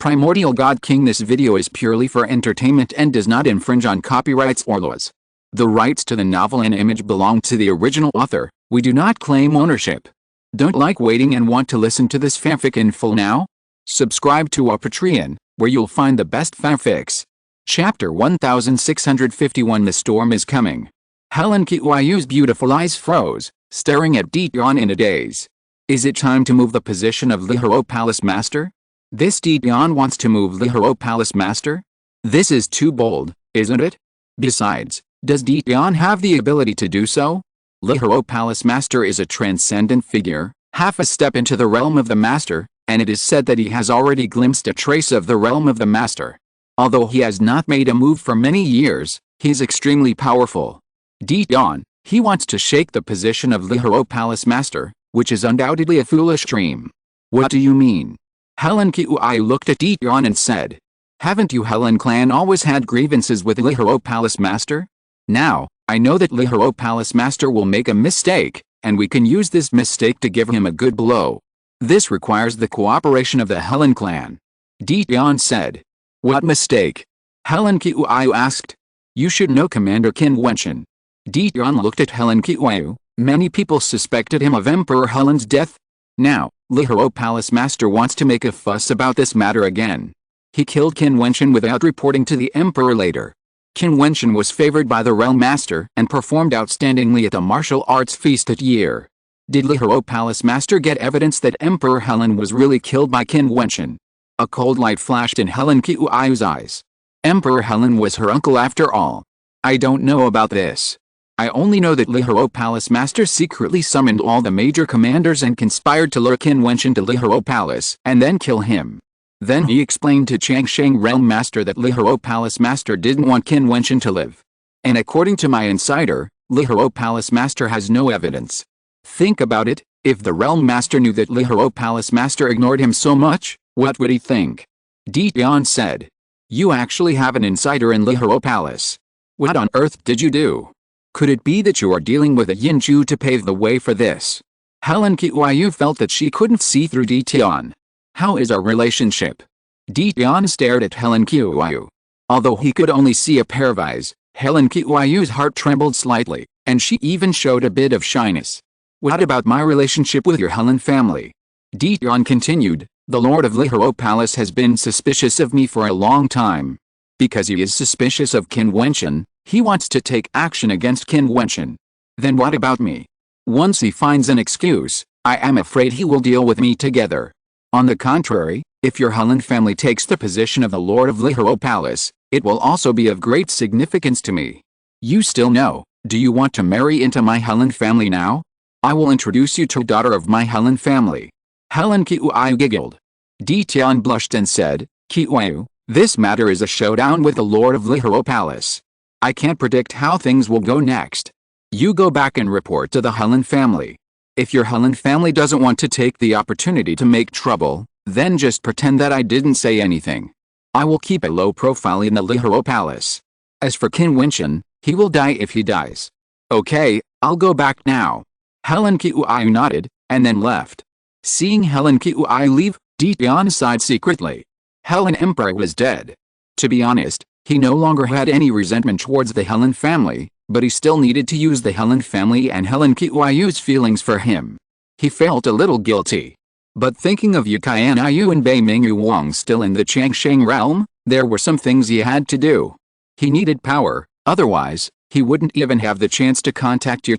Primordial God-King. This video is purely for entertainment and does not infringe on copyrights or laws. The rights to the novel and image belong to the original author. We do not claim ownership. Don't like waiting and want to listen to this fanfic in full now? Subscribe to our Patreon, where you'll find the best fanfics. Chapter 1651. The storm is coming. Helen Qiuyu's beautiful eyes froze, staring at Jiutian in a daze. Is it time to move the position of Lihiro Palace Master? This Jiutian wants to move Lihiro Palace Master? This is too bold, isn't it? Besides, does Jiutian have the ability to do so? Lihiro Palace Master is a transcendent figure, half a step into the realm of the Master, and it is said that he has already glimpsed a trace of the realm of the Master. Although he has not made a move for many years, he is extremely powerful. Jiutian, he wants to shake the position of Lihiro Palace Master, which is undoubtedly a foolish dream. What do you mean? Helen Qiuyu looked at Jiutian and said, "Haven't you Helen clan always had grievances with Lihiro Palace Master? Now, I know that Lihiro Palace Master will make a mistake, and we can use this mistake to give him a good blow. This requires the cooperation of the Helen clan." Jiutian said. "What mistake?" Helen Qiuyu asked. "You should know Commander Qin Wentian." Jiutian looked at Helen Qiuyu. Many people suspected him of Emperor Helen's death. Now, Lihiro Palace Master wants to make a fuss about this matter again. He killed Qin Wentian without reporting to the Emperor later. Qin Wentian was favored by the Realm Master and performed outstandingly at the martial arts feast that year. Did Lihiro Palace Master get evidence that Emperor Helen was really killed by Qin Wentian? A cold light flashed in Helen Qiuyu's eyes. Emperor Helen was her uncle after all. I don't know about this. I only know that Lihiro Palace Master secretly summoned all the major commanders and conspired to lure Qin Wentian to Lihiro Palace and then kill him. Then he explained to Changsheng Realm Master that Lihiro Palace Master didn't want Qin Wentian to live. And according to my insider, Lihiro Palace Master has no evidence. Think about it, if the Realm Master knew that Lihiro Palace Master ignored him so much, what would he think? Jiutian said. You actually have an insider in Lihiro Palace. What on earth did you do? Could it be that you are dealing with a Yinju to pave the way for this? Helen Qiuyu felt that she couldn't see through Jiutian. How is our relationship? Jiutian stared at Helen Qiuyu. Although he could only see a pair of eyes, Helen Qiuyu's heart trembled slightly, and she even showed a bit of shyness. What about my relationship with your Helen family? Jiutian continued, the Lord of Lihiro Palace has been suspicious of me for a long time. Because he is suspicious of Qin Wentian, he wants to take action against Qin Wentian. Then what about me? Once he finds an excuse, I am afraid he will deal with me together. On the contrary, if your Helen family takes the position of the Lord of Lihiro Palace, it will also be of great significance to me. You still know, do you want to marry into my Helen family now? I will introduce you to a daughter of my Helen family. Helen Qiuyu giggled. Jiutian blushed and said, Qiuyu, this matter is a showdown with the Lord of Lihiro Palace. I can't predict how things will go next. You go back and report to the Helen family. If your Helen family doesn't want to take the opportunity to make trouble, then just pretend that I didn't say anything. I will keep a low profile in the Lihiro Palace. As for Qin Wentian, he will die if he dies. Okay, I'll go back now. Helen Qiuyu nodded, and then left. Seeing Helen Qiuyu leave, Jiutian sighed secretly. Helen Emperor was dead. To be honest, he no longer had any resentment towards the Helen family, but he still needed to use the Helen family and Helen Qiuyu's feelings for him. He felt a little guilty. But thinking of Yu and Bei Mingyu Wang still in the Changsheng realm, there were some things he had to do. He needed power, otherwise, he wouldn't even have the chance to contact Yu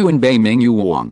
and Bei Mingyu Wang.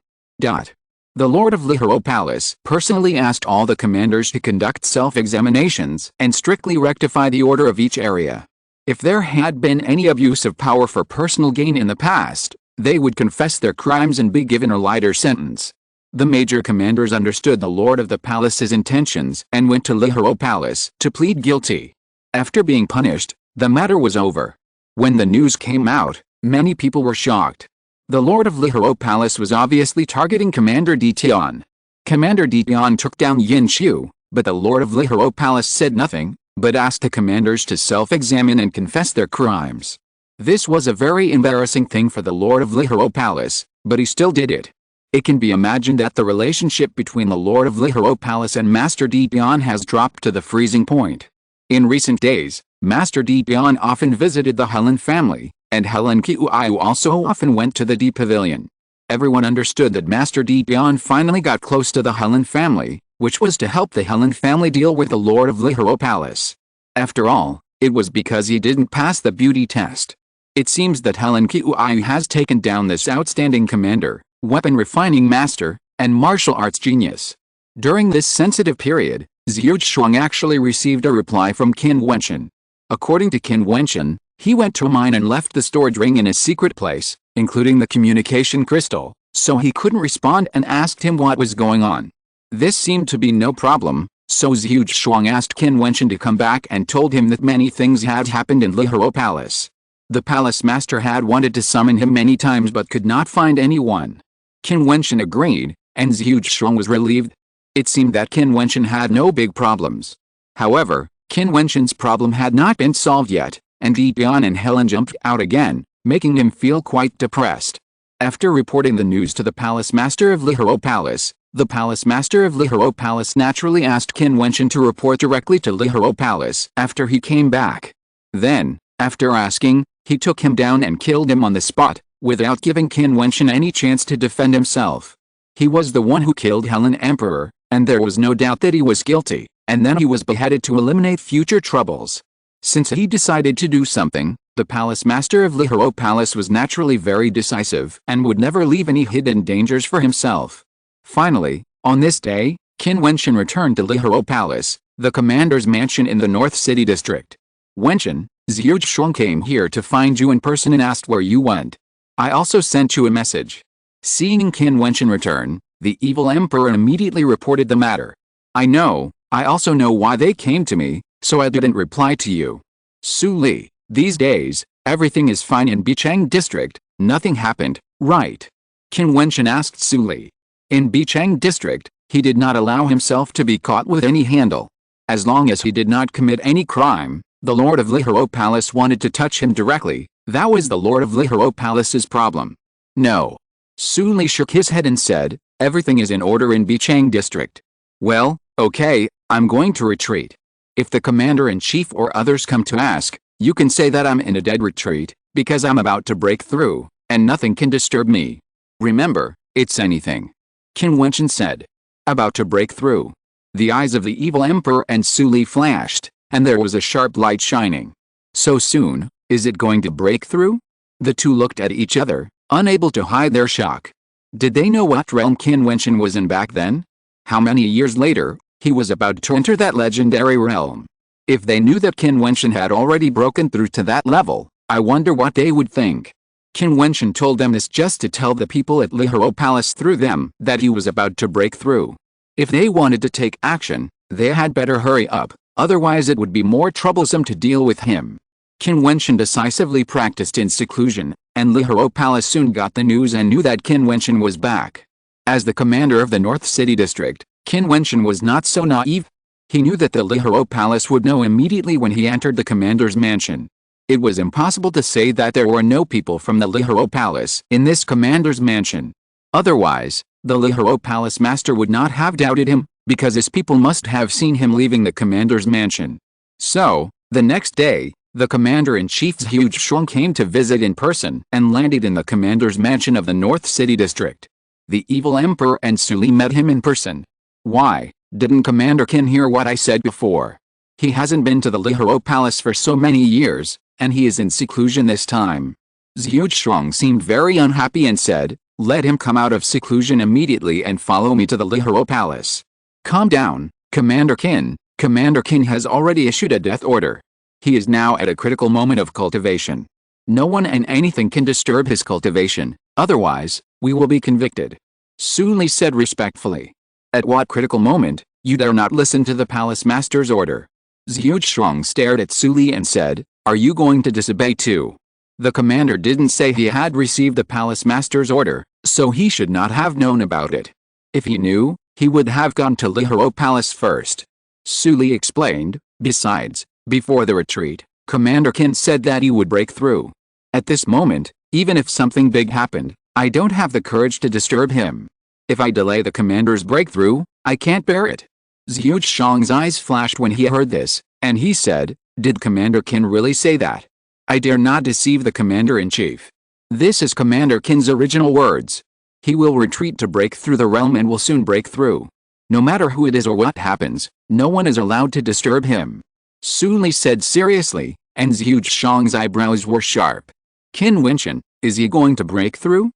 The Lord of Lihiro Palace personally asked all the commanders to conduct self-examinations and strictly rectify the order of each area. If there had been any abuse of power for personal gain in the past, they would confess their crimes and be given a lighter sentence. The major commanders understood the Lord of the Palace's intentions and went to Lihiro Palace to plead guilty. After being punished, the matter was over. When the news came out, many people were shocked. The Lord of Lihiro Palace was obviously targeting Commander Jiutian. Commander Jiutian took down Yin Qiu, but the Lord of Lihiro Palace said nothing, but asked the commanders to self-examine and confess their crimes. This was a very embarrassing thing for the Lord of Lihiro Palace, but he still did it. It can be imagined that the relationship between the Lord of Lihoro Palace and Master Jiutian has dropped to the freezing point. In recent days, Master Jiutian often visited the Helen family, and Helen Qiuiu also often went to the D Pavilion. Everyone understood that Master Jiutian finally got close to the Helen family, which was to help the Helen family deal with the Lord of Lihoro Palace. After all, it was because he didn't pass the beauty test. It seems that Helen Qiuiu has taken down this outstanding commander, weapon refining master, and martial arts genius. During this sensitive period, Jiutian actually received a reply from Qin Wentian. According to Qin Wentian, he went to a mine and left the storage ring in a secret place, including the communication crystal, so he couldn't respond and asked him what was going on. This seemed to be no problem, so Jiutian asked Qin Wentian to come back and told him that many things had happened in Lihoro Palace. The palace master had wanted to summon him many times but could not find anyone. Qin Wentian agreed, and Jiutian was relieved. It seemed that Qin Wentian had no big problems. However, Qin Wentian's problem had not been solved yet, and Jiutian and Helen jumped out again, making him feel quite depressed. After reporting the news to the palace master of Lihoro Palace, the palace master of Lihoro Palace naturally asked Qin Wentian to report directly to Lihoro Palace after he came back. Then, after asking, he took him down and killed him on the spot, without giving Qin Wentian any chance to defend himself. He was the one who killed Helen Emperor, and there was no doubt that he was guilty, and then he was beheaded to eliminate future troubles. Since he decided to do something, the palace master of Lihoro Palace was naturally very decisive and would never leave any hidden dangers for himself. Finally, on this day, Qin Wentian returned to Lihoro Palace, the commander's mansion in the North City district. "Wentian, Jiutian came here to find you in person and asked where you went. I also sent you a message." Seeing Qin Wentian return, the evil emperor immediately reported the matter. I also know why they came to me, so I didn't reply to you. Su Li, these days, everything is fine in Bichang district, nothing happened, right? Qin Wentian asked Su Li. In Bichang district, he did not allow himself to be caught with any handle. As long as he did not commit any crime, the Lord of Lihoro Palace wanted to touch him directly. That was the Lord of Lihoro Palace's problem. No. Su Li shook his head and said, everything is in order in Bichang district. Well, okay, I'm going to retreat. If the commander-in-chief or others come to ask, you can say that I'm in a dead retreat, because I'm about to break through, and nothing can disturb me. Remember, it's anything. Qin Wentian said. About to break through. The eyes of the evil emperor and Su Li flashed, and there was a sharp light shining. So soon, is it going to break through? The two looked at each other, unable to hide their shock. Did they know what realm Qin Wentian was in back then? How many years later, he was about to enter that legendary realm? If they knew that Qin Wentian had already broken through to that level, I wonder what they would think. Qin Wentian told them this just to tell the people at Lihoro Palace through them that he was about to break through. If they wanted to take action, they had better hurry up, otherwise it would be more troublesome to deal with him. Qin Wentian decisively practiced in seclusion, and Lihoro Palace soon got the news and knew that Qin Wentian was back. As the commander of the North City district, Qin Wentian was not so naive. He knew that the Lihoro Palace would know immediately when he entered the commander's mansion. It was impossible to say that there were no people from the Lihoro Palace in this commander's mansion. Otherwise, the Lihoro Palace master would not have doubted him, because his people must have seen him leaving the commander's mansion. So, the next day, the commander-in-chief Jiutian came to visit in person and landed in the commander's mansion of the North City district. The evil emperor and Su Li met him in person. Why, didn't Commander Qin hear what I said before? He hasn't been to the Lihoro Palace for so many years, and he is in seclusion this time. Jiutian seemed very unhappy and said, let him come out of seclusion immediately and follow me to the Lihoro Palace. Calm down, Commander Qin. Commander Qin has already issued a death order. He is now at a critical moment of cultivation. No one and anything can disturb his cultivation, otherwise, we will be convicted. Su Li said respectfully. At what critical moment? You dare not listen to the palace master's order. Jiutian stared at Su Li and said, are you going to disobey too? The commander didn't say he had received the palace master's order, so he should not have known about it. If he knew, he would have gone to Lihoro Palace first. Su Li explained, besides, before the retreat, Commander Qin said that he would break through. At this moment, even if something big happened, I don't have the courage to disturb him. If I delay the commander's breakthrough, I can't bear it. Jiutian's eyes flashed when he heard this, and he said, "Did Commander Qin really say that? I dare not deceive the Commander-in-Chief. This is Commander Qin's original words. He will retreat to break through the realm and will soon break through. No matter who it is or what happens, no one is allowed to disturb him." Sun Li said seriously, and Jiutian's eyebrows were sharp. "Qin Wentian, is he going to break through?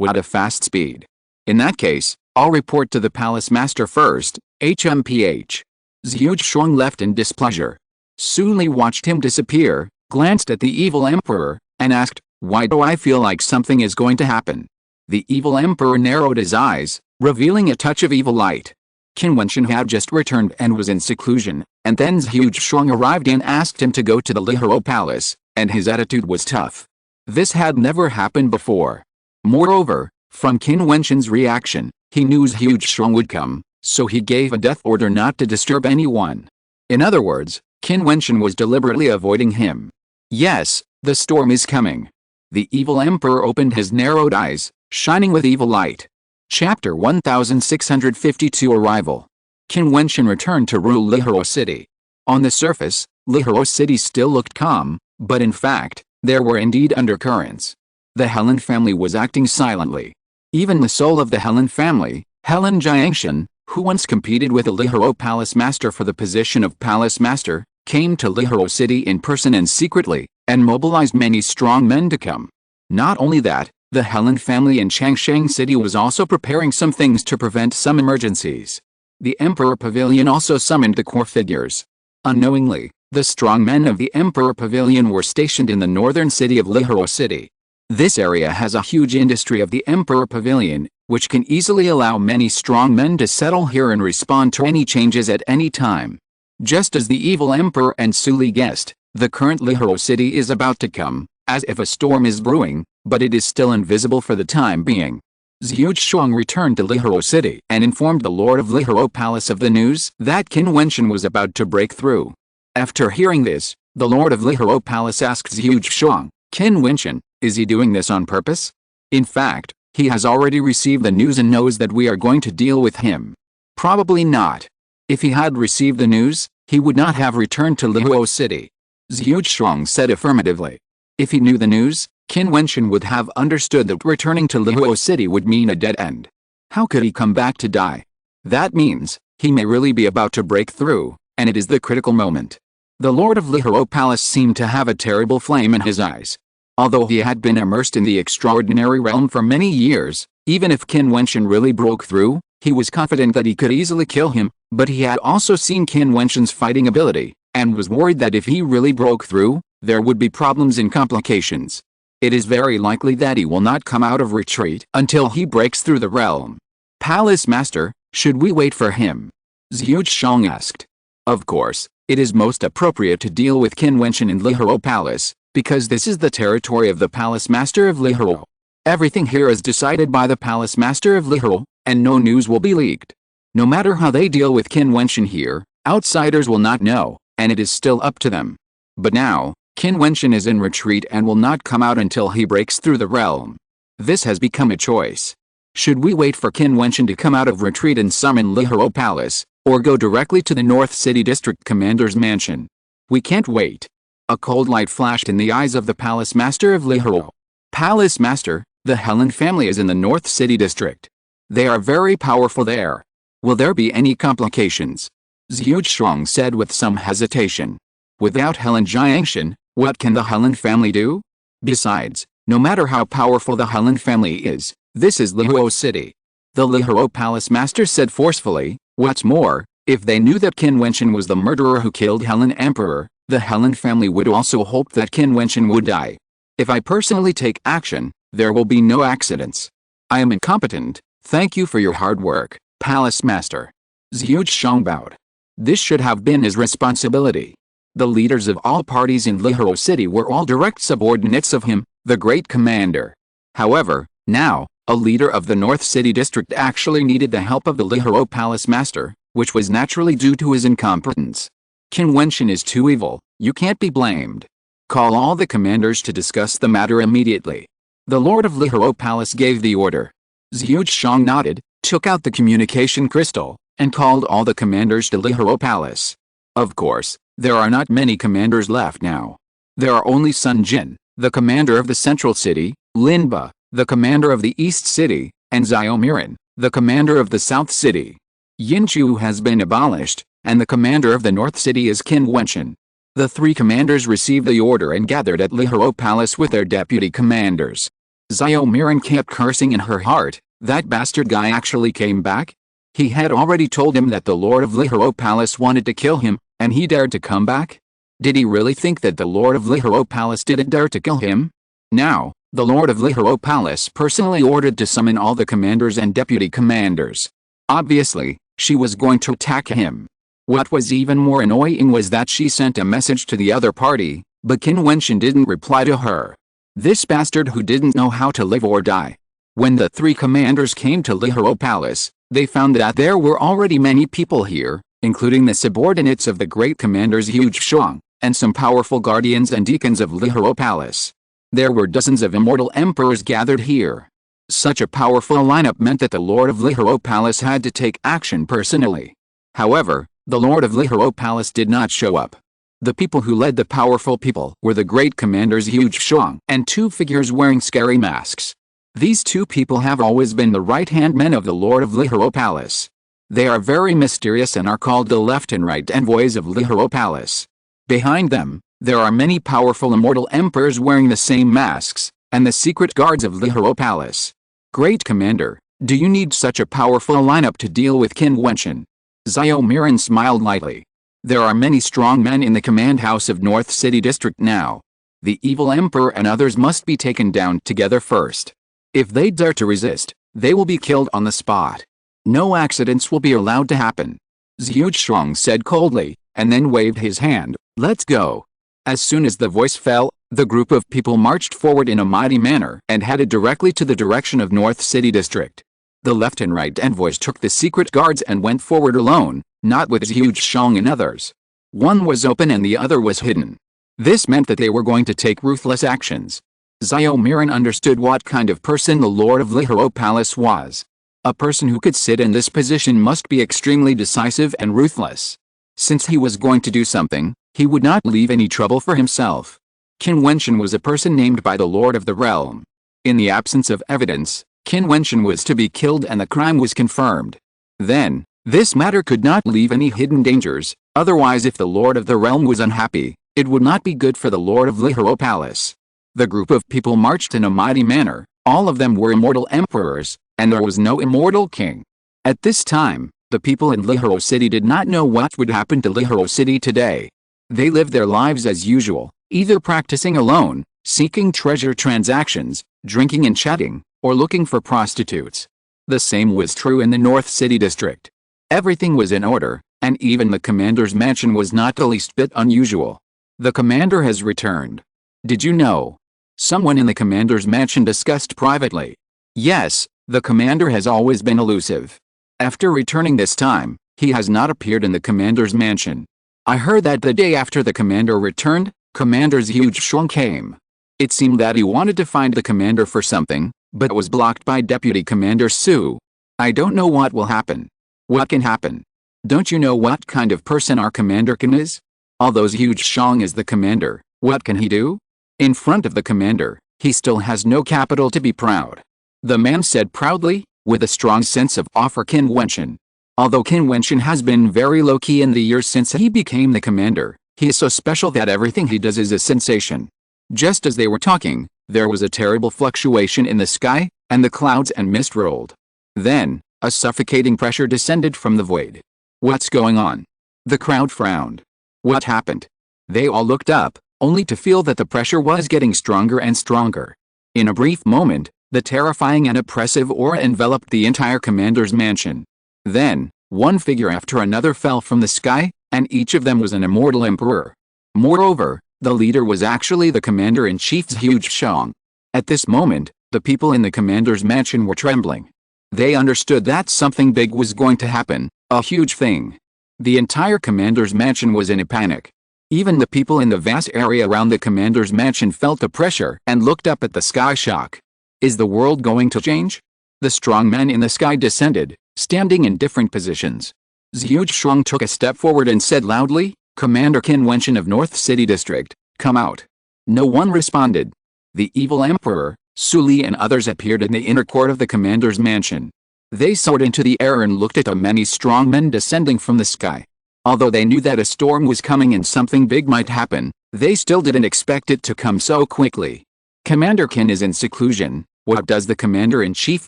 At a fast speed? In that case, I'll report to the Palace Master first, HMPH. Jiutian left in displeasure. Sun Li watched him disappear, glanced at the evil emperor, and asked, "Why do I feel like something is going to happen?" The evil emperor narrowed his eyes, revealing a touch of evil light. Qin Wentian had just returned and was in seclusion, and then Jiutian arrived and asked him to go to the Lihuro Palace, and his attitude was tough. This had never happened before. Moreover, from Qin Wentian's reaction, he knew Jiutian would come, so he gave a death order not to disturb anyone. In other words, Qin Wentian was deliberately avoiding him. Yes, the storm is coming. The evil emperor opened his narrowed eyes, shining with evil light. Chapter 1652 Arrival. Qin Wentian returned to rule Lihuro City. On the surface, Lihuro City still looked calm, but in fact, there were indeed undercurrents. The Helen family was acting silently. Even the soul of the Helen family, Helen Jiutian, who once competed with the Lihuro Palace Master for the position of Palace Master, came to Lihuro City in person and secretly, and mobilized many strong men to come. Not only that, the Helen family in Changsheng City was also preparing some things to prevent some emergencies. The Emperor Pavilion also summoned the core figures. Unknowingly, the strong men of the Emperor Pavilion were stationed in the northern city of Lihuro City. This area has a huge industry of the Emperor Pavilion, which can easily allow many strong men to settle here and respond to any changes at any time. Just as the evil Emperor and Sun Li guessed, the current Lihuro City is about to come, as if a storm is brewing, but it is still invisible for the time being. Jiutian returned to Lihuro City and informed the Lord of Lihuro Palace of the news that Qin Wentian was about to break through. After hearing this, the Lord of Lihuro Palace asked Jiutian, "Qin Wentian, is he doing this on purpose? In fact, he has already received the news and knows that we are going to deal with him." "Probably not. If he had received the news, he would not have returned to Lihuro City." Jiutian said affirmatively. If he knew the news, Qin Wentian would have understood that returning to Lihuro City would mean a dead end. How could he come back to die? That means, he may really be about to break through, and it is the critical moment. The Lord of Lihuro Palace seemed to have a terrible flame in his eyes. Although he had been immersed in the extraordinary realm for many years, even if Qin Wentian really broke through, he was confident that he could easily kill him, but he had also seen Qin Wentian's fighting ability, and was worried that if he really broke through, there would be problems and complications. It is very likely that he will not come out of retreat until he breaks through the realm. "Palace Master, should we wait for him?" Jiutian asked. Of course, it is most appropriate to deal with Qin Wentian in Lihuro Palace, because this is the territory of the Palace Master of Lihuro. Everything here is decided by the Palace Master of Lihuro, and no news will be leaked. No matter how they deal with Qin Wentian here, outsiders will not know, and it is still up to them. But now, Qin Wentian is in retreat and will not come out until he breaks through the realm. This has become a choice. Should we wait for Qin Wentian to come out of retreat and summon Lihuro Palace, or go directly to the North City District Commander's mansion? We can't wait. A cold light flashed in the eyes of the Palace Master of Lihuro. "Palace Master, the Helen family is in the North City District. They are very powerful there. Will there be any complications?" Jiutian said with some hesitation. Without Helen Jiutian, what can the Helen family do? Besides, no matter how powerful the Helen family is, this is Lihuro City. The Lihuro Palace Master said forcefully. What's more, if they knew that Qin Wentian was the murderer who killed Helen Emperor, the Helen family would also hope that Qin Wentian would die. If I personally take action, there will be no accidents. I am incompetent. Thank you for your hard work, Palace Master. Jiutian bowed. This should have been his responsibility. The leaders of all parties in Lihuro City were all direct subordinates of him, the great commander. However, now, a leader of the North City District actually needed the help of the Lihuro Palace Master, which was naturally due to his incompetence. Qin Wentian is too evil, you can't be blamed. Call all the commanders to discuss the matter immediately. The Lord of Lihuro Palace gave the order. Jiutian nodded, took out the communication crystal, and called all the commanders to Lihoro Palace. Of course, there are not many commanders left now. There are only Sun Jin, the commander of the central city, Linba, the commander of the east city, and Xiaomiran, the commander of the south city. Yinchu has been abolished, and the commander of the north city is Qin Wentian. The three commanders received the order and gathered at Lihoro Palace with their deputy commanders. Xiaomiran kept cursing in her heart, that bastard guy actually came back? He had already told him that the Lord of Lihoro Palace wanted to kill him, and he dared to come back? Did he really think that the Lord of Lihoro Palace didn't dare to kill him? Now, the Lord of Lihoro Palace personally ordered to summon all the commanders and deputy commanders. Obviously, she was going to attack him. What was even more annoying was that she sent a message to the other party, but Qin Wentian didn't reply to her. This bastard who didn't know how to live or die. When the three commanders came to Lihoro Palace, they found that there were already many people here, including the subordinates of the great commanders Jiutian, and some powerful guardians and deacons of Lihoro Palace. There were dozens of immortal emperors gathered here. Such a powerful lineup meant that the Lord of Lihoro Palace had to take action personally. However, the Lord of Lihoro Palace did not show up. The people who led the powerful people were the great commanders Jiutian and two figures wearing scary masks. These two people have always been the right-hand men of the Lord of Lihoro Palace. They are very mysterious and are called the left and right envoys of Lihoro Palace. Behind them, there are many powerful immortal emperors wearing the same masks, and the secret guards of Lihoro Palace. Great Commander, do you need such a powerful lineup to deal with Qin Wentian? Xiaomiran smiled lightly. There are many strong men in the command house of North City District now. The evil emperor and others must be taken down together first. If they dare to resist, they will be killed on the spot. No accidents will be allowed to happen. Jiutian said coldly, and then waved his hand. Let's go. As soon as the voice fell, the group of people marched forward in a mighty manner and headed directly to the direction of North City District. The left and right envoys took the secret guards and went forward alone, not with Jiutian and others. One was open and the other was hidden. This meant that they were going to take ruthless actions. Xiaomiran understood what kind of person the Lord of Lihoro Palace was. A person who could sit in this position must be extremely decisive and ruthless. Since he was going to do something, he would not leave any trouble for himself. Qin Wentian was a person named by the Lord of the Realm. In the absence of evidence, Qin Wentian was to be killed and the crime was confirmed. Then, this matter could not leave any hidden dangers, otherwise if the Lord of the Realm was unhappy, it would not be good for the Lord of Lihoro Palace. The group of people marched in a mighty manner, all of them were immortal emperors, and there was no immortal king. At this time, the people in Lihoro City did not know what would happen to Lihoro City today. They lived their lives as usual, either practicing alone, seeking treasure transactions, drinking and chatting, or looking for prostitutes. The same was true in the North City District. Everything was in order, and even the commander's mansion was not the least bit unusual. The commander has returned. Did you know? Someone in the commander's mansion discussed privately. Yes, the commander has always been elusive. After returning this time, he has not appeared in the commander's mansion. I heard that the day after the commander returned, Commander Jiutian came. It seemed that he wanted to find the commander for something, but was blocked by Deputy Commander Su. I don't know what will happen. What can happen? Don't you know what kind of person our commander Qin is? Although Jiutian is the commander, what can he do? In front of the commander, he still has no capital to be proud. The man said proudly, with a strong sense of awe for Qin Wentian. Although Qin Wentian has been very low-key in the years since he became the commander, he is so special that everything he does is a sensation. Just as they were talking, there was a terrible fluctuation in the sky, and the clouds and mist rolled. Then, a suffocating pressure descended from the void. What's going on? The crowd frowned. What happened? They all looked up, only to feel that the pressure was getting stronger and stronger. In a brief moment, the terrifying and oppressive aura enveloped the entire commander's mansion. Then, one figure after another fell from the sky, and each of them was an immortal emperor. Moreover, the leader was actually the commander-in-chief Jiutian. At this moment, the people in the commander's mansion were trembling. They understood that something big was going to happen, a huge thing. The entire commander's mansion was in a panic. Even the people in the vast area around the commander's mansion felt the pressure and looked up at the sky shock. Is the world going to change? The strong men in the sky descended, standing in different positions. Jiutian took a step forward and said loudly, "Commander Qin Wentian of North City District, come out." No one responded. The evil emperor, Su Li and others appeared in the inner court of the commander's mansion. They soared into the air and looked at the many strong men descending from the sky. Although they knew that a storm was coming and something big might happen, they still didn't expect it to come so quickly. Commander Qin is in seclusion. What does the commander-in-chief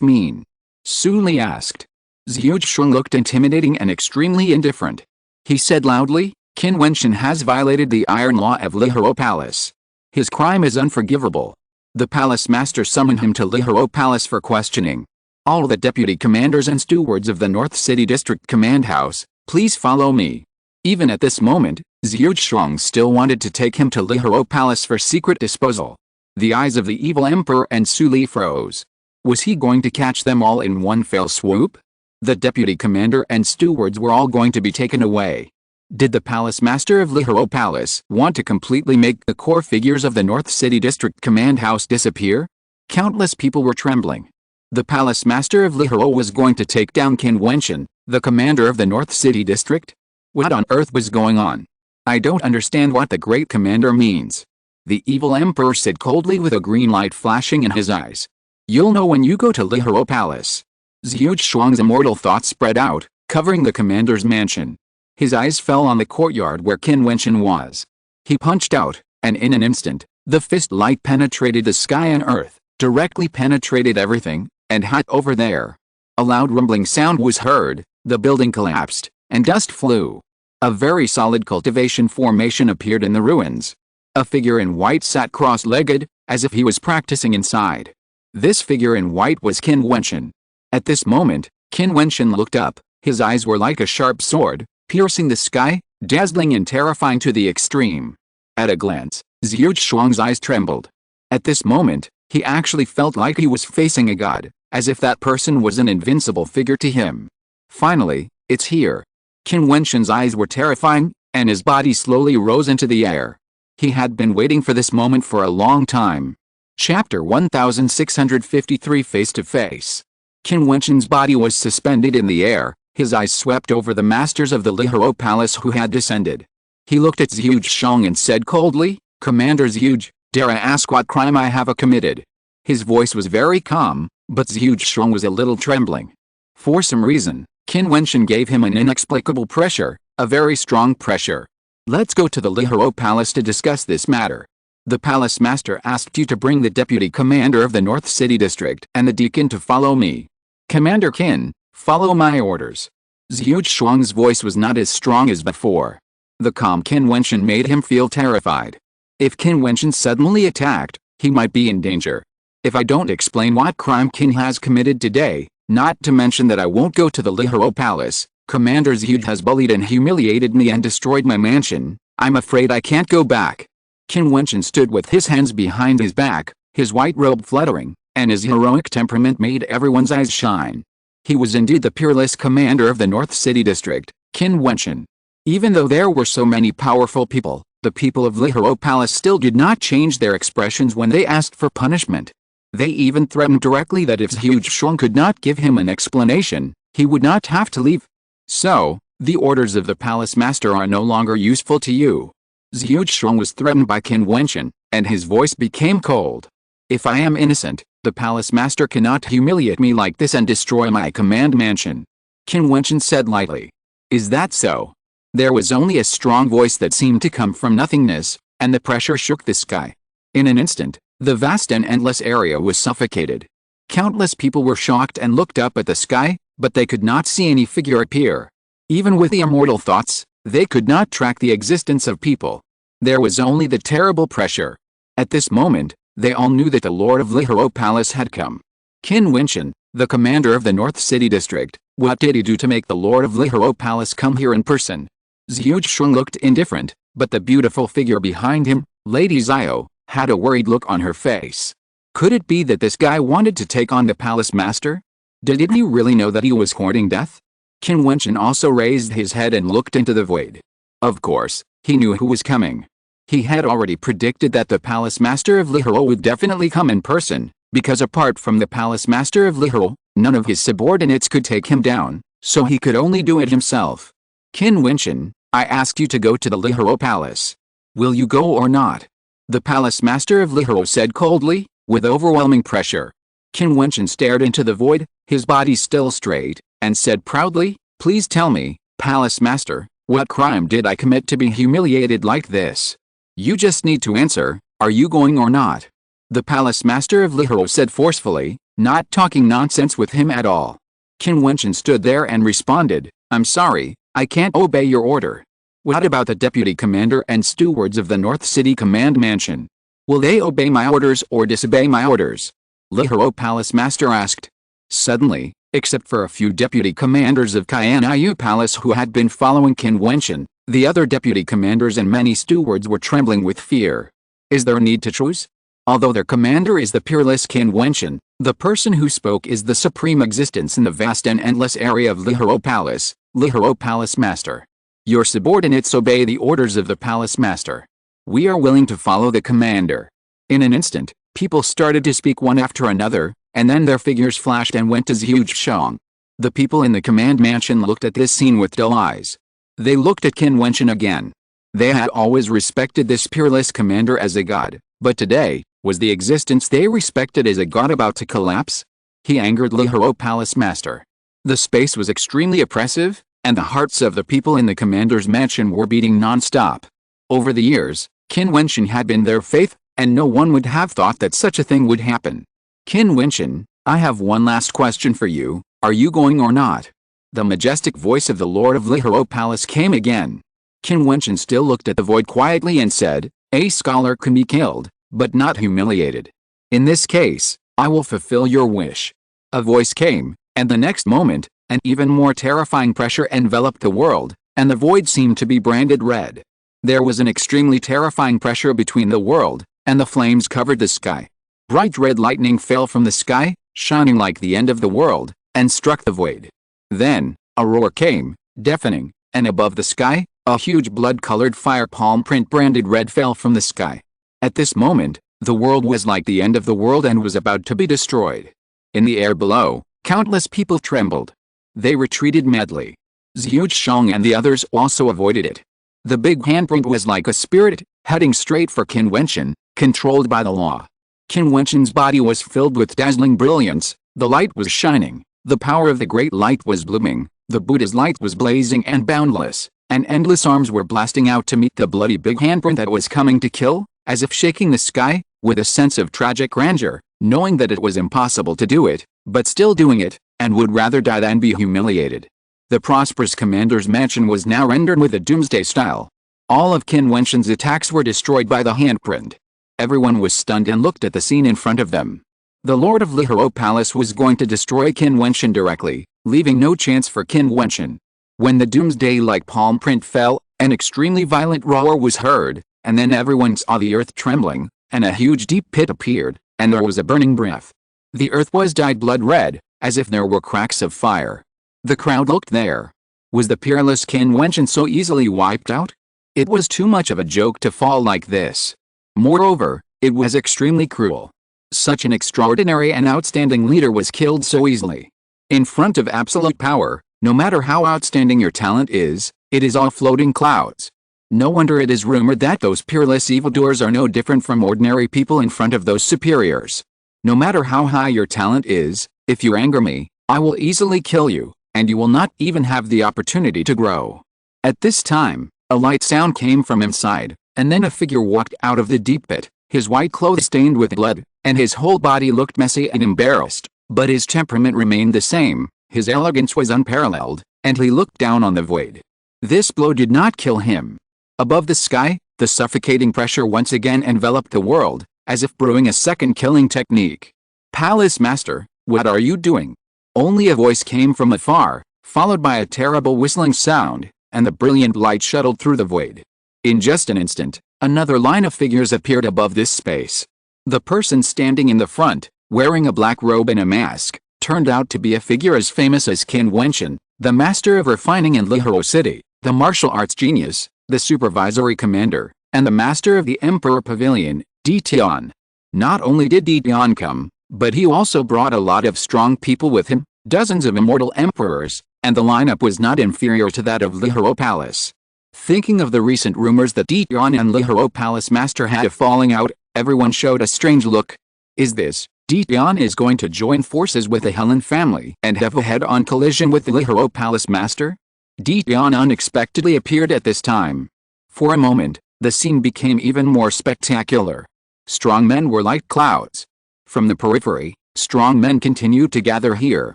mean? Su Li asked. Jiutian looked intimidating and extremely indifferent. He said loudly, "Qin Wentian has violated the iron law of Lihao Palace. His crime is unforgivable." The palace master summoned him to Lihao Palace for questioning. "All the deputy commanders and stewards of the North City District Command House, please follow me." Even at this moment, Jiutian still wanted to take him to Lihao Palace for secret disposal. The eyes of the evil emperor and Su Li froze. Was he going to catch them all in one fell swoop? The deputy commander and stewards were all going to be taken away. Did the palace master of Lihao Palace want to completely make the core figures of the North City District Command House disappear? Countless people were trembling. The palace master of Lihao was going to take down Qin Wentian, the commander of the North City District? What on earth was going on? I don't understand what the great commander means. The evil emperor said coldly with a green light flashing in his eyes. You'll know when you go to Lihao Palace. Jiutian's immortal thoughts spread out, covering the commander's mansion. His eyes fell on the courtyard where Qin Wentian was. He punched out, and in an instant, the fist light penetrated the sky and earth, directly penetrated everything, and hot over there. A loud rumbling sound was heard, the building collapsed, and dust flew. A very solid cultivation formation appeared in the ruins. A figure in white sat cross-legged, as if he was practicing inside. This figure in white was Qin Wentian. At this moment, Qin Wentian looked up. His eyes were like a sharp sword, piercing the sky, dazzling and terrifying to the extreme. At a glance, Jiutian's eyes trembled. At this moment, he actually felt like he was facing a god, as if that person was an invincible figure to him. Finally, it's here. Qin Wentian's eyes were terrifying, and his body slowly rose into the air. He had been waiting for this moment for a long time. Chapter 1653 Face to Face. Qin Wentian's body was suspended in the air, his eyes swept over the masters of the Lihao Palace who had descended. He looked at Jiutian and said coldly, "Commander Jiu, dare I ask what crime I have committed?" His voice was very calm, but Jiutian was a little trembling. For some reason, Qin Wentian gave him an inexplicable pressure, a very strong pressure. "Let's go to the Lihao Palace to discuss this matter. The palace master asked you to bring the deputy commander of the North City District and the deacon to follow me. Commander Qin, follow my orders." Jiutian's voice was not as strong as before. The calm Qin Wentian made him feel terrified. If Qin Wentian suddenly attacked, he might be in danger. If I don't explain what crime Qin has committed today, not to mention that I won't go to the Lihao Palace, Commander Jiu has bullied and humiliated me and destroyed my mansion, I'm afraid I can't go back. Qin Wentian stood with his hands behind his back, his white robe fluttering, and his heroic temperament made everyone's eyes shine. He was indeed the peerless commander of the North City District, Qin Wentian. Even though there were so many powerful people, the people of Lihao Palace still did not change their expressions when they asked for punishment. They even threatened directly that if Jiutian could not give him an explanation, he would not have to leave. "So, the orders of the palace master are no longer useful to you." Jiutian was threatened by Qin Wentian, and his voice became cold. "If I am innocent, the palace master cannot humiliate me like this and destroy my command mansion." Qin Wentian said lightly. "Is that so?" There was only a strong voice that seemed to come from nothingness, and the pressure shook the sky. In an instant, the vast and endless area was suffocated. Countless people were shocked and looked up at the sky, but they could not see any figure appear. Even with the immortal thoughts, they could not track the existence of people. There was only the terrible pressure. At this moment, they all knew that the Lord of Lihao Palace had come. Qin Wentian, the commander of the North City District, what did he do to make the Lord of Lihao Palace come here in person? Jiutian looked indifferent, but the beautiful figure behind him, Lady Zio, had a worried look on her face. Could it be that this guy wanted to take on the palace master? Did he really know that he was courting death? Qin Wentian also raised his head and looked into the void. Of course, he knew who was coming. He had already predicted that the palace master of Lihao would definitely come in person. because apart from the palace master of Lihiro, none of his subordinates could take him down, so he could only do it himself. Qin Wentian, I asked you to go to the Lihiro palace. Will you go or not? The palace master of Lihiro said coldly, with overwhelming pressure. Qin Wentian stared into the void, his body still straight, and said proudly, please tell me, palace master, what crime did I commit to be humiliated like this? You just need to answer, are you going or not? The palace master of Lihiro said forcefully, not talking nonsense with him at all. Qin Wentian stood there and responded, I'm sorry, I can't obey your order. What about the deputy commander and stewards of the North City Command Mansion? Will they obey my orders or disobey my orders? Lihiro Palace Master asked. Suddenly, except for a few deputy commanders of Qin Palace who had been following Qin Wentian, the other deputy commanders and many stewards were trembling with fear. Is there a need to choose? Although their commander is the peerless Qin Wentian, the person who spoke is the supreme existence in the vast and endless area of Lihiro Palace Master. Your subordinates obey the orders of the Palace Master. We are willing to follow the commander. In an instant, people started to speak one after another, and then their figures flashed and went to Jiutian. The people in the command mansion looked at this scene with dull eyes. They looked at Qin Wentian again. They had always respected this peerless commander as a god, but today, was the existence they respected as a god about to collapse? He angered Lihiro Palace Master. The space was extremely oppressive, and the hearts of the people in the commander's mansion were beating non-stop. Over the years, Qin Wentian had been their faith, and no one would have thought that such a thing would happen. Qin Wentian, I have one last question for you, are you going or not? The majestic voice of the Lord of Lihiro Palace came again. Qin Wentian still looked at the void quietly and said, a scholar can be killed, but not humiliated. In this case, I will fulfill your wish. A voice came, and the next moment, an even more terrifying pressure enveloped the world, and the void seemed to be branded red. There was an extremely terrifying pressure between the world, and the flames covered the sky. Bright red lightning fell from the sky, shining like the end of the world, and struck the void. Then, a roar came, deafening, and above the sky, a huge blood-colored fire palm print branded red fell from the sky. At this moment, the world was like the end of the world and was about to be destroyed. In the air below, countless people trembled. They retreated madly. Jiutian and the others also avoided it. The big handprint was like a spirit, heading straight for Qin Wentian, controlled by the law. Qin Wentian's body was filled with dazzling brilliance, the light was shining, the power of the great light was blooming, the Buddha's light was blazing and boundless, and endless arms were blasting out to meet the bloody big handprint that was coming to kill, as if shaking the sky, with a sense of tragic grandeur, knowing that it was impossible to do it, but still doing it, and would rather die than be humiliated. The prosperous commander's mansion was now rendered with a doomsday style. All of Qin Wentian's attacks were destroyed by the handprint. Everyone was stunned and looked at the scene in front of them. The Lord of Lihiro Palace was going to destroy Qin Wentian directly, leaving no chance for Qin Wentian. When the doomsday-like palm print fell, an extremely violent roar was heard, and then everyone saw the earth trembling, and a huge deep pit appeared, and there was a burning breath. The earth was dyed blood red, as if there were cracks of fire. The crowd looked there. Was the peerless Qin Wentian so easily wiped out? It was too much of a joke to fall like this. Moreover, it was extremely cruel. Such an extraordinary and outstanding leader was killed so easily. In front of absolute power, no matter how outstanding your talent is, it is all floating clouds. No wonder it is rumored that those peerless evildoers are no different from ordinary people in front of those superiors. No matter how high your talent is, if you anger me, I will easily kill you, and you will not even have the opportunity to grow. At this time, a light sound came from inside, and then a figure walked out of the deep pit, his white clothes stained with blood, and his whole body looked messy and embarrassed, but his temperament remained the same, his elegance was unparalleled, and he looked down on the void. This blow did not kill him. Above the sky, the suffocating pressure once again enveloped the world, as if brewing a second killing technique. Palace Master, what are you doing? Only a voice came from afar, followed by a terrible whistling sound, and the brilliant light shuttled through the void. In just an instant, another line of figures appeared above this space. The person standing in the front, wearing a black robe and a mask, turned out to be a figure as famous as Qin Wentian, the master of refining in Lihiro City, the martial arts genius, the supervisory commander, and the master of the Emperor Pavilion, Jiutian. Not only did Jiutian come, But he also brought a lot of strong people with him, dozens of immortal emperors, and the lineup was not inferior to that of Lihoro Palace. Thinking of the recent rumors that Jiutian and Lihoro Palace Master had a falling out, everyone showed a strange look. Is this, Jiutian is going to join forces with the Helen family and have a head-on collision with the Lihoro Palace Master? Jiutian unexpectedly appeared at this time. For a moment, the scene became even more spectacular. Strong men were like clouds. From the periphery, strong men continued to gather here.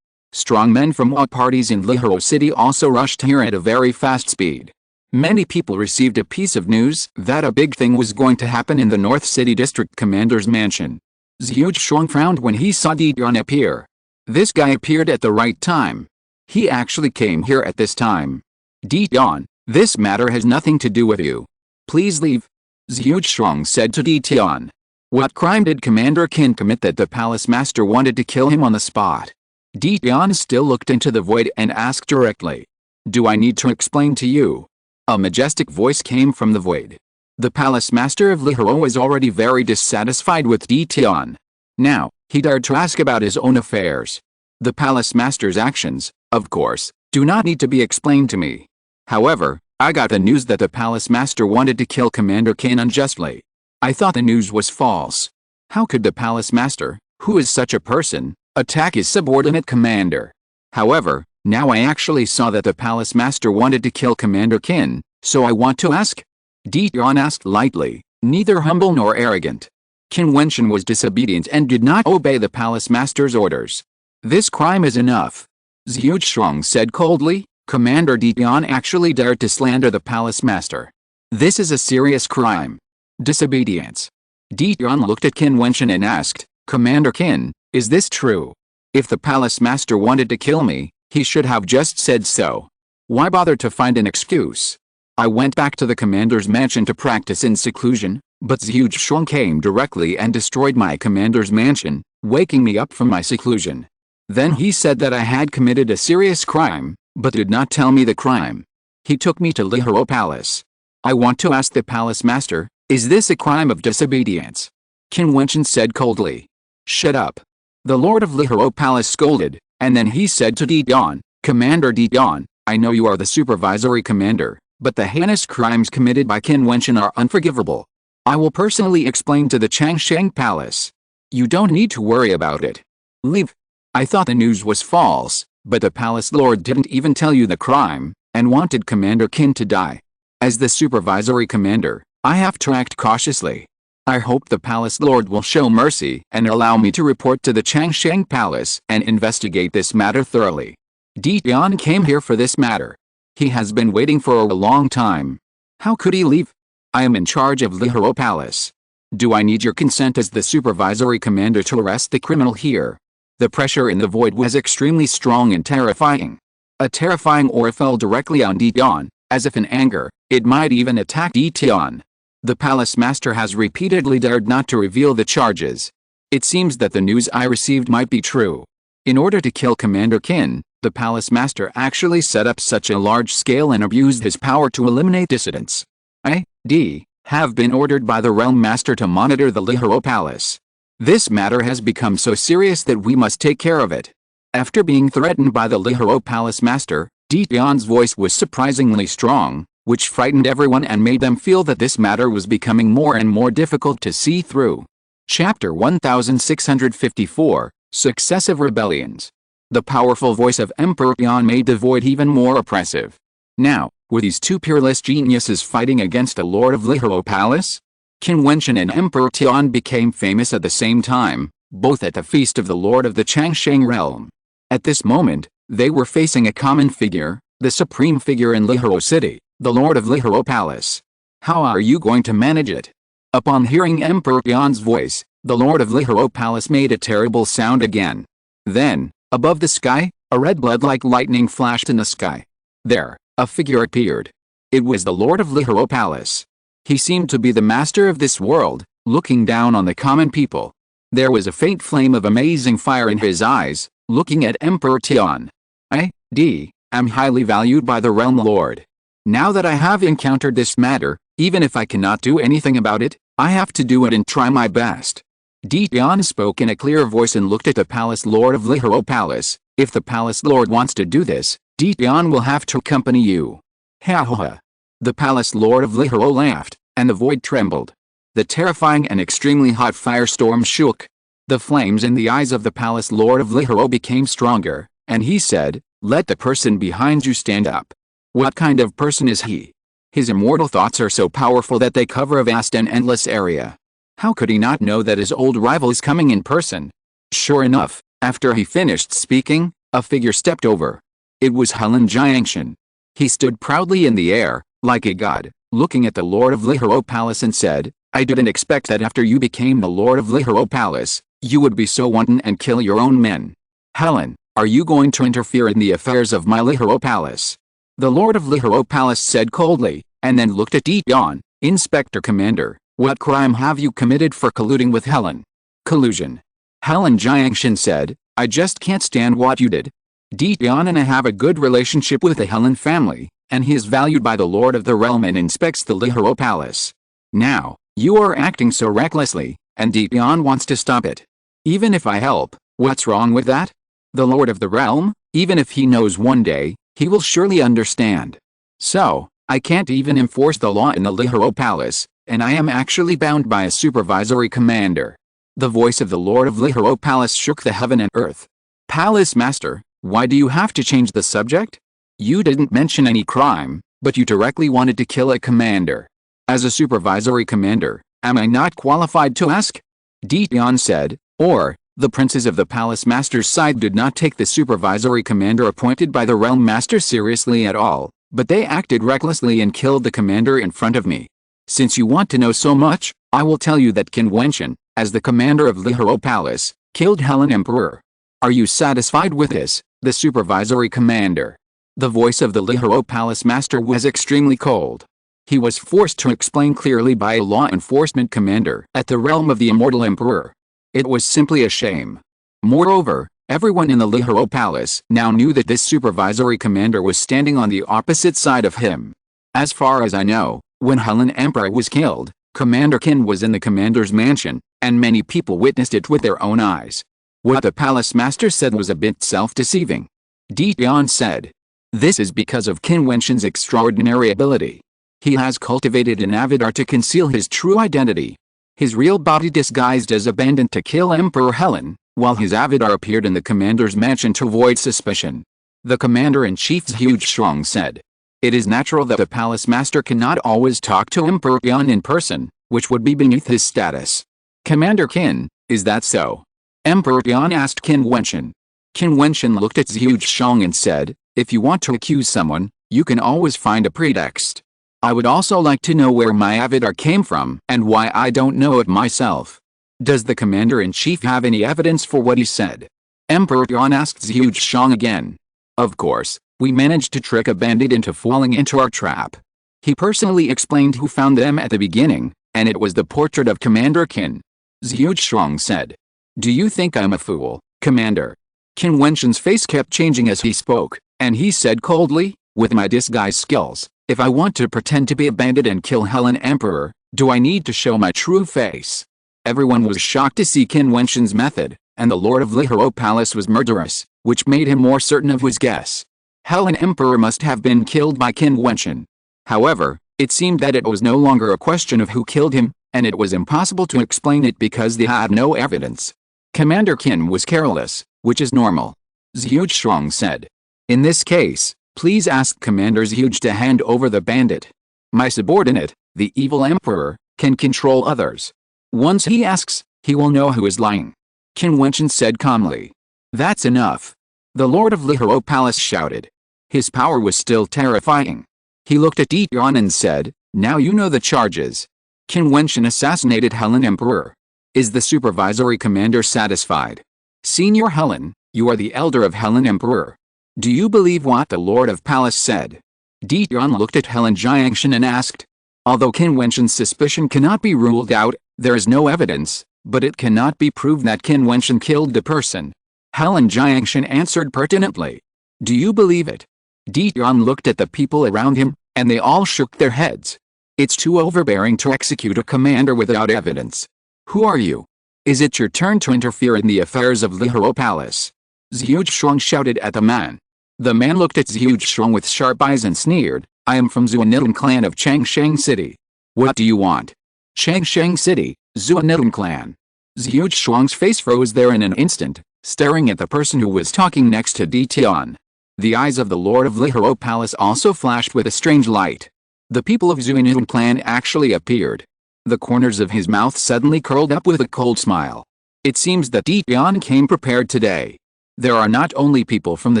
Strong men from all parties in Lihoro City also rushed here at a very fast speed. Many people received a piece of news that a big thing was going to happen in the North City District Commander's mansion. Jiutian frowned when he saw Jiutian appear. This guy appeared at the right time. He actually came here at this time. Jiutian, this matter has nothing to do with you. Please leave. Jiutian said to Jiutian. What crime did Commander Qin commit that the Palace Master wanted to kill him on the spot? Jiutian still looked into the void and asked directly. Do I need to explain to you? A majestic voice came from the void. The Palace Master of Lihoro was already very dissatisfied with Jiutian. Now, he dared to ask about his own affairs. The Palace Master's actions, of course, do not need to be explained to me. However, I got the news that the Palace Master wanted to kill Commander Qin unjustly. I thought the news was false. How could the Palace Master, who is such a person, attack his subordinate commander? However, now I actually saw that the Palace Master wanted to kill Commander Qin, so I want to ask? Jiutian asked lightly, neither humble nor arrogant. Qin Wentian was disobedient and did not obey the Palace Master's orders. This crime is enough. Jiutian said coldly. Commander Jiutian actually dared to slander the Palace Master. This is a serious crime. Disobedience. Jiutian looked at Qin Wentian and asked, Commander Qin, is this true? If the Palace Master wanted to kill me, he should have just said so. Why bother to find an excuse? I went back to the commander's mansion to practice in seclusion, but Jiutian came directly and destroyed my commander's mansion, waking me up from my seclusion. Then he said that I had committed a serious crime, but did not tell me the crime. He took me to Lihoro Palace. I want to ask the Palace Master, is this a crime of disobedience? Qin Wentian said coldly. Shut up. The Lord of Lihoro Palace scolded, and then he said to Jiutian, Commander Jiutian, I know you are the supervisory commander, but the heinous crimes committed by Qin Wentian are unforgivable. I will personally explain to the Changsheng Palace. You don't need to worry about it. Leave. I thought the news was false, but the Palace Lord didn't even tell you the crime, and wanted Commander Qin to die. As the supervisory commander, I have to act cautiously. I hope the Palace Lord will show mercy and allow me to report to the Changsheng Palace and investigate this matter thoroughly. Jiutian came here for this matter. He has been waiting for a long time. How could he leave? I am in charge of Lihoro Palace. Do I need your consent as the supervisory commander to arrest the criminal here? The pressure in the void was extremely strong and terrifying. A terrifying aura fell directly on Jiutian, as if in anger, it might even attack Jiutian. The Palace Master has repeatedly dared not to reveal the charges. It seems that the news I received might be true. In order to kill Commander Qin, the Palace Master actually set up such a large scale and abused his power to eliminate dissidents. I.D. have been ordered by the Realm Master to monitor the Lihoro Palace. This matter has become so serious that we must take care of it. After being threatened by the Lihoro Palace Master, Jiutian's voice was surprisingly strong, which frightened everyone and made them feel that this matter was becoming more and more difficult to see through. Chapter 1654, Successive Rebellions. The powerful voice of Emperor Jian made the void even more oppressive. Now, were these two peerless geniuses fighting against a lord of Lihoro Palace? Qin Wentian and Emperor Jian became famous at the same time, both at the feast of the lord of the Changsheng realm. At this moment, they were facing a common figure, the supreme figure in Lihoro City, the lord of Lihoro Palace. How are you going to manage it? Upon hearing Emperor Jian's voice, the lord of Lihoro Palace made a terrible sound again. Then, above the sky, a red blood like lightning flashed in the sky. There, a figure appeared. It was the lord of Lihoro Palace. He seemed to be the master of this world, looking down on the common people. There was a faint flame of amazing fire in his eyes, looking at Emperor Jian. I.D. am highly valued by the Realm Lord. Now that I have encountered this matter, even if I cannot do anything about it, I have to do it and try my best. Jiutian spoke in a clear voice and looked at the palace lord of Lihoro Palace. If the palace lord wants to do this, Jiutian will have to accompany you. Ha ha ha. The palace lord of Lihoro laughed, and the void trembled. The terrifying and extremely hot firestorm shook. The flames in the eyes of the palace lord of Lihoro became stronger, and he said, "Let the person behind you stand up." What kind of person is he? His immortal thoughts are so powerful that they cover a vast and endless area. How could he not know that his old rival is coming in person? Sure enough, after he finished speaking, a figure stepped over. It was Helen Jiangshan. He stood proudly in the air, like a god, looking at the Lord of Lihoro Palace and said, "I didn't expect that after you became the Lord of Lihoro Palace, you would be so wanton and kill your own men. Helen, are you going to interfere in the affairs of my Lihoro Palace?" The Lord of Lihoro Palace said coldly, and then looked at Jiutian. "Inspector Commander, what crime have you committed for colluding with Helen?" "Collusion." Helen Jiangshan said, "I just can't stand what you did. Jiutian and I have a good relationship with the Helen family, and he is valued by the Lord of the Realm and inspects the Lihoro Palace. Now, you are acting so recklessly, and Jiutian wants to stop it. Even if I help, what's wrong with that? The Lord of the Realm, even if he knows one day, he will surely understand. So, I can't even enforce the law in the Lihoro Palace, and I am actually bound by a supervisory commander." The voice of the Lord of Lihoro Palace shook the heaven and earth. "Palace Master, why do you have to change the subject? You didn't mention any crime, but you directly wanted to kill a commander. As a supervisory commander, am I not qualified to ask?" Jiutian said, "Or, the princes of the Palace Master's side did not take the supervisory commander appointed by the Realm Master seriously at all, but they acted recklessly and killed the commander in front of me. Since you want to know so much, I will tell you that Qin Wentian, as the commander of Lihoro Palace, killed Helen Emperor. Are you satisfied with this, the supervisory commander?" The voice of the Lihoro Palace Master was extremely cold. He was forced to explain clearly by a law enforcement commander at the realm of the immortal emperor. It was simply a shame. Moreover, everyone in the Lihoro Palace now knew that this supervisory commander was standing on the opposite side of him. As far as I know, when Helen Emperor was killed, Commander Qin was in the commander's mansion, and many people witnessed it with their own eyes. What the palace master said was a bit self-deceiving. Jiutian said, "This is because of Qin Wentian's extraordinary ability. He has cultivated an avatar to conceal his true identity. His real body disguised as a bandit to kill Emperor Helen, while his avatar appeared in the commander's mansion to avoid suspicion." The commander-in-chief Jiutian said, "It is natural that the palace master cannot always talk to Emperor Qin in person, which would be beneath his status." "Commander Qin, is that so?" Emperor Qin asked Qin Wentian. Qin Wentian looked at Jiutian and said, "If you want to accuse someone, you can always find a pretext. I would also like to know where my avatar came from and why I don't know it myself. Does the commander-in-chief have any evidence for what he said?" Emperor Qin asked Jiutian again. "Of course, we managed to trick a bandit into falling into our trap. He personally explained who found them at the beginning, and it was the portrait of Commander Qin." Jiutian said, "Do you think I'm a fool, Commander?" Qin Wentian's face kept changing as he spoke, and he said coldly, "With my disguise skills, if I want to pretend to be a bandit and kill Helen Emperor, do I need to show my true face?" Everyone was shocked to see Qin Wentian's method, and the Lord of Lihoro Palace was murderous, which made him more certain of his guess. Helen Emperor must have been killed by Qin Wentian. However, it seemed that it was no longer a question of who killed him, and it was impossible to explain it because they had no evidence. Commander Qin was careless, which is normal. Jiutian said, "In this case, please ask Commander Jiutian to hand over the bandit. My subordinate, the evil emperor, can control others. Once he asks, he will know who is lying." Qin Wentian said calmly. "That's enough." The Lord of Lihoro Palace shouted. His power was still terrifying. He looked at Jiutian and said, "Now you know the charges. Qin Wentian assassinated Helen Emperor. Is the supervisory commander satisfied? Senior Helen, you are the elder of Helen Emperor. Do you believe what the Lord of Palace said?" Jiutian looked at Helen Jiangshan and asked. Although Qin Wentian's suspicion cannot be ruled out, there is no evidence, but it cannot be proved that Qin Wentian killed the person. Helen Jiangshan answered pertinently. "Do you believe it?" Jiutian looked at the people around him, and they all shook their heads. "It's too overbearing to execute a commander without evidence. Who are you?" Is it your turn to interfere in the affairs of Lihoro Palace? Jiutian shouted at the man. The man looked at Jiutian with sharp eyes and sneered, I am from Jiutian clan of Changsheng City. What do you want? Changsheng City, Jiutian clan. Jiutian's face froze there in an instant, staring at the person who was talking next to Jiutian. The eyes of the Lord of Lihoro Palace also flashed with a strange light. The people of Jiutian clan actually appeared. The corners of his mouth suddenly curled up with a cold smile. It seems that Jiutian came prepared today. There are not only people from the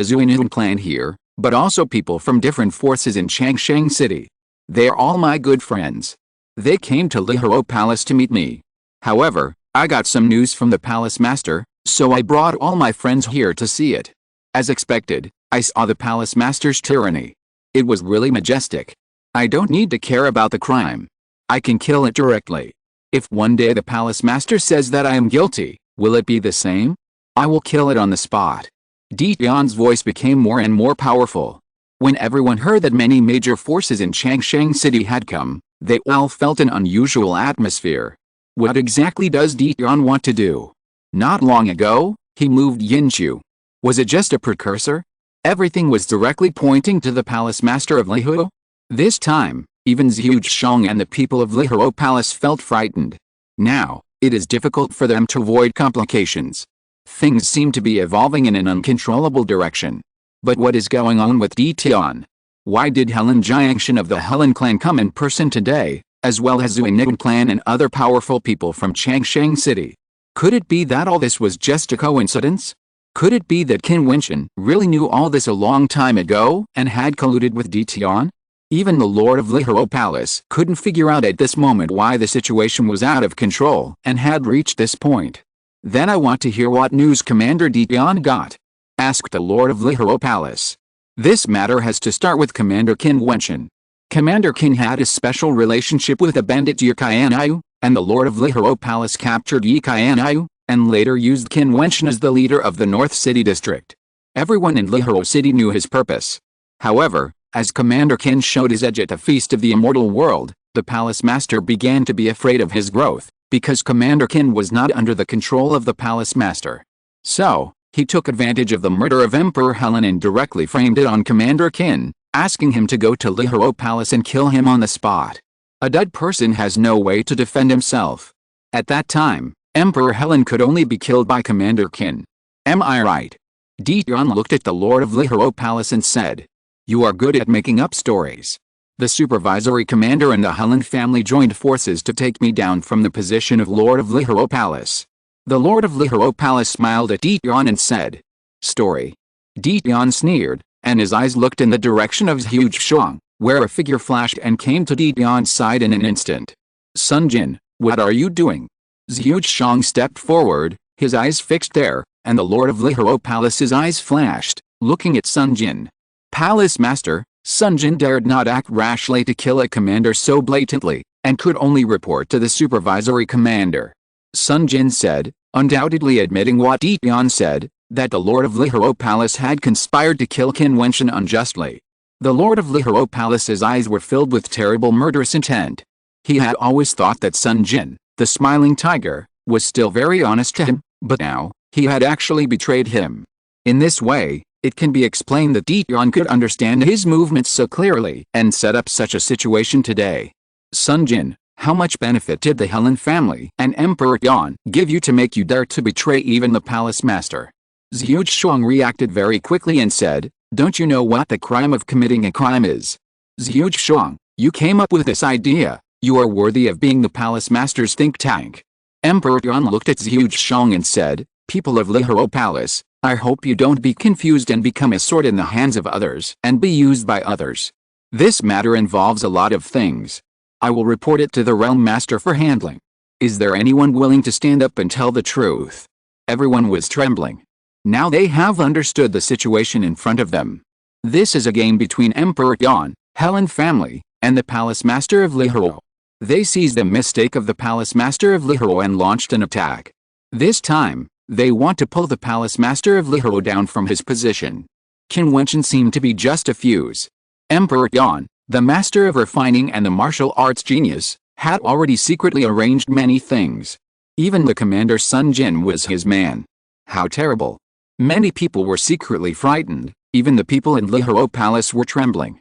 Jiutian clan here, but also people from different forces in Changsheng City. They are all my good friends. They came to Lihoro Palace to meet me. However, I got some news from the Palace Master, so I brought all my friends here to see it. As expected, I saw the Palace Master's tyranny. It was really majestic. I don't need to care about the crime. I can kill it directly. If one day the Palace Master says that I am guilty, will it be the same? I will kill it on the spot. Jiutian's voice became more and more powerful. When everyone heard that many major forces in Changsheng City had come, they all felt an unusual atmosphere. What exactly does Jiutian want to do? Not long ago, he moved Yinchu. Was it just a precursor? Everything was directly pointing to the Palace Master of Lihoro. This time, even Jiutian and the people of Lihoro Palace felt frightened. Now, it is difficult for them to avoid complications. Things seem to be evolving in an uncontrollable direction. But what is going on with Jiutian? Why did Helen Jiangshan of the Helen clan come in person today, as well as Jiutian clan and other powerful people from Changsheng City? Could it be that all this was just a coincidence? Could it be that Qin Wentian really knew all this a long time ago and had colluded with Jiutian? Even the Lord of Lihoro Palace couldn't figure out at this moment why the situation was out of control and had reached this point. Then I want to hear what news Commander Jiutian got, asked the Lord of Lihoro Palace. This matter has to start with Commander Qin Wentian. Commander Qin had a special relationship with the bandit Yiqianayu, and the Lord of Lihoro Palace captured Yiqianayu, and later used Qin Wentian as the leader of the North City District. Everyone in Lihoro City knew his purpose. However, as Commander Qin showed his edge at the Feast of the Immortal World, the Palace Master began to be afraid of his growth, because Commander Qin was not under the control of the Palace Master. So, he took advantage of the murder of Emperor Helen and directly framed it on Commander Qin, asking him to go to Lihoro Palace and kill him on the spot. A dead person has no way to defend himself. At that time, Emperor Helen could only be killed by Commander Qin. Am I right? Jiutian looked at the Lord of Lihoro Palace and said, You are good at making up stories. The supervisory commander and the Helen family joined forces to take me down from the position of Lord of Lihoro Palace. The Lord of Lihoro Palace smiled at Jiutian and said, Story. Jiutian sneered, and his eyes looked in the direction of Jiutian, where a figure flashed and came to Jiutian's side in an instant. Sun Jin, what are you doing? Jiutian stepped forward, his eyes fixed there, and the Lord of Lihoro Palace's eyes flashed, looking at Sun Jin. Palace Master, Sun Jin dared not act rashly to kill a commander so blatantly, and could only report to the supervisory commander. Sun Jin said, undoubtedly admitting what Jiutian said, that the Lord of Lihoro Palace had conspired to kill Qin Wentian unjustly. The Lord of Lihoro Palace's eyes were filled with terrible murderous intent. He had always thought that Sun Jin, the smiling tiger, was still very honest to him, but now, he had actually betrayed him. In this way, it can be explained that Jiutian could understand his movements so clearly and set up such a situation today. Sun Jin, how much benefit did the Helen family and Emperor Yan give you to make you dare to betray even the Palace Master? Jiutian reacted very quickly and said, Don't you know what the crime of committing a crime is? Jiutian, you came up with this idea. You are worthy of being the Palace Master's think tank. Emperor Yan looked at Jiutian and said, People of Lihoro Palace, I hope you don't be confused and become a sword in the hands of others and be used by others. This matter involves a lot of things. I will report it to the Realm Master for handling. Is there anyone willing to stand up and tell the truth? Everyone was trembling. Now they have understood the situation in front of them. This is a game between Emperor Yan, Helen family, and the Palace Master of Lihoro. They seized the mistake of the Palace Master of Lihoro and launched an attack. This time, they want to pull the Palace Master of Lihoro down from his position. Qin Wentian seemed to be just a fuse. Emperor Yan, the master of refining and the martial arts genius, had already secretly arranged many things. Even the commander Sun Jin was his man. How terrible. Many people were secretly frightened, even the people in Lihoro Palace were trembling.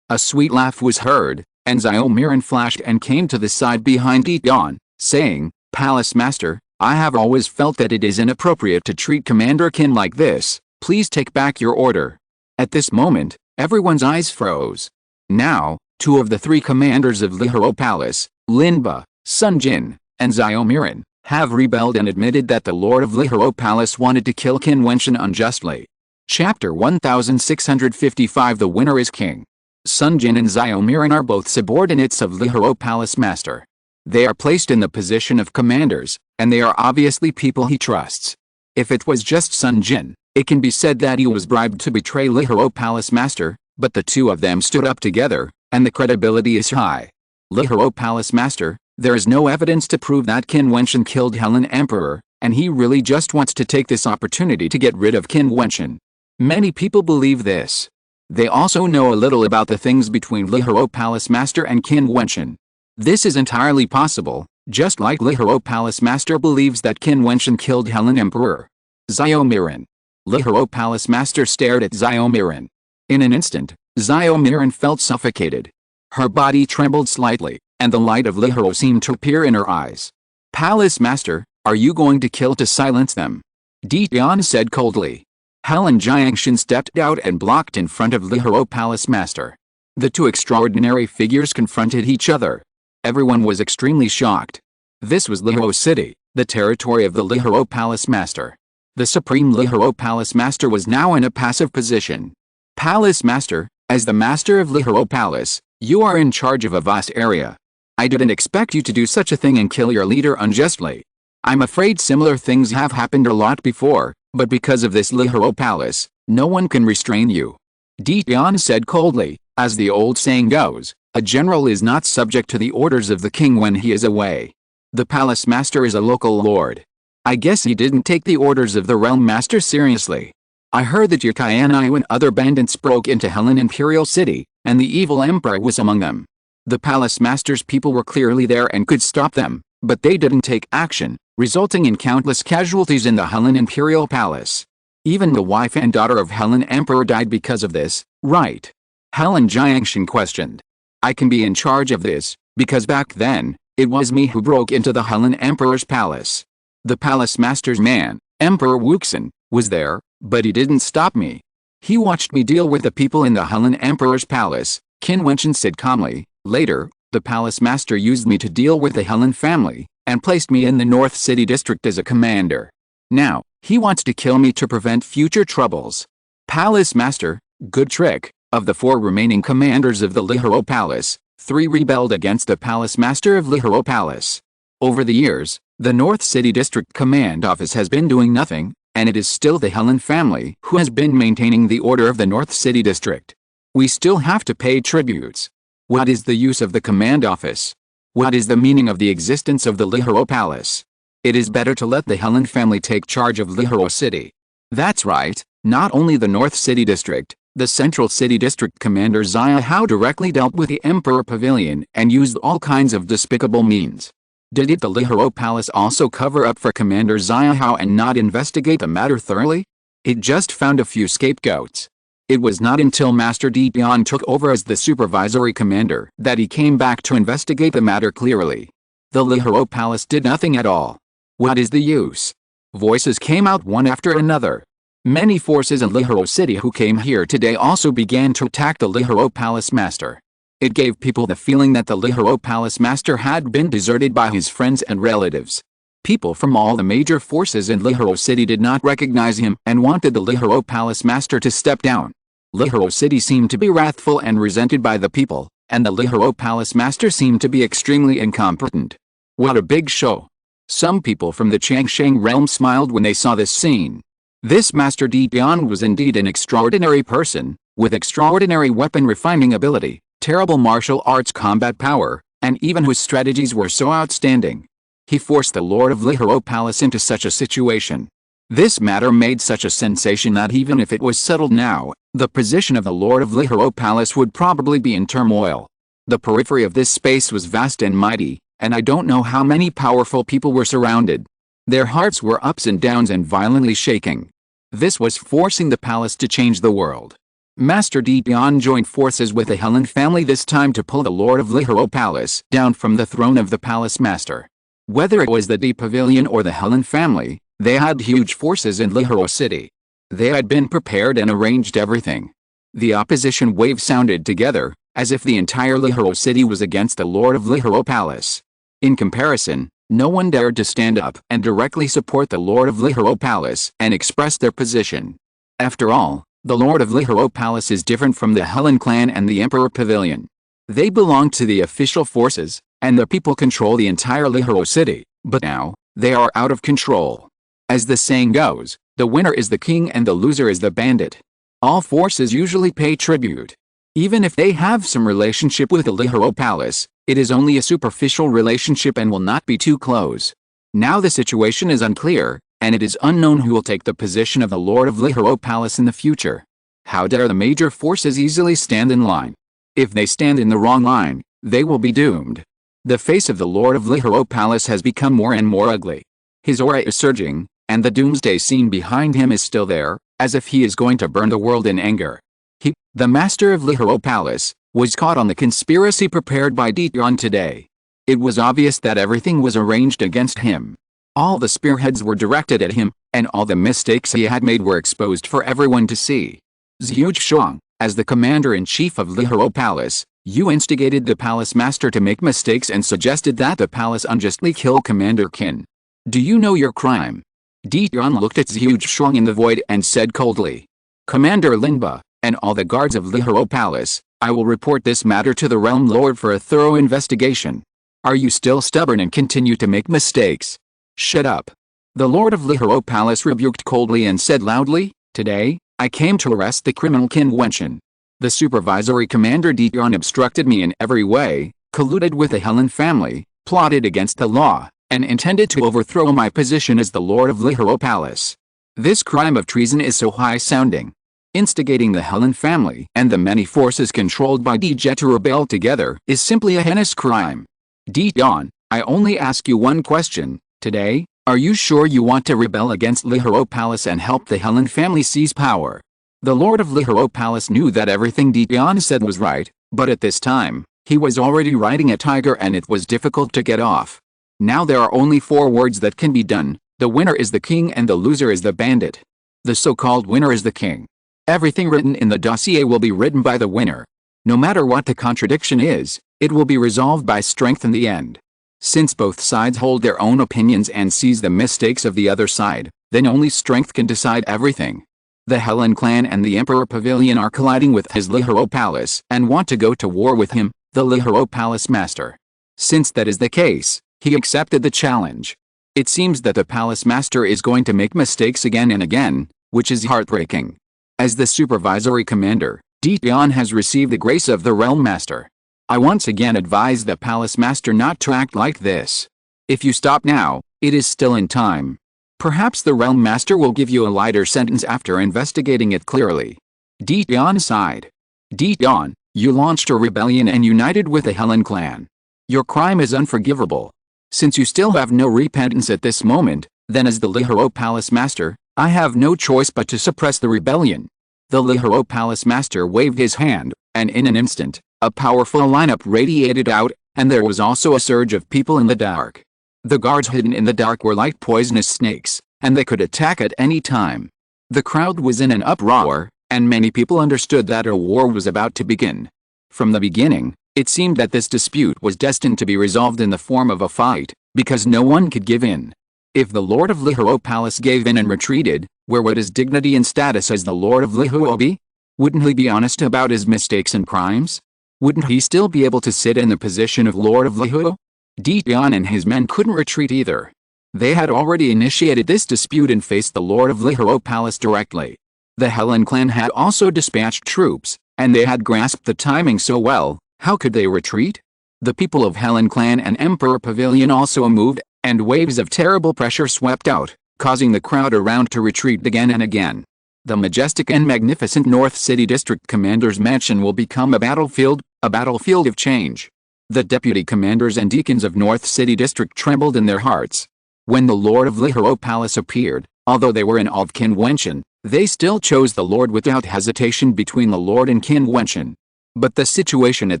A sweet laugh was heard, and Xiao Miran flashed and came to the side behind Jiutian, saying, "Palace Master, I have always felt that it is inappropriate to treat Commander Qin like this. Please take back your order." At this moment, everyone's eyes froze. Now, two of the three commanders of Lihoro Palace, Linba, Sun Jin, and Xiao Miran, have rebelled and admitted that the Lord of Lihoro Palace wanted to kill Qin Wentian unjustly. Chapter 1655. The winner is king. Sun Jin and Xiao Miran are both subordinates of Lihoro Palace Master. They are placed in the position of commanders, and they are obviously people he trusts. If it was just Sun Jin, it can be said that he was bribed to betray Lihoro Palace Master, but the two of them stood up together, and the credibility is high. Lihoro Palace Master, there is no evidence to prove that Qin Wentian killed Helen Emperor, and he really just wants to take this opportunity to get rid of Qin Wentian. Many people believe this. They also know a little about the things between Lihoro Palace Master and Qin Wentian. This is entirely possible, just like Lihoro Palace Master believes that Qin Wentian killed Helen Emperor. Xiao Miran. Lihoro Palace Master stared at Xiao Miran. In an instant, Xiao Miran felt suffocated. Her body trembled slightly, and the light of Lihoro seemed to appear in her eyes. "Palace Master, are you going to kill to silence them?" Jiutian said coldly. Helen Jiangshan stepped out and blocked in front of Lihoro Palace Master. The two extraordinary figures confronted each other. Everyone was extremely shocked. This was Lihoro City, the territory of the Lihoro Palace Master. The Supreme Lihoro Palace Master was now in a passive position. "Palace Master, as the Master of Lihoro Palace, you are in charge of a vast area. I didn't expect you to do such a thing and kill your leader unjustly. I'm afraid similar things have happened a lot before, but because of this Lihoro Palace, no one can restrain you." Jiutian said coldly, as the old saying goes, a general is not subject to the orders of the king when he is away. The Palace Master is a local lord. I guess he didn't take the orders of the Realm Master seriously. I heard that Jiutian and other bandits broke into Helen Imperial City, and the evil emperor was among them. The Palace Master's people were clearly there and could stop them, but they didn't take action, resulting in countless casualties in the Helen Imperial Palace. Even the wife and daughter of Helen Emperor died because of this, right? Helen Jiangshan questioned. "I can be in charge of this, because back then, it was me who broke into the Helen Emperor's palace. The Palace Master's man, Emperor Wuxin, was there, but he didn't stop me. He watched me deal with the people in the Helen Emperor's palace," Qin Wentian said calmly. "Later, the Palace Master used me to deal with the Helen family, and placed me in the North City District as a commander. Now, he wants to kill me to prevent future troubles." "Palace Master, good trick." Of the four remaining commanders of the Lihoro Palace, 3 rebelled against the Palace Master of Lihoro Palace. Over the years, the North City District Command Office has been doing nothing, and it is still the Helen family who has been maintaining the order of the North City District. We still have to pay tributes. What is the use of the Command Office? What is the meaning of the existence of the Lihoro Palace? It is better to let the Helen family take charge of Lihoro City. That's right, not only the North City District, the Central City District Commander Xia Hao directly dealt with the Emperor Pavilion and used all kinds of despicable means. Did the Lihoro Palace also cover up for Commander Xia Hao and not investigate the matter thoroughly? It just found a few scapegoats. It was not until Master Jiutian took over as the supervisory commander that he came back to investigate the matter clearly. The Lihoro Palace did nothing at all. What is the use? Voices came out one after another. Many forces in Lihoro City who came here today also began to attack the Lihoro Palace Master. It gave people the feeling that the Lihoro Palace Master had been deserted by his friends and relatives. People from all the major forces in Lihoro City did not recognize him and wanted the Lihoro Palace Master to step down. Lihoro City seemed to be wrathful and resented by the people, and the Lihoro Palace Master seemed to be extremely incompetent. What a big show! Some people from the Changsheng realm smiled when they saw this scene. This Master Jiutian was indeed an extraordinary person, with extraordinary weapon refining ability, terrible martial arts combat power, and even whose strategies were so outstanding. He forced the Lord of Lihoro Palace into such a situation. This matter made such a sensation that even if it was settled now, the position of the Lord of Lihoro Palace would probably be in turmoil. The periphery of this space was vast and mighty, and I don't know how many powerful people were surrounded. Their hearts were ups and downs and violently shaking. This was forcing the palace to change the world. Master Jiutian joined forces with the Helen family this time to pull the Lord of Lihuro Palace down from the throne of the palace master. Whether it was the D Pavilion or the Helen family, they had huge forces in Lihuro City. They had been prepared and arranged everything. The opposition wave sounded together, as if the entire Lihuro City was against the Lord of Lihuro Palace. In comparison, no one dared to stand up and directly support the Lord of Lihuro Palace and express their position. After all, the Lord of Lihuro Palace is different from the Helen clan and the Emperor Pavilion. They belong to the official forces, and the people control the entire Lihuro City, but now, they are out of control. As the saying goes, the winner is the king and the loser is the bandit. All forces usually pay tribute. Even if they have some relationship with the Lihuro Palace, it is only a superficial relationship and will not be too close. Now the situation is unclear, and it is unknown who will take the position of the Lord of Lihuro Palace in the future. How dare the major forces easily stand in line? If they stand in the wrong line, they will be doomed. The face of the Lord of Lihuro Palace has become more and more ugly. His aura is surging, and the doomsday scene behind him is still there, as if he is going to burn the world in anger. He, the master of Lihuro Palace, was caught on the conspiracy prepared by Jiutian today. It was obvious that everything was arranged against him. All the spearheads were directed at him, and all the mistakes he had made were exposed for everyone to see. Jiutian, as the commander-in-chief of Lihuro Palace, you instigated the palace master to make mistakes and suggested that the palace unjustly kill Commander Qin. Do you know your crime? Jiutian looked at Jiutian in the void and said coldly, Commander Linba, and all the guards of Lihuro Palace, I will report this matter to the Realm Lord for a thorough investigation. Are you still stubborn and continue to make mistakes? Shut up. The Lord of Lihuro Palace rebuked coldly and said loudly, Today, I came to arrest the criminal Qin Wentian. The supervisory commander Jiutian obstructed me in every way, colluded with the Helen family, plotted against the law, and intended to overthrow my position as the Lord of Lihuro Palace. This crime of treason is so high-sounding. Instigating the Helen family and the many forces controlled by Jiutian to rebel together is simply a heinous crime. Jiutian, I only ask you one question. Today, are you sure you want to rebel against Lihuro Palace and help the Helen family seize power? The Lord of Lihuro Palace knew that everything Jiutian said was right, but at this time, he was already riding a tiger and it was difficult to get off. Now there are only 4 words that can be done, the winner is the king and the loser is the bandit. The so-called winner is the king. Everything written in the dossier will be written by the winner. No matter what the contradiction is, it will be resolved by strength in the end. Since both sides hold their own opinions and sees the mistakes of the other side, then only strength can decide everything. The Helen clan and the Emperor Pavilion are colliding with his Lihuro Palace and want to go to war with him, the Lihuro Palace master. Since that is the case, he accepted the challenge. It seems that the palace master is going to make mistakes again and again, which is heartbreaking. As the supervisory commander, Jiutian has received the grace of the realm master. I once again advise the palace master not to act like this. If you stop now, it is still in time. Perhaps the realm master will give you a lighter sentence after investigating it clearly. Jiutian sighed. Jiutian, you launched a rebellion and united with the Helen clan. Your crime is unforgivable. Since you still have no repentance at this moment, then as the Lihuro Palace master, I have no choice but to suppress the rebellion. The Lihuro Palace master waved his hand, and in an instant, a powerful lineup radiated out, and there was also a surge of people in the dark. The guards hidden in the dark were like poisonous snakes, and they could attack at any time. The crowd was in an uproar, and many people understood that a war was about to begin. From the beginning, it seemed that this dispute was destined to be resolved in the form of a fight, because no one could give in. If the Lord of Lihuro Palace gave in and retreated, where would his dignity and status as the Lord of Lihuro be? Wouldn't he be honest about his mistakes and crimes? Wouldn't he still be able to sit in the position of Lord of Lihuro? Jiutian and his men couldn't retreat either. They had already initiated this dispute and faced the Lord of Lihuro Palace directly. The Helen clan had also dispatched troops, and they had grasped the timing so well, how could they retreat? The people of Helen clan and Emperor Pavilion also moved, and waves of terrible pressure swept out, causing the crowd around to retreat again and again. The majestic and magnificent North City District Commander's Mansion will become a battlefield of change. The deputy commanders and deacons of North City District trembled in their hearts. When the Lord of Lihoro Palace appeared, although they were in awe of Qin Wentian, they still chose the Lord without hesitation between the Lord and Qin Wentian. But the situation at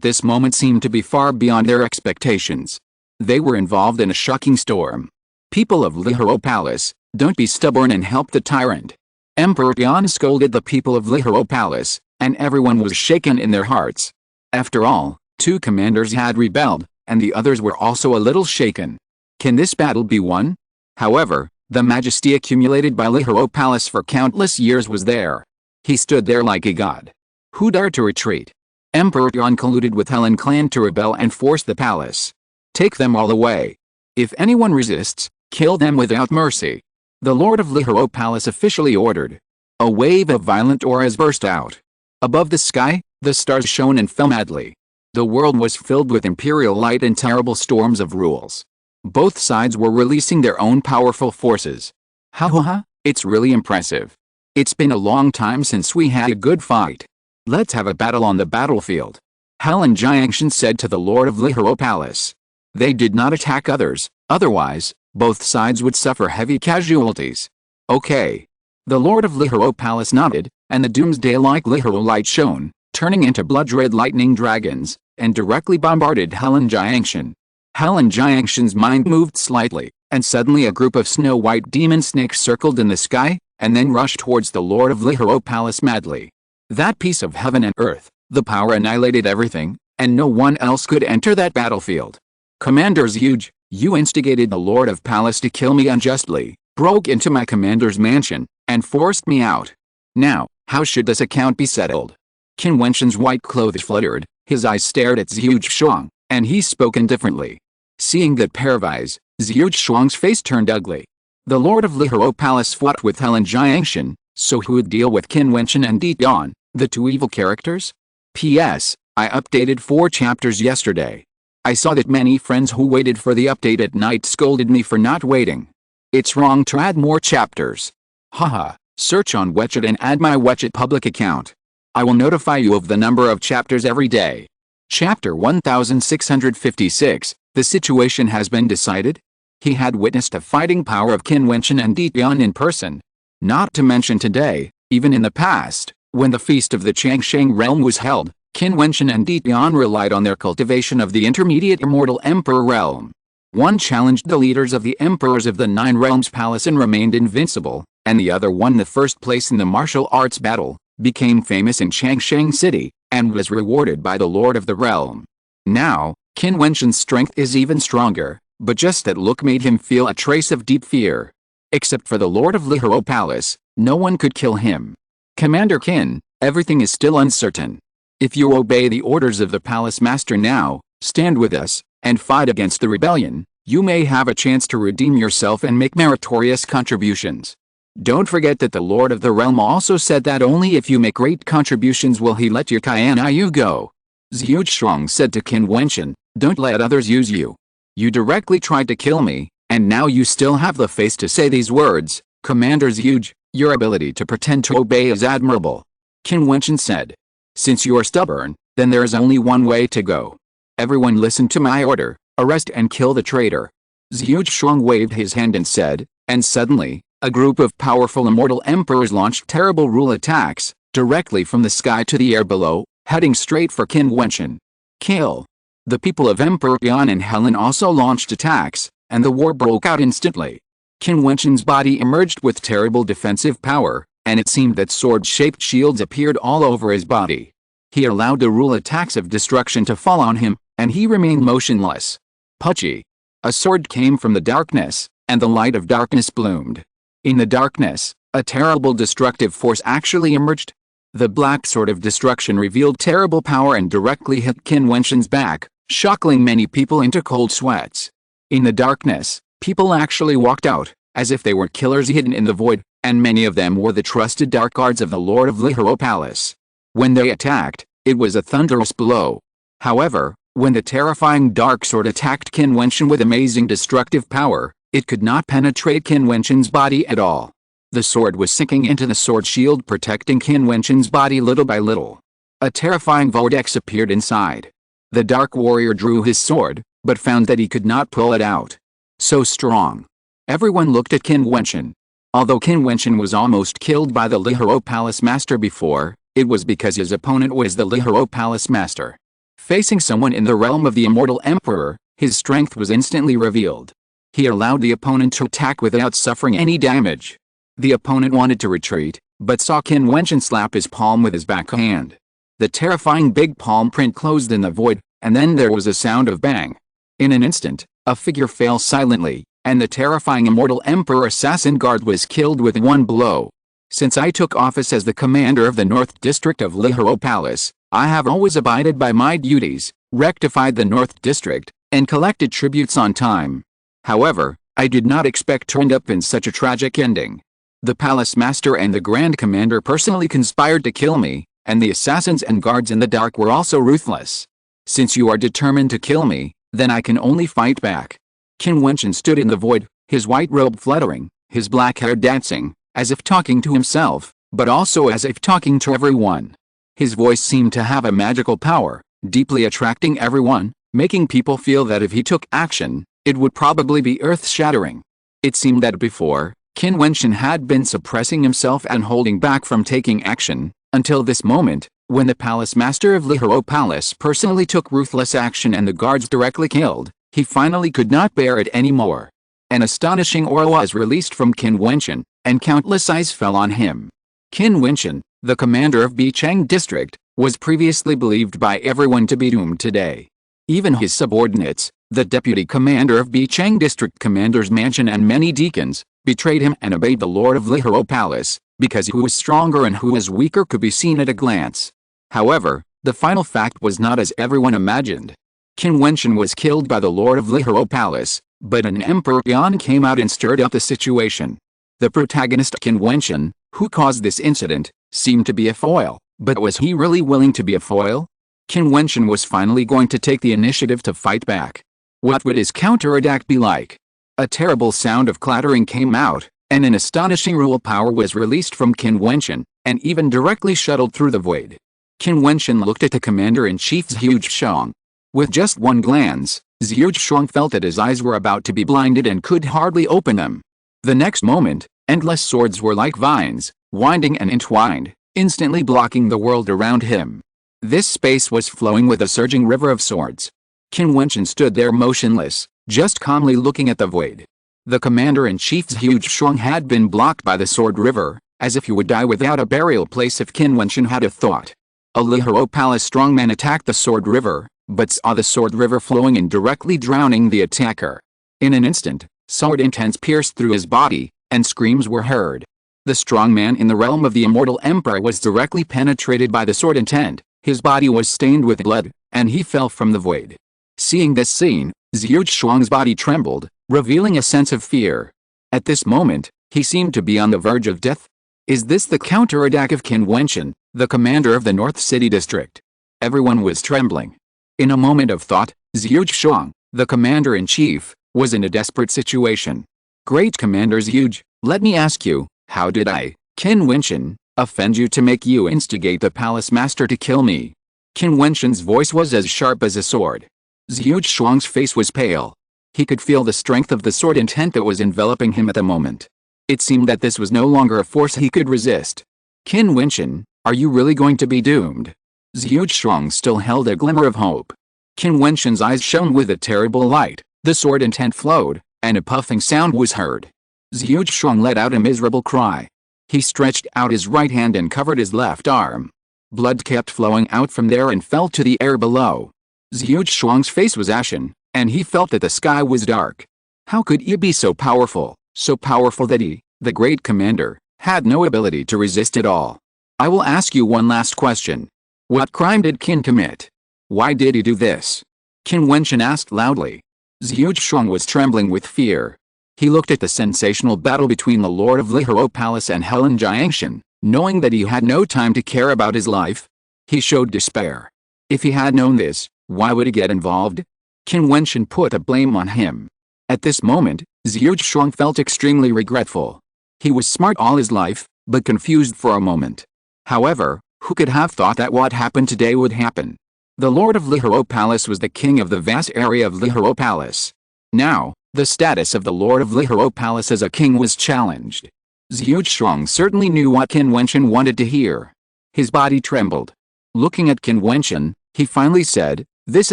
this moment seemed to be far beyond their expectations. They were involved in a shocking storm. People of Lihoro Palace, don't be stubborn and help the tyrant. Emperor Jian scolded the people of Lihoro Palace, and everyone was shaken in their hearts. After all, 2 commanders had rebelled, and the others were also a little shaken. Can this battle be won? However, the majesty accumulated by Lihoro Palace for countless years was there. He stood there like a god. Who dared to retreat? Emperor Jian colluded with Helen clan to rebel and force the palace. Take them all away. If anyone resists, kill them without mercy. The Lord of Lihoro Palace officially ordered. A wave of violent auras burst out. Above the sky, the stars shone and fell madly. The world was filled with imperial light and terrible storms of rules. Both sides were releasing their own powerful forces. Ha ha ha, it's really impressive. It's been a long time since we had a good fight. Let's have a battle on the battlefield. Helen Jiutian said to the Lord of Lihoro Palace. They did not attack others, otherwise, both sides would suffer heavy casualties. Okay. The Lord of Lihoro Palace nodded, and the doomsday-like Lihoro light shone, turning into blood-red lightning dragons, and directly bombarded Helen Jiutian. Helen Jiutian's mind moved slightly, and suddenly a group of snow-white demon snakes circled in the sky, and then rushed towards the Lord of Lihoro Palace madly. That piece of heaven and earth, the power annihilated everything, and no one else could enter that battlefield. Commander Zhuge, you instigated the Lord of Palace to kill me unjustly, broke into my commander's mansion, and forced me out. Now, how should this account be settled? Qin Wentian's white clothes fluttered, his eyes stared at Zhuge Shuang, and he spoke indifferently. Seeing that pair of eyes, Zhuge Shuang's face turned ugly. The Lord of Lihoro Palace fought with Helen Jiutian, so who would deal with Qin Wentian and Jiutian, the 2 evil characters? P.S. I updated 4 chapters yesterday. I saw that many friends who waited for the update at night scolded me for not waiting. It's wrong to add more chapters. Haha, search on WeChat and add my WeChat public account. I will notify you of the number of chapters every day. Chapter 1656, the situation has been decided? He had witnessed the fighting power of Qin Wentian and Jiutian in person. Not to mention today, even in the past, when the Feast of the Changsheng realm was held, Qin Wentian and Jiutian relied on their cultivation of the intermediate immortal Emperor realm. One challenged the leaders of the Emperors of the 9 Realms Palace and remained invincible, and the other won the first place in the martial arts battle, became famous in Changsheng City, and was rewarded by the Lord of the Realm. Now, Qin Wentian's strength is even stronger, but just that look made him feel a trace of deep fear. Except for the Lord of Lihoro Palace, no one could kill him. Commander Qin, everything is still uncertain. If you obey the orders of the Palace Master now, stand with us, and fight against the rebellion, you may have a chance to redeem yourself and make meritorious contributions. Don't forget that the Lord of the Realm also said that only if you make great contributions will he let your Qian go. Zhuge Shuang said to Qin Wentian, don't let others use you. You directly tried to kill me, and now you still have the face to say these words. Commander Zhuge, your ability to pretend to obey is admirable. Qin Wentian said. Since you are stubborn, then there is only one way to go. Everyone listen to my order, arrest and kill the traitor. Zhuge Shuang waved his hand and said, and suddenly, a group of powerful immortal emperors launched terrible rule attacks, directly from the sky to the air below, heading straight for Qin Wentian. Kill. The people of Emperor Jian and Helen also launched attacks, and the war broke out instantly. Qin Wentian's body emerged with terrible defensive power, and it seemed that sword-shaped shields appeared all over his body. He allowed the rule attacks of destruction to fall on him, and he remained motionless. Pucci. A sword came from the darkness, and the light of darkness bloomed. In the darkness, a terrible destructive force actually emerged. The black sword of destruction revealed terrible power and directly hit Qin Wentian's back, shocking many people into cold sweats. In the darkness, people actually walked out, as if they were killers hidden in the void, and many of them were the trusted dark guards of the Lord of Lihoro Palace. When they attacked, it was a thunderous blow. However, when the terrifying dark sword attacked Qin Wentian with amazing destructive power, it could not penetrate Qin Wentian's body at all. The sword was sinking into the sword shield protecting Qin Wentian's body little by little. A terrifying vortex appeared inside. The dark warrior drew his sword, but found that he could not pull it out. So strong. Everyone looked at Qin Wentian. Although Qin Wentian was almost killed by the Lihuro Palace Master before, it was because his opponent was the Lihuro Palace Master. Facing someone in the realm of the Immortal Emperor, his strength was instantly revealed. He allowed the opponent to attack without suffering any damage. The opponent wanted to retreat, but saw Qin Wentian slap his palm with his backhand. The terrifying big palm print closed in the void, and then there was a sound of bang. In an instant, a figure fell silently, and the terrifying Immortal Emperor assassin guard was killed with one blow. Since I took office as the commander of the North District of Lihuro Palace, I have always abided by my duties, rectified the North District, and collected tributes on time. However, I did not expect to end up in such a tragic ending. The Palace Master and the Grand Commander personally conspired to kill me, and the assassins and guards in the dark were also ruthless. Since you are determined to kill me, then I can only fight back. Qin Wentian stood in the void, his white robe fluttering, his black hair dancing, as if talking to himself, but also as if talking to everyone. His voice seemed to have a magical power, deeply attracting everyone, making people feel that if he took action, it would probably be earth-shattering. It seemed that before, Qin Wentian had been suppressing himself and holding back from taking action, until this moment, when the Palace Master of Lihuro Palace personally took ruthless action and the guards directly killed, he finally could not bear it anymore. An astonishing aura was released from Qin Wentian, and countless eyes fell on him. Qin Wentian, the commander of Bicheng District, was previously believed by everyone to be doomed today. Even his subordinates, the deputy commander of Bicheng District Commander's Mansion and many deacons, betrayed him and obeyed the Lord of Lihuro Palace, because who was stronger and who was weaker could be seen at a glance. However, the final fact was not as everyone imagined. Qin Wentian was killed by the Lord of Lihuro Palace, but an Emperor Yan came out and stirred up the situation. The protagonist Qin Wentian, who caused this incident, seemed to be a foil, but was he really willing to be a foil? Qin Wentian was finally going to take the initiative to fight back. What would his counterattack be like? A terrible sound of clattering came out, and an astonishing rule power was released from Qin Wentian, and even directly shuttled through the void. Qin Wentian looked at the commander-in-chief Jiutian. With just one glance, Jiutian felt that his eyes were about to be blinded and could hardly open them. The next moment, endless swords were like vines, winding and entwined, instantly blocking the world around him. This space was flowing with a surging river of swords. Qin Wentian stood there motionless, just calmly looking at the void. The commander-in-chief's huge shrung had been blocked by the sword river, as if he would die without a burial place if Qin Wentian had a thought. A Lihuro Palace strongman attacked the sword river, but saw the sword river flowing and directly drowning the attacker. In an instant, sword intents pierced through his body, and screams were heard. The strongman in the realm of the Immortal Emperor was directly penetrated by the sword intent, his body was stained with blood, and he fell from the void. Seeing this scene, Jiutian's body trembled, revealing a sense of fear. At this moment, he seemed to be on the verge of death. Is this the counterattack of Qin Wentian, the commander of the North City District? Everyone was trembling. In a moment of thought, Jiutian, the commander-in-chief, was in a desperate situation. Great Commander Jiu, let me ask you, how did I, Qin Wentian, offend you to make you instigate the palace master to kill me? Qin Wentian's voice was as sharp as a sword. Jiutian's face was pale. He could feel the strength of the sword intent that was enveloping him at the moment. It seemed that this was no longer a force he could resist. Qin Wentian, are you really going to be doomed? Jiutian still held a glimmer of hope. Qin Wentian's eyes shone with a terrible light, the sword intent flowed, and a puffing sound was heard. Jiutian let out a miserable cry. He stretched out his right hand and covered his left arm. Blood kept flowing out from there and fell to the air below. Jiutian's face was ashen, and he felt that the sky was dark. How could he be so powerful that he, the great commander, had no ability to resist it all? I will ask you one last question. What crime did Qin commit? Why did he do this? Qin Wentian asked loudly. Jiutian was trembling with fear. He looked at the sensational battle between the Lord of Lihuro Palace and Helen Jiangshan, knowing that he had no time to care about his life. He showed despair. If he had known this, why would he get involved? Qin Wentian put a blame on him. At this moment, Jiutian felt extremely regretful. He was smart all his life, but confused for a moment. However, who could have thought that what happened today would happen? The Lord of Lihoro Palace was the king of the vast area of Lihoro Palace. Now, the status of the Lord of Lihoro Palace as a king was challenged. Jiutian certainly knew what Qin Wentian wanted to hear. His body trembled. Looking at Qin Wentian, he finally said, "This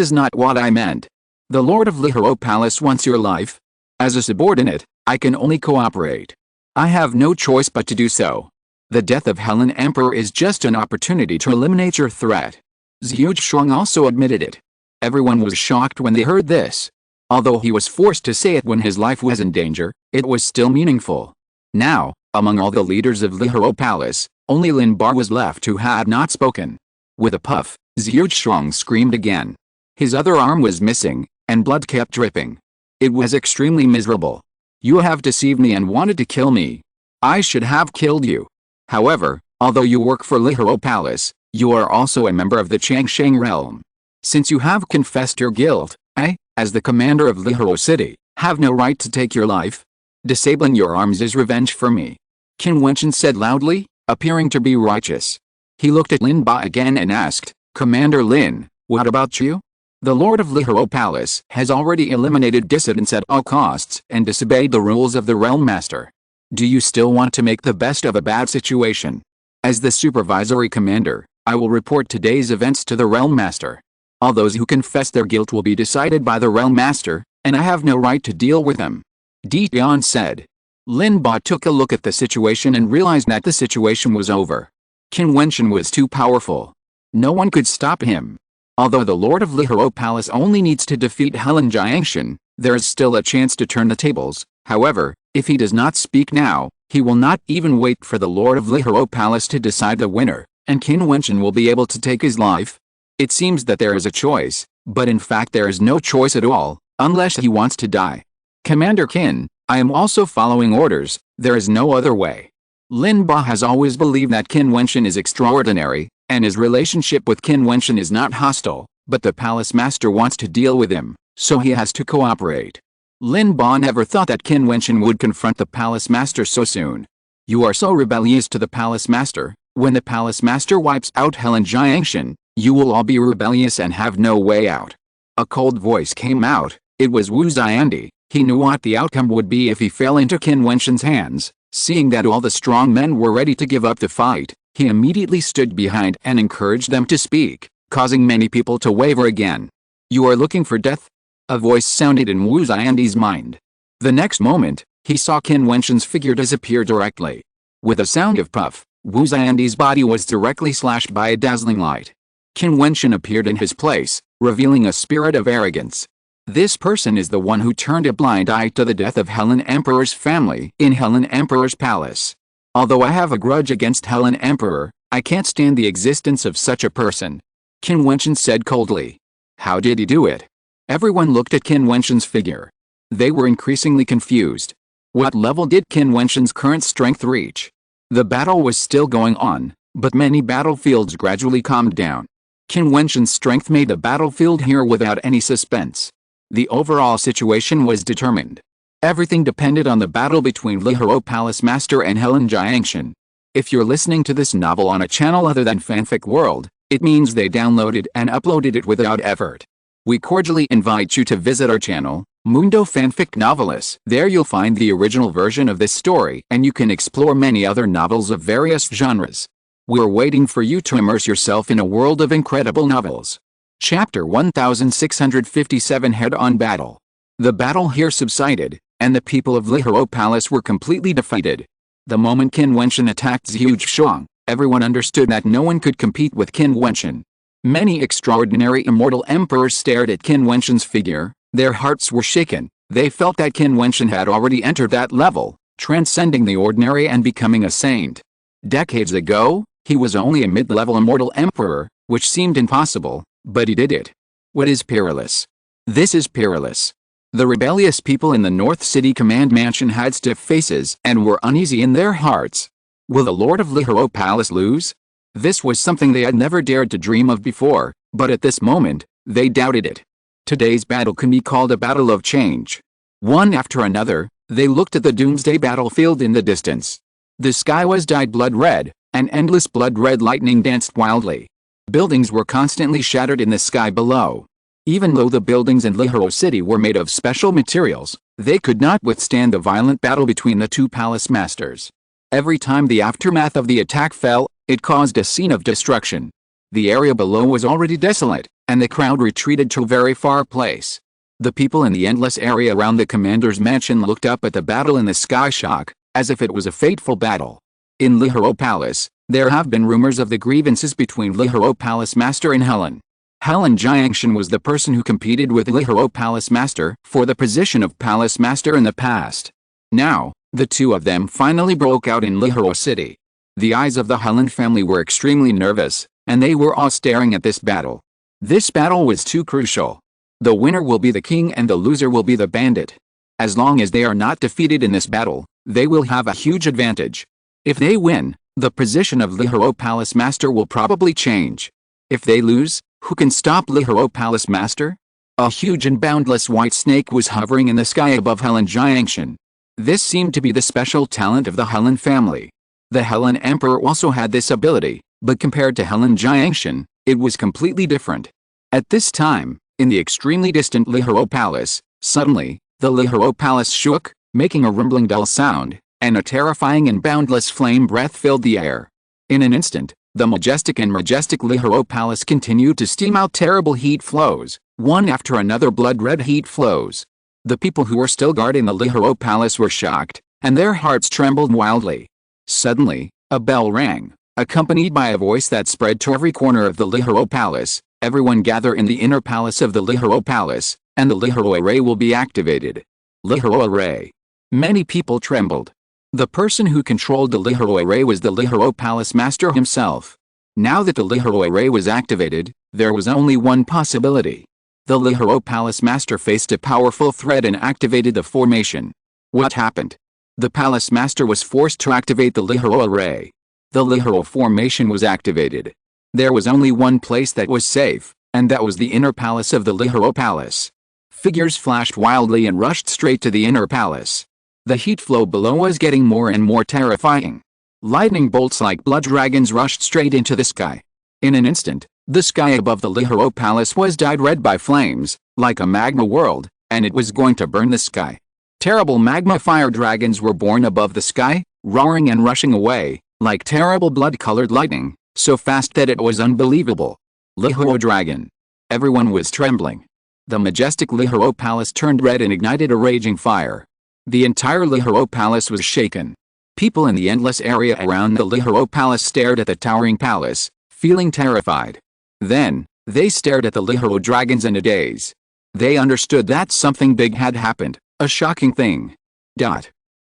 is not what I meant. The Lord of Lihoro Palace wants your life. As a subordinate, I can only cooperate. I have no choice but to do so. The death of Helen Emperor is just an opportunity to eliminate your threat." Jiutian also admitted it. Everyone was shocked when they heard this. Although he was forced to say it when his life was in danger, it was still meaningful. Now, among all the leaders of Lihoro Palace, only Lin Bar was left who had not spoken. With a puff, Jiutian screamed again. His other arm was missing, and blood kept dripping. It was extremely miserable. "You have deceived me and wanted to kill me. I should have killed you. However, although you work for Lihoro Palace, you are also a member of the Changsheng realm. Since you have confessed your guilt, I, as the commander of Lihoro City, have no right to take your life. Disabling your arms is revenge for me," Qin Wentian said loudly, appearing to be righteous. He looked at Lin Ba again and asked, "Commander Lin, what about you? The Lord of Lihoro Palace has already eliminated dissidents at all costs and disobeyed the rules of the Realm Master. Do you still want to make the best of a bad situation? As the supervisory commander, I will report today's events to the Realm Master. All those who confess their guilt will be decided by the Realm Master, and I have no right to deal with them," Jiutian said. Lin Ba took a look at the situation and realized that the situation was over. Qin Wentian was too powerful. No one could stop him. Although the Lord of Lihoro Palace only needs to defeat Helen Jiangshan, there is still a chance to turn the tables. However, if he does not speak now, he will not even wait for the Lord of Lihoro Palace to decide the winner, and Qin Wentian will be able to take his life. It seems that there is a choice, but in fact there is no choice at all, unless he wants to die. "Commander Qin, I am also following orders, there is no other way." Lin Ba has always believed that Qin Wentian is extraordinary, and his relationship with Qin Wentian is not hostile, but the Palace Master wants to deal with him, so he has to cooperate. Lin Ba never thought that Qin Wentian would confront the Palace Master so soon. "You are so rebellious to the Palace Master. When the Palace Master wipes out Helen Jiangshan, you will all be rebellious and have no way out." A cold voice came out. It was Wu Xiandi. He knew what the outcome would be if he fell into Qin Wentian's hands. Seeing that all the strong men were ready to give up the fight, he immediately stood behind and encouraged them to speak, causing many people to waver again. "You are looking for death?" a voice sounded in Wu Xiandi's mind. The next moment, he saw Qin Wentian's figure disappear directly. With a sound of puff, Wu Xiandi's body was directly slashed by a dazzling light. Qin Wentian appeared in his place, revealing a spirit of arrogance. "This person is the one who turned a blind eye to the death of Helen Emperor's family in Helen Emperor's palace. Although I have a grudge against Helen Emperor, I can't stand the existence of such a person," Qin Wentian said coldly. "How did he do it?" Everyone looked at Qin Wentian's figure. They were increasingly confused. What level did Qin Wentian's current strength reach? The battle was still going on, but many battlefields gradually calmed down. Qin Wentian's strength made the battlefield here without any suspense. The overall situation was determined. Everything depended on the battle between Lihoro Palace Master and Helen Jiangshan. If you're listening to this novel on a channel other than Fanfic World, it means they downloaded and uploaded it without effort. We cordially invite you to visit our channel, Mundo Fanfic Novelis. There you'll find the original version of this story and you can explore many other novels of various genres. We're waiting for you to immerse yourself in a world of incredible novels. Chapter 1657 Head-on Battle. The battle here subsided, and the people of Lihoro Palace were completely defeated. The moment Qin Wentian attacked Jiutian, everyone understood that no one could compete with Qin Wentian. Many extraordinary immortal emperors stared at Qin Wentian's figure. Their hearts were shaken. They felt that Qin Wentian had already entered that level, transcending the ordinary and becoming a saint. Decades ago, he was only a mid-level immortal emperor, which seemed impossible, but he did it. What is perilous? This is perilous. The rebellious people in the North City Command Mansion had stiff faces and were uneasy in their hearts. Will the Lord of Lihoro Palace lose? This was something they had never dared to dream of before, but at this moment, they doubted it. Today's battle can be called a battle of change. One after another, they looked at the doomsday battlefield in the distance. The sky was dyed blood red, and endless blood-red lightning danced wildly. Buildings were constantly shattered in the sky below. Even though the buildings in Lihoro City were made of special materials, they could not withstand the violent battle between the two palace masters. Every time the aftermath of the attack fell, it caused a scene of destruction. The area below was already desolate, and the crowd retreated to a very far place. The people in the endless area around the commander's mansion looked up at the battle in the sky shock, as if it was a fateful battle. In Lihoro Palace, there have been rumors of the grievances between Lihoro Palace Master and Helen. Helen Jiangshan was the person who competed with Lihoro Palace Master for the position of Palace Master in the past. Now, the two of them finally broke out in Lihoro City. The eyes of the Helen family were extremely nervous, and they were all staring at this battle. This battle was too crucial. The winner will be the king and the loser will be the bandit. As long as they are not defeated in this battle, they will have a huge advantage. If they win, the position of Lihoro Palace Master will probably change. If they lose, who can stop Lihoro Palace Master? A huge and boundless white snake was hovering in the sky above Helen Jiangshan. This seemed to be the special talent of the Helen family. The Helen Emperor also had this ability, but compared to Helen Jiangshan, it was completely different. At this time, in the extremely distant Lihoro Palace, suddenly, the Lihoro Palace shook, making a rumbling dull sound, and a terrifying and boundless flame breath filled the air. In an instant, the majestic Lihoro Palace continued to steam out terrible heat flows, one after another blood-red heat flows. The people who were still guarding the Lihoro Palace were shocked, and their hearts trembled wildly. Suddenly, a bell rang, accompanied by a voice that spread to every corner of the Lihoro Palace. Everyone gather in the inner palace of the Lihoro Palace, and the Lihoro Array will be activated. Lihoro Array. Many people trembled. The person who controlled the Lihoro Array was the Lihoro Palace Master himself. Now that the Lihoro Array was activated, there was only one possibility. The Lihoro Palace Master faced a powerful threat and activated the formation. What happened? The Palace Master was forced to activate the Lihoro Array. The Lihoro formation was activated. There was only one place that was safe, and that was the inner palace of the Lihoro Palace. Figures flashed wildly and rushed straight to the inner palace. The heat flow below was getting more and more terrifying. Lightning bolts like blood dragons rushed straight into the sky. In an instant, the sky above the Lihoro Palace was dyed red by flames, like a magma world, and it was going to burn the sky. Terrible magma fire dragons were born above the sky, roaring and rushing away, like terrible blood-colored lightning, so fast that it was unbelievable. Lihoro Dragon. Everyone was trembling. The majestic Lihoro Palace turned red and ignited a raging fire. The entire Lihoro Palace was shaken. People in the endless area around the Lihoro Palace stared at the towering palace, feeling terrified. Then, they stared at the Lihoro dragons in a daze. They understood that something big had happened, a shocking thing.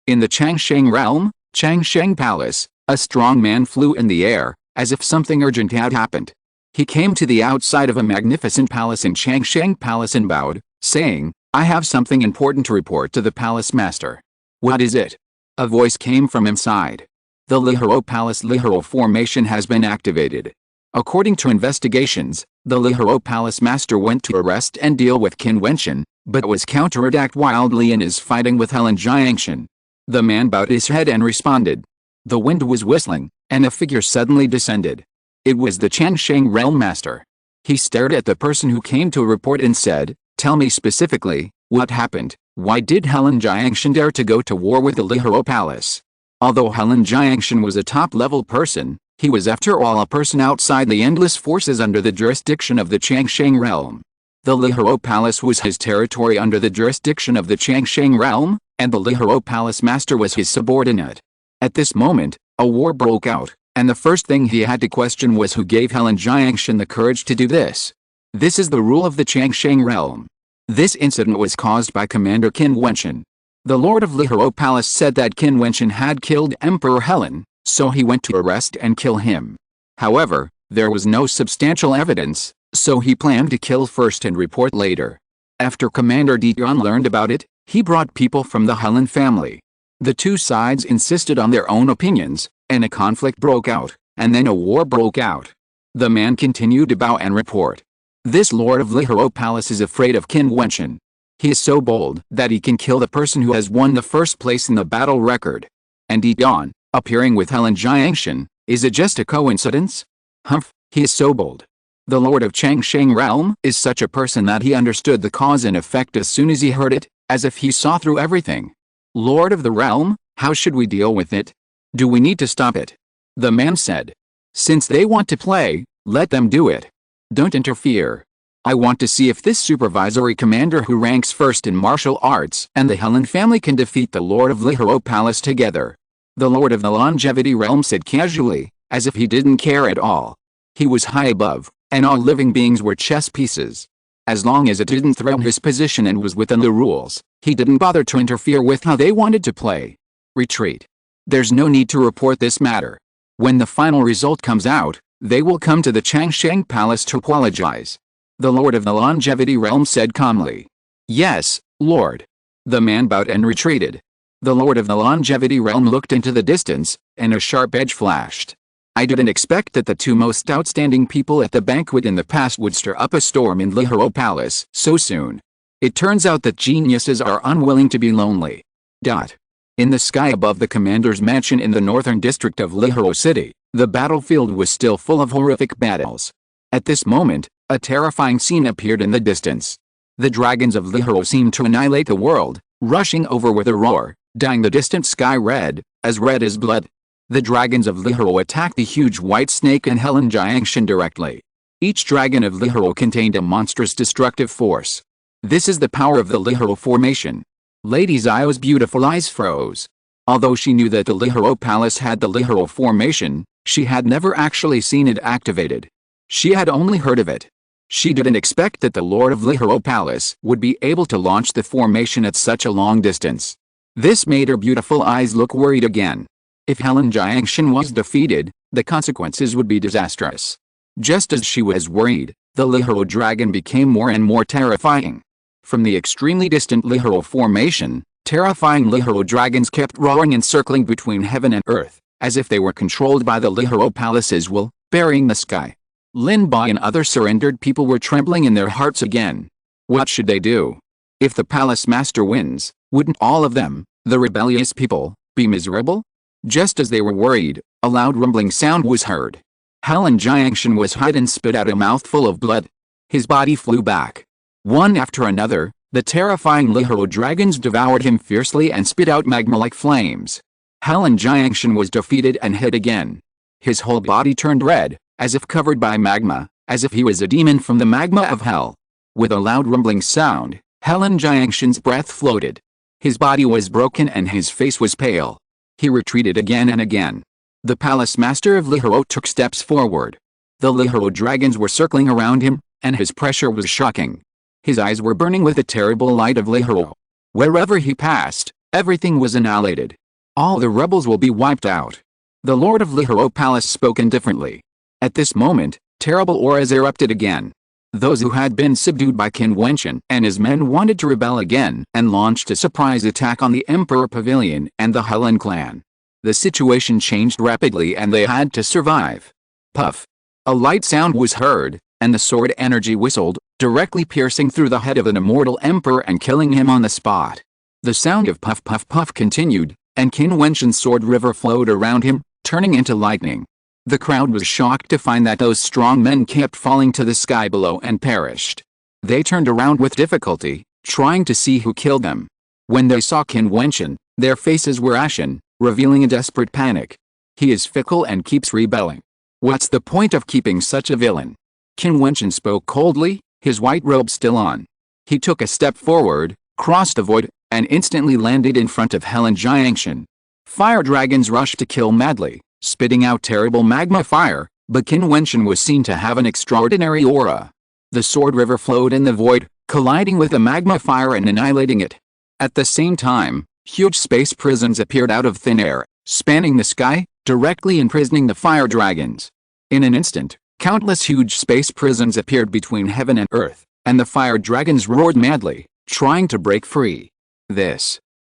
In the Changsheng realm, Changsheng Palace, a strong man flew in the air, as if something urgent had happened. He came to the outside of a magnificent palace in Changsheng Palace and bowed, saying, "I have something important to report to the Palace Master." "What is it?" A voice came from inside. "The Lihoro Palace Lihoro formation has been activated." According to investigations, the Lihoro Palace Master went to arrest and deal with Qin Wentian, but was counterattacked wildly in his fighting with Helen Jiangshan. The man bowed his head and responded. The wind was whistling, and a figure suddenly descended. It was the Changsheng Realm Master. He stared at the person who came to report and said, "Tell me specifically, what happened? Why did Helen Jiangshan dare to go to war with the Lihoro Palace?" Although Helen Jiangshan was a top-level person, he was after all a person outside the endless forces under the jurisdiction of the Changsheng Realm. The Lihoro Palace was his territory under the jurisdiction of the Changsheng Realm, and the Lihoro Palace Master was his subordinate. At this moment, a war broke out, and the first thing he had to question was who gave Helen Jiangshan the courage to do this. This is the rule of the Changsheng Realm. This incident was caused by Commander Qin Wentian. The Lord of Lihoro Palace said that Qin Wentian had killed Emperor Helen, so he went to arrest and kill him. However, there was no substantial evidence, so he planned to kill first and report later. After Commander Jiutian learned about it, he brought people from the Helen family. The two sides insisted on their own opinions, and a conflict broke out, and then a war broke out. The man continued to bow and report. This Lord of Lihoro Palace is afraid of Qin Wentian. He is so bold that he can kill the person who has won the first place in the battle record. And Jiutian, appearing with Helen Jiangshan, is it just a coincidence? Humph, he is so bold. The Lord of Changsheng realm is such a person that he understood the cause and effect as soon as he heard it, as if he saw through everything. Lord of the realm, how should we deal with it? Do we need to stop it? The man said. Since they want to play, let them do it. Don't interfere. I want to see if this supervisory commander who ranks first in martial arts and the Helen family can defeat the Lord of Lihoro Palace together. The Lord of the Longevity Realm said casually, as if he didn't care at all. He was high above, and all living beings were chess pieces. As long as it didn't threaten his position and was within the rules, he didn't bother to interfere with how they wanted to play. Retreat. There's no need to report this matter. When the final result comes out, they will come to the Changsheng Palace to apologize. The Lord of the Longevity Realm said calmly. Yes, Lord. The man bowed and retreated. The Lord of the Longevity Realm looked into the distance, and a sharp edge flashed. I didn't expect that the two most outstanding people at the banquet in the past would stir up a storm in Lihoro Palace so soon. It turns out that geniuses are unwilling to be lonely. In the sky above the commander's mansion in the northern district of Lihoro City, the battlefield was still full of horrific battles. At this moment, a terrifying scene appeared in the distance. The dragons of Lihoro seemed to annihilate the world, rushing over with a roar, dyeing the distant sky red as blood. The dragons of Lihoro attacked the huge white snake and Helen Jiangshan directly. Each dragon of Lihoro contained a monstrous destructive force. This is the power of the Lihoro formation. Lady Zio's beautiful eyes froze. Although she knew that the Lihoro Palace had the Lihoro formation, she had never actually seen it activated. She had only heard of it. She didn't expect that the Lord of Lihoro Palace would be able to launch the formation at such a long distance. This made her beautiful eyes look worried again. If Helen Jiangshan was defeated, the consequences would be disastrous. Just as she was worried, the Lihoro dragon became more and more terrifying. From the extremely distant Lihoro formation, terrifying Lihoro dragons kept roaring and circling between heaven and earth, as if they were controlled by the Lihoro Palace's will, burying the sky. Lin Bai and other surrendered people were trembling in their hearts again. What should they do? If the palace master wins, wouldn't all of them, the rebellious people, be miserable? Just as they were worried, a loud rumbling sound was heard. Helen Jiangshan was hit and spit out a mouthful of blood. His body flew back. One after another, the terrifying Lihoro dragons devoured him fiercely and spit out magma-like flames. Helen Jiangshan was defeated and hit again. His whole body turned red, as if covered by magma, as if he was a demon from the magma of hell. With a loud rumbling sound, Helen Jiangshan's breath floated. His body was broken and his face was pale. He retreated again and again. The palace master of Lihoro took steps forward. The Lihoro dragons were circling around him, and his pressure was shocking. His eyes were burning with the terrible light of Lihoro. Wherever he passed, everything was annihilated. All the rebels will be wiped out. The Lord of Lihoro Palace spoke indifferently. At this moment, terrible auras erupted again. Those who had been subdued by Qin Wentian and his men wanted to rebel again and launched a surprise attack on the Emperor Pavilion and the Helen clan. The situation changed rapidly and they had to survive. Puff. A light sound was heard, and the sword energy whistled, directly piercing through the head of an immortal emperor and killing him on the spot. The sound of puff puff puff continued, and Qin Wentian's sword river flowed around him, turning into lightning. The crowd was shocked to find that those strong men kept falling to the sky below and perished. They turned around with difficulty, trying to see who killed them. When they saw Qin Wentian, their faces were ashen, revealing a desperate panic. He is fickle and keeps rebelling. What's the point of keeping such a villain? Qin Wentian spoke coldly, his white robe still on. He took a step forward, crossed the void, and instantly landed in front of Helen Jiangshan. Fire dragons rushed to kill madly, spitting out terrible magma fire, but Qin Wentian was seen to have an extraordinary aura. The sword river flowed in the void, colliding with the magma fire and annihilating it. At the same time, huge space prisons appeared out of thin air, spanning the sky, directly imprisoning the fire dragons. In an instant, countless huge space prisons appeared between heaven and earth, and the fire dragons roared madly, trying to break free.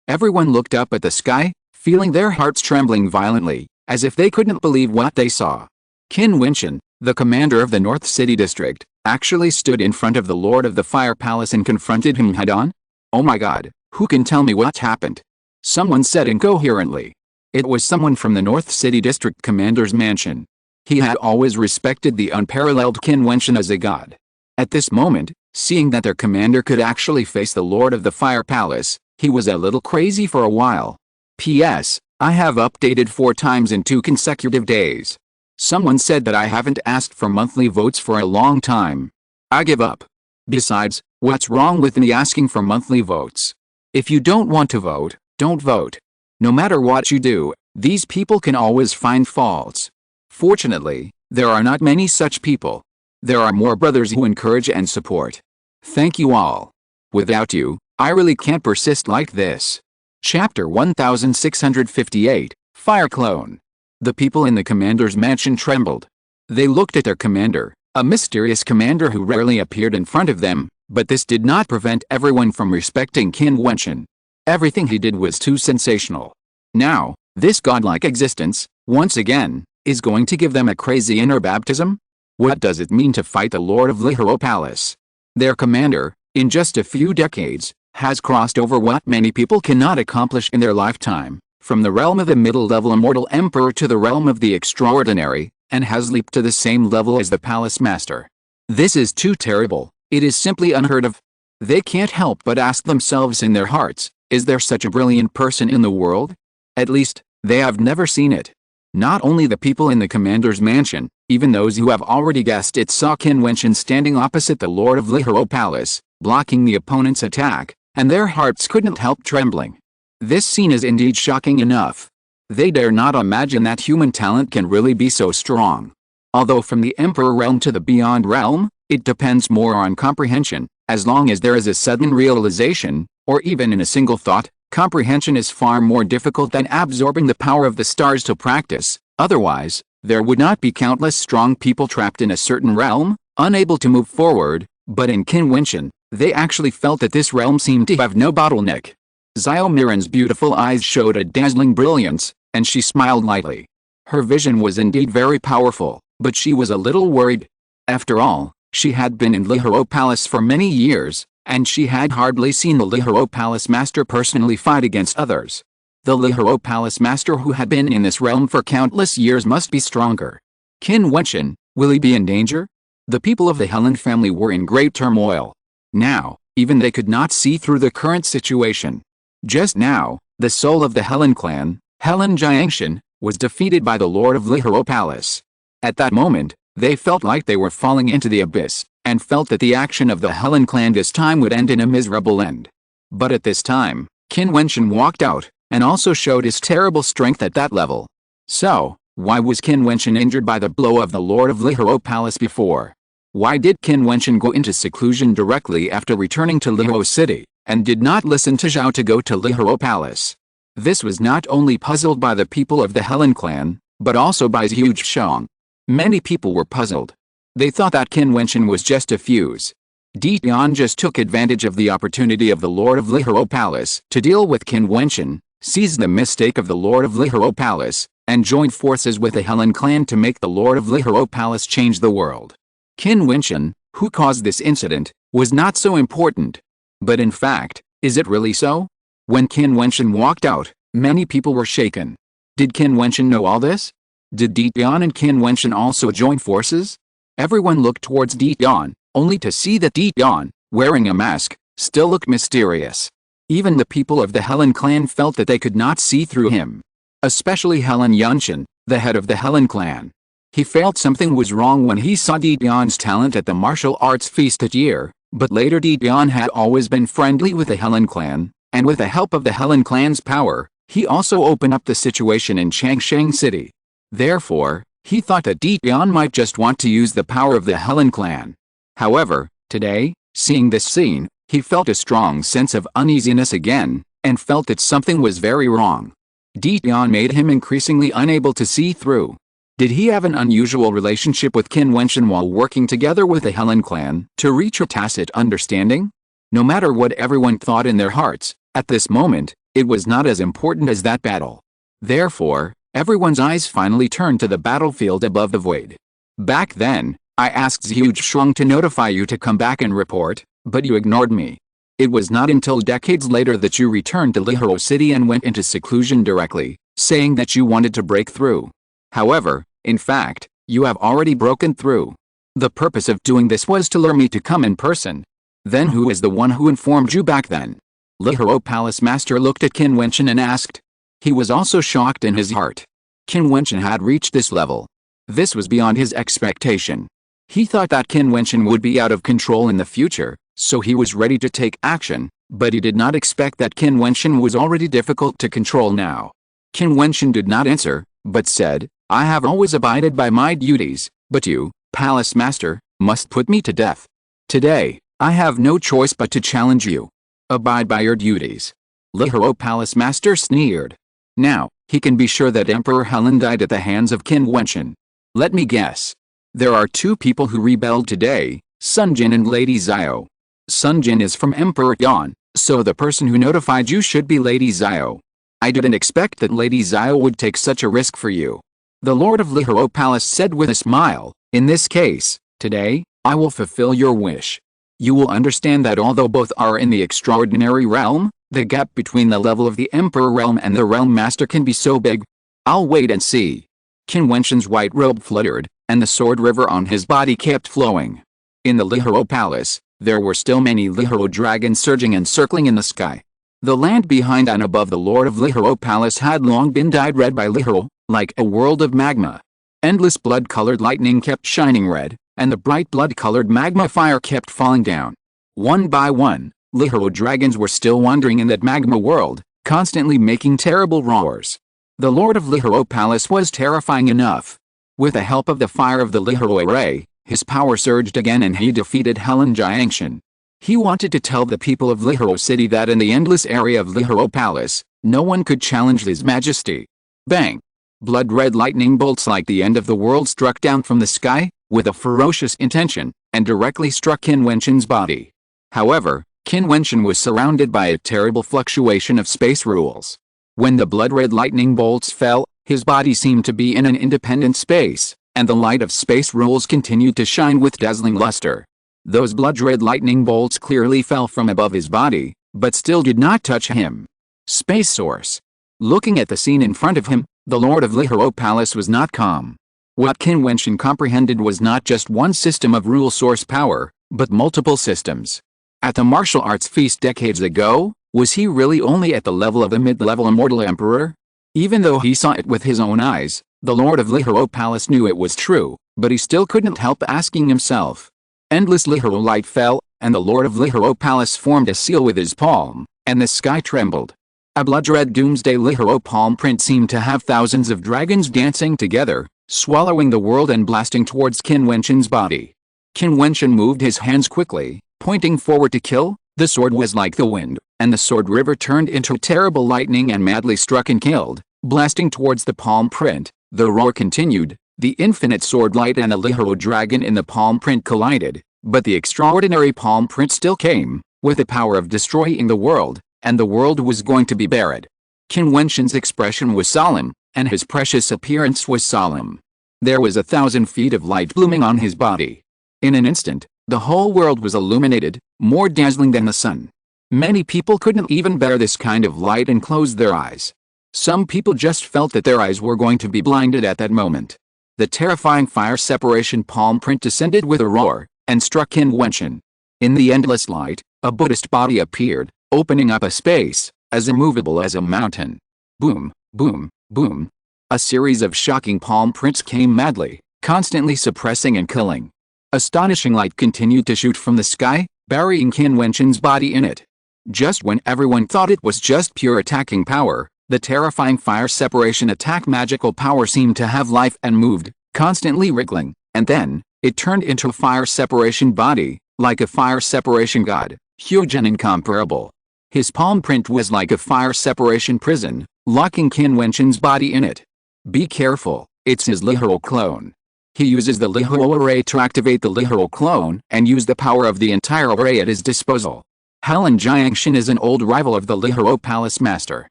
Everyone looked up at the sky, feeling their hearts trembling violently, as if they couldn't believe what they saw. Qin Wentian, the commander of the North City District, actually stood in front of the Lord of the Fire Palace and confronted him head-on. "Oh my god, who can tell me what happened?" someone said incoherently. It was someone from the North City District Commander's mansion. He had always respected the unparalleled Qin Wentian as a god. At this moment, seeing that their commander could actually face the Lord of the Fire Palace, he was a little crazy for a while. P.S. I have updated 4 times in 2 consecutive days. Someone said that I haven't asked for monthly votes for a long time. I give up. Besides, what's wrong with me asking for monthly votes? If you don't want to vote, don't vote. No matter what you do, these people can always find faults. Fortunately, there are not many such people. There are more brothers who encourage and support. Thank you all. Without you, I really can't persist like this. Chapter 1658, Fire Clone. The people in the commander's mansion trembled. They looked at their commander, a mysterious commander who rarely appeared in front of them, but this did not prevent everyone from respecting Qin Wentian. Everything he did was too sensational. Now, this godlike existence, once again, is going to give them a crazy inner baptism? What does it mean to fight the Lord of Lihoro Palace? Their commander, in just a few decades, has crossed over what many people cannot accomplish in their lifetime, from the realm of the middle-level immortal emperor to the realm of the extraordinary, and has leaped to the same level as the palace master. This is too terrible, it is simply unheard of. They can't help but ask themselves in their hearts, is there such a brilliant person in the world? At least, they have never seen it. Not only the people in the commander's mansion, even those who have already guessed it saw Qin Wentian standing opposite the Lord of Lihoro Palace, blocking the opponent's attack, and their hearts couldn't help trembling. This scene is indeed shocking enough. They dare not imagine that human talent can really be so strong. Although from the Emperor realm to the Beyond realm, it depends more on comprehension. As long as there is a sudden realization, or even in a single thought, comprehension is far more difficult than absorbing the power of the stars to practice. Otherwise, there would not be countless strong people trapped in a certain realm, unable to move forward, but in Qin Wentian, they actually felt that this realm seemed to have no bottleneck. Xiaomiran's beautiful eyes showed a dazzling brilliance, and she smiled lightly. Her vision was indeed very powerful, but she was a little worried. After all, she had been in Lihoro Palace for many years, and she had hardly seen the Lihoro Palace Master personally fight against others. The Lihoro Palace Master who had been in this realm for countless years must be stronger. Qin Wentian, will he be in danger? The people of the Helen family were in great turmoil. Now, even they could not see through the current situation. Just now, the soul of the Helen clan, Helen Jiutian, was defeated by the Lord of Lihoro Palace. At that moment, they felt like they were falling into the abyss, and felt that the action of the Helen clan this time would end in a miserable end. But at this time, Qin Wentian walked out, and also showed his terrible strength at that level. So, why was Qin Wentian injured by the blow of the Lord of Lihoro Palace before? Why did Qin Wentian go into seclusion directly after returning to Lihoro City, and did not listen to Zhao to go to Lihoro Palace? This was not only puzzled by the people of the Helen clan, but also by Zhu Shang. Many people were puzzled. They thought that Qin Wentian was just a fuse. Jiutian just took advantage of the opportunity of the Lord of Lihoro Palace to deal with Qin Wentian, seized the mistake of the Lord of Lihoro Palace, and joined forces with the Helen clan to make the Lord of Lihoro Palace change the world. Qin Wentian, who caused this incident, was not so important. But in fact, is it really so? When Qin Wentian walked out, many people were shaken. Did Qin Wentian know all this? Did Jiutian and Qin Wentian also join forces? Everyone looked towards Jiutian, only to see that Jiutian, wearing a mask, still looked mysterious. Even the people of the Helen clan felt that they could not see through him. Especially Helen Yunshan, the head of the Helen clan. He felt something was wrong when he saw Jiutian's talent at the martial arts feast that year, but later Jiutian had always been friendly with the Helen clan, and with the help of the Helen clan's power, he also opened up the situation in Changsheng City. Therefore, he thought that Jiutian might just want to use the power of the Helen clan. However, today, seeing this scene, he felt a strong sense of uneasiness again, and felt that something was very wrong. Jiutian made him increasingly unable to see through. Did he have an unusual relationship with Qin Wentian while working together with the Helen clan to reach a tacit understanding? No matter what everyone thought in their hearts, at this moment, it was not as important as that battle. Therefore, everyone's eyes finally turned to the battlefield above the void. Back then, I asked Zhu Shang to notify you to come back and report, but you ignored me. It was not until decades later that you returned to Lihoro City and went into seclusion directly, saying that you wanted to break through. However, in fact, You have already broken through. The purpose of doing this was to lure me to come in person. Then who is the one who informed you back then? Lihoro Palace Master looked at Qin Wentian and asked. He was also shocked in his heart. Qin Wentian had reached this level. This was beyond his expectation. He thought that Qin Wentian would be out of control in the future, so he was ready to take action, but he did not expect that Qin Wentian was already difficult to control now. Qin Wentian did not answer, but said, I have always abided by my duties, but you, Palace Master, must put me to death. Today, I have no choice but to challenge you. Abide by your duties. Lihoro Palace Master sneered. Now, he can be sure that Emperor Helen died at the hands of Qin Wentian. Let me guess. There are two people who rebelled today, Sun Jin and Lady Xiao. Sun Jin is from Emperor Yan, so the person who notified you should be Lady Xiao. I didn't expect that Lady Xiao would take such a risk for you. The Lord of Lihoro Palace said with a smile, in this case, today, I will fulfill your wish. You will understand that although both are in the extraordinary realm, the gap between the level of the Emperor realm and the Realm Master can be so big. I'll wait and see. Qin Wentian's white robe fluttered, and the sword river on his body kept flowing. In the Lihoro Palace, there were still many Lihoro dragons surging and circling in the sky. The land behind and above the Lord of Lihoro Palace had long been dyed red by Lihoro, like a world of magma. Endless blood-colored lightning kept shining red, and the bright blood-colored magma fire kept falling down. One by one, Lihoro dragons were still wandering in that magma world, constantly making terrible roars. The Lord of Lihoro Palace was terrifying enough. With the help of the fire of the Lihoro array, his power surged again and he defeated Helen Jiangshan. He wanted to tell the people of Lihoro City that in the endless area of Lihoro Palace, no one could challenge his majesty. Bang! Blood-red lightning bolts like the end of the world struck down from the sky, with a ferocious intention, and directly struck Qin Wentian's body. However, Qin Wentian was surrounded by a terrible fluctuation of space rules. When the blood-red lightning bolts fell, his body seemed to be in an independent space, and the light of space rules continued to shine with dazzling luster. Those blood-red lightning bolts clearly fell from above his body, but still did not touch him. Space Source. Looking at the scene in front of him, the Lord of Lihoro Palace was not calm. What Qin Wentian comprehended was not just one system of rule source power, but multiple systems. At the martial arts feast decades ago, was he really only at the level of a mid-level immortal emperor? Even though he saw it with his own eyes, the Lord of Lihoro Palace knew it was true, but he still couldn't help asking himself. Endless Lihoro light fell, and the Lord of Lihoro Palace formed a seal with his palm, and the sky trembled. A blood-red doomsday Lihoro palm print seemed to have thousands of dragons dancing together, swallowing the world and blasting towards Qin Wentian's body. Qin Wentian moved his hands quickly, pointing forward to kill. The sword was like the wind, and the sword river turned into terrible lightning and madly struck and killed, blasting towards the palm print. The roar continued, the infinite sword light and the Lihoro dragon in the palm print collided, but the extraordinary palm print still came, with the power of destroying the world, and the world was going to be buried. Qin Wentian's expression was solemn, and his precious appearance was solemn. There was 1,000 feet of light blooming on his body. In an instant, the whole world was illuminated, more dazzling than the sun. Many people couldn't even bear this kind of light and closed their eyes. Some people just felt that their eyes were going to be blinded at that moment. The terrifying fire separation palm print descended with a roar, and struck Qin Wentian. In the endless light, a Buddhist body appeared, opening up a space, as immovable as a mountain. Boom, boom, boom. A series of shocking palm prints came madly, constantly suppressing and killing. Astonishing light continued to shoot from the sky, burying Qin Wentian's body in it. Just when everyone thought it was just pure attacking power, the terrifying fire separation attack magical power seemed to have life and moved, constantly wriggling, and then, it turned into a fire separation body, like a fire separation god, huge and incomparable. His palm print was like a fire separation prison, locking Qin Wentian's body in it. Be careful, it's his Lihoro clone. He uses the Lihoro array to activate the Lihoro clone and use the power of the entire array at his disposal. Helen Jiangshan is an old rival of the Lihoro Palace Master.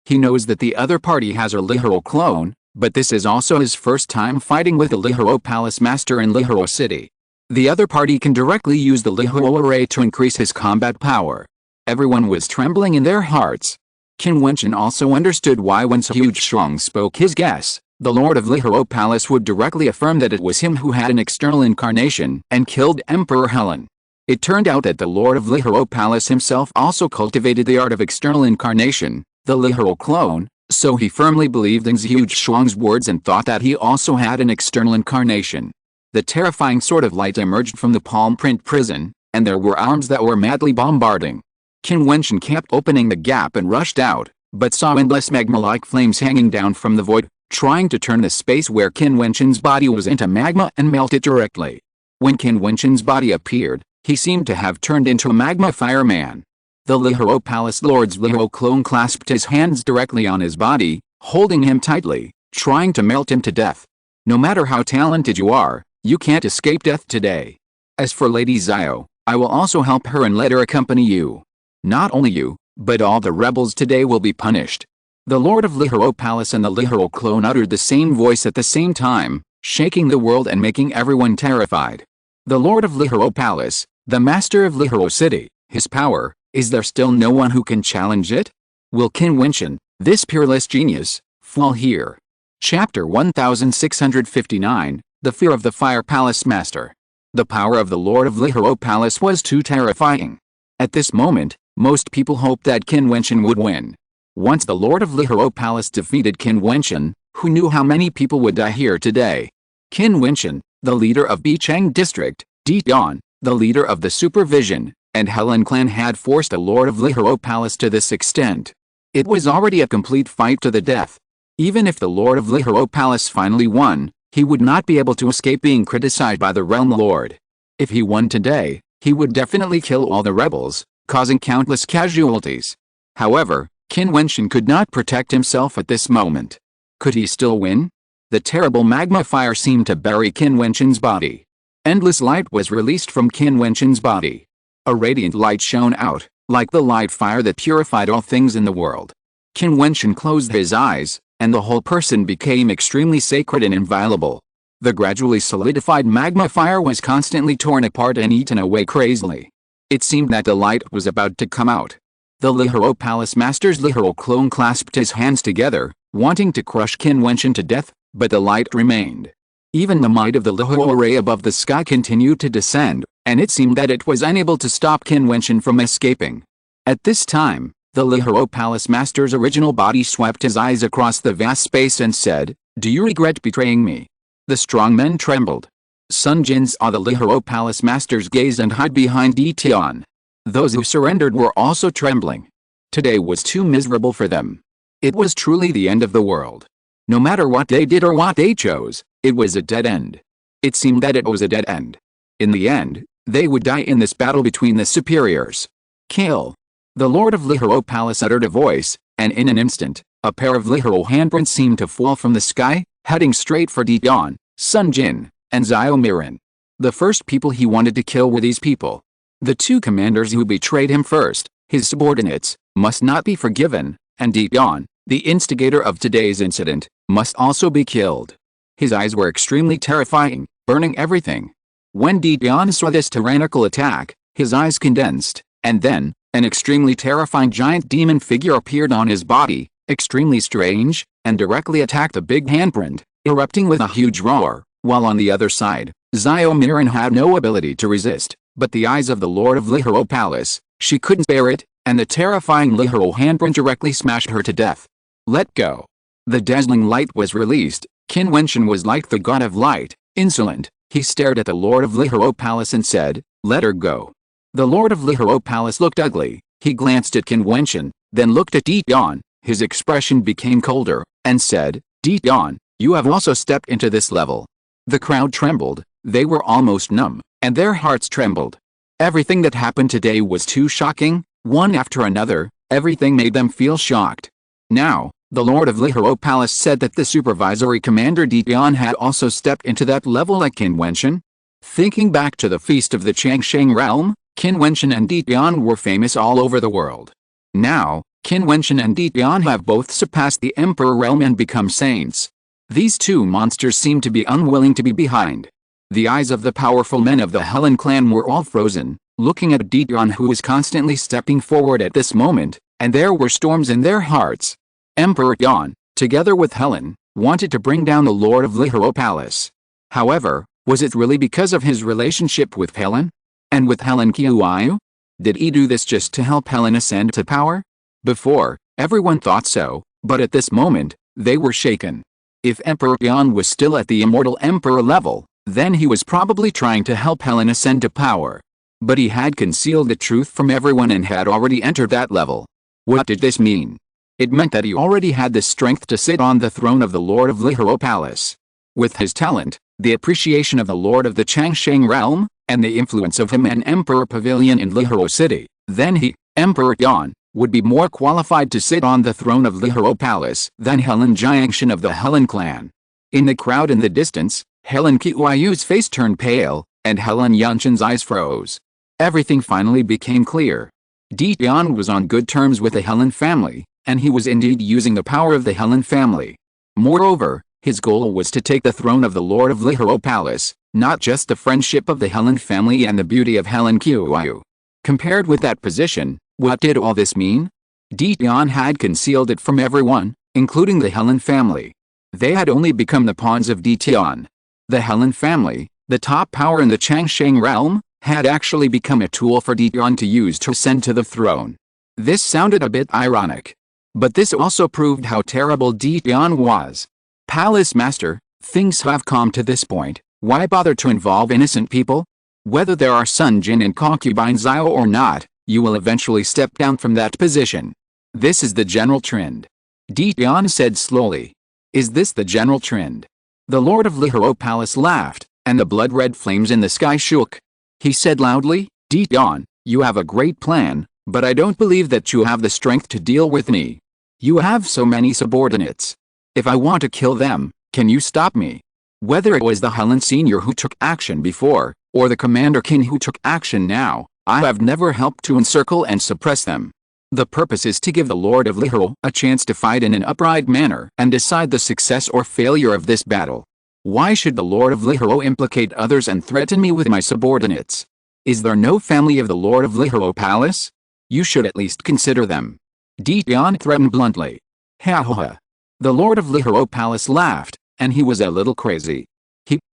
He knows that the other party has a Lihoro clone, but this is also his first time fighting with the Lihoro Palace Master in Lihoro City. The other party can directly use the Lihoro array to increase his combat power. Everyone was trembling in their hearts. Qin Wentian also understood why when Huge Shuang spoke his guess, the Lord of Lihoro Palace would directly affirm that it was him who had an external incarnation and killed Emperor Helen. It turned out that the Lord of Lihoro Palace himself also cultivated the art of external incarnation, the Lihoro clone, so he firmly believed in Zhu Shuang's words and thought that he also had an external incarnation. The terrifying sword of light emerged from the palm print prison, and there were arms that were madly bombarding. Qin Wentian kept opening the gap and rushed out, but saw endless magma-like flames hanging down from the void, trying to turn the space where Qin Wentian's body was into magma and melt it directly. When Qin Wentian's body appeared, he seemed to have turned into a magma fireman. The Lihoro Palace Lord's Lihoro clone clasped his hands directly on his body, holding him tightly, trying to melt him to death. No matter how talented you are, you can't escape death today. As for Lady Xiao, I will also help her and let her accompany you. Not only you, but all the rebels today will be punished. The Lord of Lihoro Palace and the Lihoro clone uttered the same voice at the same time, shaking the world and making everyone terrified. The Lord of Lihoro Palace, the Master of Lihoro City, his power, is there still no one who can challenge it? Will Qin Wentian, this peerless genius, fall here? Chapter 1659, The Fear of the Fire Palace Master. The power of the Lord of Lihoro Palace was too terrifying. At this moment, most people hoped that Qin Wentian would win. Once the Lord of Lihoro Palace defeated Qin Wentian, who knew how many people would die here today? Qin Wentian, the leader of Bicheng District, Jiutian, the leader of the Supervision, and Helen clan had forced the Lord of Lihoro Palace to this extent. It was already a complete fight to the death. Even if the Lord of Lihoro Palace finally won, he would not be able to escape being criticized by the Realm Lord. If he won today, he would definitely kill all the rebels, causing countless casualties. However, Qin Wentian could not protect himself at this moment. Could he still win? The terrible magma fire seemed to bury Qin Wentian's body. Endless light was released from Qin Wentian's body. A radiant light shone out, like the light fire that purified all things in the world. Qin Wentian closed his eyes, and the whole person became extremely sacred and inviolable. The gradually solidified magma fire was constantly torn apart and eaten away crazily. It seemed that the light was about to come out. The Lihoro Palace Master's Lihoro clone clasped his hands together, wanting to crush Qin Wentian to death, but the light remained. Even the might of the Lihoro ray above the sky continued to descend, and it seemed that it was unable to stop Qin Wentian from escaping. At this time, the Lihoro Palace Master's original body swept his eyes across the vast space and said, "Do you regret betraying me?" The strong men trembled. Sun Jin saw the Lihoro Palace Master's gaze and hid behind Jiutian. Those who surrendered were also trembling. Today was too miserable for them. It was truly the end of the world. No matter what they did or what they chose, it was a dead end. It seemed that it was a dead end. In the end, they would die in this battle between the superiors. Kill. The Lord of Lihoro Palace uttered a voice, and in an instant, a pair of Lihoro handprints seemed to fall from the sky, heading straight for Jiutian, Sun Jin, and Xiao Miran. The first people he wanted to kill were these people. The two commanders who betrayed him first, his subordinates, must not be forgiven, and Jiutian, the instigator of today's incident, must also be killed. His eyes were extremely terrifying, burning everything. When Jiutian saw this tyrannical attack, his eyes condensed, and then, an extremely terrifying giant demon figure appeared on his body, extremely strange, and directly attacked the big handprint, erupting with a huge roar, while on the other side, Xiao Miran had no ability to resist, but the eyes of the Lord of Lihoro Palace, she couldn't bear it, and the terrifying Lihoro handprint directly smashed her to death. Let go. The dazzling light was released. Qin Wentian was like the god of light, insolent. He stared at the Lord of Lihoro Palace and said, "Let her go." The Lord of Lihoro Palace looked ugly. He glanced at Qin Wentian, then looked at Jiutian. His expression became colder, and said, "Jiutian, you have also stepped into this level." The crowd trembled. They were almost numb, and their hearts trembled. Everything that happened today was too shocking. One after another, everything made them feel shocked. Now, the Lord of Lihoro Palace said that the supervisory commander Jiutian had also stepped into that level like Qin Wentian. Thinking back to the feast of the Changsheng realm, Qin Wentian and Jiutian were famous all over the world. Now, Qin Wentian and Jiutian have both surpassed the Emperor realm and become saints. These two monsters seem to be unwilling to be behind. The eyes of the powerful men of the Helen clan were all frozen, looking at Jiutian, who was constantly stepping forward at this moment, and there were storms in their hearts. Emperor Yan, together with Helen, wanted to bring down the Lord of Lihoro Palace. However, was it really because of his relationship with Helen? And with Helen Qiuyu? Did he do this just to help Helen ascend to power? Before, everyone thought so, but at this moment, they were shaken. If Emperor Yan was still at the immortal emperor level, then he was probably trying to help Helen ascend to power. But he had concealed the truth from everyone and had already entered that level. What did this mean? It meant that he already had the strength to sit on the throne of the Lord of Lihoro Palace. With his talent, the appreciation of the Lord of the Changsheng realm, and the influence of him and Emperor Pavilion in Lihoro City, then he, Emperor Yan, would be more qualified to sit on the throne of Lihoro Palace than Helen Jiangshan of the Helen clan. In the crowd in the distance, Helen Qiuyu's face turned pale, and Helen Yanshan's eyes froze. Everything finally became clear. Jiutian was on good terms with the Helen family, and he was indeed using the power of the Helen family. Moreover, his goal was to take the throne of the Lord of Lihoro Palace, not just the friendship of the Helen family and the beauty of Helen Qiuyu. Compared with that position, what did all this mean? Jiutian had concealed it from everyone, including the Helen family. They had only become the pawns of Jiutian. The Helen family, the top power in the Changsheng realm, had actually become a tool for Jiutian to use to ascend to the throne. This sounded a bit ironic. But this also proved how terrible Jiutian was. Palace Master, things have come to this point, why bother to involve innocent people? Whether there are Sun Jin and concubine Xiao or not, you will eventually step down from that position. This is the general trend. Jiutian said slowly. Is this the general trend? The Lord of Lihoro Palace laughed, and the blood-red flames in the sky shook. He said loudly, Jiutian, you have a great plan, but I don't believe that you have the strength to deal with me. You have so many subordinates. If I want to kill them, can you stop me? Whether it was the Helen Senior who took action before, or the Commander Qin who took action now, I have never helped to encircle and suppress them. The purpose is to give the Lord of Lihoro a chance to fight in an upright manner and decide the success or failure of this battle. Why should the Lord of Lihoro implicate others and threaten me with my subordinates? Is there no family of the Lord of Lihoro Palace? You should at least consider them. Jiutian threatened bluntly. Ha ha ha. The Lord of Lihoro Palace laughed, and he was a little crazy.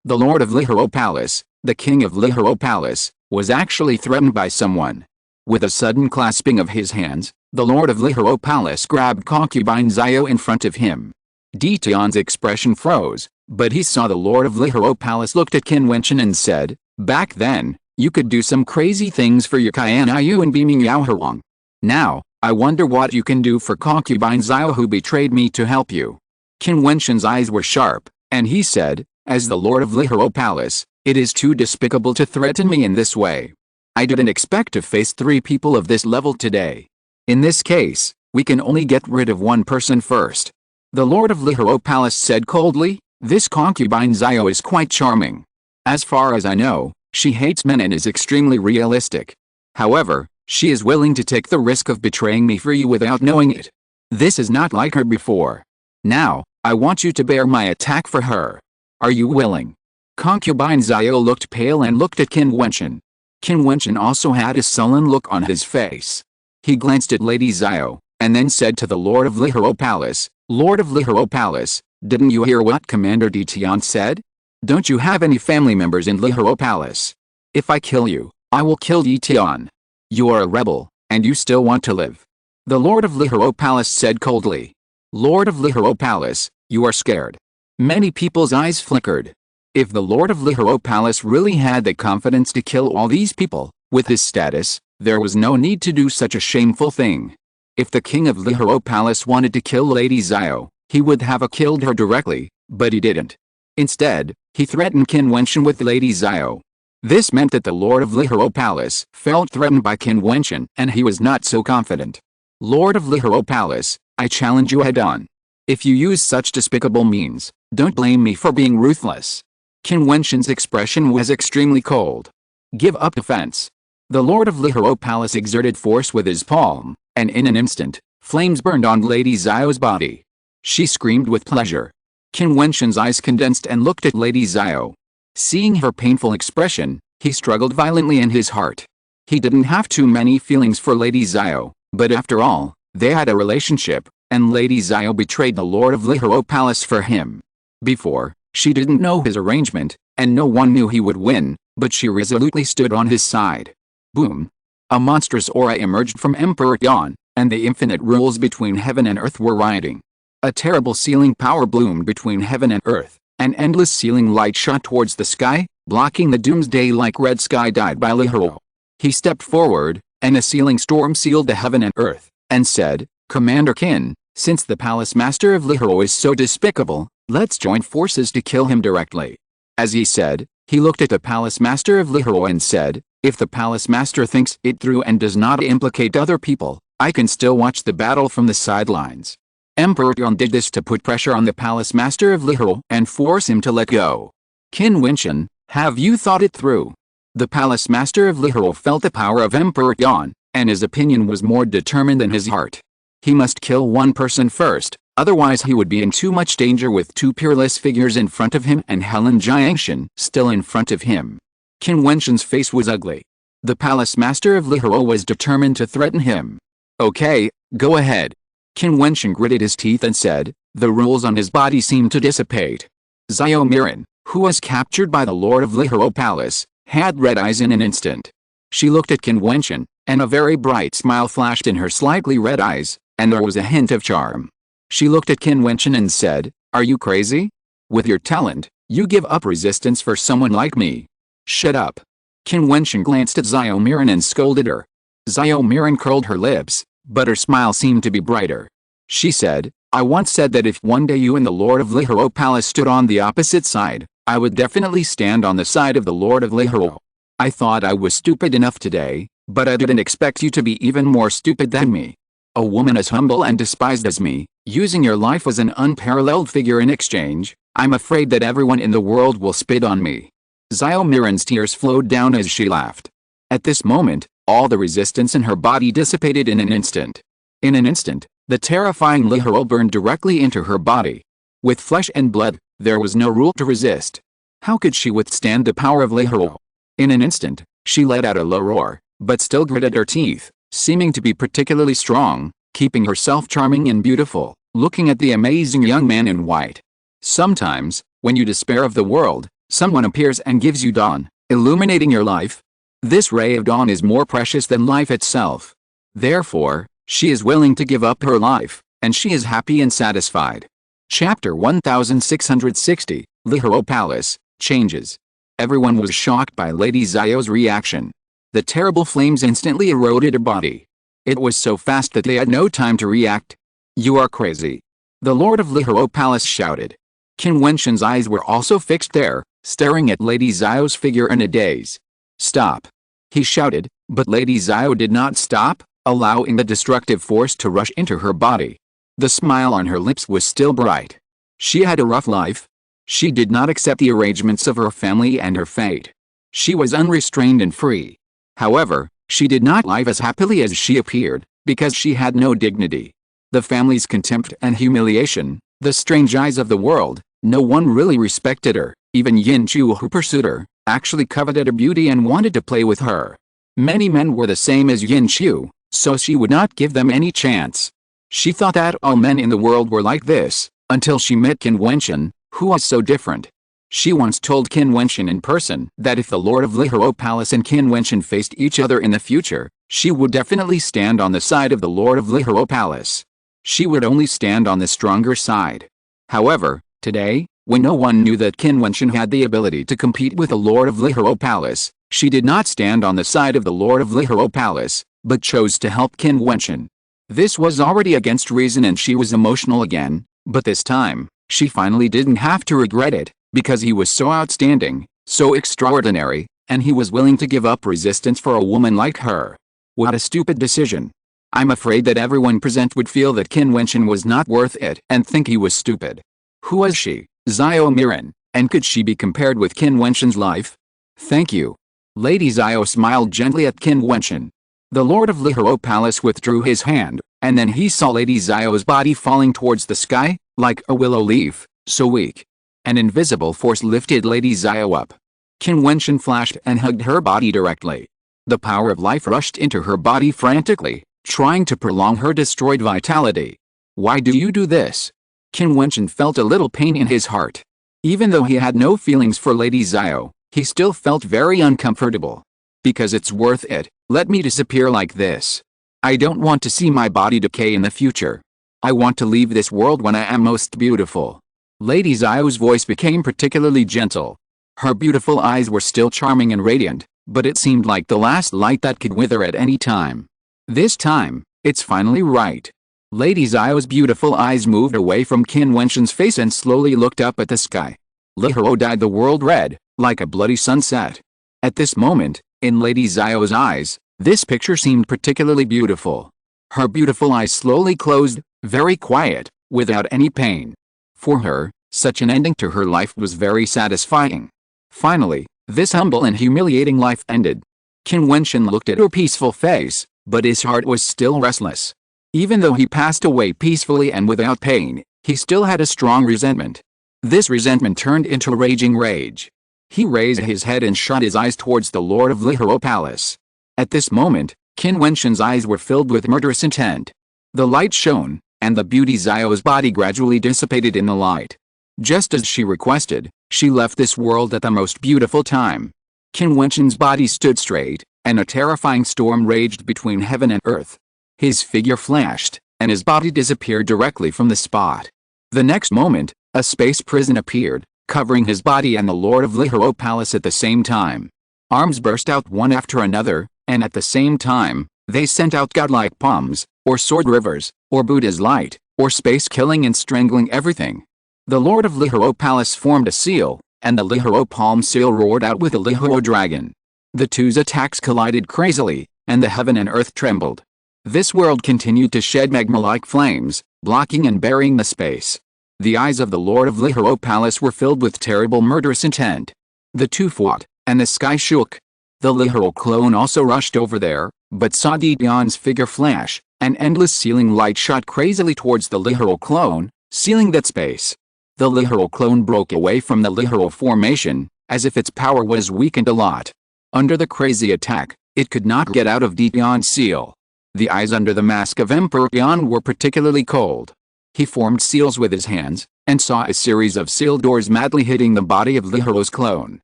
The Lord of Lihoro Palace, the King of Lihoro Palace, was actually threatened by someone. With a sudden clasping of his hands, the Lord of Lihoro Palace grabbed concubine Xiao in front of him. Jiutian's expression froze, but he saw the Lord of Lihoro Palace looked at Qin Wentian and said, back then, you could do some crazy things for your Qian and beaming Yao Huang. Now, I wonder what you can do for concubine Xiao who betrayed me to help you. Qin Wentian's eyes were sharp, and he said, as the Lord of Lihoro Palace, it is too despicable to threaten me in this way. I didn't expect to face 3 people of this level today. In this case, we can only get rid of one person first. The Lord of Lihoro Palace said coldly, this concubine Xiao is quite charming. As far as I know, she hates men and is extremely realistic. However, she is willing to take the risk of betraying me for you without knowing it. This is not like her before. Now, I want you to bear my attack for her. Are you willing? Concubine Xiao looked pale and looked at Qin Wentian. Qin Wentian also had a sullen look on his face. He glanced at Lady Xiao, and then said to the Lord of Lihoro Palace, Lord of Lihoro Palace, didn't you hear what Commander Jiutian said? Don't you have any family members in Lihoro Palace? If I kill you, I will kill Jiutian. You are a rebel, and you still want to live. The Lord of Lihoro Palace said coldly. Lord of Lihoro Palace, you are scared. Many people's eyes flickered. If the Lord of Lihoro Palace really had the confidence to kill all these people, with his status, there was no need to do such a shameful thing. If the King of Lihoro Palace wanted to kill Lady Xiao, he would have killed her directly, but he didn't. Instead, he threatened Qin Wentian with Lady Xiao. This meant that the Lord of Lihoro Palace felt threatened by Qin Wentian, and he was not so confident. Lord of Lihoro Palace, I challenge you head-on. If you use such despicable means, don't blame me for being ruthless. Qin Wentian's expression was extremely cold. Give up defense. The Lord of Lihoro Palace exerted force with his palm, and in an instant, flames burned on Lady Xiao's body. She screamed with pleasure. Qin Wentian's eyes condensed and looked at Lady Xiao. Seeing her painful expression, he struggled violently in his heart. He didn't have too many feelings for Lady Xiao, but after all, they had a relationship, and Lady Xiao betrayed the Lord of Lihao Palace for him. Before, she didn't know his arrangement, and no one knew he would win, but she resolutely stood on his side. Boom! A monstrous aura emerged from Emperor Yan, and the infinite rules between heaven and earth were rioting. A terrible sealing power bloomed between heaven and earth. An endless sealing light shot towards the sky, blocking the doomsday-like red sky dyed by Lihao. He stepped forward, and a sealing storm sealed the heaven and earth, and said, "Commander Qin, since the palace master of Lihao is so despicable, let's join forces to kill him directly." As he said, he looked at the palace master of Lihao and said, "If the palace master thinks it through and does not implicate other people, I can still watch the battle from the sidelines." Emperor Yan did this to put pressure on the palace master of Lihao and force him to let go. "Qin Wentian, have you thought it through?" The palace master of Lihao felt the power of Emperor Yan, and his opinion was more determined than his heart. He must kill one person first, otherwise he would be in too much danger with two peerless figures in front of him and Helen Jiangshan still in front of him. Qin Wentian's face was ugly. The palace master of Lihao was determined to threaten him. "Okay, go ahead." Qin Wentian gritted his teeth and said, the rules on his body seemed to dissipate. Xiao Miran, who was captured by the Lord of Lihao Palace, had red eyes in an instant. She looked at Qin Wentian, and a very bright smile flashed in her slightly red eyes, and there was a hint of charm. She looked at Qin Wentian and said, "Are you crazy? With your talent, you give up resistance for someone like me. Shut up." Qin Wentian glanced at Xiao Miran and scolded her. Xiao Miran curled her lips, but her smile seemed to be brighter. She said, "I once said that if one day you and the Lord of Lihao Palace stood on the opposite side, I would definitely stand on the side of the Lord of Lihao. I thought I was stupid enough today, but I didn't expect you to be even more stupid than me. A woman as humble and despised as me, using your life as an unparalleled figure in exchange, I'm afraid that everyone in the world will spit on me." Xiao Miran's tears flowed down as she laughed. At this moment, all the resistance in her body dissipated in an instant. In an instant, the terrifying Lihao burned directly into her body. With flesh and blood, there was no rule to resist. How could she withstand the power of Lihao? In an instant, she let out a low roar, but still gritted her teeth, seeming to be particularly strong, keeping herself charming and beautiful, looking at the amazing young man in white. Sometimes, when you despair of the world, someone appears and gives you dawn, illuminating your life. This ray of dawn is more precious than life itself. Therefore, she is willing to give up her life, and she is happy and satisfied. Chapter 1660, Lihao Palace, Changes. Everyone was shocked by Lady Xiao's reaction. The terrible flames instantly eroded her body. It was so fast that they had no time to react. "You are crazy!" the Lord of Lihao Palace shouted. Qin Wentian's eyes were also fixed there, staring at Lady Xiao's figure in a daze. "Stop!" he shouted, but Lady Xiao did not stop, allowing the destructive force to rush into her body. The smile on her lips was still bright. She had a rough life. She did not accept the arrangements of her family and her fate. She was unrestrained and free. However, she did not live as happily as she appeared, because she had no dignity. The family's contempt and humiliation, the strange eyes of the world, no one really respected her. Even Yin Chu, who pursued her, actually coveted her beauty and wanted to play with her. Many men were the same as Yin Chu, so she would not give them any chance. She thought that all men in the world were like this, until she met Qin Wentian, who was so different. She once told Qin Wentian in person that if the Lord of Lihao Palace and Qin Wentian faced each other in the future, she would definitely stand on the side of the Lord of Lihao Palace. She would only stand on the stronger side. However, today, when no one knew that Qin Wentian had the ability to compete with the Lord of Lihao Palace, she did not stand on the side of the Lord of Lihao Palace, but chose to help Qin Wentian. This was already against reason and she was emotional again, but this time, she finally didn't have to regret it, because he was so outstanding, so extraordinary, and he was willing to give up resistance for a woman like her. What a stupid decision. I'm afraid that everyone present would feel that Qin Wentian was not worth it and think he was stupid. Who was she, Xiao Miran, and could she be compared with Qin Wentian's life? Thank you. Lady Xiao smiled gently at Qin Wentian. The Lord of Lihao Palace withdrew his hand, and then he saw Lady Xiao's body falling towards the sky, like a willow leaf, so weak. An invisible force lifted Lady Xiao up. Qin Wentian flashed and hugged her body directly. The power of life rushed into her body frantically, trying to prolong her destroyed vitality. Why do you do this? Qin Wentian felt a little pain in his heart. Even though he had no feelings for Lady Xiao, he still felt very uncomfortable. Because it's worth it, let me disappear like this. I don't want to see my body decay in the future. I want to leave this world when I am most beautiful. Lady Xiao's voice became particularly gentle. Her beautiful eyes were still charming and radiant, but it seemed like the last light that could wither at any time. This time, it's finally right. Lady Xiao's beautiful eyes moved away from Qin Wentian's face and slowly looked up at the sky. Lihiro dyed the world red, like a bloody sunset. At this moment, in Lady Xiao's eyes, this picture seemed particularly beautiful. Her beautiful eyes slowly closed, very quiet, without any pain. For her, such an ending to her life was very satisfying. Finally, this humble and humiliating life ended. Qin Wentian looked at her peaceful face, but his heart was still restless. Even though he passed away peacefully and without pain, he still had a strong resentment. This resentment turned into raging rage. He raised his head and shut his eyes towards the Lord of Lihiro Palace. At this moment, Qin Wentian's eyes were filled with murderous intent. The light shone, and the beauty Xiao's body gradually dissipated in the light. Just as she requested, she left this world at the most beautiful time. Qin Wentian's body stood straight, and a terrifying storm raged between heaven and earth. His figure flashed, and his body disappeared directly from the spot. The next moment, a space prison appeared, covering his body and the Lord of Lihiro Palace at the same time. Arms burst out one after another, and at the same time, they sent out godlike palms, or sword rivers, or Buddha's light, or space killing and strangling everything. The Lord of Lihiro Palace formed a seal, and the Lihiro palm seal roared out with a Lihiro dragon. The two's attacks collided crazily, and the heaven and earth trembled. This world continued to shed magma-like flames, blocking and burying the space. The eyes of the Lord of Lihiro Palace were filled with terrible murderous intent. The two fought, and the sky shook. The Lihiro clone also rushed over there, but saw Jiutian's figure flash. An endless sealing light shot crazily towards the Lihiro clone, sealing that space. The Lihiro clone broke away from the Lihiro formation, as if its power was weakened a lot. Under the crazy attack, it could not get out of Jiutian's seal. The eyes under the mask of Emperor Jian were particularly cold. He formed seals with his hands, and saw a series of seal doors madly hitting the body of Lihiro's clone.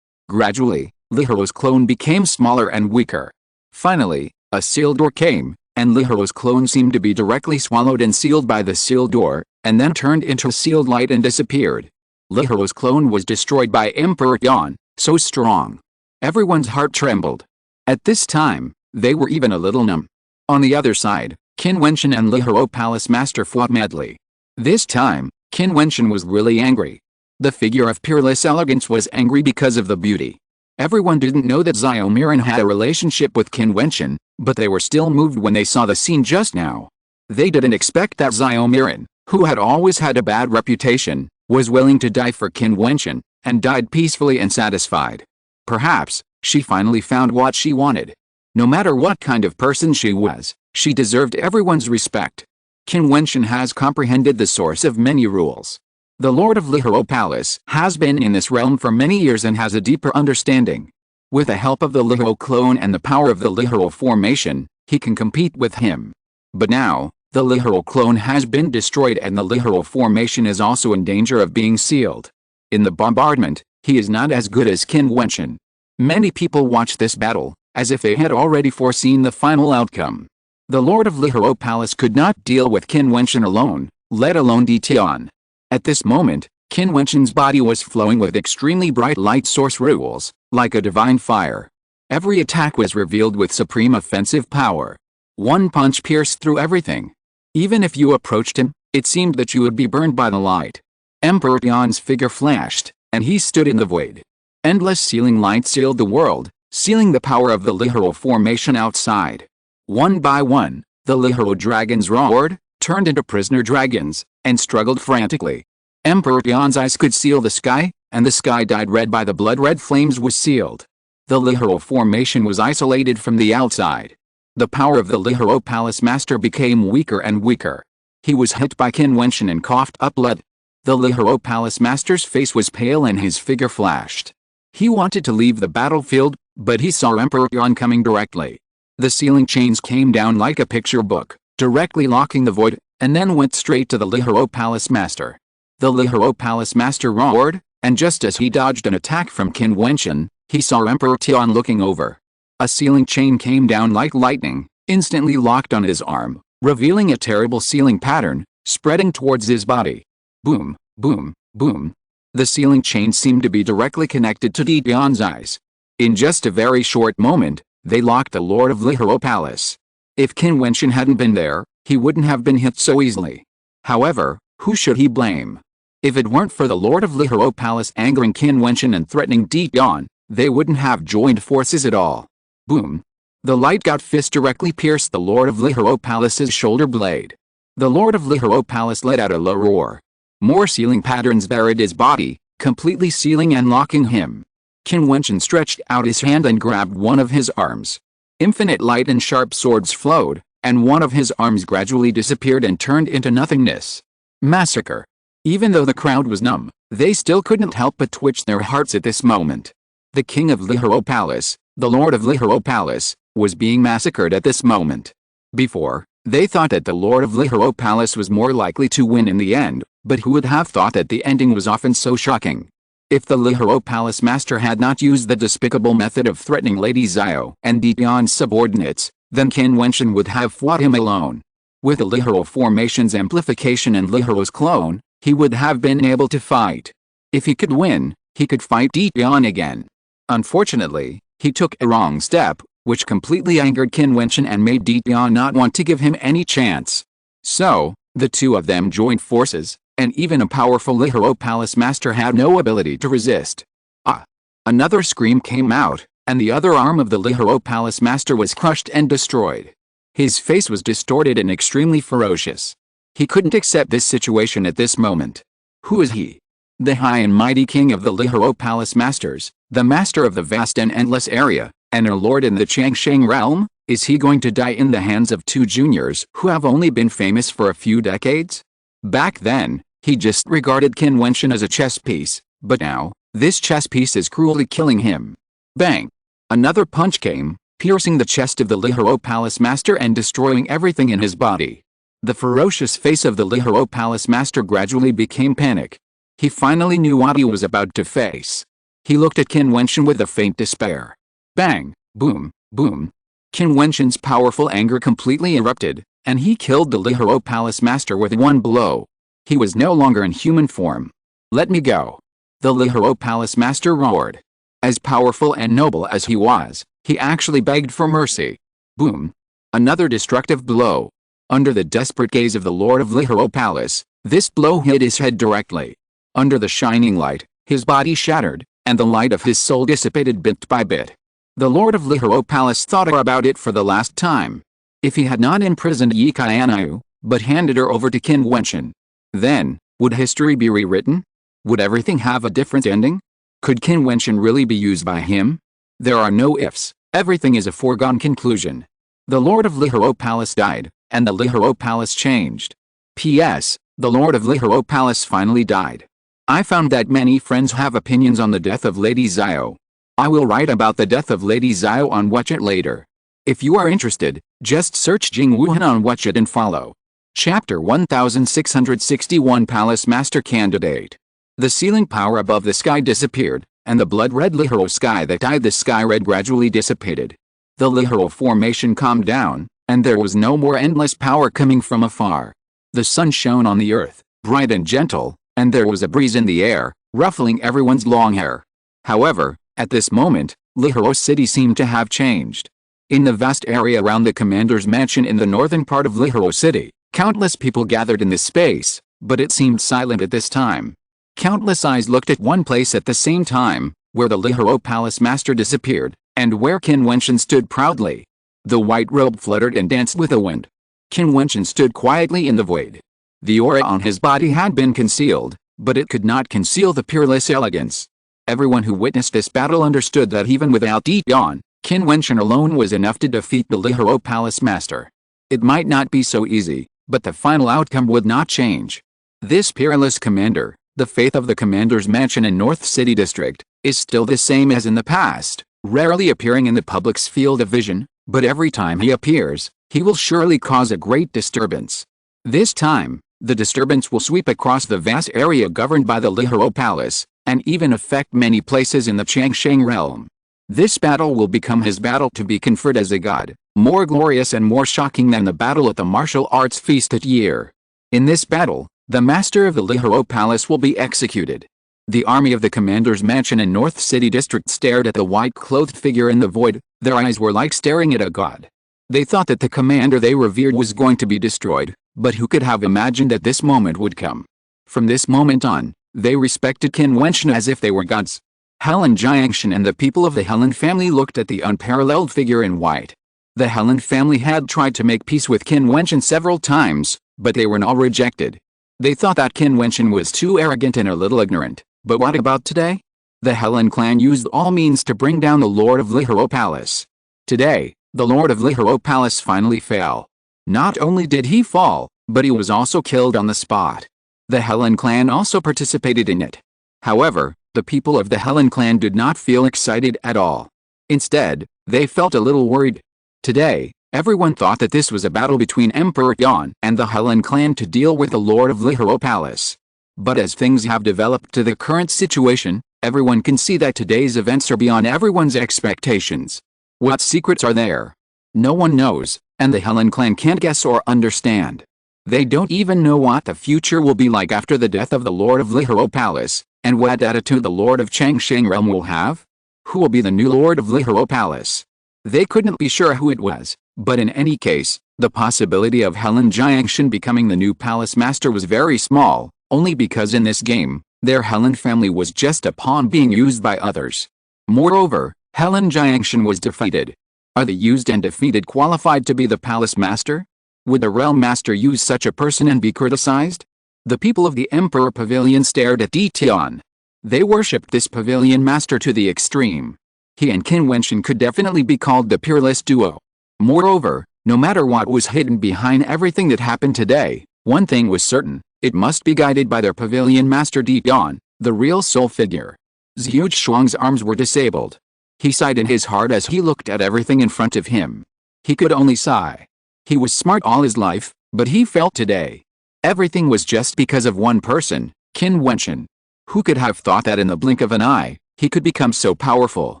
Gradually, Lihiro's clone became smaller and weaker. Finally, a seal door came, and Lihiro's clone seemed to be directly swallowed and sealed by the seal door, and then turned into sealed light and disappeared. Lihiro's clone was destroyed by Emperor Jian, so strong. Everyone's heart trembled. At this time, they were even a little numb. On the other side, Qin Wentian and Lihiro Palace Master fought madly. This time, Qin Wentian was really angry. The figure of peerless elegance was angry because of the beauty. Everyone didn't know that Xiao Miran had a relationship with Qin Wentian, but they were still moved when they saw the scene just now. They didn't expect that Xiao Miran, who had always had a bad reputation, was willing to die for Qin Wentian, and died peacefully and satisfied. Perhaps, she finally found what she wanted. No matter what kind of person she was, she deserved everyone's respect. Qin Wentian has comprehended the source of many rules. The Lord of Lihiro Palace has been in this realm for many years and has a deeper understanding. With the help of the Lihiro clone and the power of the Lihiro formation, he can compete with him. But now, the Lihiro clone has been destroyed and the Lihiro formation is also in danger of being sealed. In the bombardment, he is not as good as Qin Wentian. Many people watch this battle, as if they had already foreseen the final outcome. The Lord of Lihiro Palace could not deal with Qin Wentian alone, let alone Jiutian. At this moment, Qin Wentian's body was flowing with extremely bright light source rules, like a divine fire. Every attack was revealed with supreme offensive power. One punch pierced through everything. Even if you approached him, it seemed that you would be burned by the light. Emperor Jian's figure flashed, and he stood in the void. Endless sealing light sealed the world, sealing the power of the Lihiro formation outside. One by one, the Lihiro dragons roared, turned into prisoner dragons, and struggled frantically. Emperor Jian's eyes could seal the sky, and the sky dyed red by the blood-red flames was sealed. The Lihiro formation was isolated from the outside. The power of the Lihiro Palace Master became weaker and weaker. He was hit by Qin Wentian and coughed up blood. The Lihiro Palace Master's face was pale and his figure flashed. He wanted to leave the battlefield, but he saw Emperor Jian coming directly. The sealing chains came down like a picture book. directly locking the void, and then went straight to the Lihoro Palace Master. The Lihoro Palace Master roared, and just as he dodged an attack from Qin Wentian, he saw Emperor Tian looking over. A sealing chain came down like lightning, instantly locked on his arm, revealing a terrible sealing pattern, spreading towards his body. Boom, boom, boom. The sealing chain seemed to be directly connected to Tian's eyes. In just a very short moment, they locked the Lord of Lihoro Palace. If Qin Wentian hadn't been there, he wouldn't have been hit so easily. However, who should he blame? If it weren't for the Lord of Lihoro Palace angering Qin Wentian and threatening Tian, they wouldn't have joined forces at all. Boom. The light-gout fist directly pierced the Lord of Lihoro Palace's shoulder blade. The Lord of Lihoro Palace let out a low roar. More sealing patterns buried his body, completely sealing and locking him. Qin Wentian stretched out his hand and grabbed one of his arms. Infinite light and sharp swords flowed, and one of his arms gradually disappeared and turned into nothingness. Massacre. Even though the crowd was numb, they still couldn't help but twitch their hearts at this moment. The King of Lihoro Palace, the Lord of Lihoro Palace, was being massacred at this moment. Before, they thought that the Lord of Lihoro Palace was more likely to win in the end, but who would have thought that the ending was often so shocking? If the Lihoro Palace Master had not used the despicable method of threatening Lady Xiao and Tian's subordinates, then Qin Wentian would have fought him alone. With the Lihoro formation's amplification and Lihoro's clone, he would have been able to fight. If he could win, he could fight Tian again. Unfortunately, he took a wrong step, which completely angered Qin Wentian and made Tian not want to give him any chance. So, the two of them joined forces, and even a powerful Lihoro Palace Master had no ability to resist. Ah! Another scream came out, and the other arm of the Lihoro Palace Master was crushed and destroyed. His face was distorted and extremely ferocious. He couldn't accept this situation at this moment. Who is he? The high and mighty king of the Lihoro Palace Masters, the master of the vast and endless area, and a lord in the Changsheng realm? Is he going to die in the hands of two juniors who have only been famous for a few decades? Back then, he just regarded Qin Wentian as a chess piece, but now, this chess piece is cruelly killing him. Bang! Another punch came, piercing the chest of the Lihoro Palace Master and destroying everything in his body. The ferocious face of the Lihoro Palace Master gradually became panic. He finally knew what he was about to face. He looked at Qin Wentian with a faint despair. Bang! Boom! Boom! Qin Wentian's powerful anger completely erupted, and he killed the Lihoro Palace Master with one blow. He was no longer in human form. Let me go! The Lihoro Palace Master roared. As powerful and noble as he was, he actually begged for mercy. Boom! Another destructive blow. Under the desperate gaze of the Lord of Lihoro Palace, this blow hit his head directly. Under the shining light, his body shattered, and the light of his soul dissipated bit by bit. The Lord of Lihoro Palace thought about it for the last time. If he had not imprisoned Yi Qianyu, but handed her over to Qin Wentian, then, would history be rewritten? Would everything have a different ending? Could Qin Wentian really be used by him? There are no ifs, everything is a foregone conclusion. The Lord of Lihoro Palace died, and the Lihoro Palace changed. P.S. The Lord of Lihoro Palace finally died. I found that many friends have opinions on the death of Lady Xiao. I will write about the death of Lady Xiao on Watch It later. If you are interested, just search Jing Wuhan on Watch It and follow. Chapter 1661 Palace Master Candidate. The sealing power above the sky disappeared, and the blood-red Lihoro sky that dyed the sky red gradually dissipated. The Lihoro formation calmed down, and there was no more endless power coming from afar. The sun shone on the earth, bright and gentle, and there was a breeze in the air, ruffling everyone's long hair. However, at this moment, Lihoro City seemed to have changed. In the vast area around the commander's mansion in the northern part of Lihoro City, countless people gathered in this space, but it seemed silent at this time. Countless eyes looked at one place at the same time, where the Lihoro Palace Master disappeared, and where Qin Wentian stood proudly. The white robe fluttered and danced with the wind. Qin Wentian stood quietly in the void. The aura on his body had been concealed, but it could not conceal the peerless elegance. Everyone who witnessed this battle understood that even without Tian, Qin Wentian alone was enough to defeat the Lihoro Palace Master. It might not be so easy, but the final outcome would not change. This peerless commander, the faith of the commander's mansion in North City District, is still the same as in the past, rarely appearing in the public's field of vision, but every time he appears, He will surely cause a great disturbance. This time, the disturbance will sweep across the vast area governed by the Lihoro Palace, and even affect many places in the Changsheng realm. This battle will become his battle to be conferred as a god, more glorious and more shocking than the battle at the martial arts feast at Year. In this battle, the master of the Lihoro Palace will be executed. The army of the commander's mansion in North City District stared at the white-clothed figure in the void. Their eyes were like staring at a god. They thought that the commander they revered was going to be destroyed, but who could have imagined that this moment would come? From this moment on, they respected Qin Wentian as if they were gods. Helen Jiangshan and the people of the Helen family looked at the unparalleled figure in white. The Helen family had tried to make peace with Qin Wentian several times, but they were all rejected. They thought that Qin Wentian was too arrogant and a little ignorant. But what about today? The Helen clan used all means to bring down the Lord of Lihoro Palace. Today, the Lord of Lihoro Palace finally fell. Not only did he fall, but he was also killed on the spot. The Helen clan also participated in it. However, the people of the Helen clan did not feel excited at all. Instead, they felt a little worried. Today, everyone thought that this was a battle between Emperor Yan and the Helen clan to deal with the Lord of Lihoro Palace. But as things have developed to the current situation, everyone can see that today's events are beyond everyone's expectations. What secrets are there? No one knows, and the Helen clan can't guess or understand. They don't even know what the future will be like after the death of the Lord of Lihoro Palace, and what attitude the Lord of Changsheng realm will have. Who will be the new Lord of Lihoro Palace? They couldn't be sure who it was, but in any case, the possibility of Helen Jiangshan becoming the new palace master was very small, only because in this game, their Helen family was just a pawn being used by others. Moreover, Helen Jiangshan was defeated. Are the used and defeated qualified to be the palace master? Would the realm master use such a person and be criticized? The people of the Emperor Pavilion stared at Jiutian. They worshipped this pavilion master to the extreme. He and Qin Wentian could definitely be called the peerless duo. Moreover, no matter what was hidden behind everything that happened today, one thing was certain: it must be guided by their pavilion master Jiutian, the real soul figure. Zhu Shuang's arms were disabled. He sighed in his heart as he looked at everything in front of him. He could only sigh. He was smart all his life, but he felt today everything was just because of one person, Qin Wentian. Who could have thought that in the blink of an eye, he could become so powerful?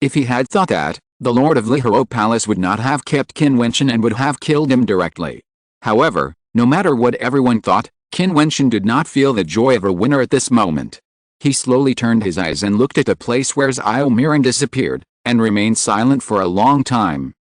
If he had thought that, the Lord of Lihoro Palace would not have kept Qin Wentian and would have killed him directly. However, no matter what everyone thought, Qin Wentian did not feel the joy of a winner at this moment. He slowly turned his eyes and looked at the place where Zhao Miran disappeared, and remained silent for a long time.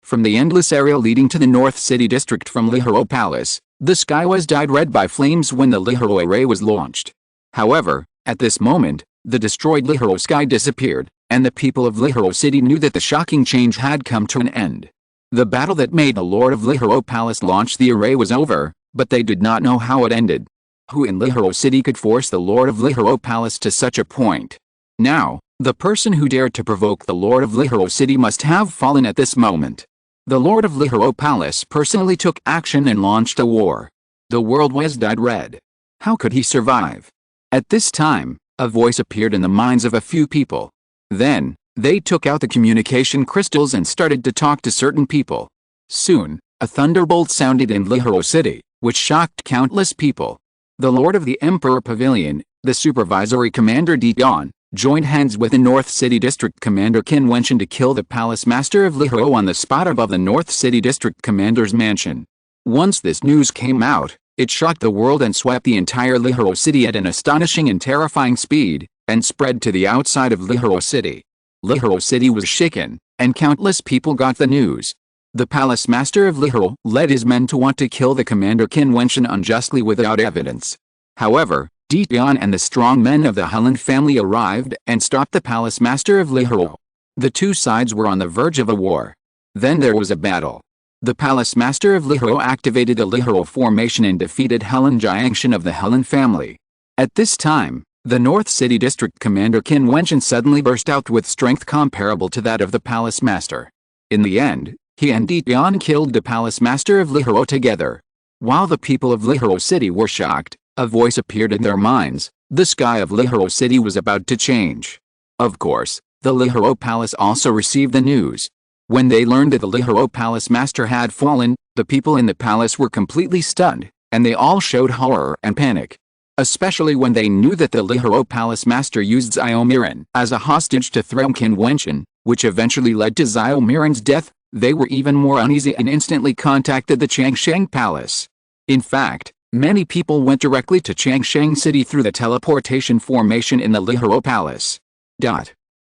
From the endless area leading to the North City District from Lihoro Palace, the sky was dyed red by flames when the Lihoro array was launched. However, at this moment, the destroyed Lihoro sky disappeared, and the people of Lihoro City knew that the shocking change had come to an end. The battle that made the Lord of Lihoro Palace launch the array was over, but they did not know how it ended. Who in Lihoro City could force the Lord of Lihoro Palace to such a point? Now, the person who dared to provoke the Lord of Lihoro City must have fallen at this moment. The Lord of Lihoro Palace personally took action and launched a war. The world was dyed red. How could he survive? At this time, a voice appeared in the minds of a few people. Then, they took out the communication crystals and started to talk to certain people. Soon, a thunderbolt sounded in Lihoro City, which shocked countless people. The Lord of the Emperor Pavilion, the supervisory commander Jiutian, joined hands with the North City District Commander Qin Wentian to kill the Palace Master of Lihoro on the spot above the North City District Commander's mansion. Once this news came out, it shocked the world and swept the entire Lihoro City at an astonishing and terrifying speed, and spread to the outside of Lihoro City. Lihoro City was shaken, and countless people got the news. The Palace Master of Lihoro led his men to want to kill the commander Qin Wentian unjustly without evidence. However, Jiutian and the strong men of the Helen family arrived and stopped the Palace Master of Lihoro. The two sides were on the verge of a war. Then there was a battle. The Palace Master of Lihoro activated a Lihoro formation and defeated Helen Jiangshan of the Helen family. At this time, the North City District Commander Qin Wentian suddenly burst out with strength comparable to that of the Palace Master. In the end, he and Jiutian killed the Palace Master of Lihoro together. While the people of Lihoro City were shocked, a voice appeared in their minds: the sky of Lihoro City was about to change. Of course, the Lihoro Palace also received the news. When they learned that the Lihoro Palace Master had fallen, the people in the palace were completely stunned, and they all showed horror and panic. Especially when they knew that the Lihoro Palace Master used Xiaomiran as a hostage to threaten Qin Wentian, which eventually led to Xiaomiran's death. They were even more uneasy and instantly contacted the Changsheng Palace. In fact, many people went directly to Changsheng City through the teleportation formation in the Lihoro Palace.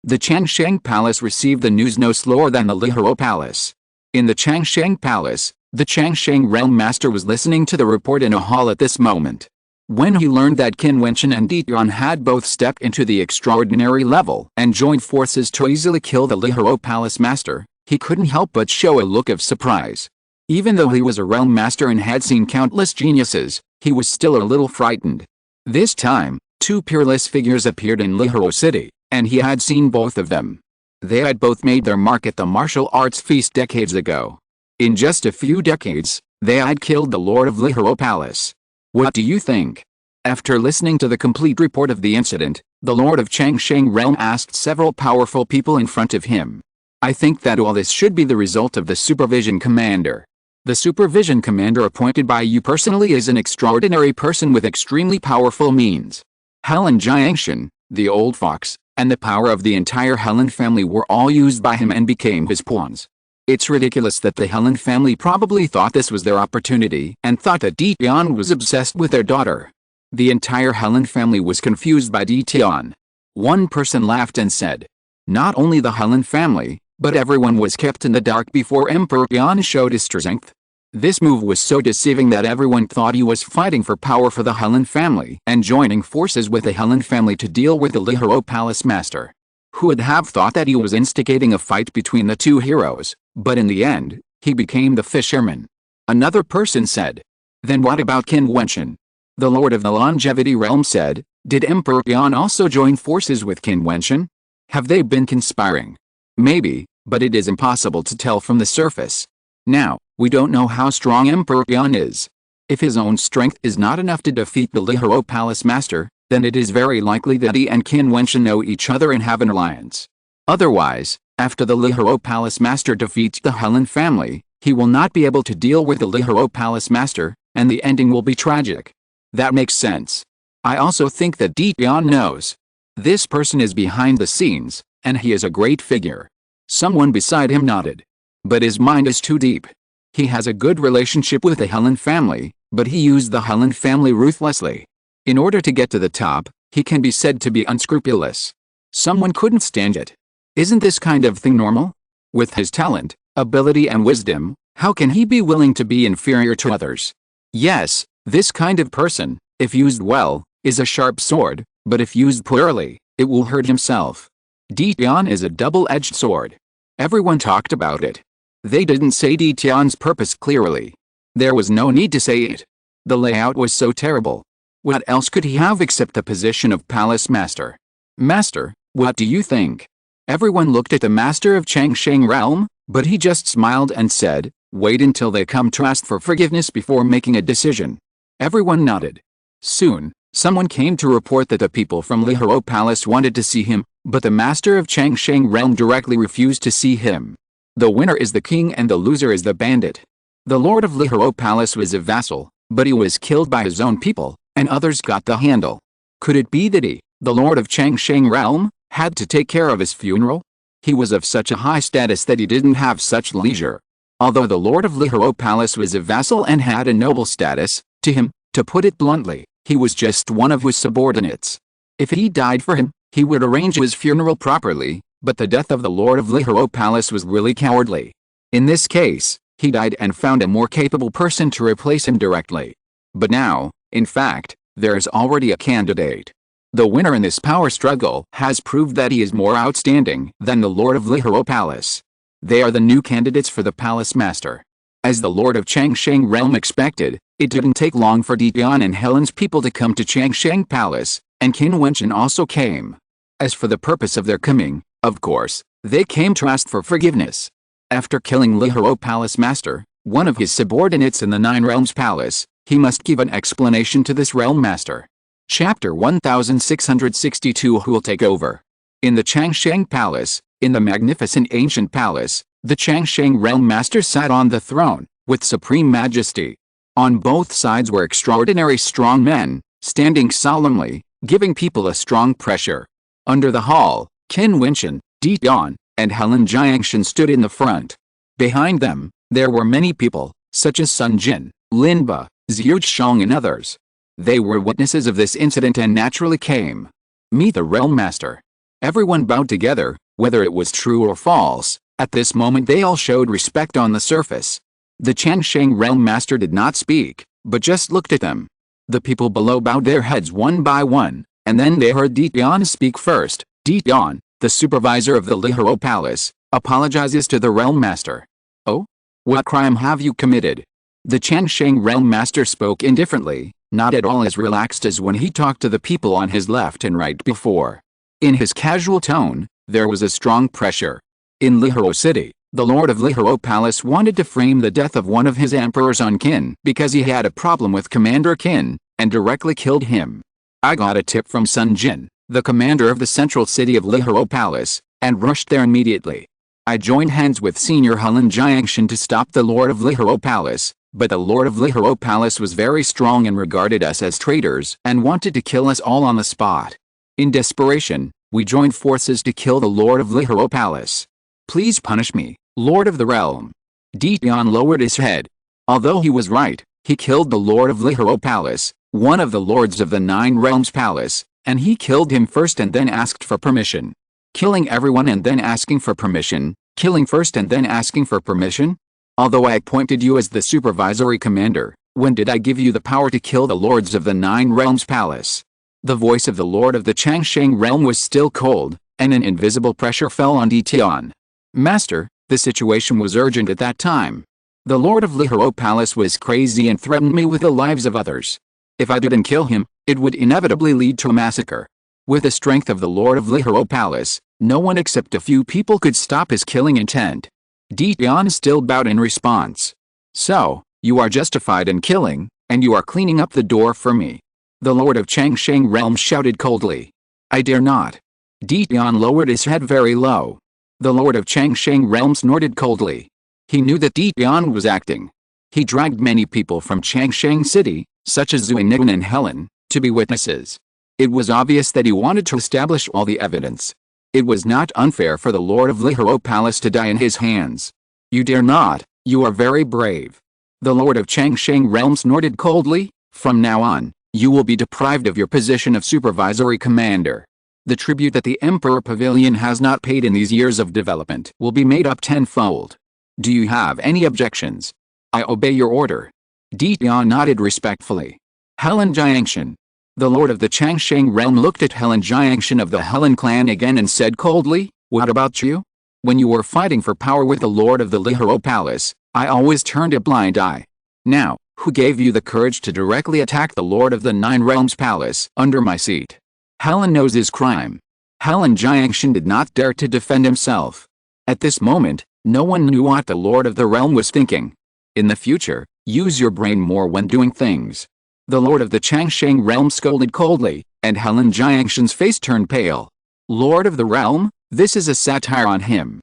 The Changsheng Palace received the news no slower than the Lihoro Palace. In the Changsheng Palace, the Changsheng Realm Master was listening to the report in a hall at this moment. When he learned that Qin Wentian and Jiutian had both stepped into the extraordinary level and joined forces to easily kill the Lihoro Palace Master, he couldn't help but show a look of surprise. Even though he was a realm master and had seen countless geniuses, he was still a little frightened. This time, two peerless figures appeared in Lihoro City, and he had seen both of them. They had both made their mark at the martial arts feast decades ago. In just a few decades, they had killed the Lord of Lihoro Palace. What do you think? After listening to the complete report of the incident, the Lord of Changsheng Realm asked several powerful people in front of him. I think that all this should be the result of the Supervision Commander. The Supervision Commander appointed by you personally is an extraordinary person with extremely powerful means. Helen Jiangshan, the old fox, and the power of the entire Helen family were all used by him and became his pawns. It's ridiculous that the Helen family probably thought this was their opportunity and thought that Jiutian was obsessed with their daughter. The entire Helen family was confused by Jiutian. One person laughed and said, "Not only the Helen family, but everyone was kept in the dark before Emperor Jian showed his strength." This move was so deceiving that everyone thought he was fighting for power for the Helen family and joining forces with the Helen family to deal with the Lihoro Palace Master. Who would have thought that he was instigating a fight between the two heroes, but in the end, he became the fisherman. Another person said, "Then what about Qin Wentian?" The Lord of the Longevity Realm said, "Did Emperor Jian also join forces with Qin Wentian? Have they been conspiring?" Maybe, but it is impossible to tell from the surface. Now, we don't know how strong Emperor Jian is. If his own strength is not enough to defeat the Lihoro Palace Master, then it is very likely that he and Qin Wentian know each other and have an alliance. Otherwise, after the Lihoro Palace Master defeats the Helen family, he will not be able to deal with the Lihoro Palace Master, and the ending will be tragic. That makes sense. I also think that Jiutian knows. This person is behind the scenes, and he is a great figure. Someone beside him nodded. But his mind is too deep. He has a good relationship with the Helen family, but he used the Helen family ruthlessly. In order to get to the top, he can be said to be unscrupulous. Someone couldn't stand it. Isn't this kind of thing normal? With his talent, ability and wisdom, how can he be willing to be inferior to others? Yes, this kind of person, if used well, is a sharp sword, but if used poorly, it will hurt himself. Jiutian is a double-edged sword. Everyone talked about it. They didn't say Jiutian's purpose clearly. There was no need to say it. The layout was so terrible. What else could he have except the position of Palace Master? Master, what do you think? Everyone looked at the Master of Changsheng Realm, but he just smiled and said, "Wait until they come to ask for forgiveness before making a decision." Everyone nodded. Soon, someone came to report that the people from Lihoro Palace wanted to see him, but the Master of Changsheng Realm directly refused to see him. The winner is the king and the loser is the bandit. The Lord of Lihoro Palace was a vassal, but he was killed by his own people, and others got the handle. Could it be that he, the Lord of Changsheng Realm, had to take care of his funeral? He was of such a high status that he didn't have such leisure. Although the Lord of Lihoro Palace was a vassal and had a noble status, to him, to put it bluntly, he was just one of his subordinates. If he died for him, he would arrange his funeral properly, but the death of the Lord of Lihoro Palace was really cowardly. In this case, he died and found a more capable person to replace him directly. But now, in fact, there is already a candidate. The winner in this power struggle has proved that he is more outstanding than the Lord of Lihoro Palace. They are the new candidates for the Palace Master. As the Lord of Changsheng Realm expected, it didn't take long for Jiutian and Helen's people to come to Changsheng Palace, and Qin Wentian also came. As for the purpose of their coming, of course, they came to ask for forgiveness. After killing Lihoro Palace Master, one of his subordinates in the Nine Realms Palace, he must give an explanation to this Realm Master. Chapter 1662 Who will take over? In the Changsheng Palace, in the magnificent ancient palace, The Changsheng Realm Master sat on the throne, with supreme majesty. On both sides were extraordinary strong men, standing solemnly, giving people a strong pressure. Under the hall, Qin Wentian, Jiutian, and Helen Jiangshan stood in the front. Behind them, there were many people, such as Sun Jin, Linba, Jiutian and others. They were witnesses of this incident and naturally came. Meet the Realm Master. Everyone bowed together, whether it was true or false. At this moment they all showed respect on the surface. The Changsheng Realm Master did not speak, but just looked at them. The people below bowed their heads one by one, and then they heard Jiutian speak first. Jiutian, the supervisor of the Lihoro Palace, apologizes to the Realm Master. Oh? What crime have you committed? The Changsheng Realm Master spoke indifferently, not at all as relaxed as when he talked to the people on his left and right before. In his casual tone, there was a strong pressure. In Lihoro City, the Lord of Lihoro Palace wanted to frame the death of one of his emperors on Qin because he had a problem with Commander Qin, and directly killed him. I got a tip from Sun Jin, the commander of the central city of Lihoro Palace, and rushed there immediately. I joined hands with Senior Helen Jiangshan to stop the Lord of Lihoro Palace, but the Lord of Lihoro Palace was very strong and regarded us as traitors and wanted to kill us all on the spot. In desperation, we joined forces to kill the Lord of Lihoro Palace. Please punish me, Lord of the Realm. Jiutian lowered his head. Although he was right, he killed the Lord of Lihoro Palace, one of the lords of the Nine Realms Palace, and he killed him first and then asked for permission. Killing everyone and then asking for permission, killing first and then asking for permission? Although I appointed you as the supervisory commander, when did I give you the power to kill the lords of the Nine Realms Palace? The voice of the Lord of the Changsheng Realm was still cold, and an invisible pressure fell on Jiutian. Master, the situation was urgent at that time. The Lord of Lihoro Palace was crazy and threatened me with the lives of others. If I didn't kill him, it would inevitably lead to a massacre. With the strength of the Lord of Lihoro Palace, no one except a few people could stop his killing intent. Jiutian still bowed in response. So, you are justified in killing, and you are cleaning up the door for me. The Lord of Changsheng Realm shouted coldly. I dare not. Jiutian lowered his head very low. The Lord of Changsheng Realm snorted coldly. He knew that Jiutian was acting. He dragged many people from Changsheng City, such as Zuinigan and Helen, to be witnesses. It was obvious that he wanted to establish all the evidence. It was not unfair for the Lord of Lihoro Palace to die in his hands. You dare not, you are very brave. The Lord of Changsheng Realm snorted coldly. From now on, you will be deprived of your position of supervisory commander. The tribute that the Emperor Pavilion has not paid in these years of development will be made up tenfold. Do you have any objections? I obey your order. Jiutian nodded respectfully. Helen Jiangshan. The Lord of the Changsheng Realm looked at Helen Jiangshan of the Helen clan again and said coldly, what about you? When you were fighting for power with the Lord of the Lihoro Palace, I always turned a blind eye. Now, who gave you the courage to directly attack the Lord of the Nine Realms Palace under my seat? Helen knows his crime. Helen Jiangshan did not dare to defend himself. At this moment, no one knew what the Lord of the Realm was thinking. In the future, use your brain more when doing things. The Lord of the Changsheng Realm scolded coldly, and Helen Jiangshan's face turned pale. Lord of the Realm, this is a satire on him.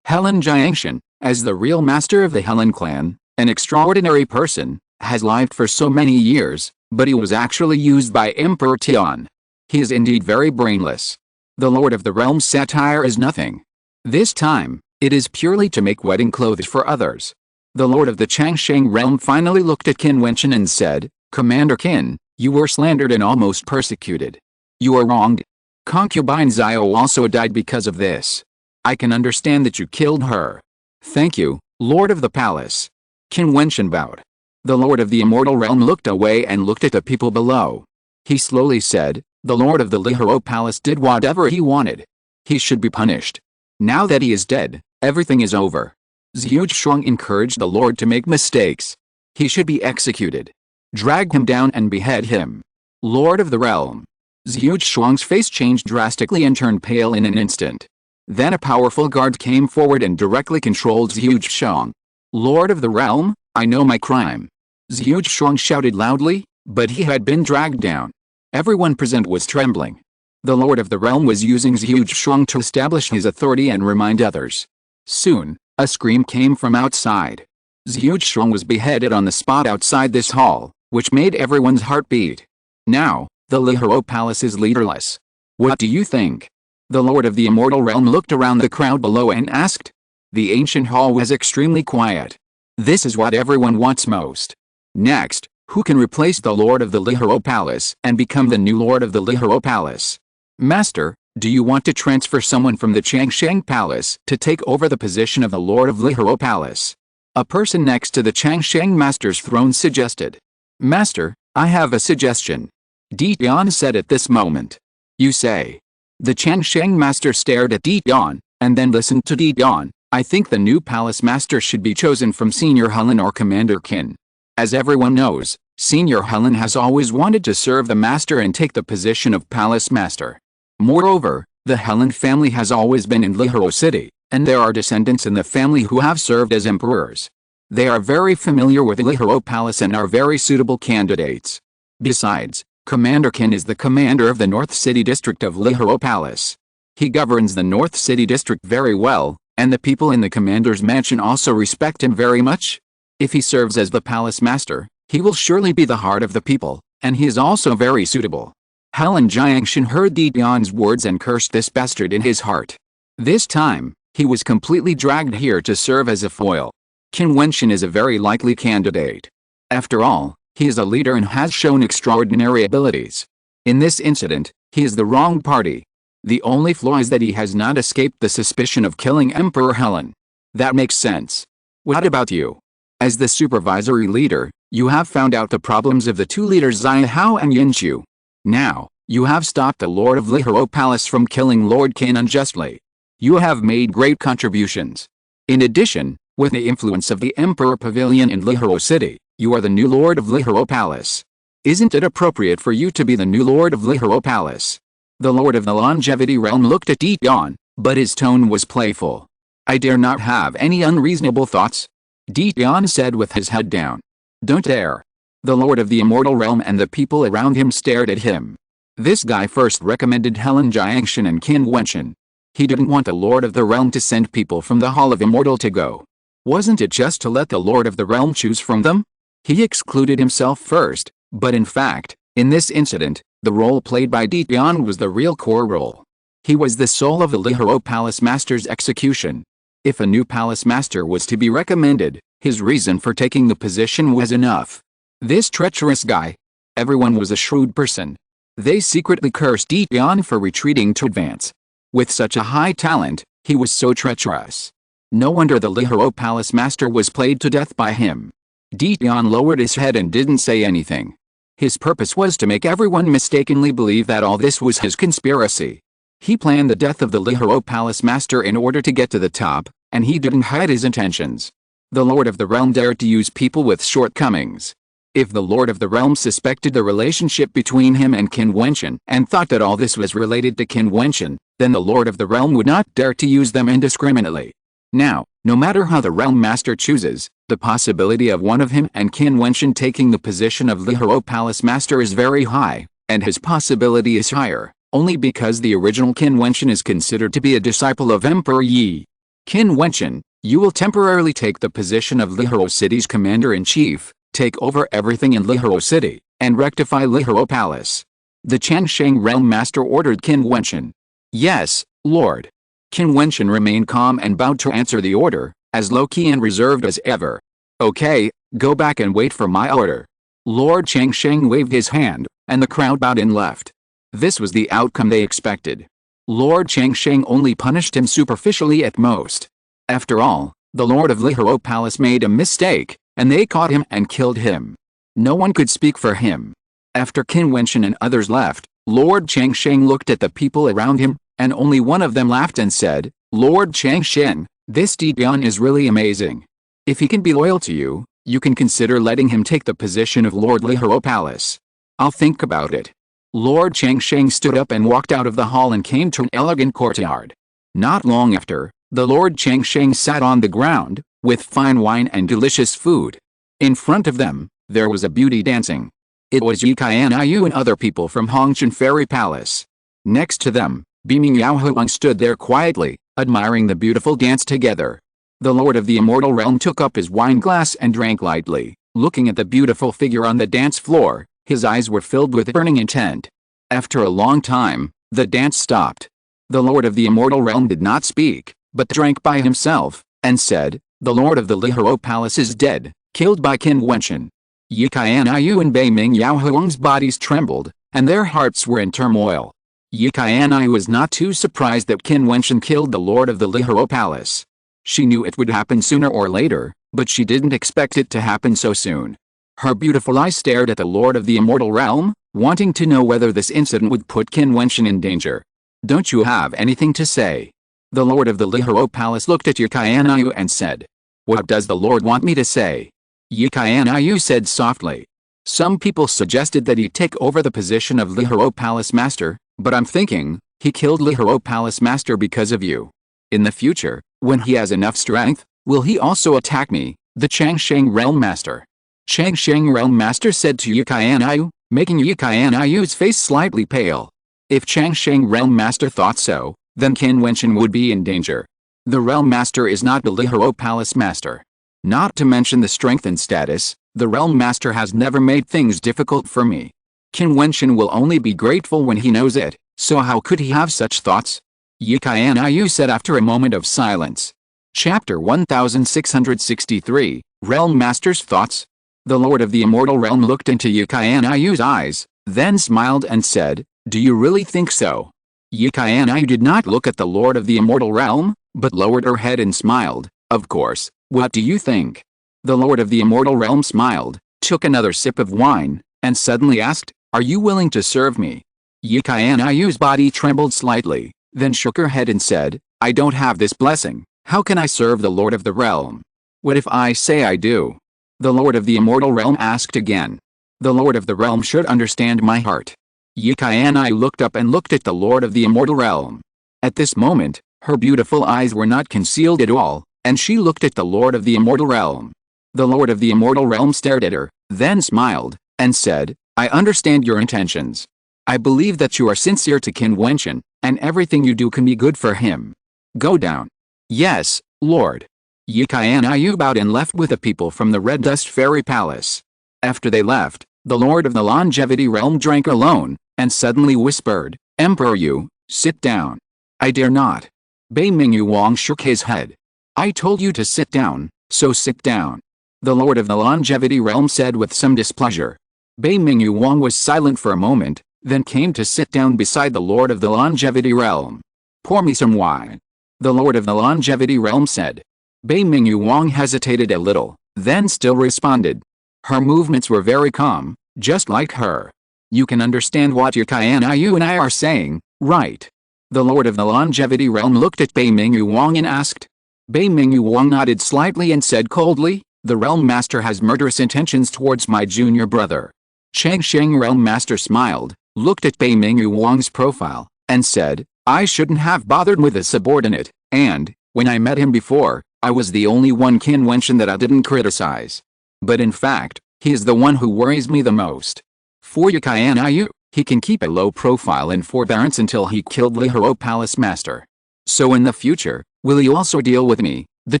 Helen Jiangshan, as the real master of the Helen clan, an extraordinary person, has lived for so many years, but he was actually used by Emperor Tian. He is indeed very brainless. The Lord of the Realm's satire is nothing. This time, it is purely to make wedding clothes for others. The Lord of the Changsheng Realm finally looked at Qin Wentian and said, Commander Qin, you were slandered and almost persecuted. You are wronged. Concubine Zio also died because of this. I can understand that you killed her. Thank you, Lord of the Palace. Qin Wentian bowed. The Lord of the Immortal Realm looked away and looked at the people below. He slowly said, the Lord of the Lihoro Palace did whatever he wanted. He should be punished. Now that he is dead, everything is over. Jiutian encouraged the Lord to make mistakes. He should be executed. Drag him down and behead him. Lord of the Realm. Jiutian's face changed drastically and turned pale in an instant. Then a powerful guard came forward and directly controlled Jiutian. Lord of the Realm, I know my crime. Jiutian shouted loudly, but he had been dragged down. Everyone present was trembling. The Lord of the Realm was using Jiutian to establish his authority and remind others. Soon, A scream came from outside. Jiutian was beheaded on the spot outside this hall, which made everyone's heart beat. Now, the Lihuro Palace is leaderless. What do you think? The Lord of the Immortal Realm looked around the crowd below and asked. The ancient hall was extremely quiet. This is what everyone wants most. Next, who can replace the Lord of the Lihuro Palace and become the new Lord of the Lihuro Palace? Master, do you want to transfer someone from the Changsheng Palace to take over the position of the Lord of Lihuro Palace? A person next to the Changsheng Master's throne suggested. Master, I have a suggestion. Jiutian said at this moment. You say. The Changsheng Master stared at Jiutian, and then listened to Jiutian. I think the new Palace Master should be chosen from Senior Helen or Commander Qin. As everyone knows, Senior Helen has always wanted to serve the Master and take the position of Palace Master. Moreover, the Helen family has always been in Lihuro City, and there are descendants in the family who have served as emperors. They are very familiar with Lihuro Palace and are very suitable candidates. Besides, Commander Qin is the commander of the North City District of Lihuro Palace. He governs the North City District very well, and the people in the commander's mansion also respect him very much. If he serves as the Palace Master, he will surely be the heart of the people, and he is also very suitable. Helen Jiangshan heard Jiutian's words and cursed this bastard in his heart. This time, he was completely dragged here to serve as a foil. Qin Wentian is a very likely candidate. After all, he is a leader and has shown extraordinary abilities. In this incident, he is the wrong party. The only flaw is that he has not escaped the suspicion of killing Emperor Helen. That makes sense. What about you? As the supervisory leader, you have found out the problems of the two leaders Zia Hao and Yin Chu. Now, you have stopped the Lord of Lihuro Palace from killing Lord Qin unjustly. You have made great contributions. In addition, with the influence of the Emperor Pavilion in Lihuro City, you are the new Lord of Lihuro Palace. Isn't it appropriate for you to be the new Lord of Lihuro Palace? The Lord of the Longevity Realm looked at Jiutian, but his tone was playful. I dare not have any unreasonable thoughts. Jiutian said with his head down. Don't dare. The Lord of the Immortal Realm and the people around him stared at him. This guy first recommended Helen Jiangshan and Qin Wentian. He didn't want the Lord of the Realm to send people from the Hall of Immortal to go. Wasn't it just to let the Lord of the Realm choose from them? He excluded himself first, but in fact, in this incident, the role played by Jiutian was the real core role. He was the soul of the Lihuro Palace Master's execution. If a new Palace Master was to be recommended, his reason for taking the position was enough. This treacherous guy. Everyone was a shrewd person. They secretly cursed Jiutian for retreating to advance. With such a high talent, he was so treacherous. No wonder the Lihuro Palace Master was played to death by him. Jiutian lowered his head and didn't say anything. His purpose was to make everyone mistakenly believe that all this was his conspiracy. He planned the death of the Lihuro Palace Master in order to get to the top, and he didn't hide his intentions. The Lord of the Realm dared to use people with shortcomings. If the Lord of the Realm suspected the relationship between him and Qin Wentian and thought that all this was related to Qin Wentian, then the Lord of the Realm would not dare to use them indiscriminately. Now, no matter how the Realm Master chooses, the possibility of one of him and Qin Wentian taking the position of Lihuro Palace Master is very high, and his possibility is higher, only because the original Qin Wentian is considered to be a disciple of Emperor Yi. Qin Wentian, you will temporarily take the position of Lihuro City's Commander-in-Chief, take over everything in Lihuro City, and rectify Lihuro Palace. The Changsheng Realm Master ordered Qin Wentian. Yes, Lord. Qin Wentian remained calm and bowed to answer the order, as low-key and reserved as ever. Okay, go back and wait for my order. Lord Changsheng waved his hand, and the crowd bowed and left. This was the outcome they expected. Lord Changsheng only punished him superficially at most. After all, the Lord of Lihuro Palace made a mistake, and they caught him and killed him. No one could speak for him. After Qin Wentian and others left, Lord Changsheng looked at the people around him, and only one of them laughed and said, Lord Changsheng, this Jiutian is really amazing. If he can be loyal to you, you can consider letting him take the position of Lord Lihuro Palace. I'll think about it. Lord Changsheng stood up and walked out of the hall and came to an elegant courtyard. Not long after, the Lord Changsheng sat on the ground, with fine wine and delicious food. In front of them, there was a beauty dancing. It was Yi Qian Yu and other people from Hongqian Fairy Palace. Next to them, beaming Yao Huang stood there quietly, admiring the beautiful dance together. The Lord of the Immortal Realm took up his wine glass and drank lightly, looking at the beautiful figure on the dance floor. His eyes were filled with burning intent. After a long time, the dance stopped. The Lord of the Immortal Realm did not speak, but drank by himself, and said, "The Lord of the Lihuro Palace is dead, killed by Qin Wentian." Yi Qianiu and Bei Ming Yao Huang's bodies trembled, and their hearts were in turmoil. Yi Qianiu was not too surprised that Qin Wentian killed the Lord of the Lihuro Palace. She knew it would happen sooner or later, but she didn't expect it to happen so soon. Her beautiful eyes stared at the Lord of the Immortal Realm, wanting to know whether this incident would put Qin Wentian in danger. "Don't you have anything to say?" The Lord of the Lihuro Palace looked at Yi Qianiu and said. "What does the Lord want me to say?" Yi Qianiu said softly. "Some people suggested that he take over the position of Lihuro Palace Master, but I'm thinking, he killed Lihuro Palace Master because of you. In the future, when he has enough strength, will he also attack me, the Changsheng Realm Master?" Changsheng Realm Master said to Yi Qianiu, making Yi Qianiu's face slightly pale. If Changsheng Realm Master thought so, then Qin Wentian would be in danger. The Realm Master is not the Lihuro Palace Master. Not to mention the strength and status, the Realm Master has never made things difficult for me. Qin Wentian will only be grateful when he knows it, so how could he have such thoughts? Yi Qianiu said after a moment of silence. Chapter 1663, Realm Master's Thoughts. The Lord of the Immortal Realm looked into Yi Qianiu's eyes, then smiled and said, "Do you really think so?" Yi Qianiu did not look at the Lord of the Immortal Realm, but lowered her head and smiled. "Of course, what do you think?" The Lord of the Immortal Realm smiled, took another sip of wine, and suddenly asked, "Are you willing to serve me?" Yi Qianiu's body trembled slightly, then shook her head and said, "I don't have this blessing. How can I serve the Lord of the Realm? What if I say I do?" The Lord of the Immortal Realm asked again. "The Lord of the Realm should understand my heart." Yi Qianiu looked up and looked at the Lord of the Immortal Realm. At this moment, her beautiful eyes were not concealed at all, and she looked at the Lord of the Immortal Realm. The Lord of the Immortal Realm stared at her, then smiled, and said, "I understand your intentions. I believe that you are sincere to Qin Wentian, and everything you do can be good for him. Go down." "Yes, Lord." Yi Qianiu bowed and left with the people from the Red Dust Fairy Palace. After they left, the Lord of the Longevity Realm drank alone, and suddenly whispered, "Emperor Yu, sit down." "I dare not." Bei Mingyu Wang shook his head. "I told you to sit down, so sit down." The Lord of the Longevity Realm said with some displeasure. Bei Mingyu Wang was silent for a moment, then came to sit down beside the Lord of the Longevity Realm. "Pour me some wine," the Lord of the Longevity Realm said. Bei Mingyu Wang hesitated a little, then still responded. Her movements were very calm, just like her. "You can understand what Yi Qianiu and I are saying, right?" The Lord of the Longevity Realm looked at Bei Mingyu Wang and asked. Bei Mingyu Wang nodded slightly and said coldly, "The Realm Master has murderous intentions towards my junior brother." Changsheng Realm Master smiled, looked at Bei Mingyu Wang's profile, and said, "I shouldn't have bothered with a subordinate, and, when I met him before, I was the only one Qin Wentian that I didn't criticize. But in fact, he is the one who worries me the most. For Yi Qianiu, he can keep a low profile and forbearance until he killed Lihuro Palace Master. So in the future, will he also deal with me, the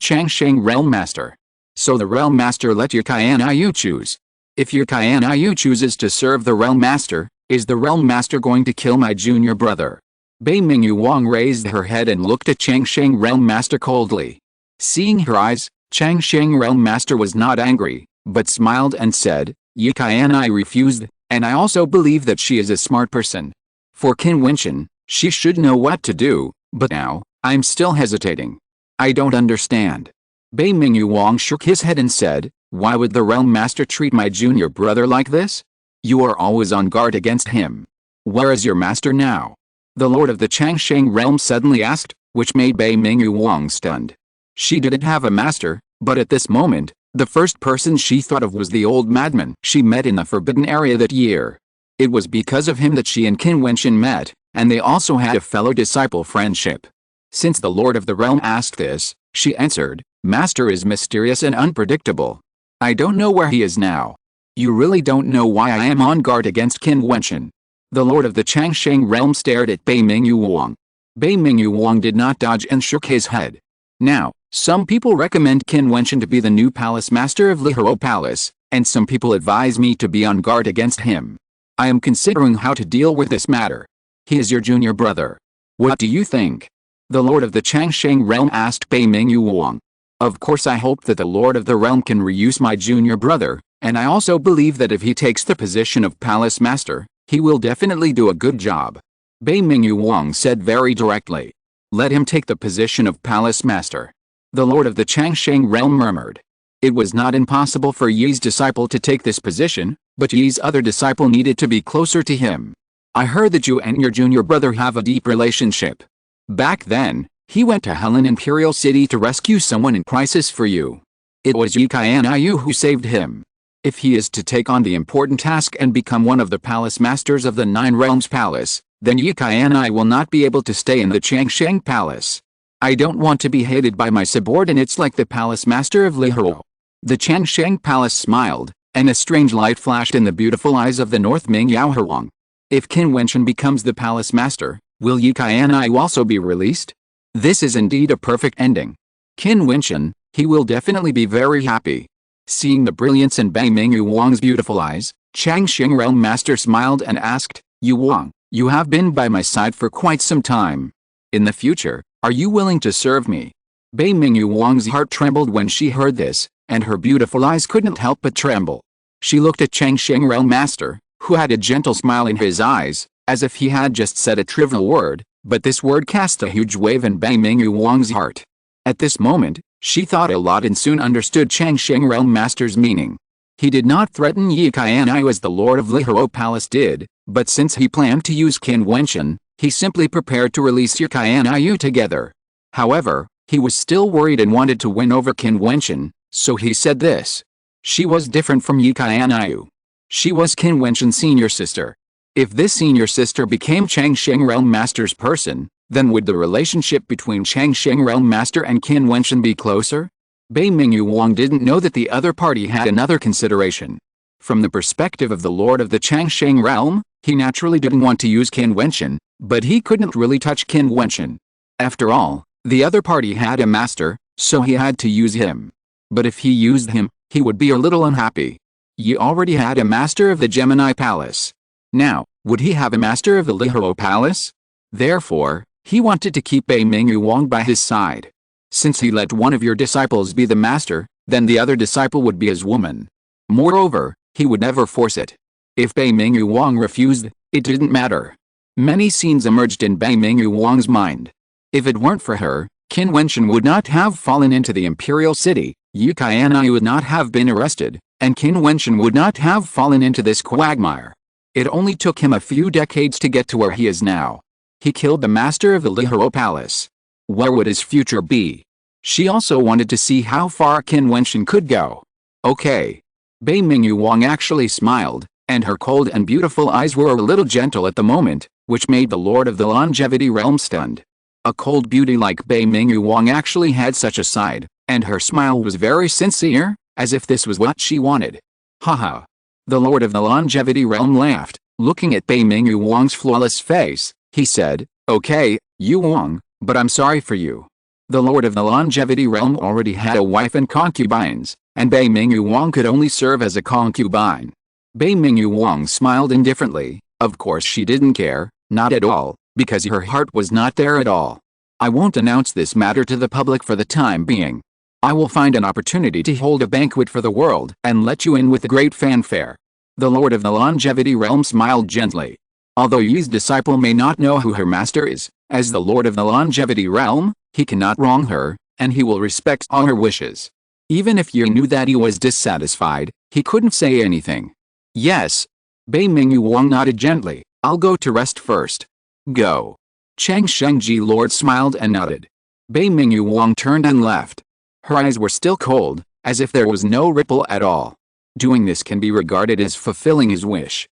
Changsheng Realm Master?" So the Realm Master let Yi Qianiu choose. "If Yi Qianiu chooses to serve the Realm Master, is the Realm Master going to kill my junior brother?" Bei Mingyu Wang raised her head and looked at Changsheng Realm Master coldly. Seeing her eyes, Changsheng Realm Master was not angry, but smiled and said, "Yi Qianiu refused, and I also believe that she is a smart person. For Qin Wentian, she should know what to do, but now, I'm still hesitating. I don't understand." Bei Mingyu Wang shook his head and said, "Why would the Realm Master treat my junior brother like this? You are always on guard against him. Where is your master now?" The Lord of the Changsheng Realm suddenly asked, which made Bei Mingyu Wang stunned. She didn't have a master, but at this moment, the first person she thought of was the old madman she met in the Forbidden Area that year. It was because of him that she and Qin Wentian met, and they also had a fellow disciple friendship. Since the Lord of the Realm asked this, she answered, "Master is mysterious and unpredictable. I don't know where he is now. You really don't know why I am on guard against Qin Wentian." The Lord of the Changsheng Realm stared at Bei Mingyu Wang. Bei Mingyu Wang did not dodge and shook his head. "Now, Some people recommend Qin Wentian to be the new palace master of Lihoro Palace, and some people advise me to be on guard against him. I am considering how to deal with this matter. He is your junior brother. What do you think? The Lord of the Changsheng realm asked Bei Mingyu Wang. Of course, I hope that the Lord of the realm can reuse my junior brother, and I also believe that if he takes the position of palace master, he will definitely do a good job. Bei Mingyu Wang said very directly. Let him take the position of palace master. The Lord of the Changsheng realm murmured. It was not impossible for Yi's disciple to take this position, but Yi's other disciple needed to be closer to him. I heard that you and your junior brother have a deep relationship. Back then, he went to Helen Imperial City to rescue someone in crisis for you. It was Yi Qianyu who saved him. If he is to take on the important task and become one of the palace masters of the Nine Realms Palace, then Yi Qianyu will not be able to stay in the Changsheng Palace. I don't want to be hated by my subordinates like the palace master of Lihoro. The Changsheng Palace smiled, and a strange light flashed in the beautiful eyes of the North Ming Yaohuang. If Qin Wentian becomes the palace master, will Yi Qianyu also be released? This is indeed a perfect ending. Qin Wentian, he will definitely be very happy. Seeing the brilliance in Bei Mingyu Wang's beautiful eyes, Changsheng Realm Master smiled and asked, Yu Wang, you have been by my side for quite some time. In the future, are you willing to serve me? Bei Mingyu Wang's heart trembled when she heard this, and her beautiful eyes couldn't help but tremble. She looked at Changsheng Realm Master, who had a gentle smile in his eyes, as if he had just said a trivial word, but this word cast a huge wave in Bei Mingyu Wang's heart. At this moment, she thought a lot and soon understood Changsheng Realm Master's meaning. He did not threaten Yi Qianyu as the Lord of Lihoro Palace did, but since he planned to use Qin Wentian, he simply prepared to release Yi Qianyu together. However, he was still worried and wanted to win over Qin Wentian, so he said this. She was different from Yi Qianyu. She was Qin Wentian's senior sister. If this senior sister became Changsheng Realm Master's person, then would the relationship between Changsheng Realm Master and Qin Wentian be closer? Bei Mingyu Wang didn't know that the other party had another consideration. From the perspective of the Lord of the Changsheng Realm, he naturally didn't want to use Qin Wentian, but he couldn't really touch Qin Wentian. After all, the other party had a master, so he had to use him. But if he used him, he would be a little unhappy. Yi already had a master of the Gemini Palace. Now, would he have a master of the Lihoro Palace? Therefore, he wanted to keep Bei Mingyu Wang by his side. Since he let one of your disciples be the master, then the other disciple would be his woman. Moreover, he would never force it. If Bei Mingyu Wang refused, it didn't matter. Many scenes emerged in Bei Mingyu Wang's mind. If it weren't for her, Qin Wentian would not have fallen into the imperial city, Yi Qianyu would not have been arrested, and Qin Wentian would not have fallen into this quagmire. It only took him a few decades to get to where he is now. He killed the master of the Lihoro Palace. Where would his future be? She also wanted to see how far Qin Wentian could go. Okay. Bei Mingyu Wang actually smiled, and her cold and beautiful eyes were a little gentle at the moment, which made the Lord of the Longevity Realm stunned. A cold beauty like Bei Mingyu Wang actually had such a side, and her smile was very sincere, as if this was what she wanted. Haha. The Lord of the Longevity Realm laughed, looking at Bei Mingyu Wang's flawless face. He said, okay, Yu Wang, but I'm sorry for you. The Lord of the Longevity Realm already had a wife and concubines, and Bei Mingyu Wang could only serve as a concubine. Bei Mingyu Wang smiled indifferently. Of course she didn't care, not at all, because her heart was not there at all. I won't announce this matter to the public for the time being. I will find an opportunity to hold a banquet for the world and let you in with great fanfare. The Lord of the Longevity Realm smiled gently. Although Yi's disciple may not know who her master is, as the Lord of the Longevity Realm, he cannot wrong her, and he will respect all her wishes. Even if Yi knew that he was dissatisfied, he couldn't say anything. Yes. Bei Mingyu Wang nodded gently. I'll go to rest first. Go. Changsheng Lord smiled and nodded. Bei Mingyu Wang turned and left. Her eyes were still cold, as if there was no ripple at all. Doing this can be regarded as fulfilling his wish.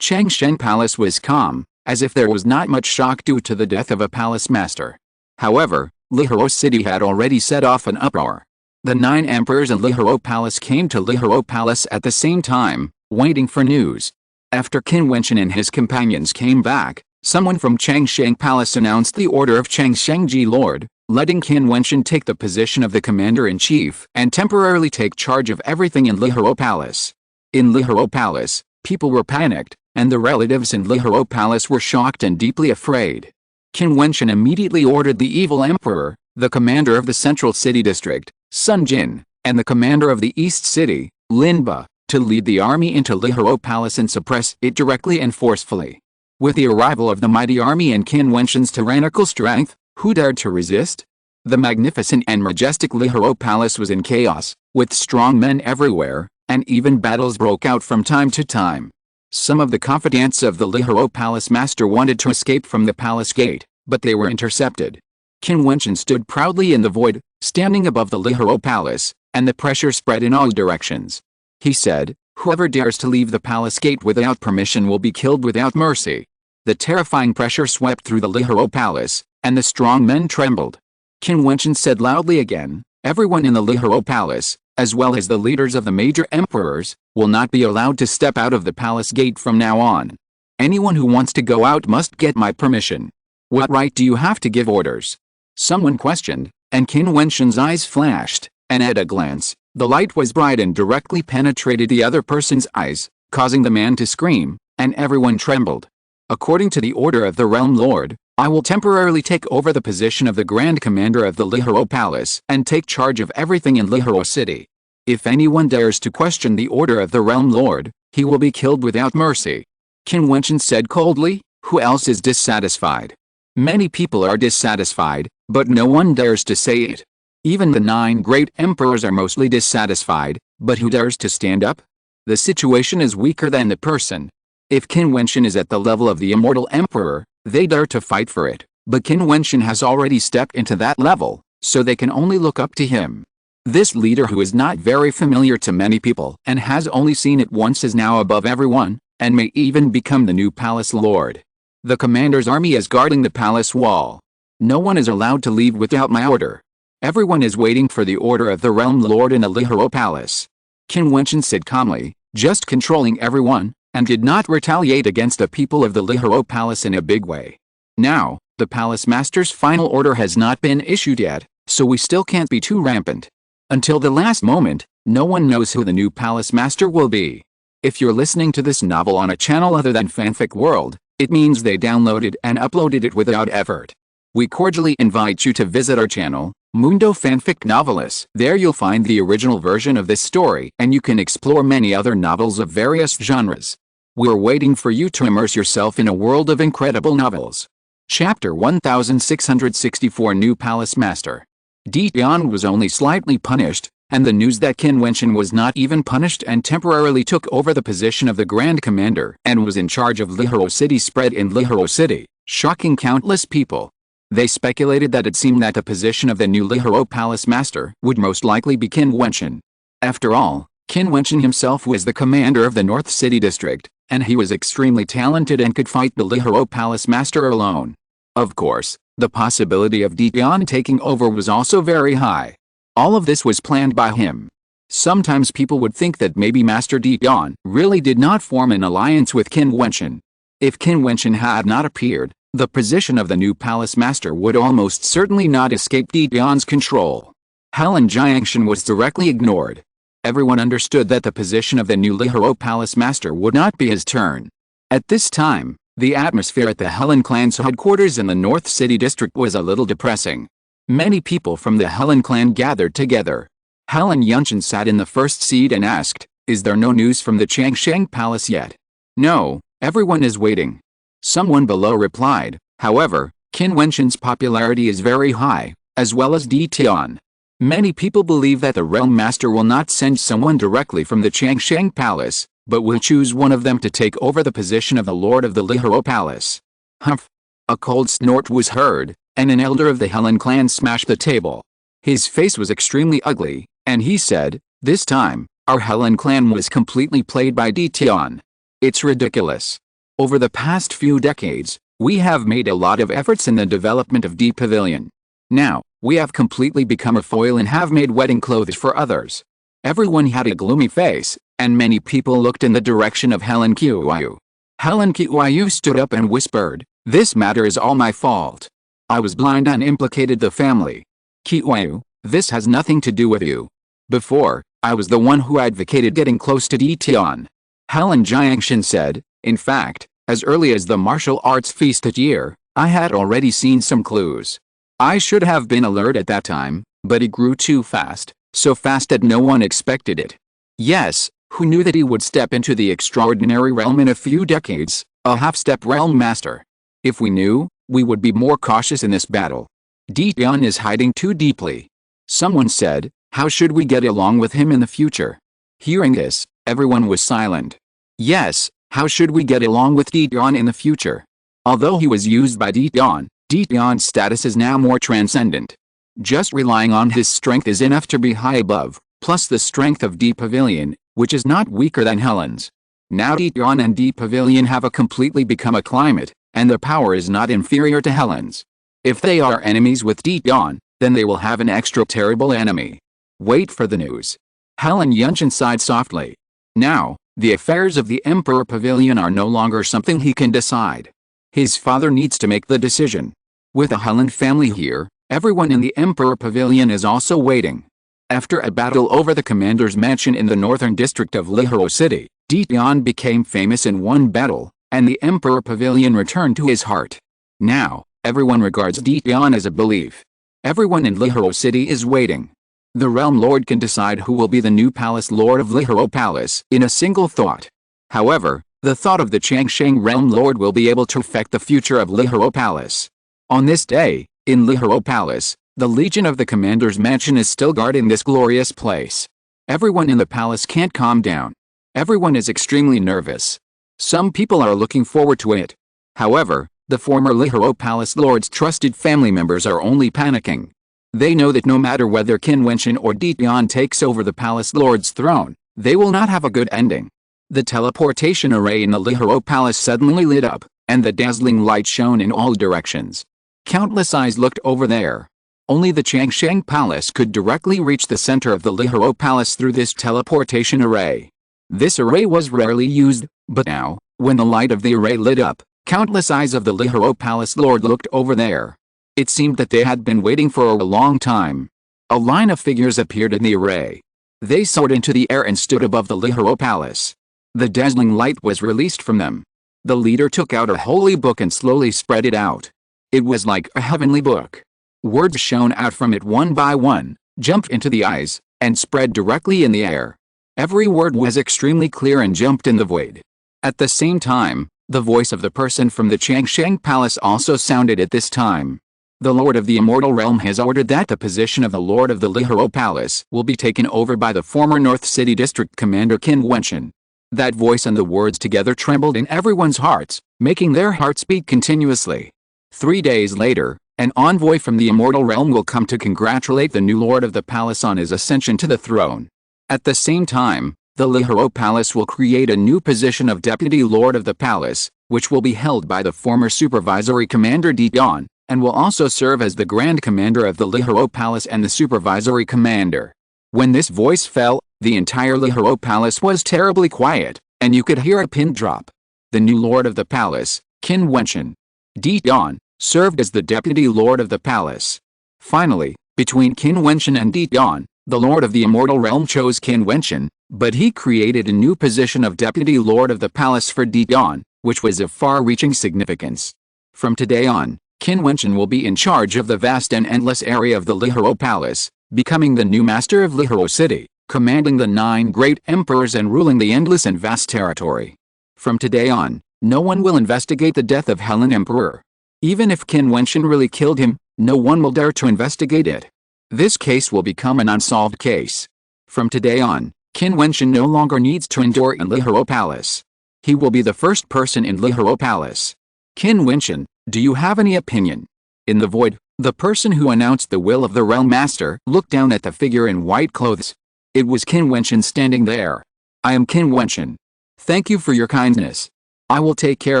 Changsheng Palace was calm, as if there was not much shock due to the death of a palace master. However, Lihoro City had already set off an uproar. The 9 emperors in Lihoro Palace came to Lihoro Palace at the same time, waiting for news. After Qin Wentian and his companions came back, someone from Changsheng Palace announced the order of Changsheng Lord, letting Qin Wentian take the position of the commander-in-chief and temporarily take charge of everything in Lihoro Palace. In Lihoro Palace, people were panicked, and the relatives in Lihoro Palace were shocked and deeply afraid. Qin Wentian immediately ordered the evil emperor, the commander of the central city district, Sun Jin, and the commander of the east city, Linba, to lead the army into Lihoro Palace and suppress it directly and forcefully. With the arrival of the mighty army and Qin Wentian's tyrannical strength, who dared to resist? The magnificent and majestic Lihoro Palace was in chaos, with strong men everywhere, and even battles broke out from time to time. Some of the confidants of the Lihoro Palace master wanted to escape from the palace gate, but they were intercepted. Qin Wentian stood proudly in the void, standing above the Lihoro Palace, and the pressure spread in all directions. He said, "Whoever dares to leave the palace gate without permission will be killed without mercy." The terrifying pressure swept through the Lihoro Palace, and the strong men trembled. Qin Wentian said loudly again, "Everyone in the Lihoro Palace, as well as the leaders of the major emperors, will not be allowed to step out of the palace gate from now on. Anyone who wants to go out must get my permission." "What right do you have to give orders?" someone questioned, and Qin Wentian's eyes flashed, and at a glance, the light was bright and directly penetrated the other person's eyes, causing the man to scream, and everyone trembled. "According to the order of the Realm Lord, I will temporarily take over the position of the Grand Commander of the Lihoro Palace and take charge of everything in Lihoro City. If anyone dares to question the order of the Realm Lord, he will be killed without mercy." Qin Wentian said coldly, "Who else is dissatisfied?" "Many people are dissatisfied, but no one dares to say it. Even the 9 great emperors are mostly dissatisfied, but who dares to stand up? The situation is weaker than the person. If Qin Wentian is at the level of the immortal emperor, they dare to fight for it, but Qin Wentian has already stepped into that level, so they can only look up to him. This leader who is not very familiar to many people and has only seen it once is now above everyone, and may even become the new palace lord. The commander's army is guarding the palace wall. No one is allowed to leave without my order. Everyone is waiting for the order of the Realm Lord in the Lihoro Palace." Qin Wentian said calmly, just controlling everyone, and did not retaliate against the people of the Lihoro Palace in a big way. "Now, the palace master's final order has not been issued yet, so we still can't be too rampant. Until the last moment, no one knows who the new palace master will be. If you're listening to this novel on a channel other than Fanfic World, it means they downloaded and uploaded it without effort. We cordially invite you to visit our channel, Mundo Fanfic Novelis. There you'll find the original version of this story, and you can explore many other novels of various genres. We're waiting for you to immerse yourself in a world of incredible novels. Chapter 1664 New Palace Master. Jiutian was only slightly punished, and the news that Qin Wentian was not even punished and temporarily took over the position of the Grand Commander and was in charge of Lihoro City spread in Lihoro City, shocking countless people. They speculated that it seemed that the position of the new Lihoro Palace Master would most likely be Qin Wentian. After all, Qin Wentian himself was the commander of the North City District, and he was extremely talented and could fight the Lihoro Palace Master alone. Of course, the possibility of Jiutian taking over was also very high. All of this was planned by him. Sometimes people would think that maybe Master Jiutian really did not form an alliance with Qin Wentian. If Qin Wentian had not appeared, the position of the new palace master would almost certainly not escape Jiutian's control. Helen Jiangshan was directly ignored. Everyone understood that the position of the new Lihoro Palace Master would not be his turn. At this time, the atmosphere at the Helen clan's headquarters in the North City District was a little depressing. Many people from the Helen clan gathered together. Helen Yunshan sat in the first seat and asked, "Is there no news from the Changsheng Palace yet?" "No, everyone is waiting." Someone below replied, "However, Qin Wentian's popularity is very high, as well as Jiutian. Many people believe that the Realm Master will not send someone directly from the Changsheng Palace, but will choose one of them to take over the position of the Lord of the Lihoro Palace." Humph! A cold snort was heard, and an elder of the Helen clan smashed the table. His face was extremely ugly, and he said, "This time, our Helen clan was completely played by Jiutian. It's ridiculous. Over the past few decades, we have made a lot of efforts in the development of D Pavilion. Now, we have completely become a foil and have made wedding clothes for others." Everyone had a gloomy face, and many people looked in the direction of Helen Qiuyu. Helen Qiuyu stood up and whispered, "This matter is all my fault. I was blind and implicated the family. Qin, this has nothing to do with you. Before, I was the one who advocated getting close to Jiutian. Helen Jiangxin said. In fact, as early as the martial arts feast that year, I had already seen some clues. I should have been alert at that time, but he grew too fast, so fast that no one expected it. Yes, who knew that he would step into the extraordinary realm in a few decades, a half-step realm master? If we knew, we would be more cautious in this battle. Jiutian is hiding too deeply. Someone said, how should we get along with him in the future? Hearing this, everyone was silent. Yes, how should we get along with Jiutian in the future? Although he was used by Jiutian's status is now more transcendent. Just relying on his strength is enough to be high above, plus the strength of D Pavilion, which is not weaker than Helen's. Now Jiutian and D Pavilion have completely become a climate, and their power is not inferior to Helen's. If they are enemies with Jiutian, then they will have an extra terrible enemy. Wait for the news. Helen Yunchen sighed softly. Now, the affairs of the Emperor Pavilion are no longer something he can decide. His father needs to make the decision. With the Helen family here, everyone in the Emperor Pavilion is also waiting. After a battle over the commander's mansion in the northern district of Lihoro City, Jiutian became famous in one battle, and the Emperor Pavilion returned to his heart. Now, everyone regards Jiutian as a belief. Everyone in Lihoro City is waiting. The Realm Lord can decide who will be the new Palace Lord of Lihoro Palace in a single thought. However, the thought of the Changsheng Realm Lord will be able to affect the future of Lihoro Palace. On this day, in Lihoro Palace, the Legion of the Commander's Mansion is still guarding this glorious place. Everyone in the palace can't calm down. Everyone is extremely nervous. Some people are looking forward to it. However, the former Lihoro Palace Lord's trusted family members are only panicking. They know that no matter whether Qin Wentian or Jiutian takes over the Palace Lord's throne, they will not have a good ending. The teleportation array in the Lihoro Palace suddenly lit up, and the dazzling light shone in all directions. Countless eyes looked over there. Only the Changsheng Palace could directly reach the center of the Lihoro Palace through this teleportation array. This array was rarely used, but now, when the light of the array lit up, countless eyes of the Lihoro Palace Lord looked over there. It seemed that they had been waiting for a long time. A line of figures appeared in the array. They soared into the air and stood above the Lihoro Palace. The dazzling light was released from them. The leader took out a holy book and slowly spread it out. It was like a heavenly book. Words shone out from it one by one, jumped into the eyes, and spread directly in the air. Every word was extremely clear and jumped in the void. At the same time, the voice of the person from the Changsheng Palace also sounded at this time. The Lord of the Immortal Realm has ordered that the position of the Lord of the Lihoro Palace will be taken over by the former North City District Commander Qin Wentian. That voice and the words together trembled in everyone's hearts, making their hearts beat continuously. 3 days later, an envoy from the Immortal Realm will come to congratulate the new Lord of the Palace on his ascension to the throne. At the same time, the Lihoro Palace will create a new position of Deputy Lord of the Palace, which will be held by the former Supervisory Commander Jiutian, and will also serve as the Grand Commander of the Lihoro Palace and the Supervisory Commander. When this voice fell, the entire Lihoro Palace was terribly quiet, and you could hear a pin drop. The new Lord of the Palace, Qin Wentian, Jiutian, served as the Deputy Lord of the Palace. Finally, between Qin Wentian and Jiutian, the Lord of the Immortal Realm chose Qin Wentian, but he created a new position of Deputy Lord of the Palace for Jiutian, which was of far-reaching significance. From today on, Qin Wentian will be in charge of the vast and endless area of the Lihoro Palace, becoming the new master of Lihoro City, commanding the 9 great emperors and ruling the endless and vast territory. From today on, no one will investigate the death of Helen Emperor. Even if Qin Wentian really killed him, no one will dare to investigate it. This case will become an unsolved case. From today on, Qin Wentian no longer needs to endure in Lihoro Palace. He will be the first person in Lihoro Palace. Qin Wentian, do you have any opinion? In the void, the person who announced the will of the Realm Master looked down at the figure in white clothes. It was Qin Wentian standing there. I am Qin Wentian. Thank you for your kindness. I will take care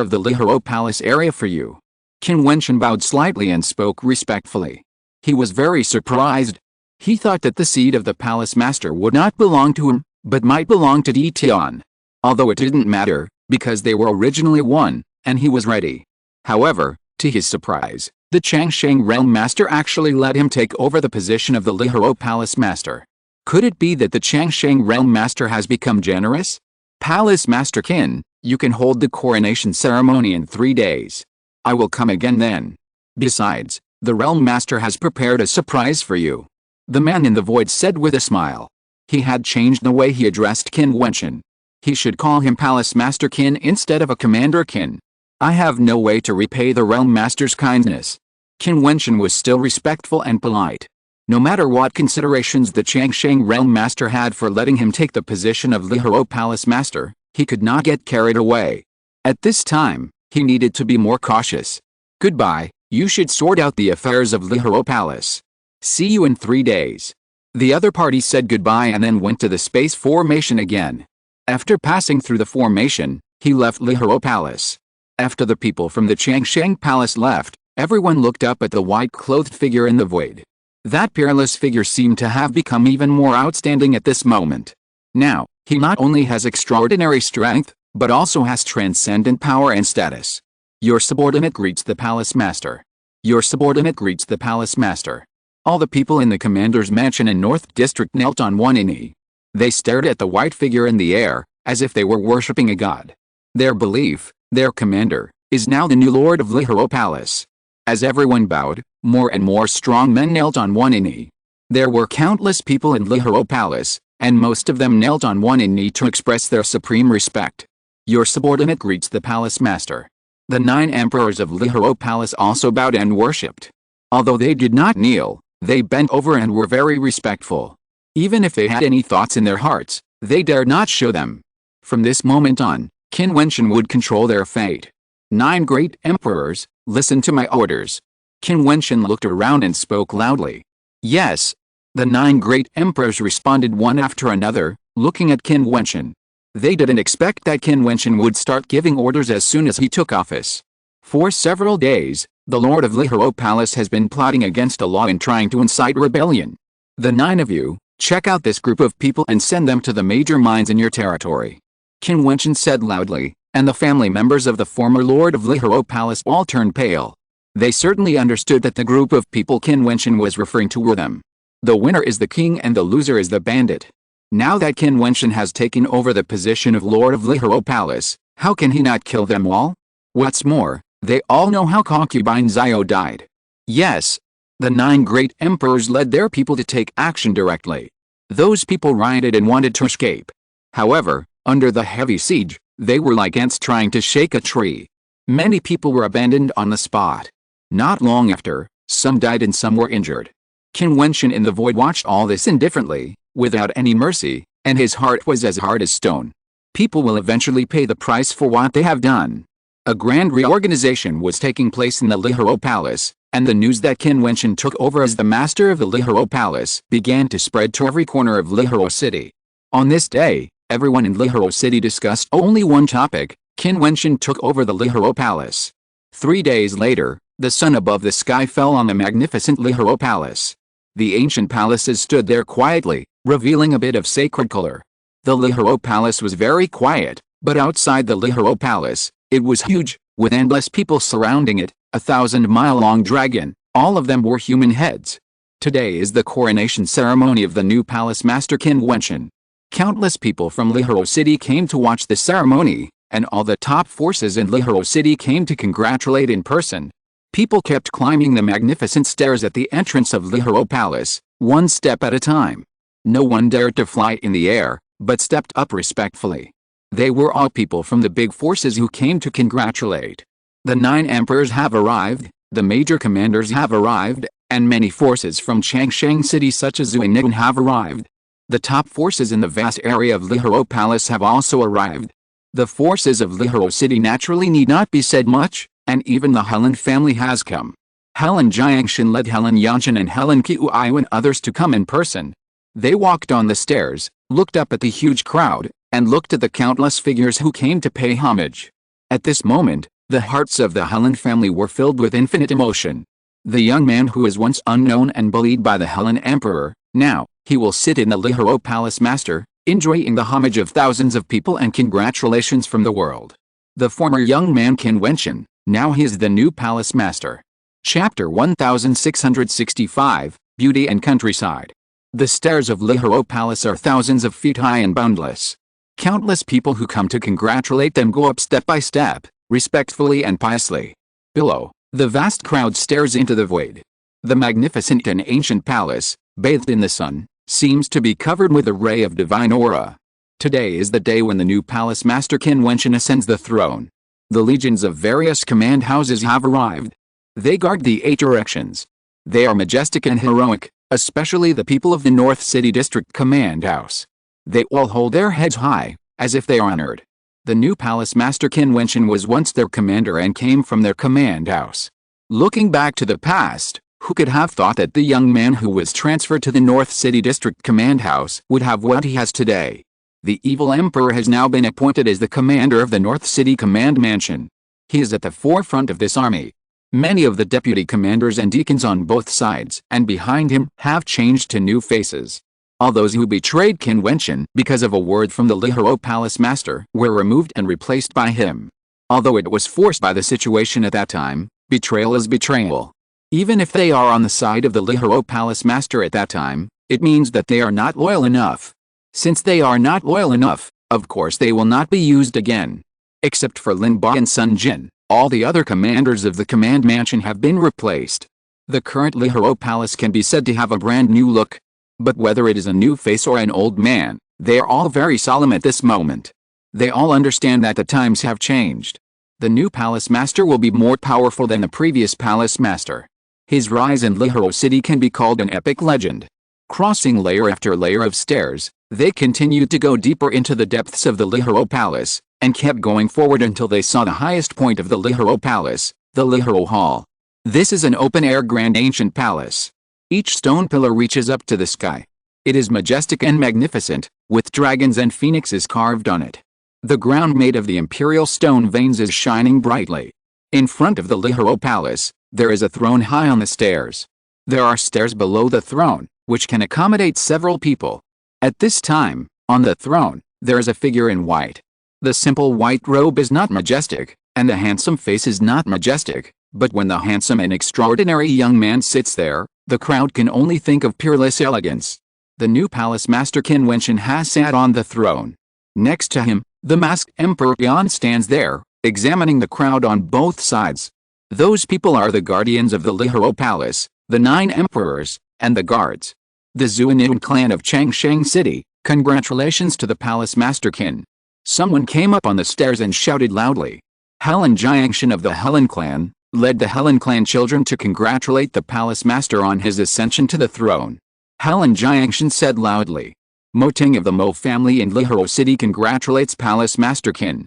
of the Lihoro Palace area for you. Qin Wentian bowed slightly and spoke respectfully. He was very surprised. He thought that the seat of the Palace Master would not belong to him, but might belong to Jiutian. Although it didn't matter, because they were originally one, and he was ready. However, To his surprise, the Changsheng Realm Master actually let him take over the position of the Lihoro Palace Master. Could it be that the Changsheng Realm Master has become generous? Palace Master Qin, you can hold the coronation ceremony in 3 days. I will come again then. Besides, the Realm Master has prepared a surprise for you. The man in the void said with a smile. He had changed the way he addressed Qin Wentian. He should call him Palace Master Qin instead of a Commander Qin. I have no way to repay the Realm Master's kindness. Qin Wentian was still respectful and polite. No matter what considerations the Changsheng Realm Master had for letting him take the position of Lihoro Palace Master, he could not get carried away. At this time, he needed to be more cautious. Goodbye, you should sort out the affairs of Lihoro Palace. See you in 3 days. The other party said goodbye and then went to the space formation again. After passing through the formation, he left Lihoro Palace. After the people from the Changsheng Palace left, everyone looked up at the white-clothed figure in the void. That peerless figure seemed to have become even more outstanding at this moment. Now, he not only has extraordinary strength, but also has transcendent power and status. Your subordinate greets the Palace Master. Your subordinate greets the Palace Master. All the people in the commander's mansion in North District knelt on one knee. They stared at the white figure in the air, as if they were worshipping a god. Their belief, their commander, is now the new lord of Lihoro Palace. As everyone bowed, more and more strong men knelt on one knee. There were countless people in Lihoro Palace, and most of them knelt on one knee to express their supreme respect. Your subordinate greets the Palace Master. The 9 emperors of Lihoro Palace also bowed and worshipped. Although they did not kneel, they bent over and were very respectful. Even if they had any thoughts in their hearts, they dared not show them. From this moment on, Qin Wentian would control their fate. 9 great emperors, listen to my orders. Qin Wentian looked around and spoke loudly. Yes. The 9 great emperors responded one after another, looking at Qin Wentian. They didn't expect that Qin Wentian would start giving orders as soon as he took office. For several days, the Lord of Lihoro Palace has been plotting against a law and trying to incite rebellion. The 9 of you, check out this group of people and send them to the major mines in your territory. Qin Wentian said loudly, and the family members of the former Lord of Lihoro Palace all turned pale. They certainly understood that the group of people Qin Wentian was referring to were them. The winner is the king and the loser is the bandit. Now that Qin Wentian has taken over the position of Lord of Lihoro Palace, how can he not kill them all? What's more, they all know how concubine Zio died. Yes. The 9 great emperors led their people to take action directly. Those people rioted and wanted to escape. However, under the heavy siege, they were like ants trying to shake a tree. Many people were abandoned on the spot. Not long after, some died and some were injured. Qin Wentian in the void watched all this indifferently, without any mercy, and his heart was as hard as stone. People will eventually pay the price for what they have done. A grand reorganization was taking place in the Lihoro Palace, and the news that Qin Wentian took over as the master of the Lihoro Palace began to spread to every corner of Lihoro City. On this day, everyone in Lihoro City discussed only one topic: Qin Wentian took over the Lihoro Palace. 3 days later, the sun above the sky fell on the magnificent Lihoro Palace. The ancient palaces stood there quietly, revealing a bit of sacred color. The Lihoro Palace was very quiet, but outside the Lihoro Palace, it was huge, with endless people surrounding it, a 1,000-mile-long dragon, all of them were human heads. Today is the coronation ceremony of the new palace master Qin Wentian. Countless people from Lihoro City came to watch the ceremony, and all the top forces in Lihoro City came to congratulate in person. People kept climbing the magnificent stairs at the entrance of Lihoro Palace, one step at a time. No one dared to fly in the air, but stepped up respectfully. They were all people from the big forces who came to congratulate. The 9 emperors have arrived, the major commanders have arrived, and many forces from Changsheng City such as Jiutian have arrived. The top forces in the vast area of Lihoro Palace have also arrived. The forces of Lihoro City naturally need not be said much, and even the Helen family has come. Helen Jiangshan led Helen Yanshan and Helen Qiuai and others to come in person. They walked on the stairs, looked up at the huge crowd, and looked at the countless figures who came to pay homage. At this moment, the hearts of the Helen family were filled with infinite emotion. The young man who was once unknown and bullied by the Helen Emperor, now, he will sit in the Lihoro Palace Master, enjoying the homage of thousands of people and congratulations from the world. The former young man Qin Wentian, Now he is the new palace master. Chapter 1665, Beauty and Countryside. The stairs of Lihoro Palace are thousands of feet high and boundless. Countless people who come to congratulate them go up step by step, respectfully and piously. Below, the vast crowd stares into the void. The magnificent and ancient palace, bathed in the sun, seems to be covered with a ray of divine aura. Today is the day when the new palace master Qin Wentian ascends the throne. The legions of various command houses have arrived. They guard the 8 directions. They are majestic and heroic, especially the people of the North City District Command House. They all hold their heads high, as if they are honored. The new palace master Qin Wentian was once their commander and came from their command house. Looking back to the past, who could have thought that the young man who was transferred to the North City District Command House would have what he has today? The evil emperor has now been appointed as the commander of the North City Command Mansion. He is at the forefront of this army. Many of the deputy commanders and deacons on both sides and behind him have changed to new faces. All those who betrayed Qin Wentian because of a word from the Lihoro Palace Master were removed and replaced by him. Although it was forced by the situation at that time, betrayal is betrayal. Even if they are on the side of the Lihoro Palace Master at that time, it means that they are not loyal enough. Since they are not loyal enough, of course they will not be used again. Except for Lin Ba and Sun Jin, all the other commanders of the command mansion have been replaced. The current Lihoro Palace can be said to have a brand new look. But whether it is a new face or an old man, they are all very solemn at this moment. They all understand that the times have changed. The new palace master will be more powerful than the previous palace master. His rise in Lihoro City can be called an epic legend. Crossing layer after layer of stairs, they continued to go deeper into the depths of the Lihoro Palace, and kept going forward until they saw the highest point of the Lihoro Palace, the Lihoro Hall. This is an open-air grand ancient palace. Each stone pillar reaches up to the sky. It is majestic and magnificent, with dragons and phoenixes carved on it. The ground made of the imperial stone veins is shining brightly. In front of the Lihoro Palace, there is a throne high on the stairs. There are stairs below the throne, which can accommodate several people. At this time, on the throne, there is a figure in white. The simple white robe is not majestic, and the handsome face is not majestic, but when the handsome and extraordinary young man sits there, the crowd can only think of peerless elegance. The new palace master Qin Wentian has sat on the throne. Next to him, the masked Emperor Yan stands there, examining the crowd on both sides. Those people are the guardians of the Lihoro Palace, the 9 emperors, and the guards. The Jiutian clan of Changsheng City, congratulations to the palace master Qin. Someone came up on the stairs and shouted loudly. Helen Jiangshan of the Helen clan led the Helen clan children to congratulate the palace master on his ascension to the throne. Helen Jiangshan said loudly. Mo Ting of the Mo family in Lihoro City congratulates palace master Qin.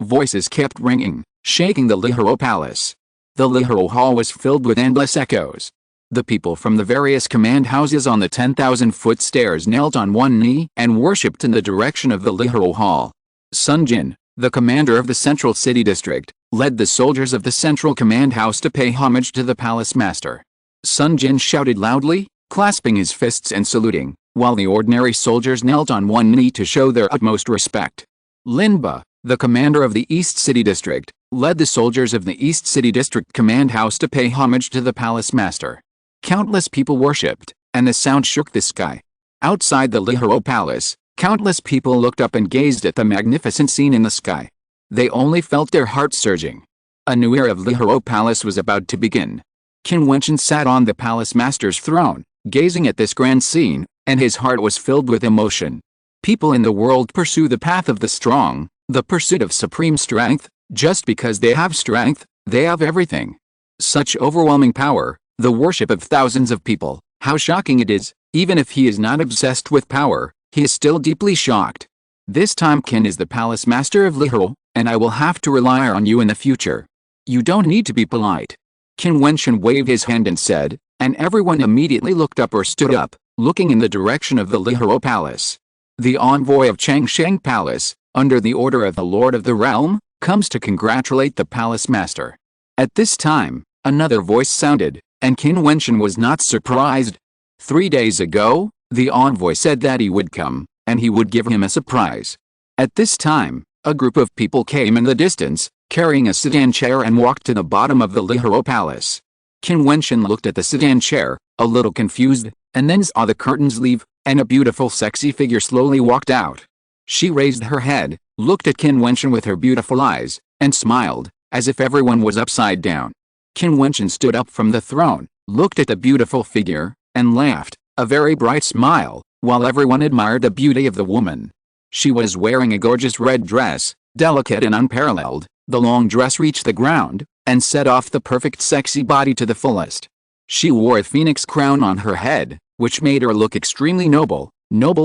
Voices kept ringing, shaking the Lihoro Palace. The Lihoro Hall was filled with endless echoes. The people from the various command houses on the 10,000-foot stairs knelt on one knee and worshipped in the direction of the Lihoro Hall. Sun Jin, the commander of the Central City District, led the soldiers of the Central Command House to pay homage to the palace master. Sun Jin shouted loudly, clasping his fists and saluting, while the ordinary soldiers knelt on one knee to show their utmost respect. Lin Ba, the commander of the East City District, led the soldiers of the East City District Command House to pay homage to the palace master. Countless people worshipped, and the sound shook the sky. Outside the Lihoro Palace, countless people looked up and gazed at the magnificent scene in the sky. They only felt their hearts surging. A new era of Lihoro Palace was about to begin. Qin Wentian sat on the palace master's throne, gazing at this grand scene, and his heart was filled with emotion. People in the world pursue the path of the strong, the pursuit of supreme strength. Just because they have strength, they have everything. Such overwhelming power, the worship of thousands of people, how shocking it is. Even if he is not obsessed with power, he is still deeply shocked. This time Qin is the palace master of Lihoro, and I will have to rely on you in the future. You don't need to be polite. Qin Wentian waved his hand and said, and everyone immediately looked up or stood up, looking in the direction of the Lihoro Palace. The envoy of Changsheng Palace, under the order of the Lord of the Realm, comes to congratulate the palace master. At this time, another voice sounded, and Qin Wentian was not surprised. 3 days ago, the envoy said that he would come, and he would give him a surprise. At this time, a group of people came in the distance, carrying a sedan chair, and walked to the bottom of the Lihiro Palace. Qin Wentian looked at the sedan chair, a little confused, and then saw the curtains leave, and a beautiful sexy figure slowly walked out. She raised her head, looked at Qin Wentian with her beautiful eyes, and smiled, as if everyone was upside down. Qin Wentian stood up from the throne, looked at the beautiful figure, and laughed, a very bright smile, while everyone admired the beauty of the woman. She was wearing a gorgeous red dress, delicate and unparalleled. The long dress reached the ground, and set off the perfect sexy body to the fullest. She wore a phoenix crown on her head, which made her look extremely noble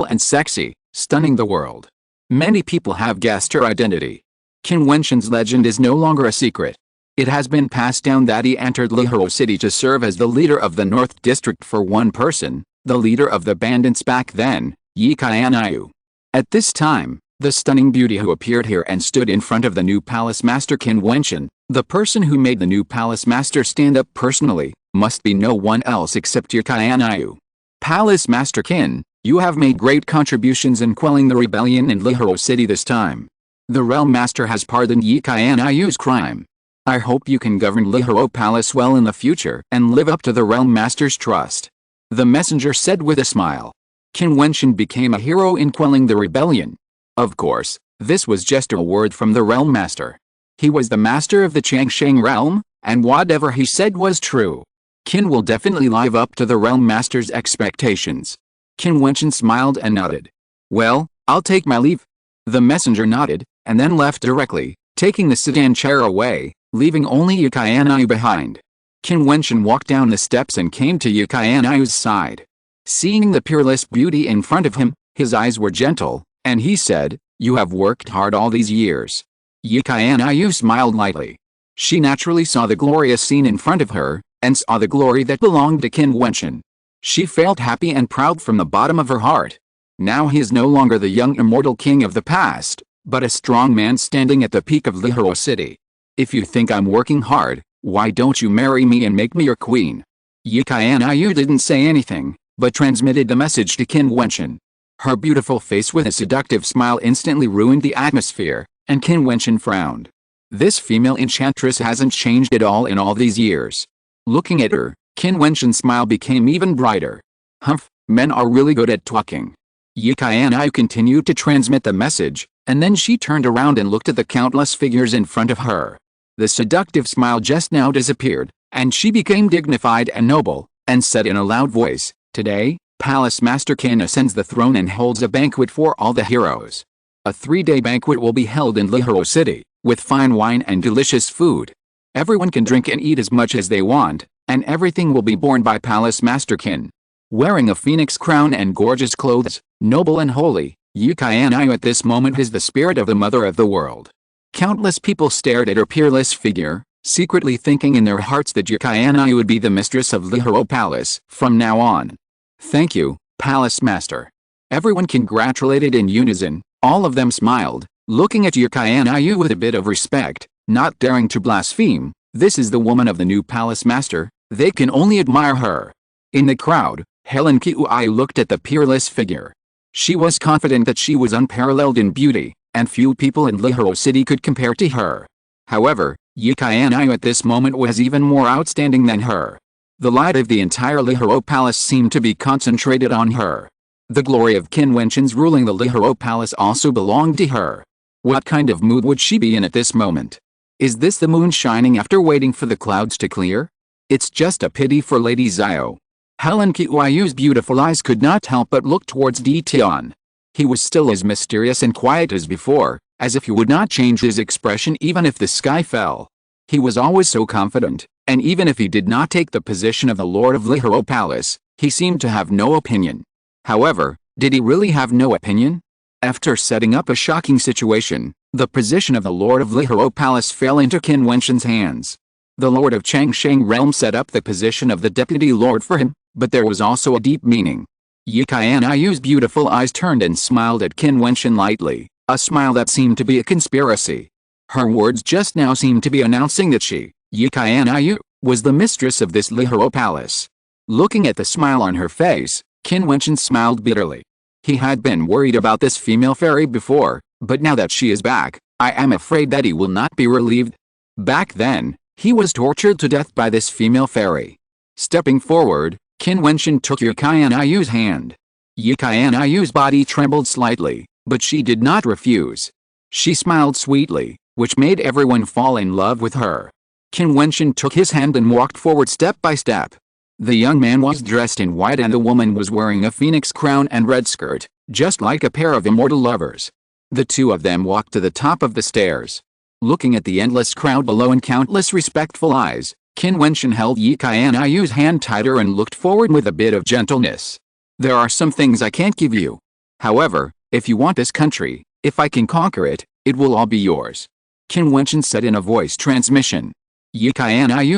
and sexy, stunning the world. Many people have guessed her identity. Qin Wentian's legend is no longer a secret. It has been passed down that he entered Lihiro City to serve as the leader of the North District for one person, the leader of the bandits back then, Yi Qianayu. At this time, the stunning beauty who appeared here and stood in front of the new palace master Qin Wentian, the person who made the new palace master stand up personally, must be no one else except Yi Qianayu. Palace Master Qin, you have made great contributions in quelling the rebellion in Lihiro City this time. The Realm Master has pardoned Yi Qianayu's crime. I hope you can govern Lihiro Palace well in the future and live up to the Realm Master's trust. The messenger said with a smile. Qin Wentian became a hero in quelling the rebellion. Of course, this was just a word from the Realm Master. He was the master of the Changsheng realm, and whatever he said was true. Qin will definitely live up to the Realm Master's expectations. Qin Wentian smiled and nodded. Well, I'll take my leave. The messenger nodded, and then left directly, taking the sedan chair away, leaving only Yi Qianayu behind. Qin Wentian walked down the steps and came to Yi Qianayu's side. Seeing the peerless beauty in front of him, his eyes were gentle, and he said, "You have worked hard all these years." Yi Qianayu smiled lightly. She naturally saw the glorious scene in front of her, and saw the glory that belonged to Qin Wentian. She felt happy and proud from the bottom of her heart. Now he is no longer the young immortal king of the past, but a strong man standing at the peak of Lihiro City. If you think I'm working hard, why don't you marry me and make me your queen? Yi Qianayu didn't say anything, but transmitted the message to Qin Wentian. Her beautiful face with a seductive smile instantly ruined the atmosphere, and Qin Wentian frowned. This female enchantress hasn't changed at all in all these years. Looking at her, Qin Wentian's smile became even brighter. Humph, men are really good at talking. Yi Qianayu continued to transmit the message, and then she turned around and looked at the countless figures in front of her. The seductive smile just now disappeared, and she became dignified and noble, and said in a loud voice, "Today, Palace Master Qin ascends the throne and holds a banquet for all the heroes. A 3-day banquet will be held in Lihiro City, with fine wine and delicious food. Everyone can drink and eat as much as they want, and everything will be borne by Palace Master Qin." Wearing a phoenix crown and gorgeous clothes, noble and holy, Yi Qianayu at this moment is the spirit of the mother of the world. Countless people stared at her peerless figure, secretly thinking in their hearts that Yi Qianayu would be the mistress of Lihiro Palace from now on. "Thank you, Palace Master." Everyone congratulated in unison. All of them smiled, looking at Yi Qianayu with a bit of respect, not daring to blaspheme. This is the woman of the new Palace Master, they can only admire her. In the crowd, Helen Qiuai looked at the peerless figure. She was confident that she was unparalleled in beauty, and few people in Lihiro City could compare to her. However, Yi Qianayu at this moment was even more outstanding than her. The light of the entire Lihiro Palace seemed to be concentrated on her. The glory of Qin Wentian's ruling the Lihiro Palace also belonged to her. What kind of mood would she be in at this moment? Is this the moon shining after waiting for the clouds to clear? It's just a pity for Lady Xiao. Helen Qiuayu's beautiful eyes could not help but look towards Jiutian. He was still as mysterious and quiet as before, as if he would not change his expression even if the sky fell. He was always so confident, and even if he did not take the position of the Lord of Lihiro Palace, he seemed to have no opinion. However, did he really have no opinion? After setting up a shocking situation, the position of the Lord of Lihiro Palace fell into Qin Wentian's hands. The Lord of Changsheng Realm set up the position of the Deputy Lord for him, but there was also a deep meaning. Yi Qianayu's beautiful eyes turned and smiled at Qin Wentian lightly, a smile that seemed to be a conspiracy. Her words just now seemed to be announcing that she, Yi Qianayu, was the mistress of this Lihiro Palace. Looking at the smile on her face, Qin Wentian smiled bitterly. He had been worried about this female fairy before, but now that she is back, I am afraid that he will not be relieved. Back then, he was tortured to death by this female fairy. Stepping forward, Qin Wentian took Yu's hand. Yu's body trembled slightly, but she did not refuse. She smiled sweetly, which made everyone fall in love with her. Qin Wentian took his hand and walked forward step by step. The young man was dressed in white and the woman was wearing a phoenix crown and red skirt, just like a pair of immortal lovers. The two of them walked to the top of the stairs. Looking at the endless crowd below and countless respectful eyes, Qin Wentian held Yu's hand tighter and looked forward with a bit of gentleness. There are some things I can't give you. However, if you want this country, if I can conquer it, it will all be yours. Qin Wentian said in a voice transmission. Yu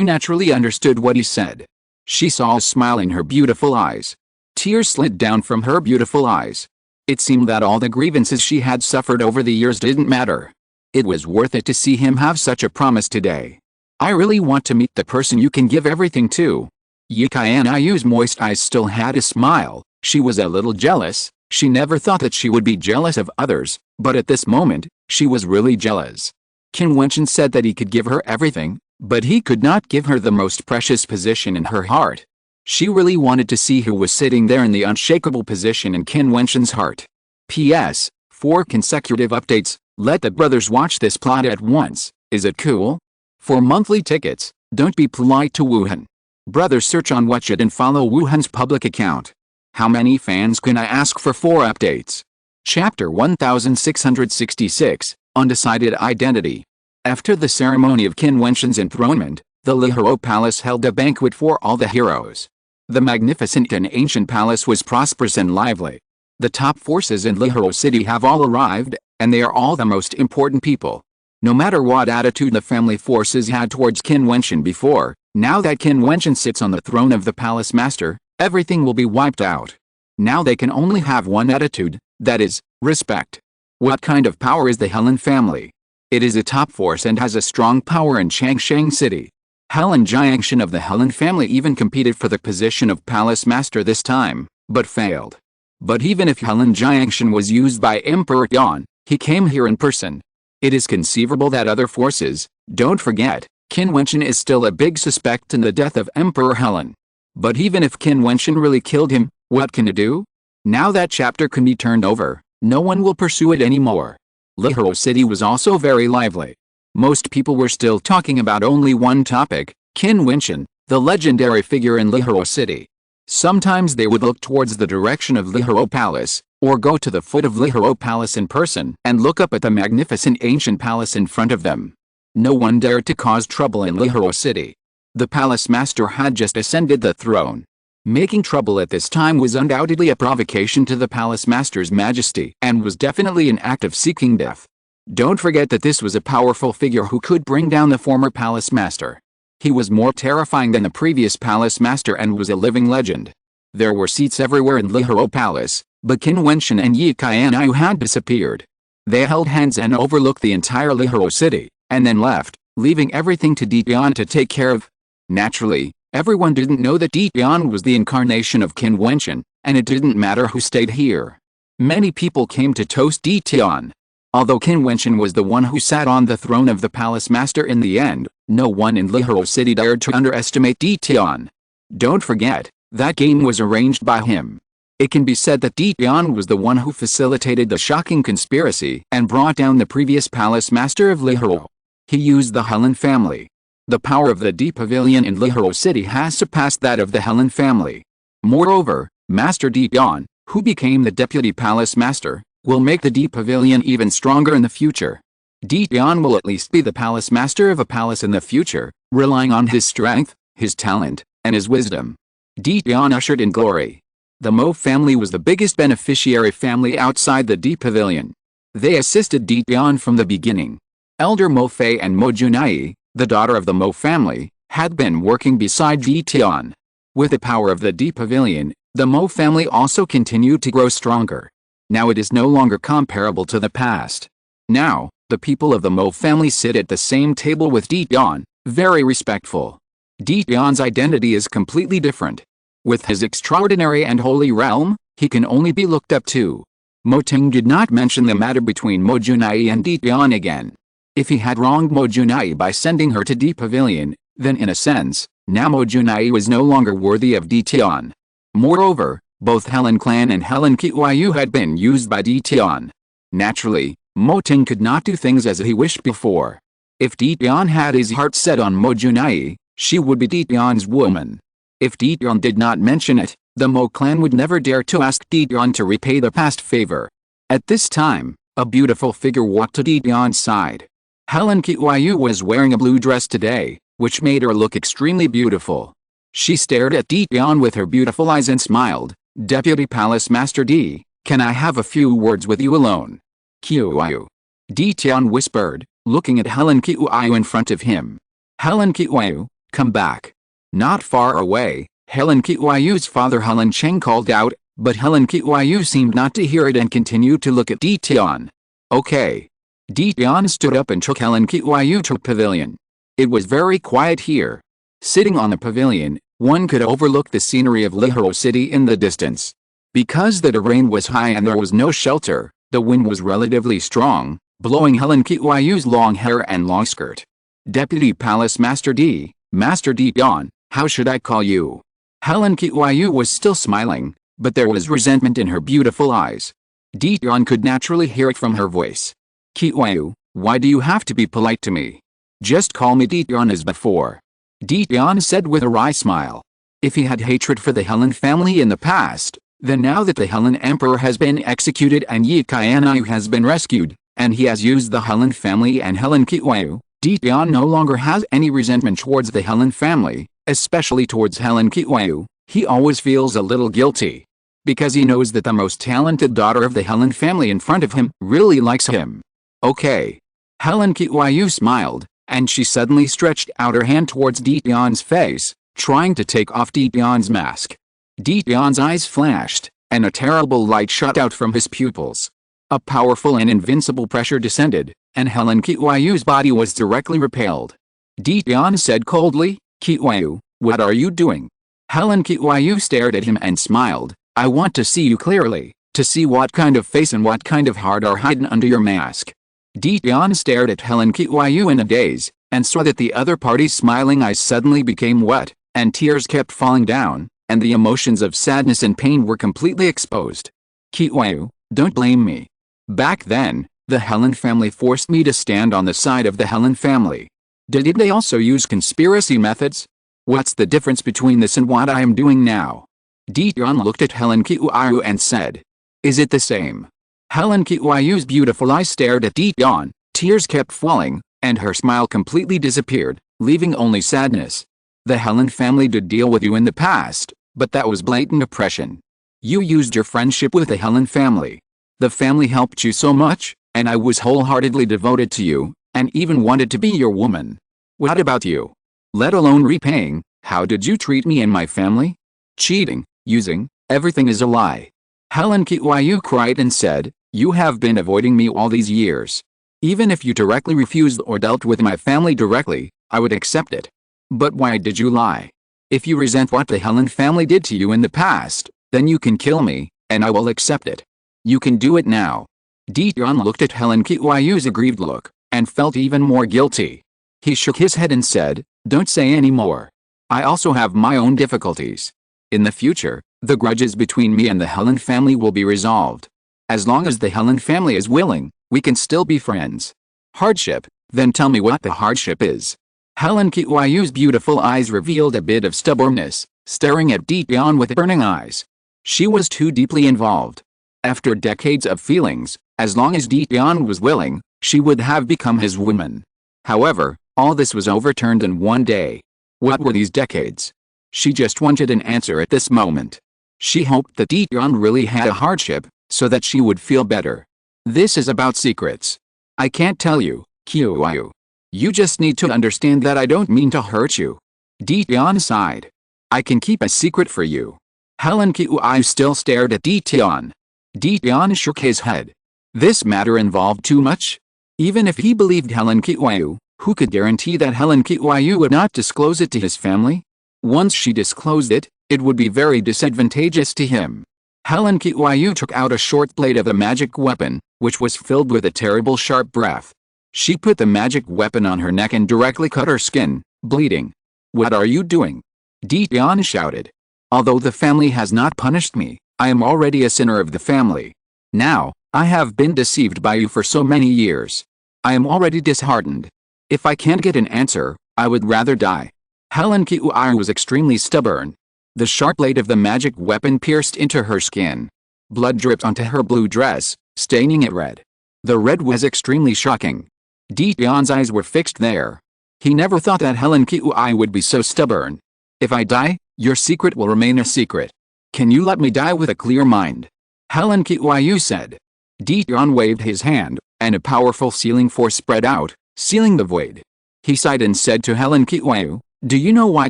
naturally understood what he said. She saw a smile in her beautiful eyes. Tears slid down from her beautiful eyes. It seemed that all the grievances she had suffered over the years didn't matter. It was worth it to see him have such a promise today. I really want to meet the person you can give everything to. Yu's moist eyes still had a smile. She was a little jealous. She never thought that she would be jealous of others, but at this moment, she was really jealous. Qin Wentian said that he could give her everything, but he could not give her the most precious position in her heart. She really wanted to see who was sitting there in the unshakable position in Qin Wentian's heart. P.S. 4 consecutive updates. Let the brothers watch this plot at once. Is it cool? For monthly tickets, don't be polite to Wuhan. Brothers, search on Watch It and follow Wuhan's public account. How many fans can I ask for 4 updates? Chapter 1666, Undecided Identity. After the ceremony of Qin Wentian's enthronement, the Lihuro Palace held a banquet for all the heroes. The magnificent and ancient palace was prosperous and lively. The top forces in Lihuro City have all arrived, and they are all the most important people. No matter what attitude the family forces had towards Qin Wentian before, now that Qin Wentian sits on the throne of the palace master, everything will be wiped out. Now they can only have one attitude, that is, respect. What kind of power is the Helen family? It is a top force and has a strong power in Changsheng City. Helen Jiutian of the Helen family even competed for the position of palace master this time, but failed. But even if Helen Jiutian was used by Emperor Yan, he came here in person. It is conceivable that other forces, don't forget, Qin Wentian is still a big suspect in the death of Emperor Helen. But even if Qin Wentian really killed him, what can it do? Now that chapter can be turned over, no one will pursue it anymore. Lihuro City was also very lively. Most people were still talking about only one topic, Qin Wentian, the legendary figure in Lihuro City. Sometimes they would look towards the direction of Lihuro Palace, or go to the foot of Lihuro Palace in person and look up at the magnificent ancient palace in front of them. No one dared to cause trouble in Lihuro City. The palace master had just ascended the throne. Making trouble at this time was undoubtedly a provocation to the palace master's majesty and was definitely an act of seeking death. Don't forget that this was a powerful figure who could bring down the former palace master. He was more terrifying than the previous palace master and was a living legend. There were seats everywhere in Lihuro Palace, but Qin Wentian and Yu had disappeared. They held hands and overlooked the entire Lihuro City, and then left, leaving everything to Jiutian to take care of. Naturally, everyone didn't know that Jiutian was the incarnation of Qin Wentian, and it didn't matter who stayed here. Many people came to toast Jiutian. Although Qin Wentian was the one who sat on the throne of the palace master in the end, no one in Lihuro City dared to underestimate Jiutian. Don't forget, that game was arranged by him. It can be said that Jiutian was the one who facilitated the shocking conspiracy and brought down the previous palace master of Lihuro. He used the Helen family. The power of the Deep Pavilion in Lihuro City has surpassed that of the Helen family. Moreover, Master Jiutian, who became the deputy palace master, will make the Deep Pavilion even stronger in the future. Jiutian will at least be the palace master of a palace in the future, relying on his strength, his talent, and his wisdom. Jiutian ushered in glory. The Mo family was the biggest beneficiary family outside the Deep Pavilion. They assisted Jiutian from the beginning. Elder Mo Fei and Mo Junai, the daughter of the Mo family, had been working beside Jiutian. With the power of the Deep Pavilion, the Mo family also continued to grow stronger. Now it is no longer comparable to the past. Now, the people of the Mo family sit at the same table with Jiutian, very respectful. Jiutian's identity is completely different. With his extraordinary and holy realm, he can only be looked up to. Mo Ting did not mention the matter between Mo Junai and Jiutian again. If he had wronged Mo Junai by sending her to D Pavilion, then in a sense, now Mo Junai was no longer worthy of Jiutian. Moreover, both Helen Clan and Helen Qin had been used by Jiutian. Naturally, Mo Ting could not do things as he wished before. If Jiutian had his heart set on Mo Junai, she would be Jiutian's woman. If Jiutian did not mention it, the Mo clan would never dare to ask Jiutian to repay the past favor. At this time, a beautiful figure walked to Jiutian's side. Helen Qin was wearing a blue dress today, which made her look extremely beautiful. She stared at Jiutian with her beautiful eyes and smiled. "Deputy Palace Master D, can I have a few words with you alone?" "Qin," Jiutian whispered, looking at Helen Qin in front of him. "Helen Qin, come back." Not far away, Helen Qin's father Helen Cheng called out, but Helen Qin seemed not to hear it and continued to look at Jiutian. "Okay." Jiutian stood up and took Helen Qin to the pavilion. It was very quiet here. Sitting on the pavilion, one could overlook the scenery of Lihoro City in the distance. Because the terrain was high and there was no shelter, the wind was relatively strong, blowing Helen Qin's long hair and long skirt. "Deputy Palace Master D, Master Jiutian, how should I call you?" Helen Qin was still smiling, but there was resentment in her beautiful eyes. Jiutian could naturally hear it from her voice. "Qin, why do you have to be polite to me? Just call me Jiutian as before." Jiutian said with a wry smile. If he had hatred for the Helen family in the past, then now that the Helen Emperor has been executed and Yi Qianyu has been rescued, and he has used the Helen family and Helen Qin, Jiutian no longer has any resentment towards the Helen family, especially towards Helen Qin. He always feels a little guilty. Because he knows that the most talented daughter of the Helen family in front of him really likes him. "Okay." Helen Qin smiled, and she suddenly stretched out her hand towards Jiutian's face, trying to take off Jiutian's mask. Jiutian's eyes flashed, and a terrible light shot out from his pupils. A powerful and invincible pressure descended, and Helen Qin's body was directly repelled. Jiutian said coldly, "Qin, what are you doing?" Helen Qin stared at him and smiled. "I want to see you clearly, to see what kind of face and what kind of heart are hidden under your mask." Jiutian stared at Helen Qin in a daze, and saw that the other party's smiling eyes suddenly became wet, and tears kept falling down, and the emotions of sadness and pain were completely exposed. "Qin, don't blame me. Back then, the Helen family forced me to stand on the side of the Helen family. Did they also use conspiracy methods? What's the difference between this and what I am doing now?" Jiutian looked at Helen Qin and said, "Is it the same?" Helen Qin's beautiful eyes stared at Jiutian, tears kept falling, and her smile completely disappeared, leaving only sadness. "The Helen family did deal with you in the past, but that was blatant oppression. You used your friendship with the Helen family. The family helped you so much, and I was wholeheartedly devoted to you, and even wanted to be your woman. What about you? Let alone repaying, how did you treat me and my family? Cheating, using, everything is a lie." Helen Qin cried and said, "You have been avoiding me all these years. Even if you directly refused or dealt with my family directly, I would accept it. But why did you lie? If you resent what the Helen family did to you in the past, then you can kill me, and I will accept it. You can do it now." Jiutian looked at Helen Qin's aggrieved look, and felt even more guilty. He shook his head and said, "Don't say any more. I also have my own difficulties. In the future, the grudges between me and the Helen family will be resolved. As long as the Helen family is willing, we can still be friends. Hardship, then tell me what the hardship is." Helen Qin's beautiful eyes revealed a bit of stubbornness, staring at Jiutian with burning eyes. She was too deeply involved. After decades of feelings, as long as Jiutian was willing, she would have become his woman. However, all this was overturned in one day. What were these decades? She just wanted an answer at this moment. She hoped that Jiutian really had a hardship, so that she would feel better. "This is about secrets. I can't tell you, Qin. You just need to understand that I don't mean to hurt you." Jiutian sighed. "I can keep a secret for you." Helen Qin still stared at Jiutian. Jiutian shook his head. This matter involved too much. Even if he believed Helen Qin, who could guarantee that Helen Qin would not disclose it to his family? Once she disclosed it, it would be very disadvantageous to him. Helen Qiyu took out a short blade of the magic weapon, which was filled with a terrible sharp breath. She put the magic weapon on her neck and directly cut her skin, bleeding. "What are you doing?" Jiutian shouted. "Although the family has not punished me, I am already a sinner of the family. Now, I have been deceived by you for so many years. I am already disheartened. If I can't get an answer, I would rather die." Helen Qiyu was extremely stubborn. The sharp blade of the magic weapon pierced into her skin. Blood dripped onto her blue dress, staining it red. The red was extremely shocking. Jiutian's eyes were fixed there. He never thought that Helen Qiyu would be so stubborn. "If I die, your secret will remain a secret. Can you let me die with a clear mind?" Helen Qiyu said. Jiutian waved his hand, and a powerful sealing force spread out, sealing the void. He sighed and said to Helen Qiyu, "Do you know why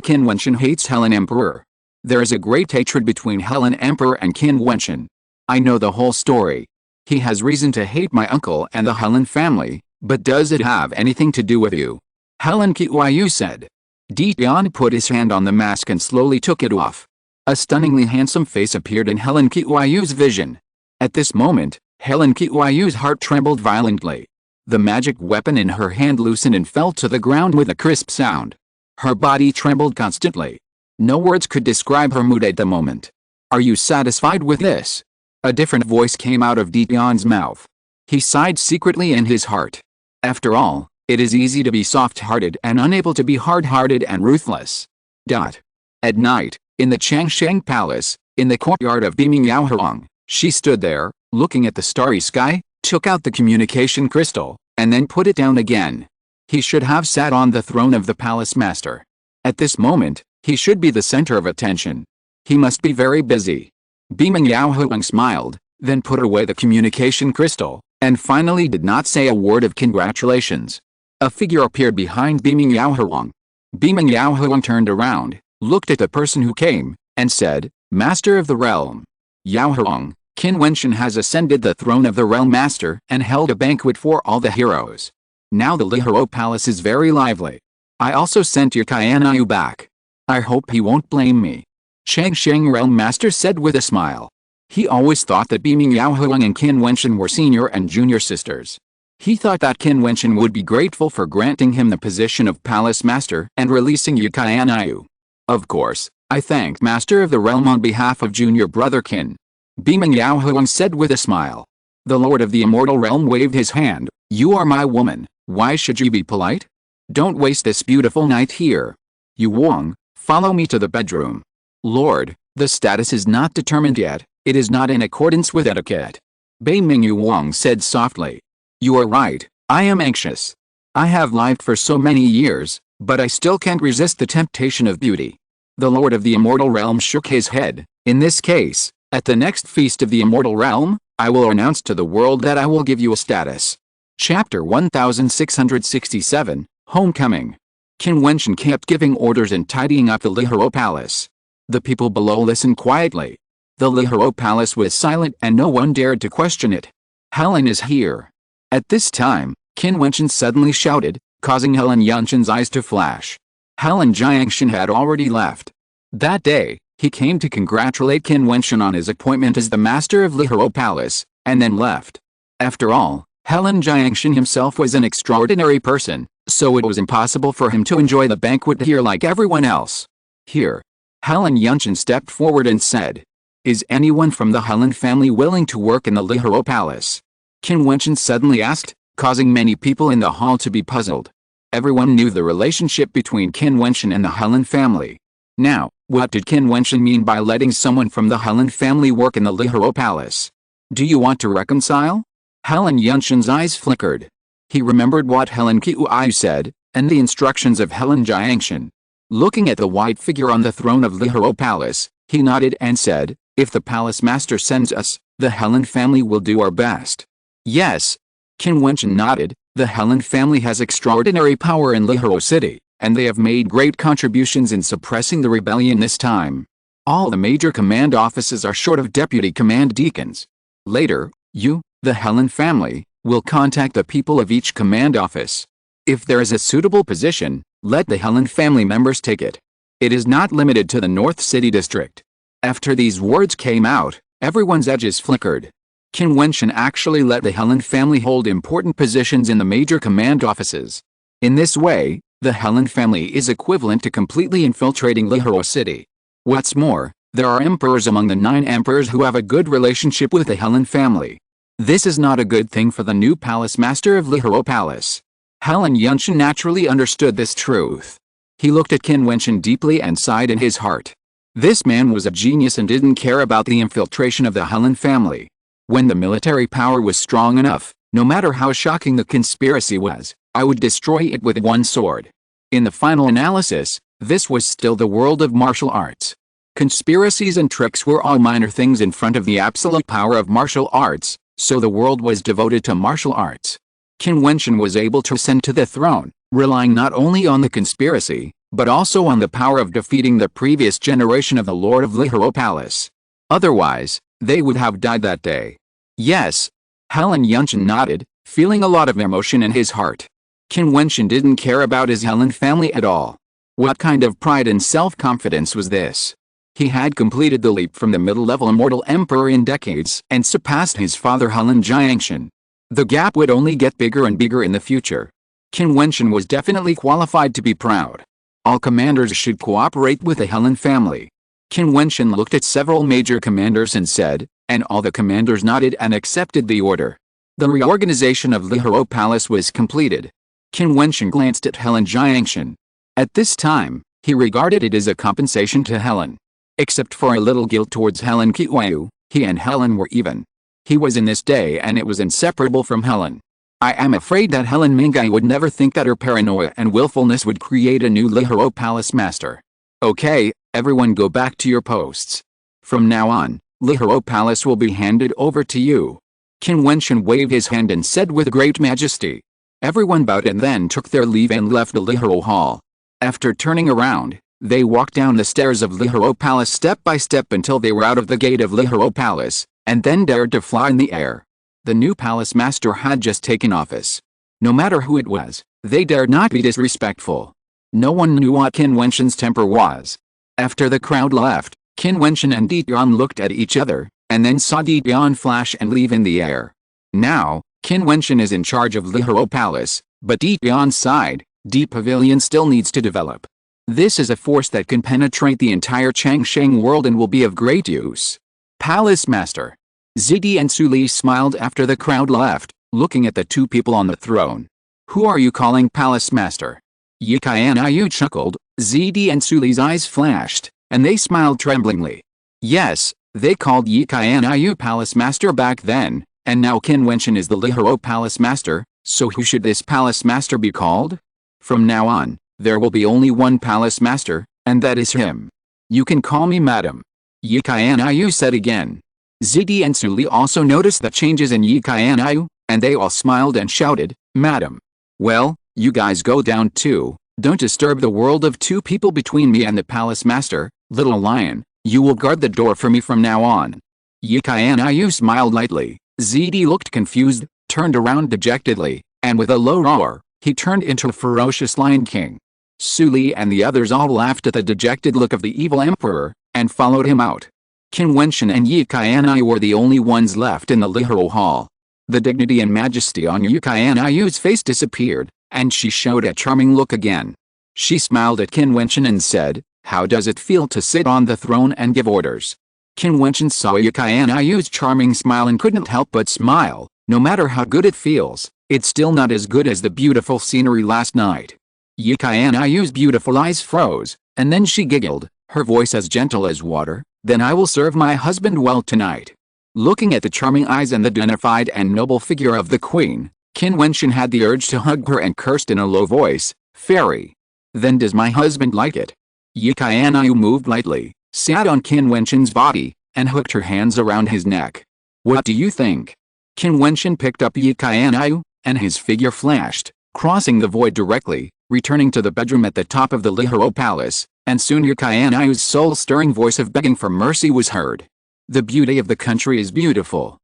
Qin Wentian hates Helen Emperor? There is a great hatred between Helen Emperor and Qin Wentian. I know the whole story. He has reason to hate my uncle and the Helen family, but does it have anything to do with you?" Helen Qiyu said. Jiutian put his hand on the mask and slowly took it off. A stunningly handsome face appeared in Helen Qiyu's vision. At this moment, Helen Qiyu's heart trembled violently. The magic weapon in her hand loosened and fell to the ground with a crisp sound. Her body trembled constantly. No words could describe her mood at the moment. "Are you satisfied with this?" A different voice came out of Jiutian's mouth. He sighed secretly in his heart. After all, it is easy to be soft-hearted and unable to be hard-hearted and ruthless. At night, in the Changsheng Palace, in the courtyard of Beaming Yaohuang, she stood there, looking at the starry sky, took out the communication crystal, and then put it down again. He should have sat on the throne of the palace master. At this moment, he should be the center of attention. He must be very busy. Beaming Yaohuang smiled, then put away the communication crystal, and finally did not say a word of congratulations. A figure appeared behind Beaming Yaohuang. Beaming Yaohuang turned around, looked at the person who came, and said, "Master of the realm. Yaohuang, Qin Wentian has ascended the throne of the realm master and held a banquet for all the heroes. Now the Lihiro Palace is very lively. I also sent your Qianyu back. I hope he won't blame me." Changsheng Realm Master said with a smile. He always thought that Beaming Yaohuang and Qin Wentian were senior and junior sisters. He thought that Qin Wentian would be grateful for granting him the position of Palace Master and releasing Yu Qianyu. "Of course, I thank Master of the Realm on behalf of junior brother Qin," Beaming Yaohuang said with a smile. The Lord of the Immortal Realm waved his hand. "You are my woman, why should you be polite? Don't waste this beautiful night here. Yu Wang, follow me to the bedroom." "Lord, the status is not determined yet, it is not in accordance with etiquette," Beiming Yu Wang said softly. "You are right, I am anxious. I have lived for so many years, but I still can't resist the temptation of beauty." The Lord of the Immortal Realm shook his head. "In this case, at the next feast of the Immortal Realm, I will announce to the world that I will give you a status." Chapter 1667, Homecoming. Qin Wentian kept giving orders and tidying up the Lihiro Palace. The people below listened quietly. The Lihiro Palace was silent and no one dared to question it. "Helen is here." At this time, Qin Wentian suddenly shouted, causing Helen Yunshin's eyes to flash. Helen Jiangshan had already left. That day, he came to congratulate Qin Wentian on his appointment as the master of Lihiro Palace, and then left. After all, Helen Jiangshan himself was an extraordinary person, so it was impossible for him to enjoy the banquet here like everyone else. "Here." Helen Yunshin stepped forward and said, "Is anyone from the Helen family willing to work in the Lihiro Palace?" Qin Wentian suddenly asked, causing many people in the hall to be puzzled. Everyone knew the relationship between Qin Wentian and the Helen family. Now, what did Qin Wentian mean by letting someone from the Helen family work in the Lihiro Palace? "Do you want to reconcile?" Helen Yunshin's eyes flickered. He remembered what Helen Qiyu said, and the instructions of Helen Jiangshan. Looking at the white figure on the throne of Lihiro Palace, he nodded and said, "If the palace master sends us, the Helen family will do our best." "Yes." Qin Wentian nodded. The Helen family has extraordinary power in Lihiro City, and they have made great contributions in suppressing the rebellion this time. All the major command offices are short of deputy command deacons. Later, you, the Helen family, will contact the people of each command office. If there is a suitable position, let the Helen family members take it. It is not limited to the North City district. After these words came out, Everyone's edges flickered. Qin Wentian actually let the Helen family hold important positions in the major command offices. In this way, the Helen family is equivalent to completely infiltrating Lihoro City. What's more, there are emperors among the 9 emperors who have a good relationship with the Helen family. This is not a good thing for the new palace master of Lihoro Palace. Qin Wentian naturally understood this truth. He looked at Qin Wentian deeply and sighed in his heart. This man was a genius and didn't care about the infiltration of the Helen family. When the military power was strong enough, no matter how shocking the conspiracy was, I would destroy it with one sword. In the final analysis, this was still the world of martial arts. Conspiracies and tricks were all minor things in front of the absolute power of martial arts, so the world was devoted to martial arts. Qin Wentian was able to ascend to the throne, relying not only on the conspiracy, but also on the power of defeating the previous generation of the Lord of Lihoro Palace. Otherwise, they would have died that day. Yes. Qin Wentian nodded, feeling a lot of emotion in his heart. Qin Wentian didn't care about his Helen family at all. What kind of pride and self-confidence was this? He had completed the leap from the middle-level immortal emperor in decades and surpassed his father Helen Jiutian. The gap would only get bigger and bigger in the future. Qin Wentian was definitely qualified to be proud. All commanders should cooperate with the Helen family. Qin Wentian looked at several major commanders and said, and all the commanders nodded and accepted the order. The reorganization of Lihoro Palace was completed. Qin Wentian glanced at Helen Jiutian. At this time, he regarded it as a compensation to Helen. Except for a little guilt towards Helen Qiyu, he and Helen were even. He was in this day and it was inseparable from Helen. I am afraid that Helen Mingai would never think that her paranoia and willfulness would create a new Lihoro Palace master. Okay, everyone go back to your posts. From now on, Lihoro Palace will be handed over to you. Qin Wentian waved his hand and said with great majesty. Everyone bowed and then took their leave and left the Lihoro Hall. After turning around, they walked down the stairs of Lihoro Palace step by step until they were out of the gate of Lihoro Palace, and then dared to fly in the air. The new palace master had just taken office. No matter who it was, they dared not be disrespectful. No one knew what Qin Wentian's temper was. After the crowd left, Qin Wentian and Jiutian looked at each other, and then saw Jiutian flash and leave in the air. Now, Qin Wentian is in charge of Lihoro Palace, but Jiutian's side, Deep Pavilion still needs to develop. This is a force that can penetrate the entire Changsheng world and will be of great use. Palace Master. Zidi and Suli smiled after the crowd left, looking at the 2 people on the throne. Who are you calling Palace Master? Yi Qian chuckled. Zidi and Suli's eyes flashed, and they smiled tremblingly. Yes, they called Yi Qian Palace Master back then, and now Qin Wentian is the Lihoro Palace Master, so who should this Palace Master be called? From now on, there will be only one Palace Master, and that is him. You can call me Madam. Yi Qian said again. Zidi and Suli also noticed the changes in Yi Qian, and they all smiled and shouted, Madam. Well, you guys go down too. Don't disturb the world of 2 people between me and the Palace Master, little lion. You will guard the door for me from now on. Yi Qian smiled lightly. Zidi looked confused, turned around dejectedly, and with a low roar, he turned into a ferocious Lion King. Suli and the others all laughed at the dejected look of the evil emperor, and followed him out. Qin Wentian and Yi Qian were the only ones left in the Lihoro Hall. The dignity and majesty on Yi Qian's face disappeared, and she showed a charming look again. She smiled at Qin Wentian and said, How does it feel to sit on the throne and give orders? Qin Wentian saw Yi Qian's charming smile and couldn't help but smile. No matter how good it feels, it's still not as good as the beautiful scenery last night. Yi Qian's beautiful eyes froze, and then she giggled, her voice as gentle as water. Then I will serve my husband well tonight. Looking at the charming eyes and the dignified and noble figure of the queen, Qin Wentian had the urge to hug her and cursed in a low voice, Fairy. Then does my husband like it? Yi Qian moved lightly, sat on Qin Wentian's body, and hooked her hands around his neck. What do you think? Qin Wentian picked up Yi Qian, and his figure flashed, crossing the void directly, returning to the bedroom at the top of the Lihoro Palace. And soon Yi Qian's soul-stirring voice of begging for mercy was heard. The beauty of the country is beautiful.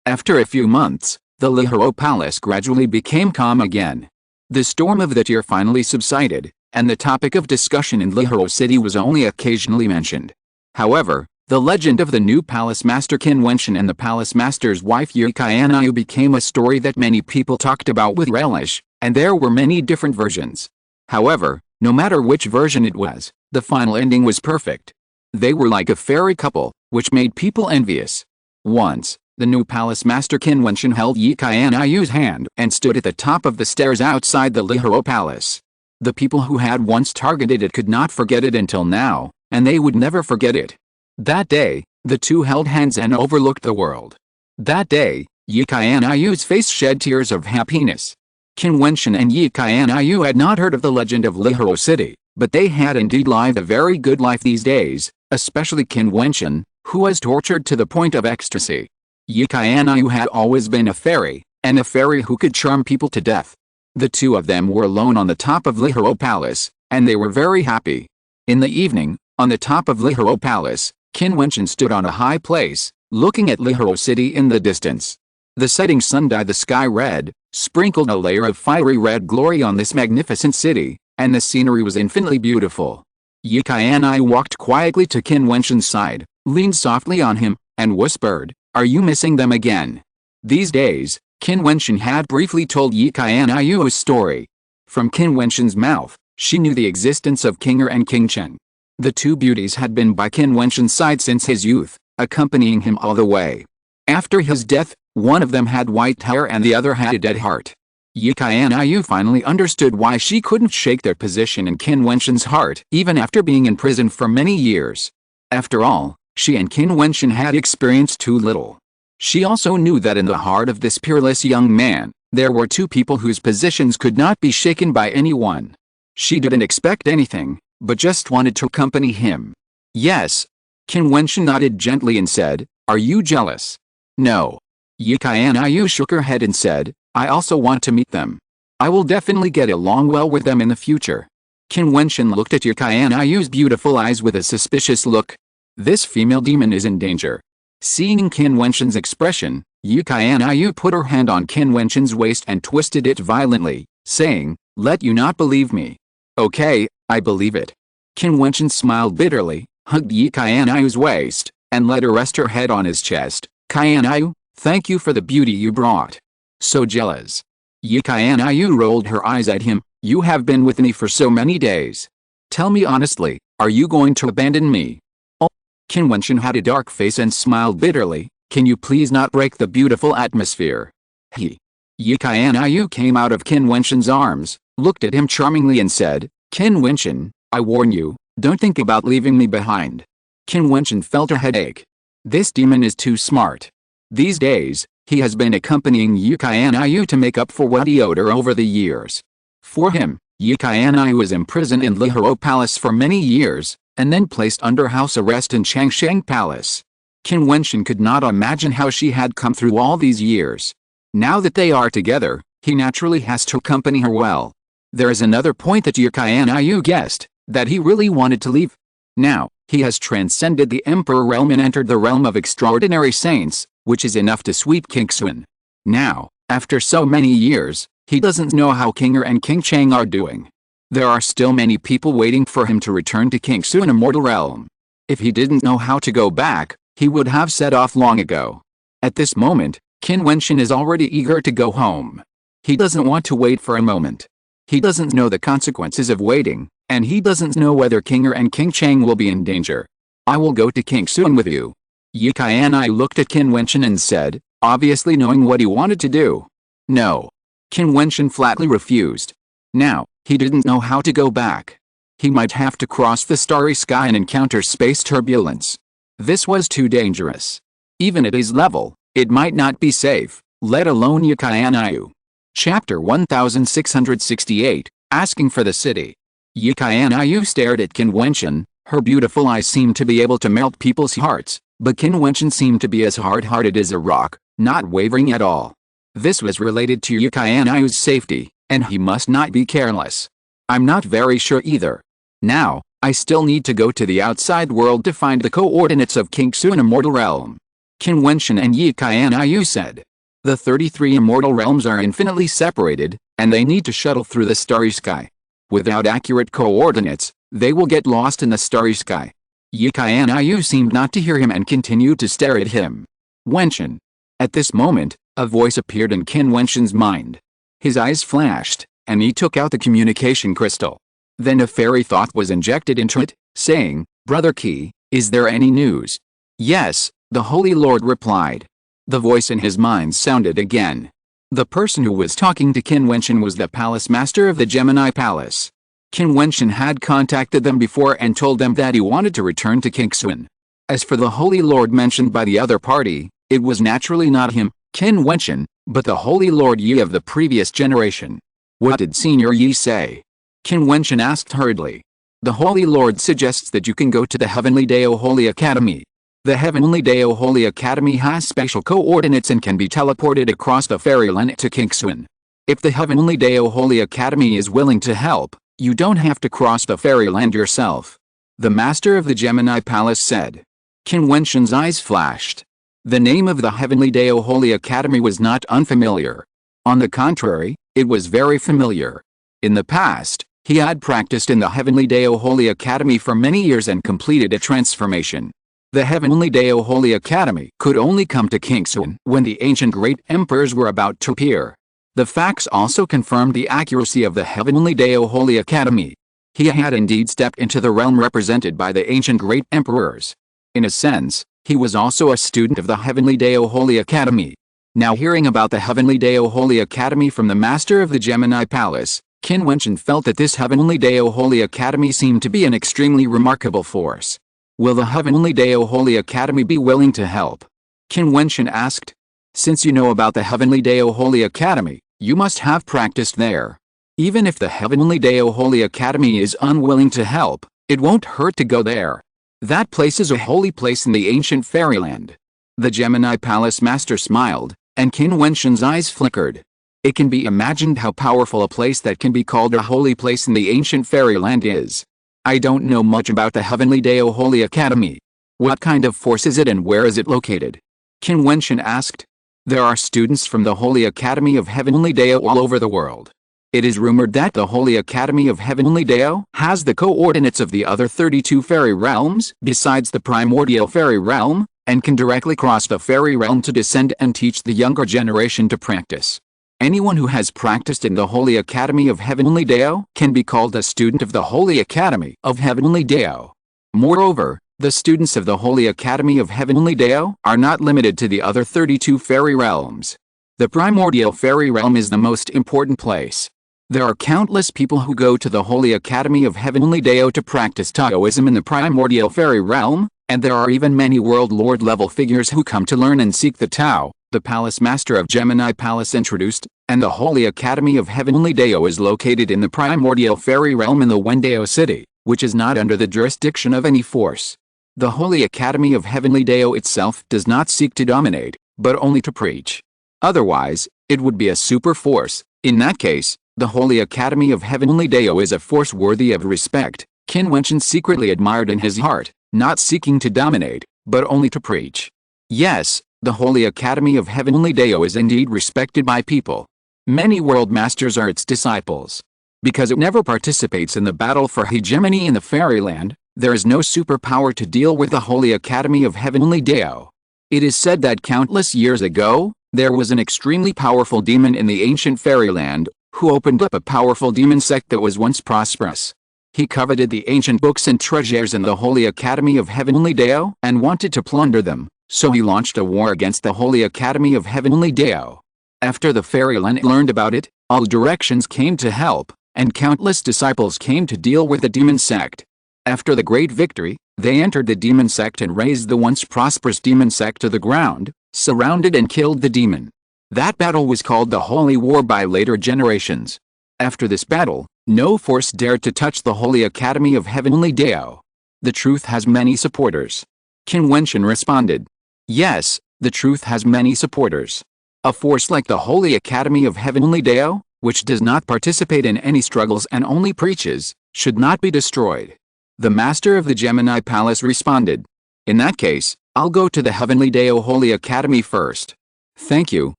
After a few months, the Lihoro Palace gradually became calm again. The storm of the tear finally subsided, and the topic of discussion in Lihoro City was only occasionally mentioned. However, The legend of the new palace master Qin Wentian and the palace master's wife Jiutian became a story that many people talked about with relish, and there were many different versions. However, no matter which version it was, the final ending was perfect. They were like a fairy couple, which made people envious. Once, the new palace master Qin Wentian held Jiutian's hand and stood at the top of the stairs outside the Lihuro Palace. The people who had once targeted it could not forget it until now, and they would never forget it. That day, the two held hands and overlooked the world. That day, Jiutian's face shed tears of happiness. Qin Wentian and Jiutian had not heard of the legend of Lihuro City, but they had indeed lived a very good life these days, especially Qin Wentian, who was tortured to the point of ecstasy. Jiutian had always been a fairy, and a fairy who could charm people to death. The two of them were alone on the top of Lihuro Palace, and they were very happy. In the evening, on the top of Lihuro Palace, Qin Wentian stood on a high place, looking at Lihuro City in the distance. The setting sun dyed the sky red, sprinkled a layer of fiery red glory on this magnificent city, and the scenery was infinitely beautiful. Jiutian walked quietly to Qin Wentian's side, leaned softly on him, and whispered, "Are you missing them again?" These days, Qin Wentian had briefly told Jiutian's story. From Qin Wentian's mouth, she knew the existence of Qinger and Qingchen. The two beauties had been by Qin Wentian's side since his youth, accompanying him all the way. After his death, one of them had white hair and the other had a dead heart. Jiutian finally understood why she couldn't shake their position in Qin Wentian's heart even after being in prison for many years. After all, she and Qin Wentian had experienced too little. She also knew that in the heart of this peerless young man, there were two people whose positions could not be shaken by anyone. She didn't expect anything, but just wanted to accompany him. Yes. Qin Wentian nodded gently and said, "Are you jealous?" "No." Jiutian shook her head and said, "I also want to meet them. I will definitely get along well with them in the future." Qin Wentian looked at Jiutian's beautiful eyes with a suspicious look. This female demon is in danger. Seeing Qin Wentian's expression, Jiutian put her hand on Qin Wentian's waist and twisted it violently, saying, "Let you not believe me." "Okay, I believe it." Qin Wentian smiled bitterly, hugged Jiutian's waist, and let her rest her head on his chest. "Qian, thank you for the beauty you brought." "So jealous." Jiutian rolled her eyes at him. "You have been with me for so many days. Tell me honestly, are you going to abandon me?" "Oh." Qin Wentian had a dark face and smiled bitterly. "Can you please not break the beautiful atmosphere?" Jiutian came out of Qin Wentian's arms, looked at him charmingly and said, "Qin Wentian, I warn you, don't think about leaving me behind." Qin Wentian felt a headache. This demon is too smart. These days, he has been accompanying Jiutian to make up for what he owed her over the years. For him, Jiutian was imprisoned in Lihuro Palace for many years, and then placed under house arrest in Changsheng Palace. Qin Wentian could not imagine how she had come through all these years. Now that they are together, he naturally has to accompany her well. There is another point that Jiutian guessed, that he really wanted to leave. Now, he has transcended the Emperor realm and entered the realm of extraordinary saints, which is enough to sweep Qingxuan. Now, after so many years, he doesn't know how Qinger and Qingcheng are doing. There are still many people waiting for him to return to Qingxuan Immortal Realm. If he didn't know how to go back, he would have set off long ago. At this moment, Qin Wentian is already eager to go home. He doesn't want to wait for a moment. He doesn't know the consequences of waiting, and he doesn't know whether Qinger and Qingcheng will be in danger. "I will go to Qingxuan with you." Jiutian looked at Qin Wentian and said, obviously knowing what he wanted to do. "No." Qin Wentian flatly refused. Now, he didn't know how to go back. He might have to cross the starry sky and encounter space turbulence. This was too dangerous. Even at his level, it might not be safe, let alone Jiutian. Chapter 1668, Asking for the City. Jiutian stared at Qin Wentian. Her beautiful eyes seemed to be able to melt people's hearts, but Qin Wentian seemed to be as hard-hearted as a rock, not wavering at all. This was related to Jiutian's safety, and he must not be careless. "I'm not very sure either. Now, I still need to go to the outside world to find the coordinates of Qingxuan Immortal Realm." Qin Wentian and Jiutian said. The 33 immortal realms are infinitely separated, and they need to shuttle through the starry sky. Without accurate coordinates, they will get lost in the starry sky. Yi Qianyu seemed not to hear him and continued to stare at him. Wentian. At this moment, a voice appeared in Qin Wentian's mind. His eyes flashed, and he took out the communication crystal. Then a fairy thought was injected into it, saying, "Brother Qi, is there any news?" "Yes," the Holy Lord replied. The voice in his mind sounded again. The person who was talking to Qin Wentian was the palace master of the Gemini Palace. Qin Wentian had contacted them before and told them that he wanted to return to Qingxuan. As for the Holy Lord mentioned by the other party, it was naturally not him, Qin Wentian, but the Holy Lord Yi of the previous generation. "What did Senior Yi say?" Qin Wentian asked hurriedly. "The Holy Lord suggests that you can go to the Heavenly Dao Holy Academy. The Heavenly Dao Holy Academy has special coordinates and can be teleported across the fairyland to Qingxuan. If the Heavenly Dao Holy Academy is willing to help, you don't have to cross the fairyland yourself," the master of the Gemini Palace said. Qin Wentian's eyes flashed. The name of the Heavenly Dao Holy Academy was not unfamiliar. On the contrary, it was very familiar. In the past, he had practiced in the Heavenly Dao Holy Academy for many years and completed a transformation. The Heavenly Dao Holy Academy could only come to Qingxuan when the ancient great emperors were about to appear. The facts also confirmed the accuracy of the Heavenly Dao Holy Academy. He had indeed stepped into the realm represented by the ancient great emperors. In a sense, he was also a student of the Heavenly Dao Holy Academy. Now hearing about the Heavenly Dao Holy Academy from the master of the Gemini Palace, Qin Wentian felt that this Heavenly Dao Holy Academy seemed to be an extremely remarkable force. Will the Heavenly Dao Holy Academy be willing to help? Qin Wentian asked. Since you know about the Heavenly Dao Holy Academy, you must have practiced there. Even if the Heavenly Dao Holy Academy is unwilling to help, it won't hurt to go there. That place is a holy place in the ancient fairyland. The Gemini Palace Master smiled, and Qin Wentian's eyes flickered. It can be imagined how powerful a place that can be called a holy place in the ancient fairyland is. I don't know much about the Heavenly Dao Holy Academy. What kind of force is it and where is it located? Qin Wentian asked. There are students from the Holy Academy of Heavenly Dao all over the world. It is rumored that the Holy Academy of Heavenly Dao has the coordinates of the other 32 fairy realms besides the primordial fairy realm, and can directly cross the fairy realm to descend and teach the younger generation to practice. Anyone who has practiced in the Holy Academy of Heavenly Dao can be called a student of the Holy Academy of Heavenly Dao. Moreover, the students of the Holy Academy of Heavenly Dao are not limited to the other 32 fairy realms. The primordial fairy realm is the most important place. There are countless people who go to the Holy Academy of Heavenly Dao to practice Taoism in the primordial fairy realm, and there are even many world lord level figures who come to learn and seek the Tao, the Palace Master of Gemini Palace introduced, and the Holy Academy of Heavenly Dao is located in the primordial fairy realm in the Wendao city, which is not under the jurisdiction of any force. The Holy Academy of Heavenly Dao itself does not seek to dominate, but only to preach. Otherwise, it would be a super force. In that case, the Holy Academy of Heavenly Dao is a force worthy of respect. Qin Wentian secretly admired in his heart, not seeking to dominate, but only to preach. Yes, the Holy Academy of Heavenly Dao is indeed respected by people. Many world masters are its disciples. Because it never participates in the battle for hegemony in the fairyland, there is no superpower to deal with the Holy Academy of Heavenly Dao. It is said that countless years ago, there was an extremely powerful demon in the ancient fairyland, who opened up a powerful demon sect that was once prosperous. He coveted the ancient books and treasures in the Holy Academy of Heavenly Dao and wanted to plunder them, so he launched a war against the Holy Academy of Heavenly Dao. After the fairyland learned about it, all directions came to help, and countless disciples came to deal with the demon sect. After the great victory, they entered the demon sect and razed the once prosperous demon sect to the ground, surrounded and killed the demon. That battle was called the Holy War by later generations. After this battle, no force dared to touch the Holy Academy of Heavenly Dao. The truth has many supporters. Qin Wentian responded. Yes, the truth has many supporters. A force like the Holy Academy of Heavenly Dao, which does not participate in any struggles and only preaches, should not be destroyed. The Master of the Gemini Palace responded. In that case, I'll go to the Heavenly Dao Holy Academy first. Thank you,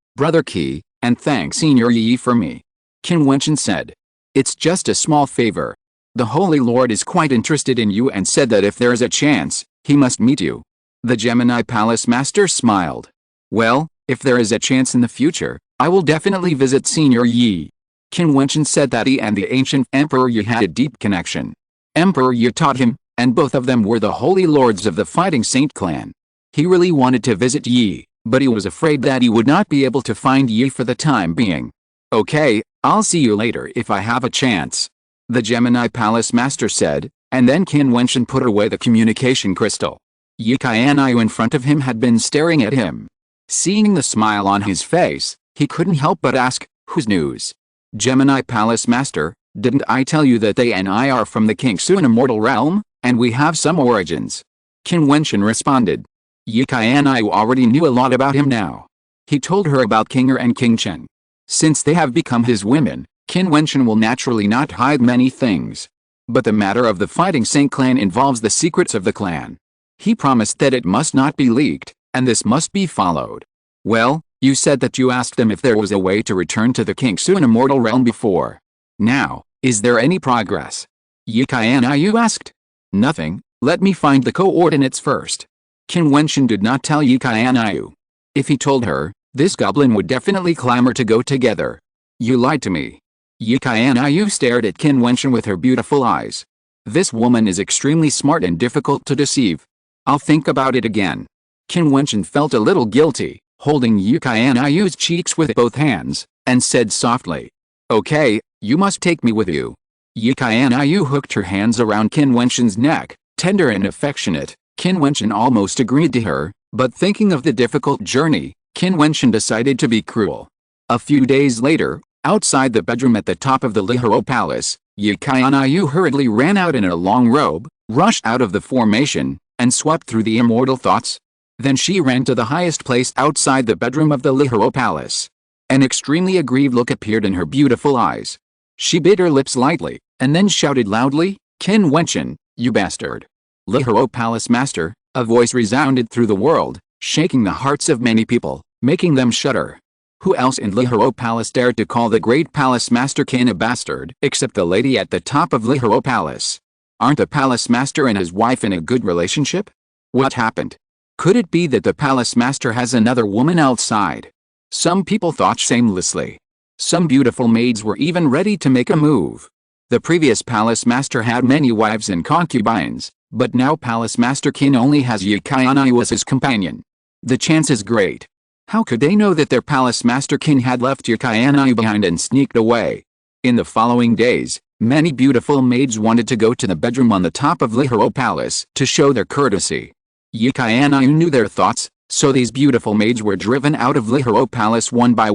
Brother Qi, and thank Senior Yi for me. Qin Wentian said. It's just a small favor. The Holy Lord is quite interested in you and said that if there is a chance, he must meet you. The Gemini Palace Master smiled. Well, if there is a chance in the future, I will definitely visit Senior Yi. Qin Wentian said that he and the ancient Emperor Yi had a deep connection. Emperor Yi taught him, and both of them were the holy lords of the Fighting Saint clan. He really wanted to visit Yi, but he was afraid that he would not be able to find Yi for the time being. Okay, I'll see you later if I have a chance, the Gemini Palace Master said, and then Qin Wentian put away the communication crystal. Yi Qianyu in front of him had been staring at him. Seeing the smile on his face, he couldn't help but ask, whose news? Gemini Palace Master, didn't I tell you that they and I are from the Qingxuan immortal realm, and we have some origins? Qin Wentian responded. Yi Qianyu already knew a lot about him now. He told her about King and King Chen. Since they have become his women, Qin Wentian will naturally not hide many things. But the matter of the Fighting Saint clan involves the secrets of the clan. He promised that it must not be leaked, and this must be followed. Well, you said that you asked them if there was a way to return to the Qingxuan immortal realm before. Now, is there any progress? Yi Qianyu asked. Nothing, let me find the coordinates first. Qin Wentian did not tell Yi Qianyu. If he told her, this goblin would definitely clamor to go together. You lied to me. Yi Qianyu stared at Qin Wentian with her beautiful eyes. This woman is extremely smart and difficult to deceive. I'll think about it again. Qin Wentian felt a little guilty, holding Yi Qianyu's cheeks with both hands, and said softly, okay, you must take me with you. Yi Qianyu hooked her hands around Qin Wentian's neck, tender and affectionate. Qin Wentian almost agreed to her, but thinking of the difficult journey, Qin Wentian decided to be cruel. A few days later, outside the bedroom at the top of the Lihuro Palace, Yi Qianyu hurriedly ran out in a long robe, rushed out of the formation, and swept through the immortal thoughts. Then she ran to the highest place outside the bedroom of the Lihuro Palace. An extremely aggrieved look appeared in her beautiful eyes. She bit her lips lightly, and then shouted loudly, Qin Wentian, you bastard. Lihuro Palace Master, a voice resounded through the world, shaking the hearts of many people, making them shudder. Who else in Lihuro Palace dared to call the great Palace Master Qin a bastard except the lady at the top of Lihuro Palace? Aren't the Palace Master and his wife in a good relationship? What happened? Could it be that the Palace Master has another woman outside? Some people thought shamelessly. Some beautiful maids were even ready to make a move. The previous Palace Master had many wives and concubines, but now Palace Master Qin only has Yi Qianyu as his companion. The chance is great. How could they know that their Palace Master Qin had left Yi Qianyu behind and sneaked away? In the following days, many beautiful maids wanted to go to the bedroom on the top of Lihuro Palace to show their courtesy. Yi Qianyu knew their thoughts, so these beautiful maids were driven out of Lihuro Palace one by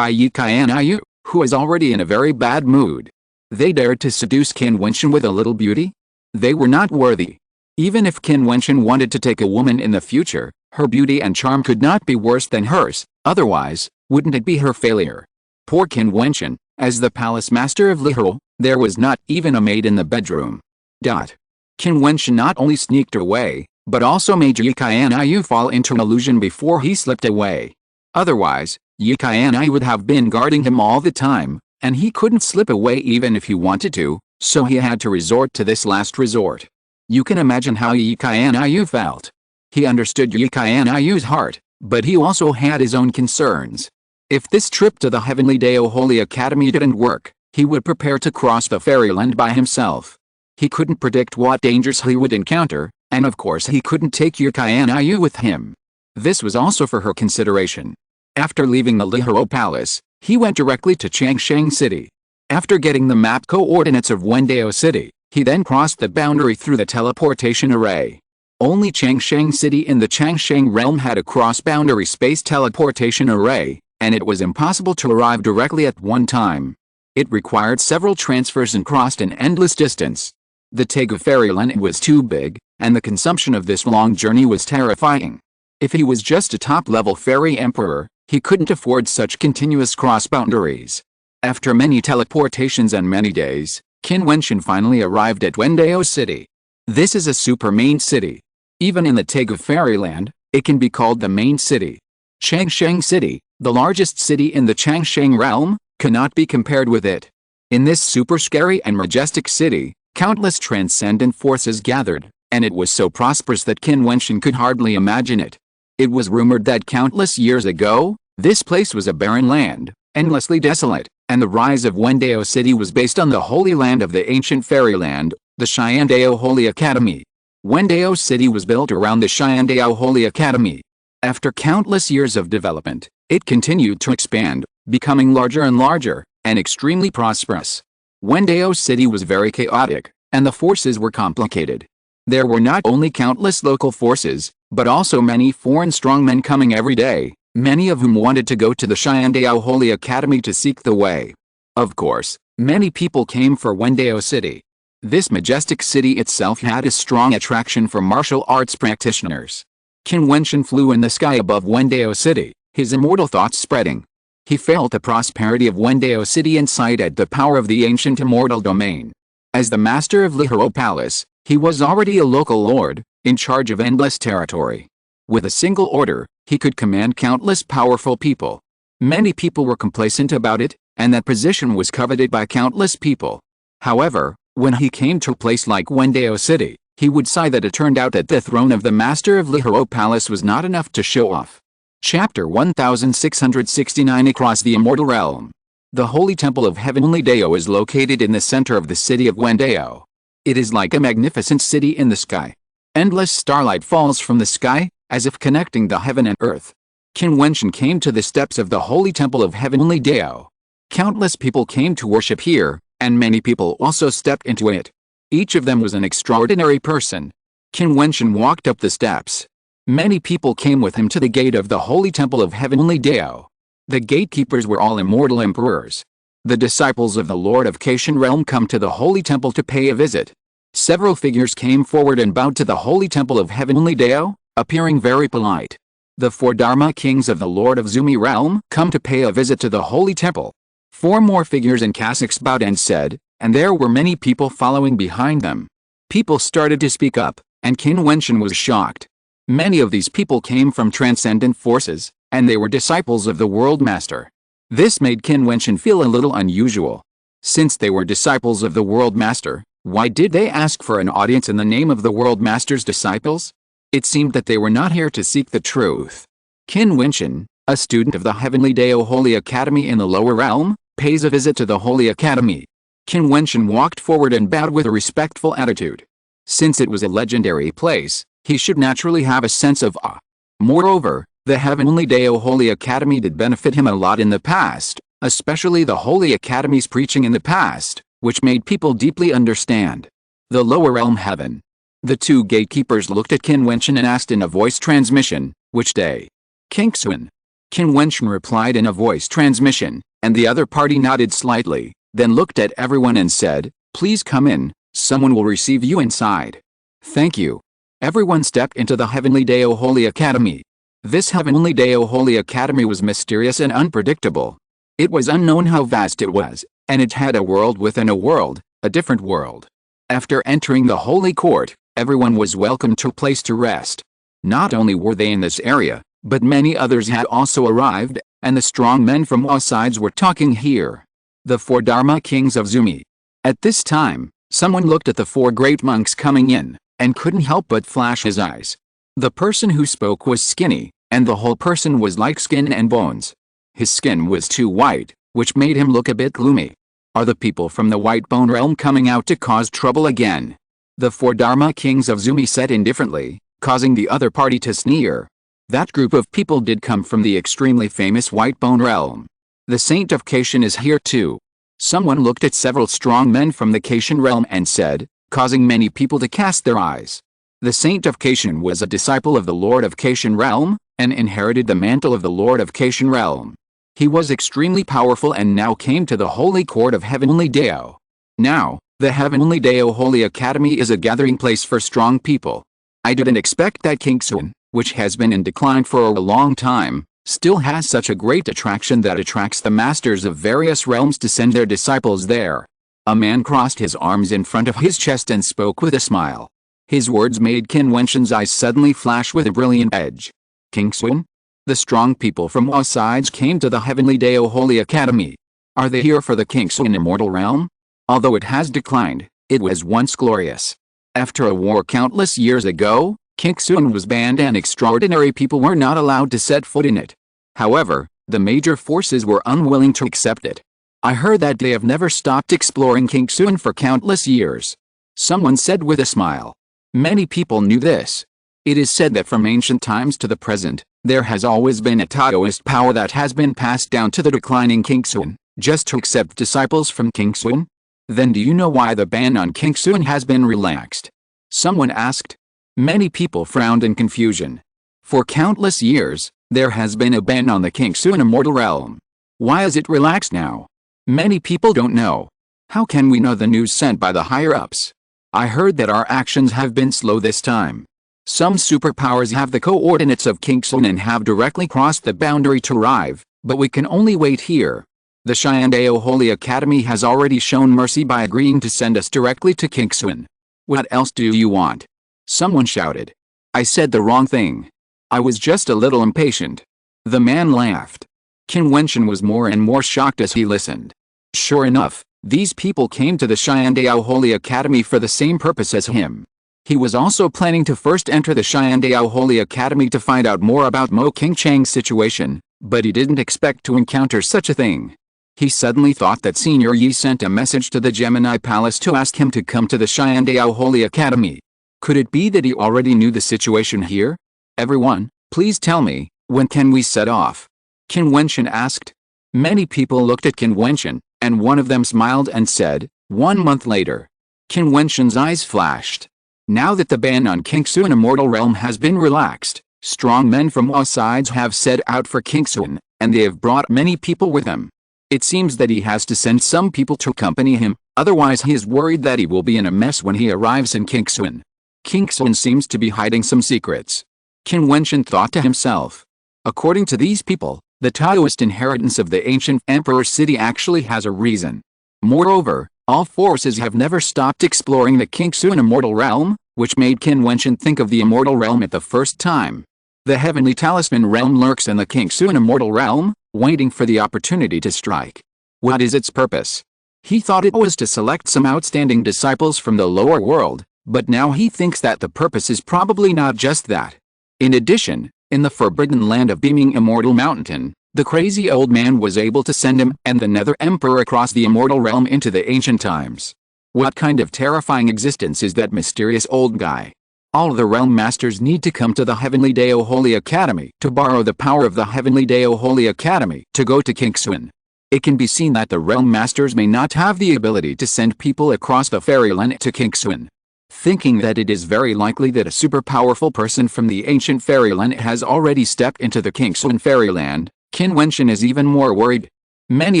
Yi Qianyu, who was already in a very bad mood. They dared to seduce Qin Wentian with a little beauty? They were not worthy. Even if Qin Wentian wanted to take a woman in the future, her beauty and charm could not be worse than hers, otherwise, wouldn't it be her failure? Poor Qin Wentian, as the Palace Master of Lihuro, there was not even a maid in the bedroom. Qin Wentian not only sneaked away, but also made Yi Qianyu fall into an illusion before he slipped away. Otherwise, Yi Qianyu would have been guarding him all the time, and he couldn't slip away even if he wanted to, so he had to resort to this last resort. You can imagine how Yi Qianyu felt. He understood Yi Qianyu's heart, but he also had his own concerns. If this trip to the Heavenly Dao Holy Academy didn't work, he would prepare to cross the fairyland by himself. He couldn't predict what dangers he would encounter, and of course he couldn't take Yi Qianyu with him. This was also for her consideration. After leaving the Lihuro Palace, he went directly to Changsheng City. After getting the map coordinates of Wendao City, he then crossed the boundary through the teleportation array. Only Changsheng City in the Changsheng realm had a cross-boundary space teleportation array, and it was impossible to arrive directly at one time. It required several transfers and crossed an endless distance. The Tegu Fairyland was too big, and the consumption of this long journey was terrifying. If he was just a top-level fairy emperor, he couldn't afford such continuous cross-boundaries. After many teleportations and many days, Qin Wentian finally arrived at Wendao City. This is a super main city. Even in the Tegu Fairyland, it can be called the main city. Changsheng City, the largest city in the Changsheng realm, cannot be compared with it. In this super scary and majestic city, Countless transcendent forces gathered, and it was so prosperous that Qin Wentian could hardly imagine it. It was rumored that countless years ago, this place was a barren land, endlessly desolate, and the rise of Wendao City was based on the holy land of the ancient fairyland, the Xiandao Holy Academy. Wendao City was built around the Xiandao Holy Academy. After countless years of development, it continued to expand, becoming larger and larger, and extremely prosperous. Wendao City was very chaotic, and the forces were complicated. There were not only countless local forces, but also many foreign strongmen coming every day, many of whom wanted to go to the Xiandao Holy Academy to seek the way. Of course, many people came for Wendao City. This majestic city itself had a strong attraction for martial arts practitioners. Qin Wentian flew in the sky above Wendao City, his immortal thoughts spreading. He felt the prosperity of Wendao City and sighed at the power of the ancient immortal domain. As the master of Lihoro Palace, he was already a local lord, in charge of endless territory. With a single order, he could command countless powerful people. Many people were complacent about it, and that position was coveted by countless people. However, when he came to a place like Wendao City, he would sigh that it turned out that the throne of the master of Lihoro Palace was not enough to show off. Chapter 1669 Across the Immortal Realm. The Holy Temple of Heavenly Dao is located in the center of the city of Wendao. It is like a magnificent city in the sky. Endless starlight falls from the sky, as if connecting the heaven and earth. Qin Wentian came to the steps of the Holy Temple of Heavenly Dao. Countless people came to worship here, and many people also stepped into it. Each of them was an extraordinary person. Qin Wentian walked up the steps. Many people came with him to the gate of the Holy Temple of Heavenly Dao. The gatekeepers were all immortal emperors. The disciples of the Lord of Qin realm come to the Holy Temple to pay a visit. Several figures came forward and bowed to the Holy Temple of Heavenly Dao, appearing very polite. The 4 Dharma kings of the Lord of Zumi realm come to pay a visit to the Holy Temple. 4 more figures in cassocks bowed and said, and there were many people following behind them. People started to speak up, and Qin Wentian was shocked. Many of these people came from transcendent forces, and they were disciples of the World Master. This made Qin Wentian feel a little unusual. Since they were disciples of the World Master, why did they ask for an audience in the name of the World Master's disciples? It seemed that they were not here to seek the truth. Qin Wentian, a student of the Heavenly Dao Holy Academy in the lower realm, pays a visit to the Holy Academy. Qin Wentian walked forward and bowed with a respectful attitude. Since it was a legendary place, he should naturally have a sense of awe. Moreover, the Heavenly Dao Holy Academy did benefit him a lot in the past, especially the Holy Academy's preaching in the past, which made people deeply understand. The lower realm heaven. The 2 gatekeepers looked at Qin Wentian and asked in a voice transmission, which day? Qin Wentian replied in a voice transmission, and the other party nodded slightly, then looked at everyone and said, please come in, someone will receive you inside. Thank you. Everyone stepped into the Heavenly Dao Holy Academy. This Heavenly Dao Holy Academy was mysterious and unpredictable. It was unknown how vast it was, and it had a world within a world, a different world. After entering the Holy Court, everyone was welcomed to a place to rest. Not only were they in this area, but many others had also arrived, and the strong men from all sides were talking here. The 4 Dharma kings of Zumi. At this time, someone looked at the 4 great monks coming in, and couldn't help but flash his eyes. The person who spoke was skinny, and the whole person was like skin and bones. His skin was too white, which made him look a bit gloomy. Are the people from the white bone realm coming out to cause trouble again? The 4 Dharma kings of Zumi said indifferently, causing the other party to sneer. That group of people did come from the extremely famous white bone realm. The saint of Qin is here too. Someone looked at several strong men from the Qin realm and said, causing many people to cast their eyes. The saint of Qin was a disciple of the Lord of Qin realm, and inherited the mantle of the Lord of Qin realm. He was extremely powerful and now came to the Holy Court of Heavenly Dao. Now, the Heavenly Dao Holy Academy is a gathering place for strong people. I didn't expect that Qin, which has been in decline for a long time, still has such a great attraction that attracts the masters of various realms to send their disciples there. A man crossed his arms in front of his chest and spoke with a smile. His words made Qin Wentian's eyes suddenly flash with a brilliant edge. Qin? The strong people from all sides came to the Heavenly Dao Holy Academy. Are they here for the Qin Immortal Realm? Although it has declined, It was once glorious. After a war countless years ago, Qin was banned and extraordinary people were not allowed to set foot in it. However, the major forces were unwilling to accept it. I heard that they have never stopped exploring Qin for countless years. Someone said with a smile. Many people knew this. It is said that from ancient times to the present, there has always been a Taoist power that has been passed down to the declining Qin, just to accept disciples from Qin. Then do you know why the ban on Qin has been relaxed? Someone asked. Many people frowned in confusion. For countless years, there has been a ban on the Qin immortal realm. Why is it relaxed now? Many people don't know. How can we know the news sent by the higher-ups? I heard that our actions have been slow this time. Some superpowers have the coordinates of Qin and have directly crossed the boundary to arrive, but we can only wait here. The Xiandao Holy Academy has already shown mercy by agreeing to send us directly to Qin. What else do you want? Someone shouted. I said the wrong thing. I was just a little impatient. The man laughed. Qin Wentian was more and more shocked as he listened. Sure enough, these people came to the Xiandao Holy Academy for the same purpose as him. He was also planning to first enter the Xiandao Holy Academy to find out more about Mo Qingchang's situation, but he didn't expect to encounter such a thing. He suddenly thought that Senior Yi sent a message to the Gemini Palace to ask him to come to the Xiandao Holy Academy. Could it be that he already knew the situation here? Everyone, please tell me, when can we set off? Qin Wentian asked. Many people looked at Qin Wentian, and one of them smiled and said, 1 month later. Qin Wentian's eyes flashed. Now that the ban on Qin immortal realm has been relaxed, strong men from all sides have set out for Qin, and they have brought many people with them. It seems that he has to send some people to accompany him, otherwise he is worried that he will be in a mess when he arrives in Qin. Qin seems to be hiding some secrets. Qin Wentian thought to himself. According to these people, the Taoist inheritance of the ancient emperor city actually has a reason. Moreover, all forces have never stopped exploring the Qin immortal realm, which made Qin Wentian think of the immortal realm at the first time. The heavenly talisman realm lurks in the Qin immortal realm, waiting for the opportunity to strike. What is its purpose? He thought it was to select some outstanding disciples from the lower world, but now he thinks that the purpose is probably not just that. In addition, in the forbidden land of Beaming Immortal Mountain, the crazy old man was able to send him and the Nether Emperor across the immortal realm into the ancient times. What kind of terrifying existence is that mysterious old guy? All the realm masters need to come to the Heavenly Dao Holy Academy to borrow the power of the Heavenly Dao Holy Academy to go to Qin. It can be seen that the realm masters may not have the ability to send people across the fairyland to Qin. Thinking that it is very likely that a super powerful person from the ancient fairyland has already stepped into the Qin fairyland, Qin Wentian is even more worried. Many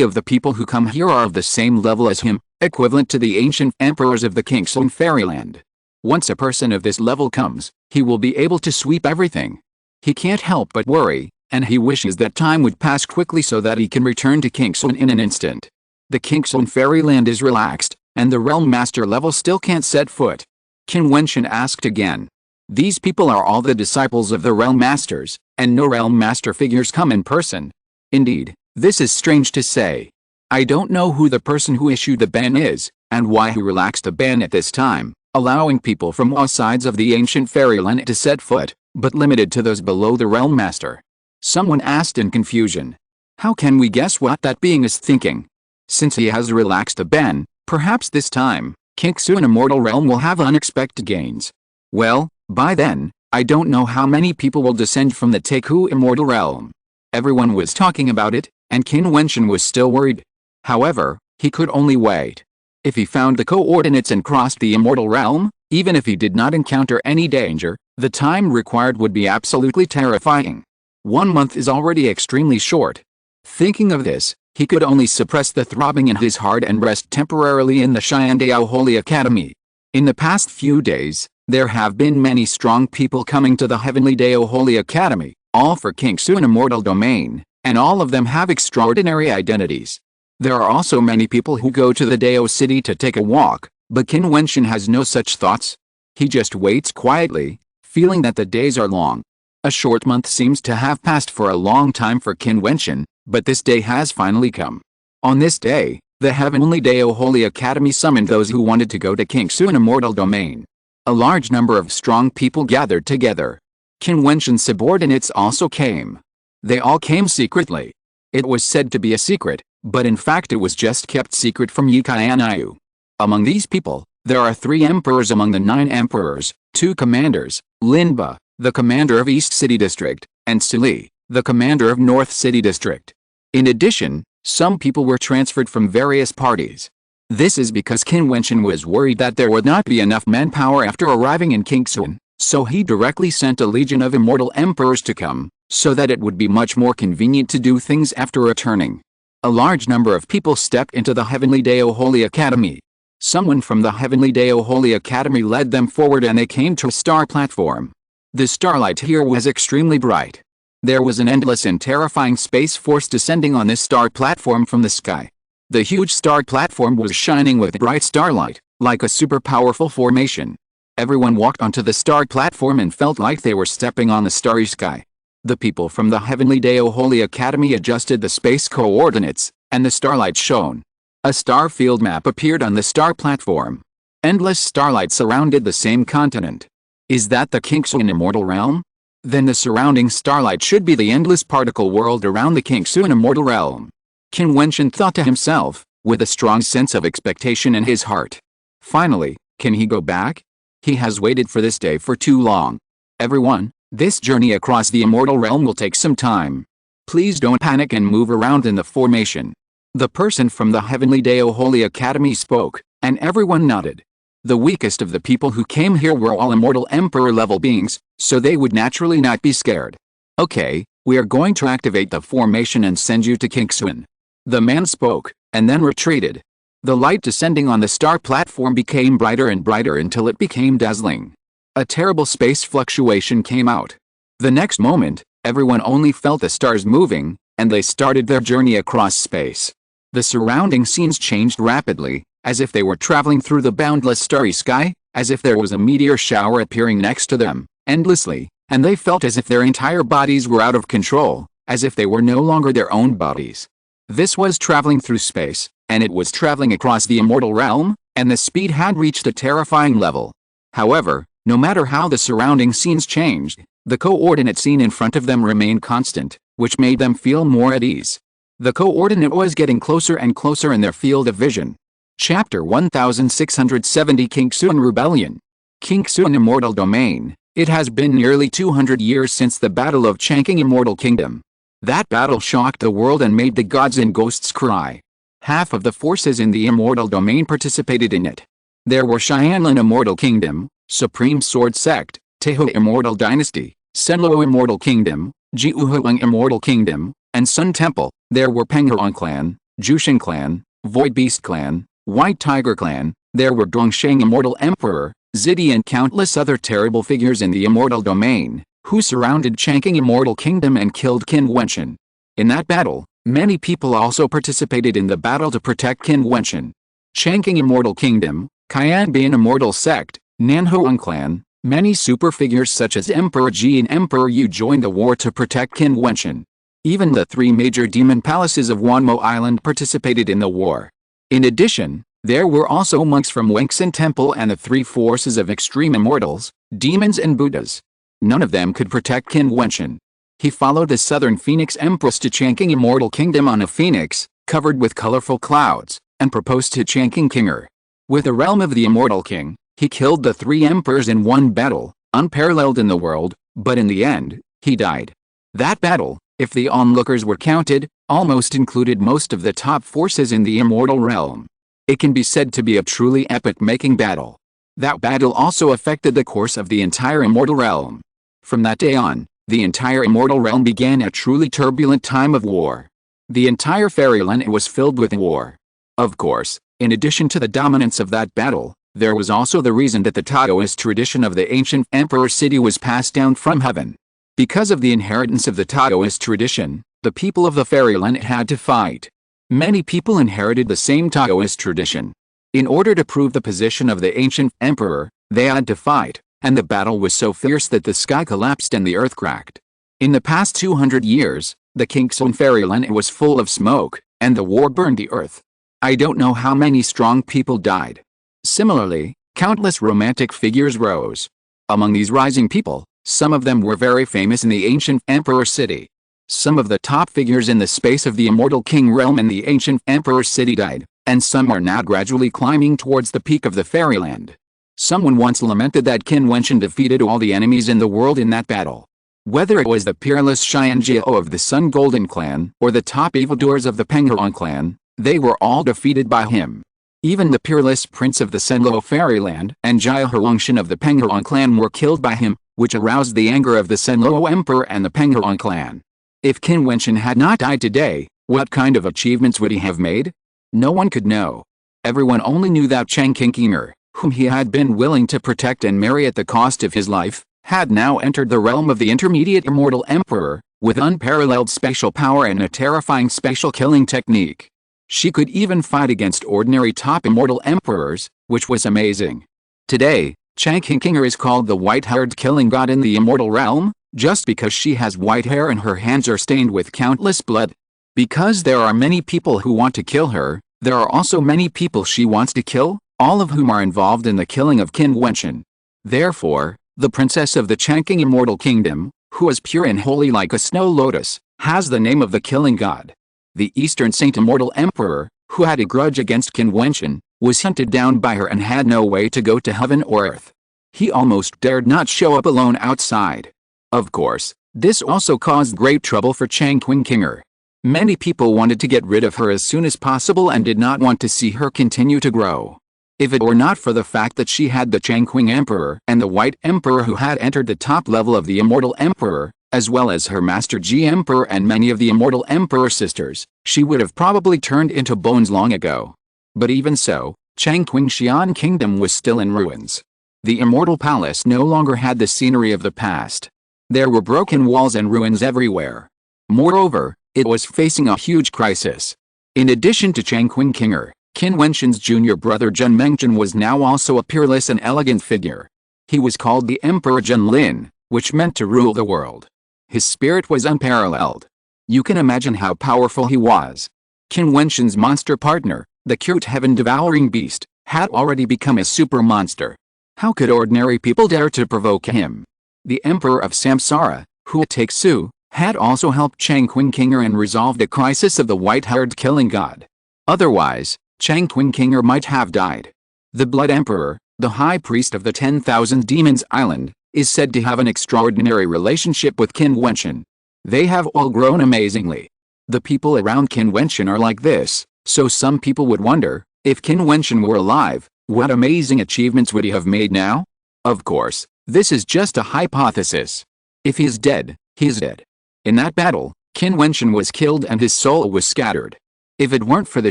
of the people who come here are of the same level as him, equivalent to the ancient emperors of the Qin fairyland. Once a person of this level comes, he will be able to sweep everything. He can't help but worry, and he wishes that time would pass quickly so that he can return to Qin in an instant. The Qin fairyland is relaxed, and the realm master level still can't set foot. Qin Wentian asked again. These people are all the disciples of the realm masters, and no realm master figures come in person. Indeed, this is strange to say. I don't know who the person who issued the ban is, and why he relaxed the ban at this time, allowing people from all sides of the ancient fairyland to set foot, but limited to those below the realm master. Someone asked in confusion. How can we guess what that being is thinking? Since he has relaxed the ban, perhaps this time, Qin immortal realm will have unexpected gains. Well, by then, I don't know how many people will descend from the Teku immortal realm. Everyone was talking about it, and Qin Wentian was still worried. However, he could only wait. If he found the coordinates and crossed the immortal realm, even if he did not encounter any danger, the time required would be absolutely terrifying. 1 month is already extremely short. Thinking of this, he could only suppress the throbbing in his heart and rest temporarily in the Xiandao Holy Academy. In the past few days, there have been many strong people coming to the Heavenly Dao Holy Academy, all for Qin immortal domain, and all of them have extraordinary identities. There are also many people who go to the Dao city to take a walk, but Qin Wentian has no such thoughts. He just waits quietly, feeling that the days are long. A short month seems to have passed for a long time for Qin Wentian, but this day has finally come. On this day, The Heavenly Dao Holy Academy summoned those who wanted to go to Qin Immortal Domain. A large number of strong people gathered together. Qin Wentian subordinates also came. They all came secretly. It was said to be a secret, but in fact it was just kept secret from Yuqian. Among these people, there are 3 emperors among the 9 emperors, 2 commanders, Linba, the commander of East City District, and Suli, the commander of North City District. In addition, some people were transferred from various parties. This is because Qin Wentian was worried that there would not be enough manpower after arriving in Qin, so he directly sent a legion of immortal emperors to come, so that it would be much more convenient to do things after returning. A large number of people stepped into the Heavenly Dao Holy Academy. Someone from the Heavenly Dao Holy Academy led them forward and they came to a star platform. The starlight here was extremely bright. There was an endless and terrifying space force descending on this star platform from the sky. The huge star platform was shining with bright starlight, like a super powerful formation. Everyone walked onto the star platform and felt like they were stepping on the starry sky. The people from the Heavenly Dao Holy Academy adjusted the space coordinates, and the starlight shone. A star field map appeared on the star platform. Endless starlight surrounded the same continent. Is that the Qin Immortal Realm? Then the surrounding starlight should be the endless particle world around the Qin Immortal Realm. Qin Wentian thought to himself, with a strong sense of expectation in his heart. Finally, can he go back? He has waited for this day for too long. Everyone, this journey across the Immortal Realm will take some time. Please don't panic and move around in the formation. The person from the Heavenly Dao Holy Academy spoke, and everyone nodded. The weakest of the people who came here were all immortal emperor level beings, so they would naturally not be scared. Okay, we are going to activate the formation and send you to Qin. The man spoke, and then retreated. The light descending on the star platform became brighter and brighter until it became dazzling. A terrible space fluctuation came out. The next moment, everyone only felt the stars moving, and they started their journey across space. The surrounding scenes changed rapidly, as if they were traveling through the boundless starry sky, as if there was a meteor shower appearing next to them, endlessly, and they felt as if their entire bodies were out of control, as if they were no longer their own bodies. This was traveling through space, and it was traveling across the immortal realm, and the speed had reached a terrifying level. However, no matter how the surrounding scenes changed, the coordinate scene in front of them remained constant, which made them feel more at ease. The coordinate was getting closer and closer in their field of vision. Chapter 1670 Qin Rebellion. Qin Immortal Domain. It has been nearly 200 years since the Battle of Changqing Immortal Kingdom. That battle shocked the world and made the gods and ghosts cry. Half of the forces in the Immortal Domain participated in it. There were Xianlin Immortal Kingdom, Supreme Sword Sect, Teho Immortal Dynasty, Senlo Immortal Kingdom, Jiuhuang Immortal Kingdom, and Sun Temple. There were Penghuang Clan, Jiutian Clan, Void Beast Clan, White Tiger Clan. There were Dongsheng Immortal Emperor, Zidi and countless other terrible figures in the Immortal Domain, who surrounded Changqing Immortal Kingdom and killed Qin Wentian. In that battle, many people also participated in the battle to protect Qin Wentian. Changqing Immortal Kingdom, Qianbian Immortal Sect, Nanhuang Clan, many super figures such as Emperor Ji and Emperor Yu joined the war to protect Qin Wentian. Even the 3 major demon palaces of Wanmo Island participated in the war. In addition, there were also monks from Wengxin Temple and the 3 forces of extreme immortals, demons and Buddhas. None of them could protect Qin Wentian. He followed the Southern Phoenix Empress to Changqing Immortal Kingdom on a phoenix, covered with colorful clouds, and proposed to Changqing Kinger. With the realm of the Immortal King, he killed the 3 emperors in one battle, unparalleled in the world, but in the end, he died. That battle, if the onlookers were counted, almost included most of the top forces in the Immortal Realm. It can be said to be a truly epic-making battle. That battle also affected the course of the entire Immortal Realm. From that day on, the entire Immortal Realm began a truly turbulent time of war. The entire fairyland was filled with war. Of course, in addition to the dominance of that battle, there was also the reason that the Taoist tradition of the ancient emperor city was passed down from heaven. Because of the inheritance of the Taoist tradition, the people of the fairyland had to fight. Many people inherited the same Taoist tradition. In order to prove the position of the ancient emperor, they had to fight, and the battle was so fierce that the sky collapsed and the earth cracked. In the past 200 years, the Qin fairyland was full of smoke, and the war burned the earth. I don't know how many strong people died. Similarly, countless romantic figures rose. Among these rising people, some of them were very famous in the ancient emperor city. Some of the top figures in the space of the immortal king realm in the ancient emperor city died, and some are now gradually climbing towards the peak of the fairyland. Someone once lamented that Qin Wentian defeated all the enemies in the world in that battle. Whether it was the peerless Xianjiao of the Sun Golden clan or the top evildoers of the Penghao clan, they were all defeated by him. Even the peerless prince of the Senluo fairyland and Jia Herongshan of the Penghao clan were killed by him, which aroused the anger of the Senluo emperor and the Penghao clan. If Qin Wentian had not died today, what kind of achievements would he have made? No one could know. Everyone only knew that Chang Qingqinger, whom he had been willing to protect and marry at the cost of his life, had now entered the realm of the intermediate immortal emperor, with unparalleled spatial power and a terrifying spatial killing technique. She could even fight against ordinary top immortal emperors, which was amazing. Today, Chang Qingqinger is called the white-haired killing god in the immortal realm, just because she has white hair and her hands are stained with countless blood. Because there are many people who want to kill her, there are also many people she wants to kill, all of whom are involved in the killing of Qin Wentian. Therefore, the princess of the Changqing immortal kingdom, who is pure and holy like a snow lotus, has the name of the killing god. The Eastern Saint immortal emperor, who had a grudge against Qin Wentian, was hunted down by her and had no way to go to heaven or earth. He almost dared not show up alone outside. Of course, this also caused great trouble for Chang Qingqinger. Many people wanted to get rid of her as soon as possible and did not want to see her continue to grow. If it were not for the fact that she had the Changqing Emperor and the White Emperor who had entered the top level of the Immortal Emperor, as well as her Master Ji Emperor and many of the Immortal Emperor sisters, she would have probably turned into bones long ago. But even so, Changqing Xian Kingdom was still in ruins. The Immortal Palace no longer had the scenery of the past. There were broken walls and ruins everywhere. Moreover, it was facing a huge crisis. In addition to Chang Qingqinger, Qin Wentian's junior brother Zhen Mengzhen was now also a peerless and elegant figure. He was called the Emperor Zhen Lin, which meant to rule the world. His spirit was unparalleled. You can imagine how powerful he was. Qin Wentian's monster partner, the cute heaven-devouring beast, had already become a super monster. How could ordinary people dare to provoke him? The Emperor of Samsara, Huateksu, had also helped Chang Qingqinger and resolved a crisis of the white-haired killing god. Otherwise, Chang Qingqinger might have died. The Blood Emperor, the High Priest of the 10,000 Demons Island, is said to have an extraordinary relationship with Qin Wentian. They have all grown amazingly. The people around Qin Wentian are like this, so some people would wonder, if Qin Wentian were alive, what amazing achievements would he have made now? Of course, this is just a hypothesis. If he is dead, he is dead. In that battle, Qin Wentian was killed and his soul was scattered. If it weren't for the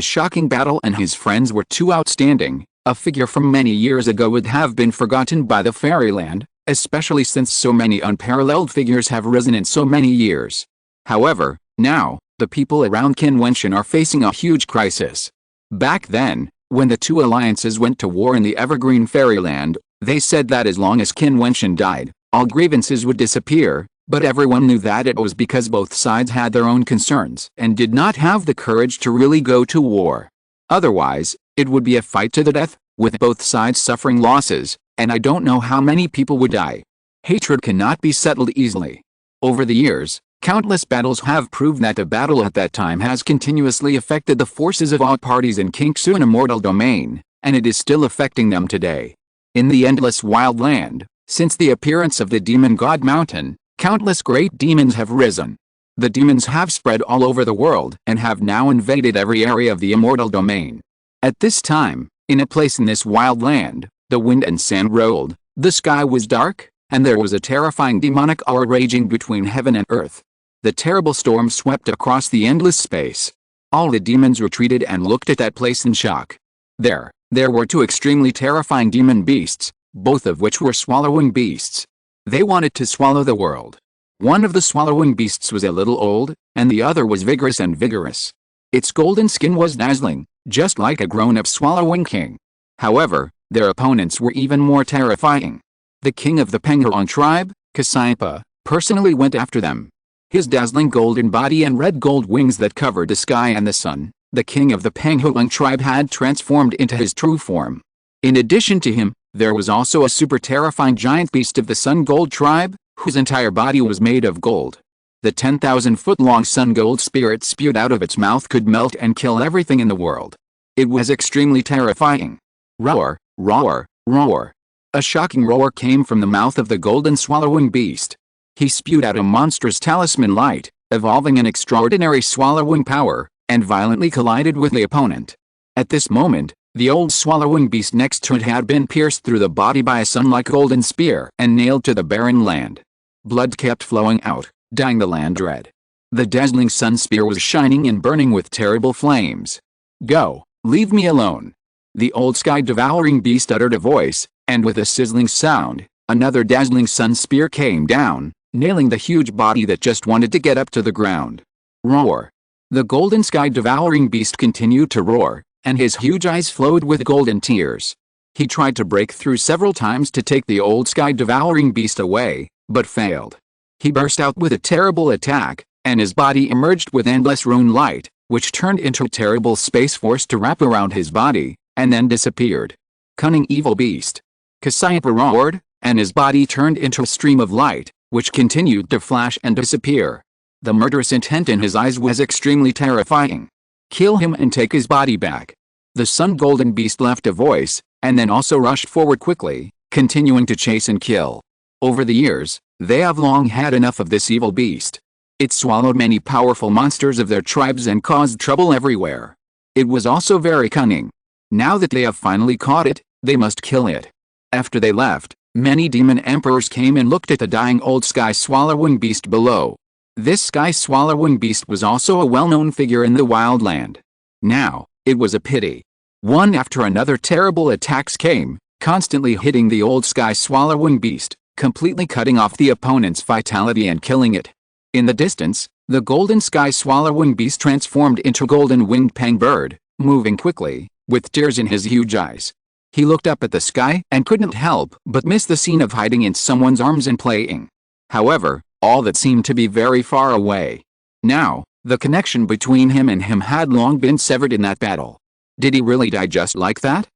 shocking battle and his friends were too outstanding, a figure from many years ago would have been forgotten by the fairyland, especially since so many unparalleled figures have risen in so many years. However, now, the people around Qin Wentian are facing a huge crisis. Back then, when the two alliances went to war in the Evergreen Fairyland, they said that as long as Qin Wentian died, all grievances would disappear, but everyone knew that it was because both sides had their own concerns and did not have the courage to really go to war. Otherwise, it would be a fight to the death, with both sides suffering losses, and I don't know how many people would die. Hatred cannot be settled easily. Over the years, countless battles have proved that the battle at that time has continuously affected the forces of all parties in Qingxun Immortal Domain, and it is still affecting them today. In the endless wild land, since the appearance of the demon god mountain, countless great demons have risen. The demons have spread all over the world and have now invaded every area of the immortal domain. At this time, in a place in this wild land, the wind and sand rolled, the sky was dark, and there was a terrifying demonic aura raging between heaven and earth. The terrible storm swept across the endless space. All the demons retreated and looked at that place in shock. There were two extremely terrifying demon beasts, both of which were swallowing beasts. They wanted to swallow the world. One of the swallowing beasts was a little old, and the other was vigorous and vigorous. Its golden skin was dazzling, just like a grown-up swallowing king. However, their opponents were even more terrifying. The king of the Penghao tribe, Kasaipa, personally went after them. His dazzling golden body and red gold wings that covered the sky and the sun, The king of the Penghuang tribe had transformed into his true form. In addition to him, there was also a super terrifying giant beast of the Sun Gold tribe, whose entire body was made of gold. The 10,000-foot-long Sun Gold spirit spewed out of its mouth could melt and kill everything in the world. It was extremely terrifying. Roar, roar, roar. A shocking roar came from the mouth of the golden swallowing beast. He spewed out a monstrous talisman light, evolving an extraordinary swallowing power, and violently collided with the opponent. At this moment, the old swallowing beast next to it had been pierced through the body by a sun-like golden spear and nailed to the barren land. Blood kept flowing out, dyeing the land red. The dazzling sun spear was shining and burning with terrible flames. "Go, leave me alone." The old sky-devouring beast uttered a voice, and with a sizzling sound, another dazzling sun spear came down, nailing the huge body that just wanted to get up to the ground. Roar. The golden sky-devouring beast continued to roar, and his huge eyes flowed with golden tears. He tried to break through several times to take the old sky-devouring beast away, but failed. He burst out with a terrible attack, and his body emerged with endless rune light, which turned into a terrible space force to wrap around his body, and then disappeared. Cunning evil beast. Cassiopeia roared, and his body turned into a stream of light, which continued to flash and disappear. The murderous intent in his eyes was extremely terrifying. Kill him and take his body back. The sun golden beast left a voice, and then also rushed forward quickly, continuing to chase and kill. Over the years, they have long had enough of this evil beast. It swallowed many powerful monsters of their tribes and caused trouble everywhere. It was also very cunning. Now that they have finally caught it, they must kill it. After they left, many demon emperors came and looked at the dying old sky-swallowing beast below. This sky-swallowing beast was also a well-known figure in the wild land. Now, it was a pity. One after another terrible attacks came, constantly hitting the old sky-swallowing beast, completely cutting off the opponent's vitality and killing it. In the distance, the golden sky-swallowing beast transformed into a golden-winged pang bird, moving quickly, with tears in his huge eyes. He looked up at the sky and couldn't help but miss the scene of hiding in someone's arms and playing. However, all that seemed to be very far away. Now, the connection between him and him had long been severed in that battle. Did he really die just like that?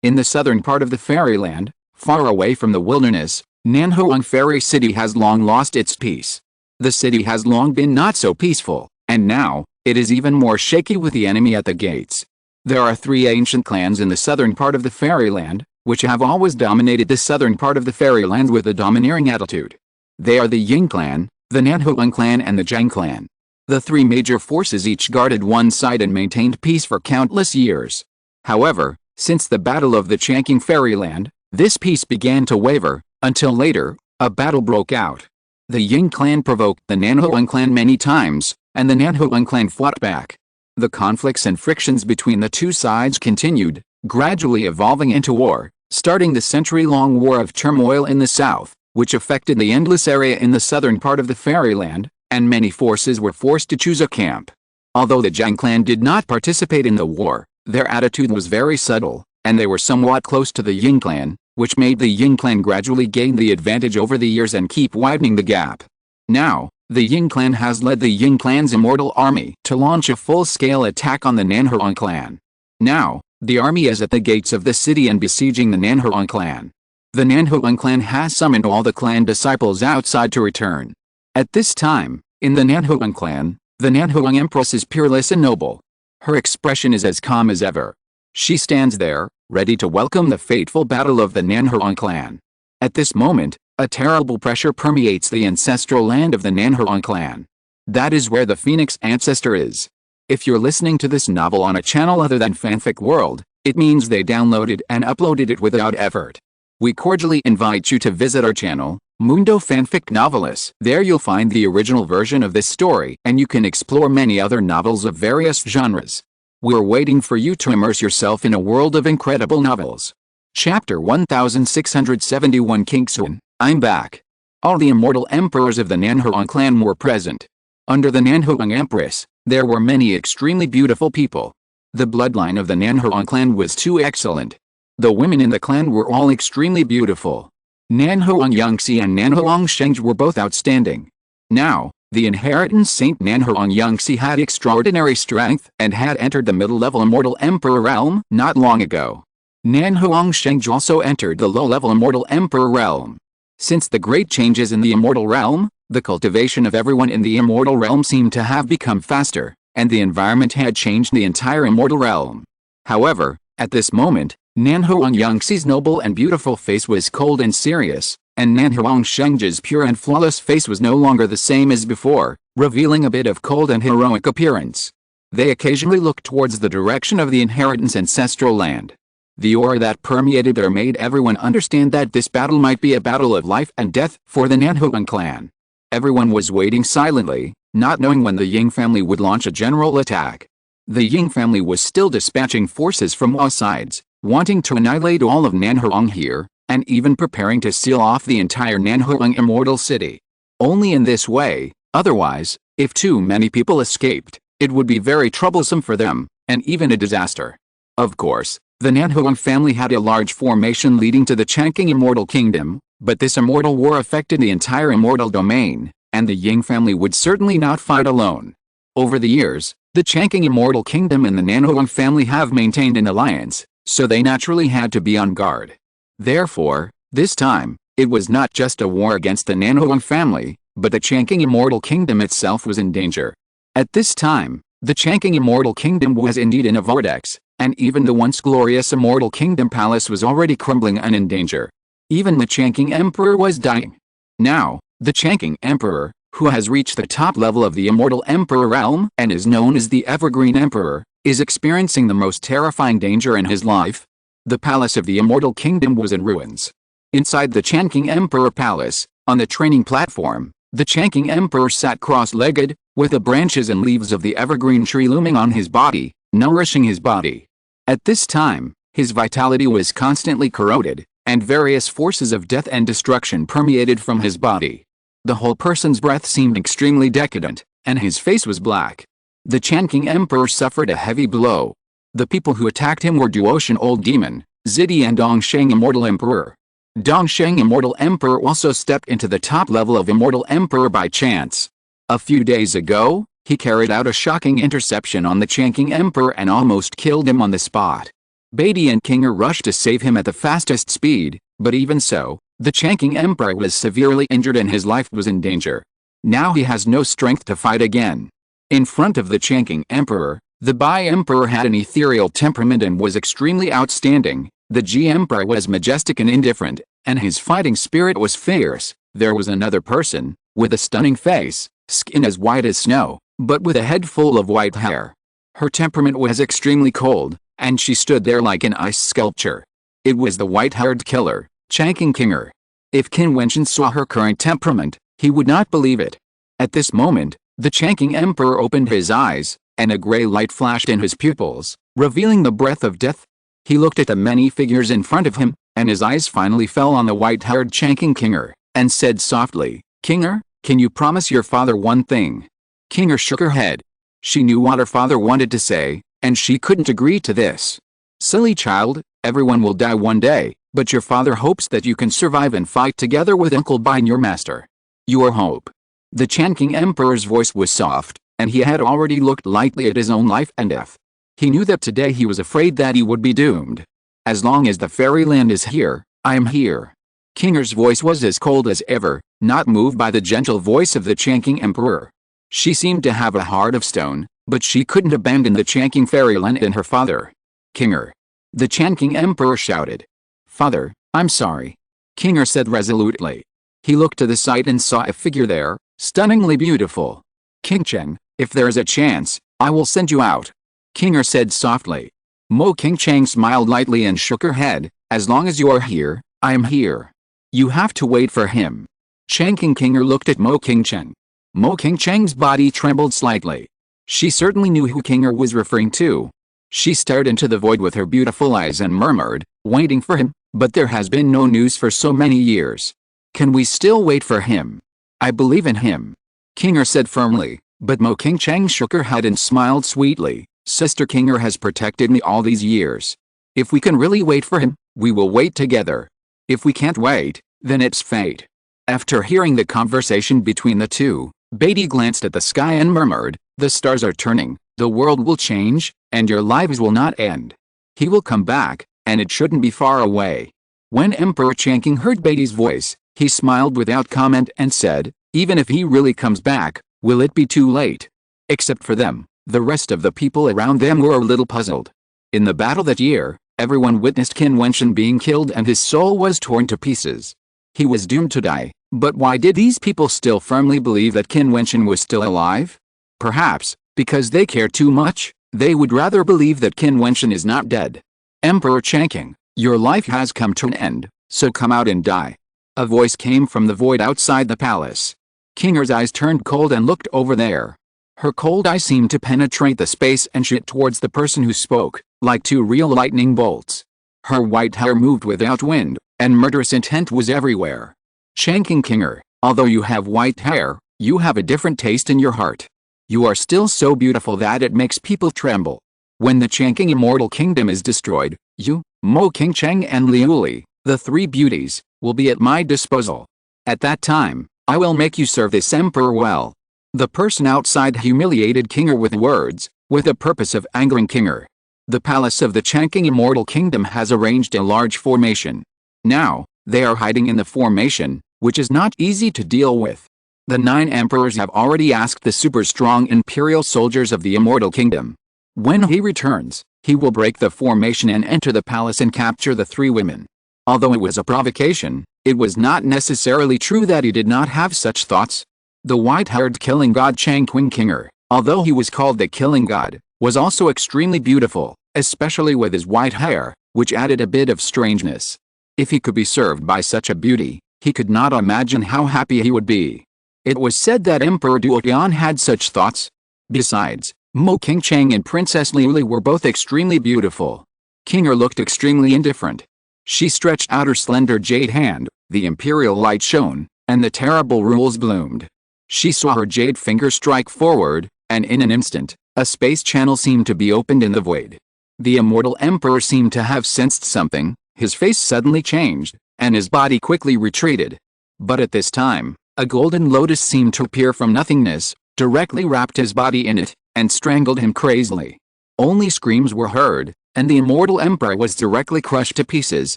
In the southern part of the fairyland, far away from the wilderness, Nanhuang Fairy City has long lost its peace. The city has long been not so peaceful, and now, it is even more shaky with the enemy at the gates. There are 3 ancient clans in the southern part of the fairyland, which have always dominated the southern part of the fairyland with a domineering attitude. They are the Ying clan, the Nanhuang clan and the Zhang clan. The 3 major forces each guarded one side and maintained peace for countless years. However, since the Battle of the Changqing Fairyland, this peace began to waver, until later, a battle broke out. The Ying clan provoked the Nanhuang clan many times, and the Nanhuang clan fought back. The conflicts and frictions between the 2 sides continued, gradually evolving into war, starting the century-long war of turmoil in the south, which affected the endless area in the southern part of the fairyland, and many forces were forced to choose a camp. Although the Zhang clan did not participate in the war, their attitude was very subtle, and they were somewhat close to the Ying clan, which made the Ying clan gradually gain the advantage over the years and keep widening the gap. Now, the Ying clan has led the Ying clan's immortal army to launch a full-scale attack on the Nanhuang clan. Now, the army is at the gates of the city and besieging the Nanhuang clan. The Nanhuang clan has summoned all the clan disciples outside to return. At this time, in the Nanhuang clan, the Nanhuang Empress is peerless and noble. Her expression is as calm as ever. She stands there, ready to welcome the fateful battle of the Nanhuang clan. At this moment, a terrible pressure permeates the ancestral land of the Nanhuang clan. That is where the Phoenix ancestor is. If you're listening to this novel on a channel other than Fanfic World, it means they downloaded and uploaded it without effort. We cordially invite you to visit our channel, Mundo Fanfic Novelis. There you'll find the original version of this story and you can explore many other novels of various genres. We're waiting for you to immerse yourself in a world of incredible novels. Chapter 1671 Qingxuan, I'm back. All the immortal emperors of the Nanhuang clan were present. Under the Nanhuang Empress, there were many extremely beautiful people. The bloodline of the Nanhuang clan was too excellent. The women in the clan were all extremely beautiful. Nanhuang Yangxi and Nanhuang Sheng were both outstanding. Now, The inheritance Saint Nanhuang Yangxi had extraordinary strength and had entered the middle-level Immortal Emperor realm not long ago. Nanhuang Shengzhi also entered the low-level Immortal Emperor realm. Since the great changes in the Immortal realm, the cultivation of everyone in the Immortal realm seemed to have become faster, and the environment had changed the entire Immortal realm. However, at this moment, Nanhuang Yangxi's noble and beautiful face was cold and serious, and Nanhuang Shengzhi's pure and flawless face was no longer the same as before, revealing a bit of cold and heroic appearance. They occasionally looked towards the direction of the inheritance ancestral land. The aura that permeated there made everyone understand that this battle might be a battle of life and death for the Nanhuang clan. Everyone was waiting silently, not knowing when the Ying family would launch a general attack. The Ying family was still dispatching forces from all sides, wanting to annihilate all of Nanhuang here, and even preparing to seal off the entire Nanhuang Immortal City. Only in this way, otherwise, if too many people escaped, it would be very troublesome for them, and even a disaster. Of course, the Nanhuang family had a large formation leading to the Changqing Immortal Kingdom, but this immortal war affected the entire immortal domain, and the Ying family would certainly not fight alone. Over the years, the Changqing Immortal Kingdom and the Nanhuang family have maintained an alliance, so they naturally had to be on guard. Therefore, this time, it was not just a war against the Nanhuang family, but the Changqing Immortal Kingdom itself was in danger. At this time, the Changqing Immortal Kingdom was indeed in a vortex, and even the once glorious Immortal Kingdom Palace was already crumbling and in danger. Even the Changqing Emperor was dying. Now, the Changqing Emperor, who has reached the top level of the Immortal Emperor realm and is known as the Evergreen Emperor, is experiencing the most terrifying danger in his life. The palace of the Immortal Kingdom was in ruins. Inside the Changqing Emperor Palace, on the training platform, the Changqing Emperor sat cross-legged, with the branches and leaves of the evergreen tree looming on his body, nourishing his body. At this time, his vitality was constantly corroded, and various forces of death and destruction permeated from his body. The whole person's breath seemed extremely decadent, and his face was black. The Changqing Emperor suffered a heavy blow. The people who attacked him were Duotian Old Demon, Zidi and Dongsheng Immortal Emperor. Dongsheng Immortal Emperor also stepped into the top level of Immortal Emperor by chance. A few days ago, he carried out a shocking interception on the Changqing Emperor and almost killed him on the spot. Beatty and Kinger rushed to save him at the fastest speed, but even so, the Changqing Emperor was severely injured and his life was in danger. Now he has no strength to fight again. In front of the Changqing Emperor, the Bai Emperor had an ethereal temperament and was extremely outstanding. The Ji Emperor was majestic and indifferent, and his fighting spirit was fierce. There was another person, with a stunning face, skin as white as snow, but with a head full of white hair. Her temperament was extremely cold, and she stood there like an ice sculpture. It was the white-haired killer, Changqing Kinger. If Qin Wentian saw her current temperament, he would not believe it. At this moment, the Changqing Emperor opened his eyes, and a gray light flashed in his pupils, revealing the breath of death. He looked at the many figures in front of him, and his eyes finally fell on the white-haired Changqing Kinger, and said softly, "Kinger, can you promise your father one thing?" Kinger shook her head. She knew what her father wanted to say, and she couldn't agree to this. "Silly child, everyone will die one day, but your father hopes that you can survive and fight together with Uncle Bain your master." "Your hope." The Changqing Emperor's voice was soft, and he had already looked lightly at his own life and death. He knew that today he was afraid that he would be doomed. "As long as the fairyland is here, I am here." Kinger's voice was as cold as ever, not moved by the gentle voice of the Changqing Emperor. She seemed to have a heart of stone, but she couldn't abandon the Changqing fairyland and her father. "Kinger!" The Changqing Emperor shouted. "Father, I'm sorry," Kinger said resolutely. He looked to the side and saw a figure there, stunningly beautiful. "Qingcheng, if there is a chance, I will send you out," Kinger said softly. Mo Qingcheng smiled lightly and shook her head. "As long as you are here, I am here. You have to wait for him." Changqing Kinger looked at Mo Qingcheng. Mo Qingcheng's body trembled slightly. She certainly knew who Kinger was referring to. She stared into the void with her beautiful eyes and murmured, "Waiting for him, but there has been no news for so many years. Can we still wait for him?" "I believe in him," Kinger said firmly, but Mo Qingcheng shook her head and smiled sweetly. "Sister Kinger has protected me all these years. If we can really wait for him, we will wait together. If we can't wait, then it's fate." After hearing the conversation between the two, Beatty glanced at the sky and murmured, "The stars are turning, the world will change, and your lives will not end. He will come back, and it shouldn't be far away." When Emperor Changqing heard Beatty's voice, he smiled without comment and said, "Even if he really comes back, will it be too late?" Except for them, the rest of the people around them were a little puzzled. In the battle that year, everyone witnessed Qin Wentian being killed and his soul was torn to pieces. He was doomed to die, but why did these people still firmly believe that Qin Wentian was still alive? Perhaps, because they care too much, they would rather believe that Qin Wentian is not dead. "Emperor Changqing, your life has come to an end, so come out and die." A voice came from the void outside the palace. Kinger's eyes turned cold and looked over there. Her cold eyes seemed to penetrate the space and shoot towards the person who spoke, like two real lightning bolts. Her white hair moved without wind, and murderous intent was everywhere. "Changqing Kinger, although you have white hair, you have a different taste in your heart. You are still so beautiful that it makes people tremble. When the Changqing Immortal Kingdom is destroyed, you, Mo Qingcheng and Liuli, the three beauties, will be at my disposal. At that time, I will make you serve this emperor well." The person outside humiliated Kinger with words, with the purpose of angering Kinger. The palace of the Changqing Immortal Kingdom has arranged a large formation. Now, they are hiding in the formation, which is not easy to deal with. The 9 emperors have already asked the super-strong imperial soldiers of the Immortal Kingdom. When he returns, he will break the formation and enter the palace and capture the 3 women. Although it was a provocation, it was not necessarily true that he did not have such thoughts. The white-haired killing god Changqing Kinger, although he was called the killing god, was also extremely beautiful, especially with his white hair, which added a bit of strangeness. If he could be served by such a beauty, he could not imagine how happy he would be. It was said that Emperor Jiutian had such thoughts. Besides, Mo Qingcheng and Princess Liuli were both extremely beautiful. Kinger looked extremely indifferent. She stretched out her slender jade hand, the imperial light shone, and the terrible rules bloomed. She saw her jade finger strike forward, and in an instant, a space channel seemed to be opened in the void. The immortal emperor seemed to have sensed something, his face suddenly changed, and his body quickly retreated. But at this time, a golden lotus seemed to appear from nothingness, directly wrapped his body in it, and strangled him crazily. Only screams were heard, and the immortal emperor was directly crushed to pieces,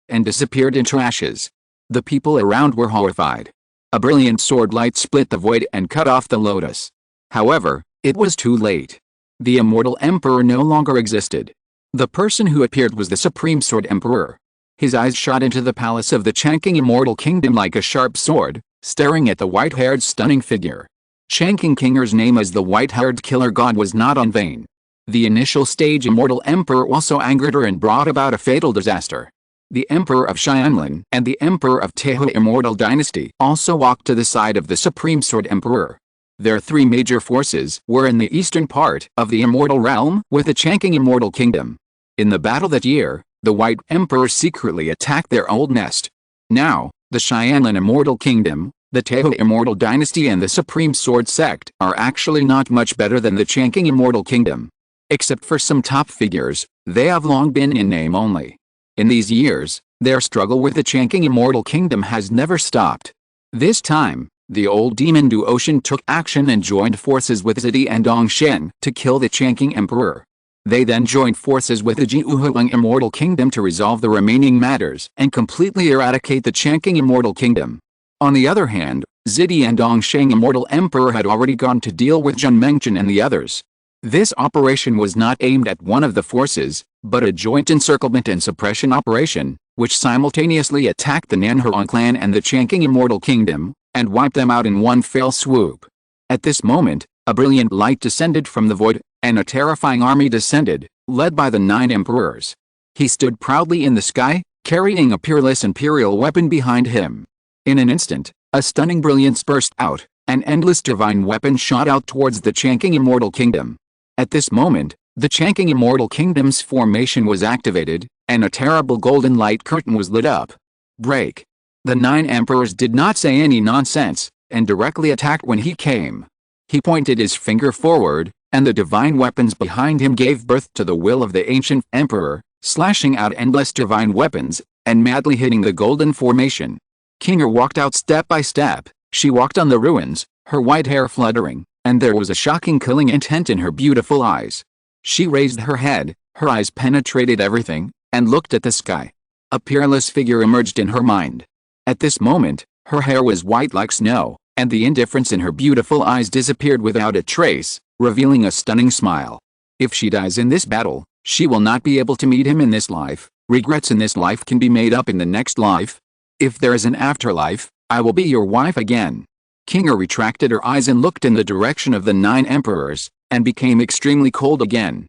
and disappeared into ashes. The people around were horrified. A brilliant sword light split the void and cut off the lotus. However, it was too late. The immortal emperor no longer existed. The person who appeared was the Supreme Sword Emperor. His eyes shot into the palace of the Changqing Immortal Kingdom like a sharp sword, staring at the white-haired stunning figure. Changqing Kinger's name as the white-haired killer god was not in vain. The initial stage Immortal Emperor also angered her and brought about a fatal disaster. The Emperor of Xianlin and the Emperor of Tehu Immortal Dynasty also walked to the side of the Supreme Sword Emperor. Their 3 major forces were in the eastern part of the Immortal Realm with the Changqing Immortal Kingdom. In the battle that year, the White Emperor secretly attacked their old nest. Now, the Xianlin Immortal Kingdom, the Tehu Immortal Dynasty and the Supreme Sword Sect are actually not much better than the Changqing Immortal Kingdom. Except for some top figures, they have long been in name only. In these years, their struggle with the Changqing Immortal Kingdom has never stopped. This time, the old demon Duotian took action and joined forces with Zidi and Dongshen to kill the Changqing Emperor. They then joined forces with the Jiuhuang Immortal Kingdom to resolve the remaining matters and completely eradicate the Changqing Immortal Kingdom. On the other hand, Zidi and Dongshen Immortal Emperor had already gone to deal with Zhen Mengchen and the others. This operation was not aimed at one of the forces, but a joint encirclement and suppression operation, which simultaneously attacked the Nanhuang clan and the Changqing Immortal Kingdom, and wiped them out in one fell swoop. At this moment, a brilliant light descended from the void, and a terrifying army descended, led by the 9 emperors. He stood proudly in the sky, carrying a peerless imperial weapon behind him. In an instant, a stunning brilliance burst out, an endless divine weapon shot out towards the Changqing Immortal Kingdom. At this moment, the Changqing Immortal Kingdom's formation was activated, and a terrible golden light curtain was lit up. Break. The 9 emperors did not say any nonsense, and directly attacked when he came. He pointed his finger forward, and the divine weapons behind him gave birth to the will of the ancient emperor, slashing out endless divine weapons, and madly hitting the golden formation. Kinger walked out step by step. She walked on the ruins, her white hair fluttering, and there was a shocking killing intent in her beautiful eyes. She raised her head, her eyes penetrated everything, and looked at the sky. A peerless figure emerged in her mind. At this moment, her hair was white like snow, and the indifference in her beautiful eyes disappeared without a trace, revealing a stunning smile. If she dies in this battle, she will not be able to meet him in this life. Regrets in this life can be made up in the next life. If there is an afterlife, I will be your wife again. Qin retracted her eyes and looked in the direction of the 9 emperors, and became extremely cold again.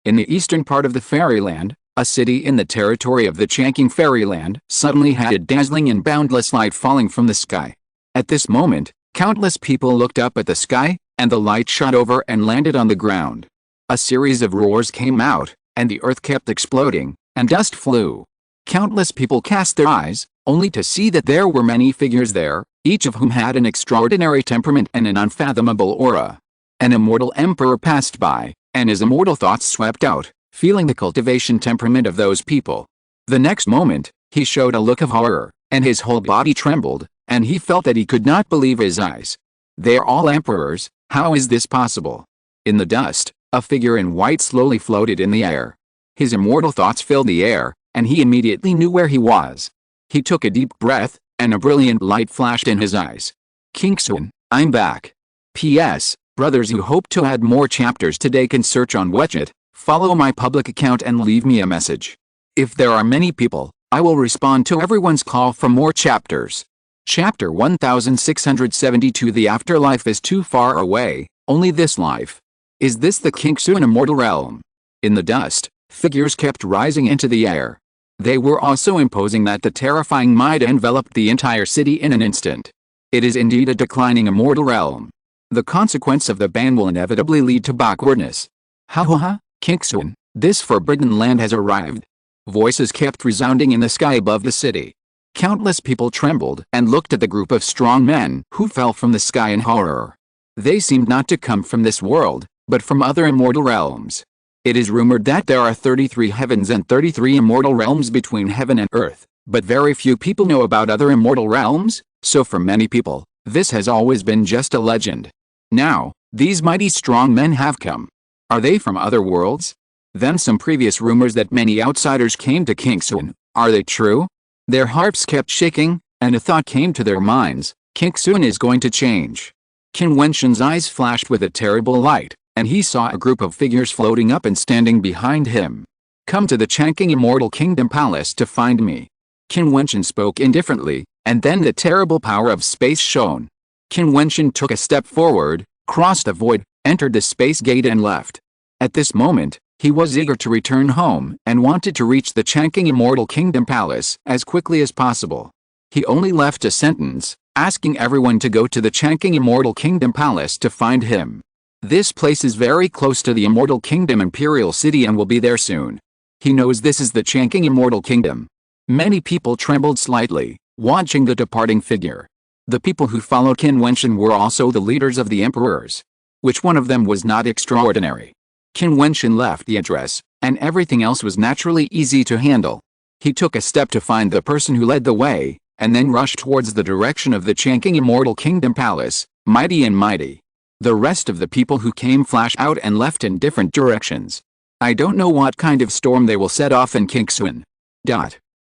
In the eastern part of the fairyland, a city in the territory of the Changqing fairyland suddenly had a dazzling and boundless light falling from the sky. At this moment, countless people looked up at the sky, and the light shot over and landed on the ground. A series of roars came out, and the earth kept exploding, and dust flew. Countless people cast their eyes, only to see that there were many figures there, each of whom had an extraordinary temperament and an unfathomable aura. An immortal emperor passed by, and his immortal thoughts swept out, feeling the cultivation temperament of those people. The next moment, he showed a look of horror, and his whole body trembled, and he felt that he could not believe his eyes. They are all emperors, how is this possible? In the dust, a figure in white slowly floated in the air. His immortal thoughts filled the air, and he immediately knew where he was. He took a deep breath, and a brilliant light flashed in his eyes. Qin, I'm back. P.S. Brothers who hope to add more chapters today can search on WeChat, follow my public account and leave me a message. If there are many people, I will respond to everyone's call for more chapters. Chapter 1672. The afterlife is too far away, only this life. Is this the Qin immortal realm? In the dust, figures kept rising into the air. They were also imposing that the terrifying might enveloped the entire city in an instant. It is indeed a declining immortal realm. The consequence of the ban will inevitably lead to backwardness. Ha, Qin, this forbidden land has arrived. Voices kept resounding in the sky above the city. Countless people trembled and looked at the group of strong men who fell from the sky in horror. They seemed not to come from this world, but from other immortal realms. It is rumored that there are 33 heavens and 33 immortal realms between heaven and earth, but very few people know about other immortal realms, so for many people, this has always been just a legend. Now, these mighty strong men have come. Are they from other worlds? Then some previous rumors that many outsiders came to Qin, are they true? Their hearts kept shaking, and a thought came to their minds, Qin is going to change. Qin Wentian's eyes flashed with a terrible light, and he saw a group of figures floating up and standing behind him. Come to the Changqing Immortal Kingdom Palace to find me. Qin Wentian spoke indifferently, and then the terrible power of space shone. Qin Wentian took a step forward, crossed the void, entered the space gate and left. At this moment, he was eager to return home and wanted to reach the Changqing Immortal Kingdom Palace as quickly as possible. He only left a sentence, asking everyone to go to the Changqing Immortal Kingdom Palace to find him. This place is very close to the Immortal Kingdom Imperial City and will be there soon. He knows this is the Changqing Immortal Kingdom. Many people trembled slightly, watching the departing figure. The people who followed Qin Wentian were also the leaders of the emperors. Which one of them was not extraordinary? Qin Wentian left the address, and everything else was naturally easy to handle. He took a step to find the person who led the way, and then rushed towards the direction of the Changqing Immortal Kingdom Palace, mighty and mighty. The rest of the people who came flashed out and left in different directions. I don't know what kind of storm they will set off in Qin.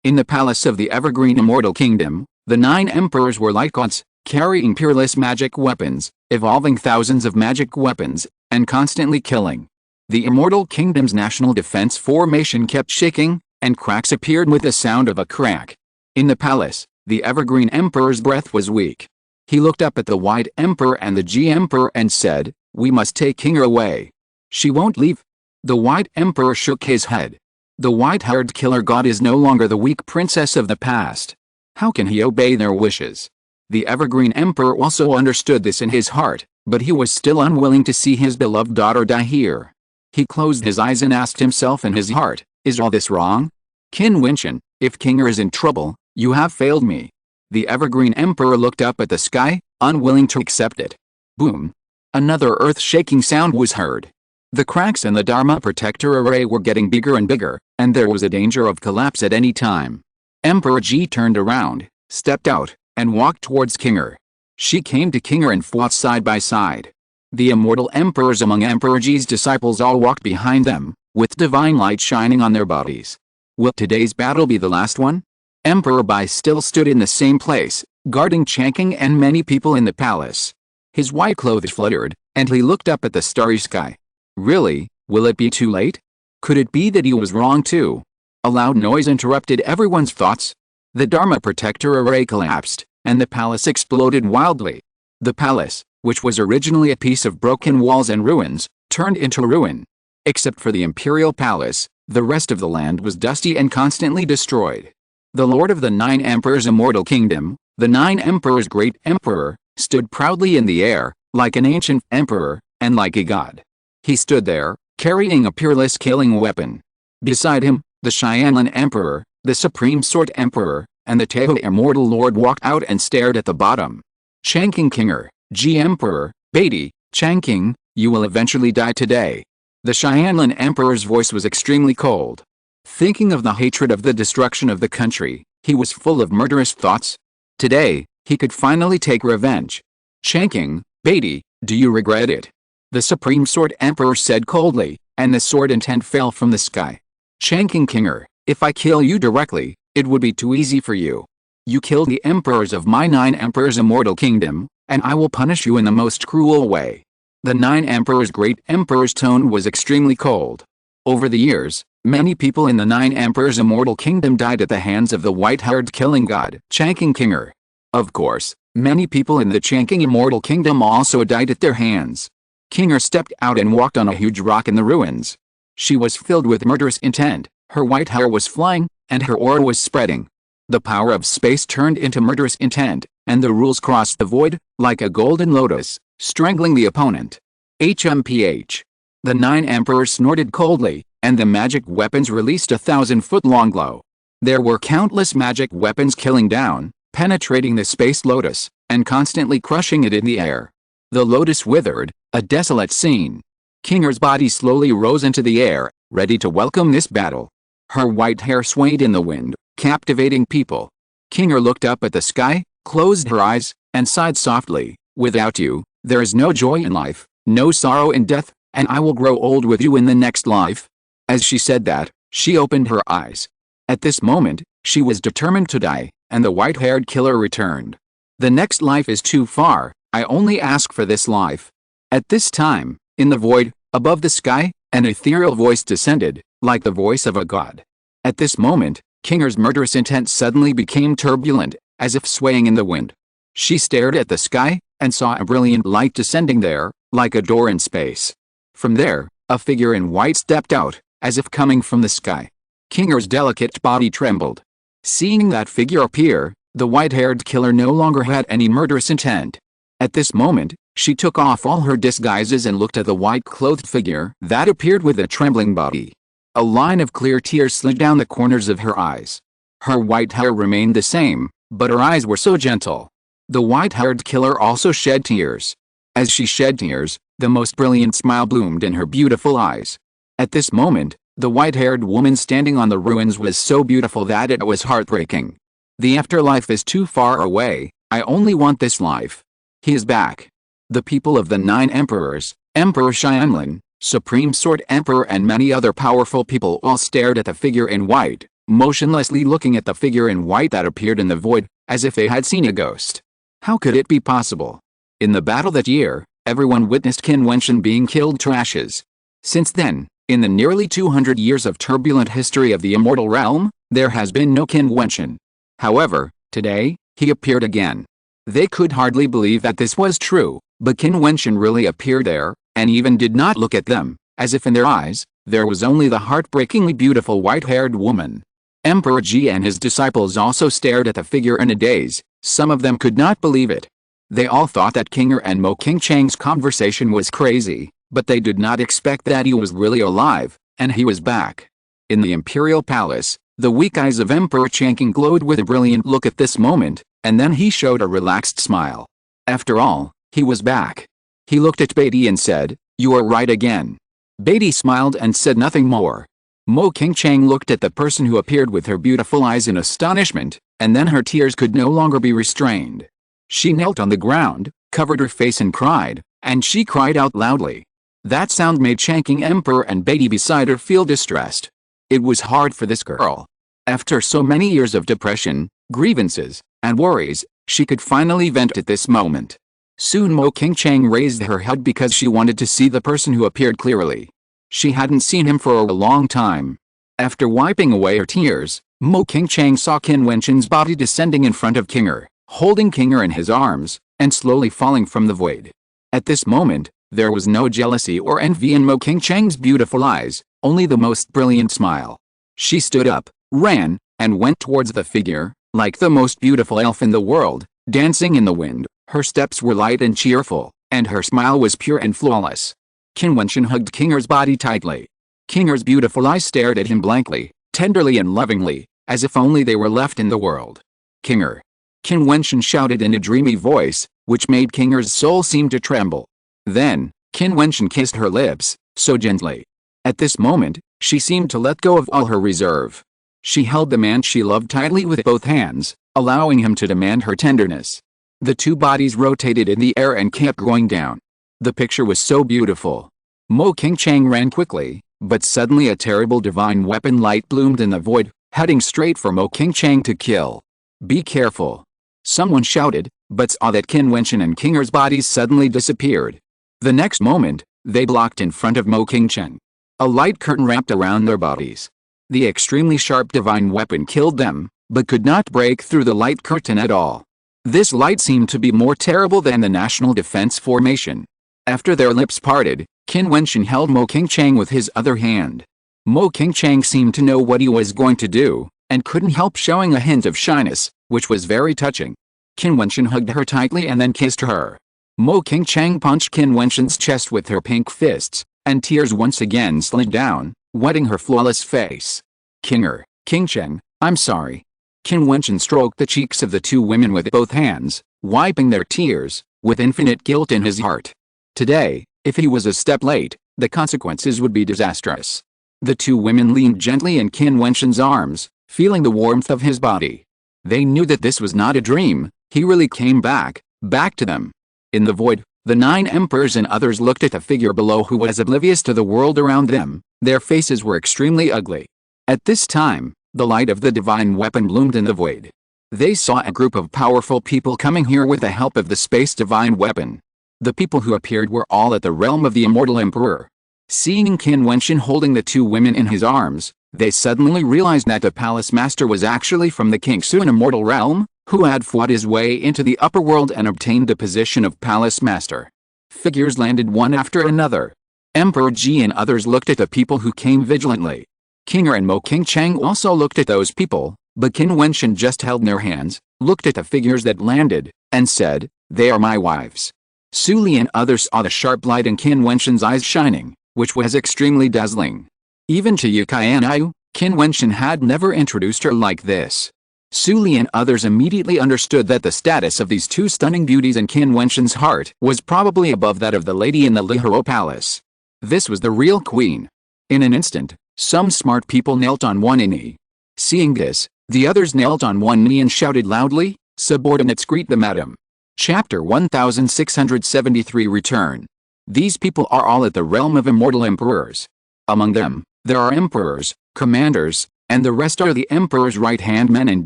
In the palace of the Evergreen Immortal Kingdom, the 9 emperors were like gods, carrying peerless magic weapons, evolving thousands of magic weapons, and constantly killing. The Immortal Kingdom's national defense formation kept shaking, and cracks appeared with the sound of a crack. In the palace, the Evergreen Emperor's breath was weak. He looked up at the White Emperor and the G Emperor and said, "We must take Qin away. She won't leave." The White Emperor shook his head. The white-haired killer god is no longer the weak princess of the past. How can he obey their wishes? The Evergreen Emperor also understood this in his heart, but he was still unwilling to see his beloved daughter die here. He closed his eyes and asked himself in his heart, is all this wrong? Qin Wentian, if Qin is in trouble, you have failed me. The Evergreen Emperor looked up at the sky, unwilling to accept it. Boom! Another earth-shaking sound was heard. The cracks in the Dharma Protector array were getting bigger and bigger, and there was a danger of collapse at any time. Emperor Ji turned around, stepped out, and walked towards Qin. She came to Qinger and fought side by side. The immortal emperors among Emperor Ji's disciples all walked behind them, with divine light shining on their bodies. Will today's battle be the last one? Emperor Bai still stood in the same place, guarding Changqing and many people in the palace. His white clothes fluttered, and he looked up at the starry sky. Really, will it be too late? Could it be that he was wrong too? A loud noise interrupted everyone's thoughts. The Dharma Protector array collapsed, and the palace exploded wildly. The palace, which was originally a piece of broken walls and ruins, turned into ruin. Except for the imperial palace, the rest of the land was dusty and constantly destroyed. The Lord of the Nine Emperors' immortal kingdom, the Nine Emperors' great emperor, stood proudly in the air, like an ancient emperor, and like a god. He stood there, carrying a peerless killing weapon. Beside him, the Xianlin Emperor, the Supreme Sword Emperor, and the Tehu Immortal Lord walked out and stared at the bottom. Changqing Qinger, Ji Emperor, Beatty, Changqing, you will eventually die today. The Xianlin Emperor's voice was extremely cold. Thinking of the hatred of the destruction of the country, he was full of murderous thoughts. Today, he could finally take revenge. Changqing, Beatty, do you regret it? The Supreme Sword Emperor said coldly, and the sword intent fell from the sky. Changqing Qinger, if I kill you directly, it would be too easy for you. You killed the emperors of my Nine Emperors' immortal kingdom, and I will punish you in the most cruel way. The Nine Emperors' great emperor's tone was extremely cold. Over the years, many people in the Nine Emperors' immortal kingdom died at the hands of the white-haired killing god, Changqing Qinger. Of course, many people in the Changqing immortal kingdom also died at their hands. Qinger stepped out and walked on a huge rock in the ruins. She was filled with murderous intent, her white hair was flying, and her aura was spreading. The power of space turned into murderous intent, and the rules crossed the void, like a golden lotus, strangling the opponent. HMPH. The Nine Emperors snorted coldly, and the magic weapons released a 1,000-foot-long glow. There were countless magic weapons killing down, penetrating the space lotus, and constantly crushing it in the air. The lotus withered, a desolate scene. Qinger's body slowly rose into the air, ready to welcome this battle. Her white hair swayed in the wind, captivating people. Qinger looked up at the sky, closed her eyes, and sighed softly. Without you, there is no joy in life, no sorrow in death, and I will grow old with you in the next life. As she said that, she opened her eyes. At this moment, she was determined to die, and the white-haired killer returned. The next life is too far, I only ask for this life. At this time, in the void, above the sky, an ethereal voice descended, like the voice of a god. At this moment, Qinger's murderous intent suddenly became turbulent, as if swaying in the wind. She stared at the sky, and saw a brilliant light descending there, like a door in space. From there, a figure in white stepped out, as if coming from the sky. Qinger's delicate body trembled. Seeing that figure appear, the white-haired killer no longer had any murderous intent. At this moment, she took off all her disguises and looked at the white-clothed figure that appeared with a trembling body. A line of clear tears slid down the corners of her eyes. Her white hair remained the same, but her eyes were so gentle. The white-haired killer also shed tears. As she shed tears, the most brilliant smile bloomed in her beautiful eyes. At this moment, the white-haired woman standing on the ruins was so beautiful that it was heartbreaking. The afterlife is too far away, I only want this life. He is back. The people of the Nine Emperors, Emperor Xianlin, Supreme Sword Emperor and many other powerful people all stared at the figure in white, motionlessly looking at the figure in white that appeared in the void, as if they had seen a ghost. How could it be possible? In the battle that year, everyone witnessed Qin Wentian being killed to ashes. Since then, in the nearly 200 years of turbulent history of the immortal realm, there has been no Qin Wentian. However, today, he appeared again. They could hardly believe that this was true, but Qin Wentian really appeared there, and even did not look at them, as if in their eyes, there was only the heartbreakingly beautiful white-haired woman. Emperor Ji and his disciples also stared at the figure in a daze. Some of them could not believe it. They all thought that Qinger and Mo Qingchang's conversation was crazy, but they did not expect that he was really alive, and he was back. In the imperial palace, the weak eyes of Emperor Changqing glowed with a brilliant look at this moment, and then he showed a relaxed smile. After all, he was back. He looked at Beatty and said, "You are right again." Beatty smiled and said nothing more. Mo Qingchang looked at the person who appeared with her beautiful eyes in astonishment, and then her tears could no longer be restrained. She knelt on the ground, covered her face and cried, and she cried out loudly. That sound made Changqing Emperor and Beatty beside her feel distressed. It was hard for this girl. After so many years of depression, grievances, and worries, she could finally vent at this moment. Soon Mo Qingchang raised her head because she wanted to see the person who appeared clearly. She hadn't seen him for a long time. After wiping away her tears, Mo Qingchang saw Qin Wentian's body descending in front of Qinger, holding Qinger in his arms, and slowly falling from the void. At this moment, there was no jealousy or envy in Mo Qingchang's beautiful eyes, only the most brilliant smile. She stood up, ran, and went towards the figure, like the most beautiful elf in the world, dancing in the wind. Her steps were light and cheerful, and her smile was pure and flawless. Qin Wentian hugged Qinger's body tightly. Qinger's beautiful eyes stared at him blankly, tenderly and lovingly, as if only they were left in the world. Qinger! Qin Wentian shouted in a dreamy voice, which made Qinger's soul seem to tremble. Then, Qin Wentian kissed her lips, so gently. At this moment, she seemed to let go of all her reserve. She held the man she loved tightly with both hands, allowing him to demand her tenderness. The two bodies rotated in the air and kept going down. The picture was so beautiful. Mo Qingchang ran quickly, but suddenly a terrible divine weapon light bloomed in the void, heading straight for Mo Qingchang to kill. Be careful! Someone shouted, but saw that Qin Wentian and Qinger's bodies suddenly disappeared. The next moment, they blocked in front of Mo Qingchang. A light curtain wrapped around their bodies. The extremely sharp divine weapon killed them, but could not break through the light curtain at all. This light seemed to be more terrible than the National Defense Formation. After their lips parted, Qin Wentian held Mo Qingchang with his other hand. Mo Qingchang seemed to know what he was going to do, and couldn't help showing a hint of shyness, which was very touching. Qin Wentian hugged her tightly and then kissed her. Mo Qingchang punched Qin Wentian's chest with her pink fists, and tears once again slid down, wetting her flawless face. Qinger, Qingchang, I'm sorry. Qin Wentian stroked the cheeks of the two women with both hands, wiping their tears, with infinite guilt in his heart. Today, if he was a step late, the consequences would be disastrous. The two women leaned gently in Qin Wentian's arms, feeling the warmth of his body. They knew that this was not a dream, he really came back to them. In the void, the 9 emperors and others looked at the figure below who was oblivious to the world around them. Their faces were extremely ugly. At this time, the light of the divine weapon bloomed in the void. They saw a group of powerful people coming here with the help of the space divine weapon. The people who appeared were all at the realm of the immortal emperor. Seeing Qin Wentian holding the two women in his arms, they suddenly realized that the palace master was actually from the Qingxuan immortal realm, who had fought his way into the upper world and obtained the position of palace master. Figures landed one after another. Emperor Ji and others looked at the people who came vigilantly. Qinger and Mo Qingchang also looked at those people, but Qin Wentian just held their hands, looked at the figures that landed, and said, "They are my wives." Su Li and others saw the sharp light in Qin Wentian's eyes shining, which was extremely dazzling. Even to Yuqian, Qin Wentian had never introduced her like this. Su Li and others immediately understood that the status of these two stunning beauties in Qin Wentian's heart was probably above that of the lady in the Lihuro Palace. This was the real queen. In an instant, some smart people knelt on one knee. Seeing this, the others knelt on one knee and shouted loudly, "Subordinates greet the madam." Chapter 1673 Return. These people are all at the realm of immortal emperors. Among them, there are emperors, commanders, and the rest are the emperor's right-hand men and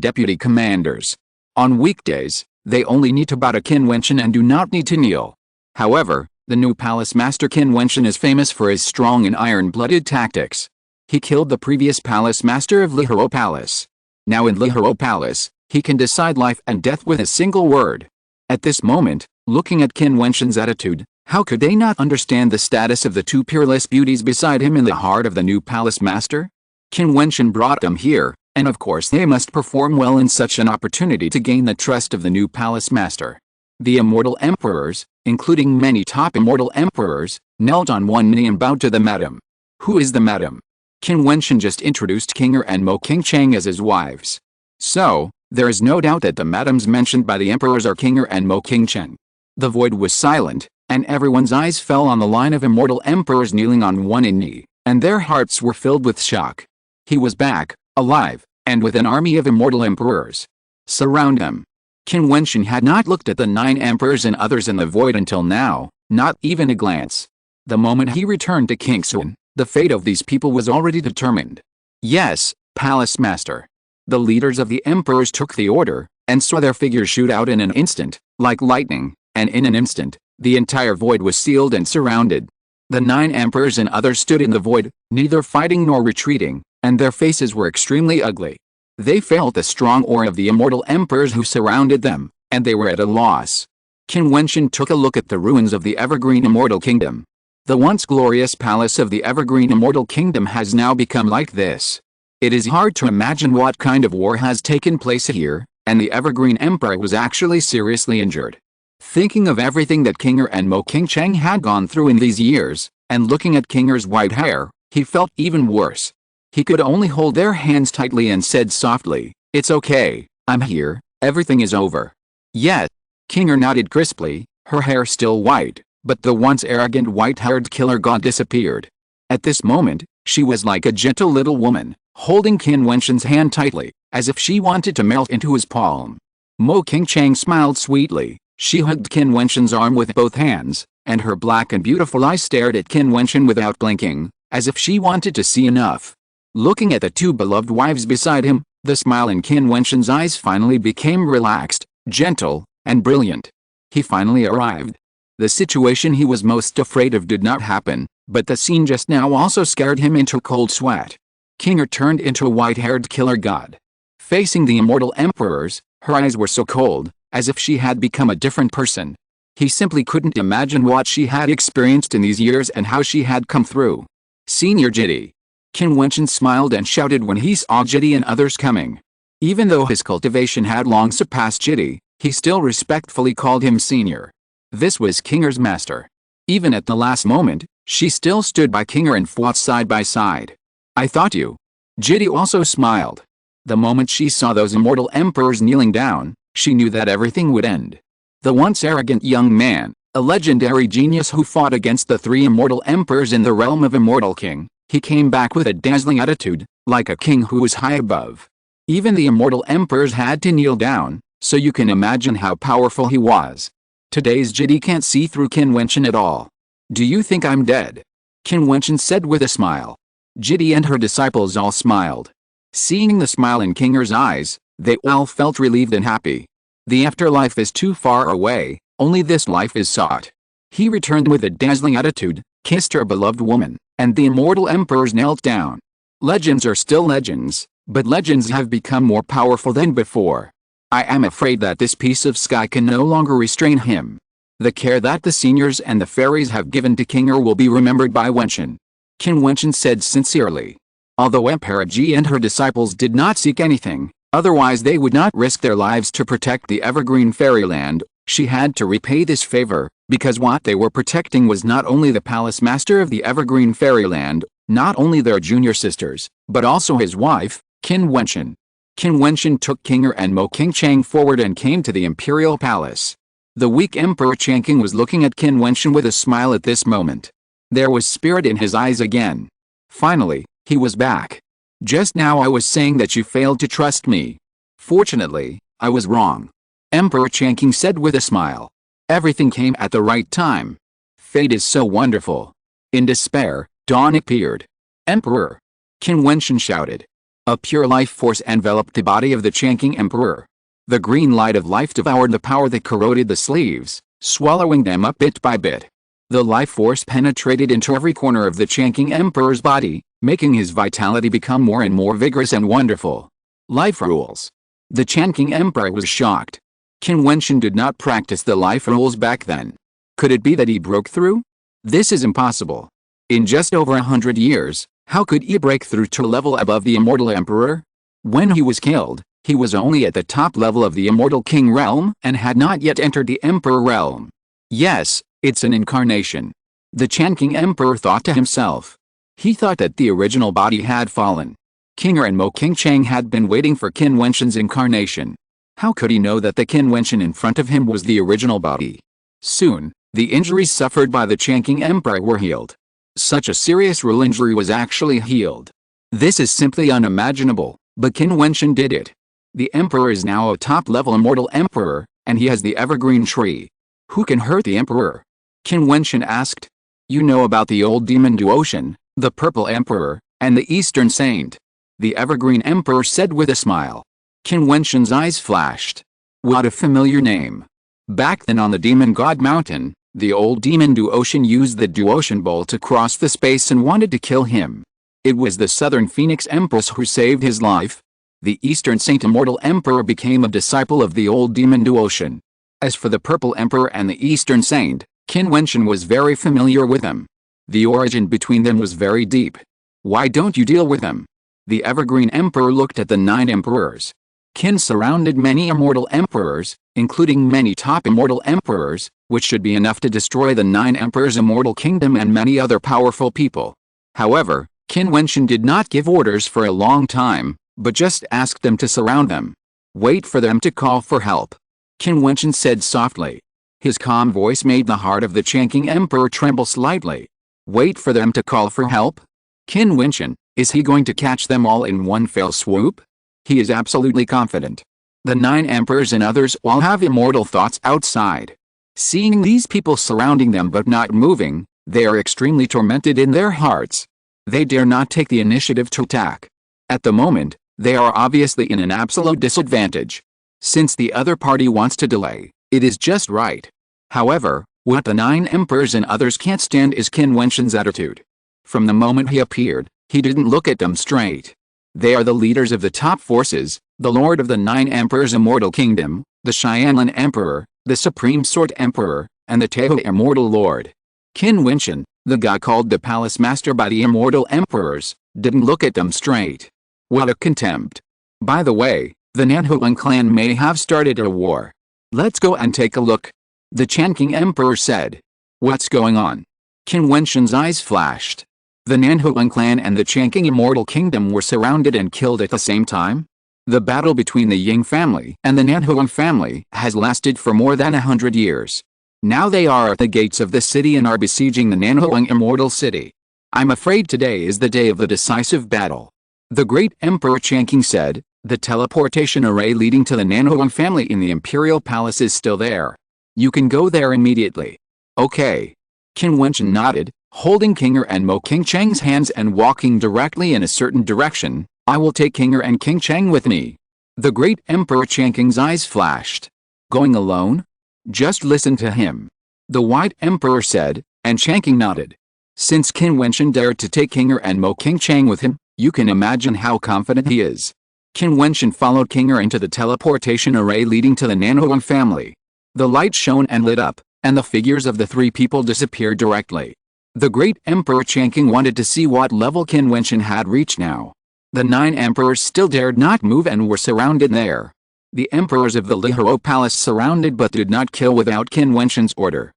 deputy commanders. On weekdays, they only need to bow to Qin Wentian and do not need to kneel. However, the new palace master Qin Wentian is famous for his strong and iron-blooded tactics. He killed the previous palace master of Lihuro Palace. Now in Lihuro Palace, he can decide life and death with a single word. At this moment, looking at Qin Wentian's attitude, how could they not understand the status of the two peerless beauties beside him in the heart of the new palace master? Qin Wentian brought them here, and of course they must perform well in such an opportunity to gain the trust of the new palace master. The immortal emperors, including many top immortal emperors, knelt on one knee and bowed to the madam. Who is the madam? Qin Wentian just introduced Qinger and Mo Qingchang as his wives. So, there is no doubt that the madams mentioned by the emperors are Qinger and Mo Qingchang. The void was silent, and everyone's eyes fell on the line of immortal emperors kneeling on one knee, and their hearts were filled with shock. He was back, alive, and with an army of immortal emperors. Surround him. Qin Wentian had not looked at the 9 emperors and others in the void until now, not even a glance. The moment he returned to Qingxuan, the fate of these people was already determined. Yes, Palace Master. The leaders of the emperors took the order, and saw their figures shoot out in an instant, like lightning, and in an instant, the entire void was sealed and surrounded. The 9 emperors and others stood in the void, neither fighting nor retreating, and their faces were extremely ugly. They felt the strong aura of the immortal emperors who surrounded them, and they were at a loss. Qin Wentian took a look at the ruins of the Evergreen Immortal Kingdom. The once glorious palace of the Evergreen Immortal Kingdom has now become like this. It is hard to imagine what kind of war has taken place here, and the Evergreen Emperor was actually seriously injured. Thinking of everything that Qinger and Mo Qingcheng had gone through in these years, and looking at Qinger's white hair, he felt even worse. He could only hold their hands tightly and said softly, "It's okay, I'm here, everything is over." Yes. Qinger nodded crisply, her hair still white, but the once arrogant white-haired killer god disappeared. At this moment, she was like a gentle little woman, holding Qin Wentian's hand tightly, as if she wanted to melt into his palm. Mo Qingcheng smiled sweetly. She hugged Qin Wentian's arm with both hands, and her black and beautiful eyes stared at Qin Wentian without blinking, as if she wanted to see enough. Looking at the 2 beloved wives beside him, the smile in Qin Wentian's eyes finally became relaxed, gentle, and brilliant. He finally arrived. The situation he was most afraid of did not happen, but the scene just now also scared him into cold sweat. Qinger turned into a white-haired killer god. Facing the immortal emperors, her eyes were so cold, as if she had become a different person. He simply couldn't imagine what she had experienced in these years and how she had come through. "Senior Jiti." Qin Wentian smiled and shouted when he saw Jiti and others coming. Even though his cultivation had long surpassed Jiti, he still respectfully called him senior. This was Qinger's master. Even at the last moment, she still stood by Qinger and fought side by side. "I thought you." Jiti also smiled. The moment she saw those immortal emperors kneeling down, she knew that everything would end. The once arrogant young man, a legendary genius who fought against the 3 immortal emperors in the realm of Immortal King, he came back with a dazzling attitude, like a king who was high above. Even the immortal emperors had to kneel down, so you can imagine how powerful he was. Today's Jiti can't see through Qin Wentian at all. "Do you think I'm dead?" Qin Wentian said with a smile. Jiti and her disciples all smiled. Seeing the smile in Qinger's eyes, they all felt relieved and happy. The afterlife is too far away, only this life is sought. He returned with a dazzling attitude, kissed her beloved woman, and the immortal emperors knelt down. Legends are still legends, but legends have become more powerful than before. I am afraid that this piece of sky can no longer restrain him. The care that the seniors and the fairies have given to Qinger will be remembered by Wentian. Qin Wentian said sincerely. Although Emperor Ji and her disciples did not seek anything, otherwise they would not risk their lives to protect the Evergreen Fairyland, she had to repay this favor, because what they were protecting was not only the Palace Master of the Evergreen Fairyland, not only their junior sisters, but also his wife, Qin Wentian. Qin Wentian took Qinger and Mo Qingcheng forward and came to the Imperial Palace. The weak Emperor Changqing was looking at Qin Wentian with a smile at this moment. There was spirit in his eyes again. Finally, he was back. "Just now I was saying that you failed to trust me. Fortunately, I was wrong," Emperor Changqing said with a smile. "Everything came at the right time. Fate is so wonderful." In despair, dawn appeared. "Emperor!" Qin Wentian shouted. A pure life force enveloped the body of the Changqing Emperor. The green light of life devoured the power that corroded the sleeves, swallowing them up bit by bit. The life force penetrated into every corner of the Changqing Emperor's body, making his vitality become more and more vigorous and wonderful. Life rules. The Changqing Emperor was shocked. Qin Wentian did not practice the life rules back then. Could it be that he broke through? This is impossible. In just over 100 years, how could he break through to a level above the Immortal Emperor? When he was killed, he was only at the top level of the Immortal King realm and had not yet entered the Emperor realm. Yes, it's an incarnation. The Changqing Emperor thought to himself. He thought that the original body had fallen. Qinger and Mo Qingcheng had been waiting for Qin Wentian's incarnation. How could he know that the Qin Wentian in front of him was the original body? Soon, the injuries suffered by the Changqing Emperor were healed. Such a serious rule injury was actually healed. This is simply unimaginable, but Qin Wentian did it. The emperor is now a top-level immortal emperor, and he has the evergreen tree. Who can hurt the emperor? Qin Wentian asked. You know about the old demon Jiutian, the purple emperor, and the eastern saint. The evergreen emperor said with a smile. Qin Wentian's eyes flashed. What a familiar name. Back then on the demon god mountain, the old demon Jiutian used the Jiutian bowl to cross the space and wanted to kill him. It was the southern phoenix empress who saved his life. The eastern saint immortal emperor became a disciple of the old demon Jiutian. As for the purple emperor and the eastern saint, Qin Wentian was very familiar with them. The origin between them was very deep. Why don't you deal with them? The evergreen emperor looked at the 9 emperors. Qin surrounded many immortal emperors, including many top immortal emperors, which should be enough to destroy the 9 emperors' immortal kingdom and many other powerful people. However, Qin Wentian did not give orders for a long time, but just asked them to surround them. Wait for them to call for help. Qin Wentian said softly. His calm voice made the heart of the Changqing emperor tremble slightly. Wait for them to call for help? Qin Wentian, is he going to catch them all in one fell swoop? He is absolutely confident. The 9 emperors and others all have immortal thoughts outside. Seeing these people surrounding them but not moving, they are extremely tormented in their hearts. They dare not take the initiative to attack. At the moment, they are obviously in an absolute disadvantage. Since the other party wants to delay, it is just right. However, what the 9 emperors and others can't stand is Qin Wentian's attitude. From the moment he appeared, he didn't look at them straight. They are the leaders of the top forces, the lord of the 9 emperors' immortal kingdom, the Xianlin emperor, the supreme sword emperor, and the Tao immortal lord. Qin Wentian, the guy called the palace master by the immortal emperors, didn't look at them straight. What a contempt. By the way, the Nanhuang clan may have started a war. Let's go and take a look. The Changqing emperor said. What's going on? Qin Wentian's eyes flashed. The Nanhuang clan and the Changqing immortal kingdom were surrounded and killed at the same time? The battle between the Ying family and the Nanhuang family has lasted for more than 100 years. Now they are at the gates of the city and are besieging the Nanhuang immortal city. I'm afraid today is the day of the decisive battle. The great Emperor Changqing said. The teleportation array leading to the Nanhuang family in the imperial palace is still there. You can go there immediately. Okay. Qin Wentian nodded, holding King Er and Mo King Cheng's hands and walking directly in a certain direction. I will take King Er and King Cheng with me. The great Emperor Changqing's eyes flashed. Going alone? Just listen to him. The White Emperor said, and Changqing nodded. Since Qin Wentian dared to take King Er and Mo King Cheng with him, you can imagine how confident he is. Qin Wentian followed King Er into the teleportation array leading to the Nanhuang family. The light shone and lit up, and the figures of the 3 people disappeared directly. The great Emperor Changqing wanted to see what level Qin Wentian had reached now. The 9 emperors still dared not move and were surrounded there. The emperors of the Lihou palace surrounded but did not kill without Qin Wentian's order.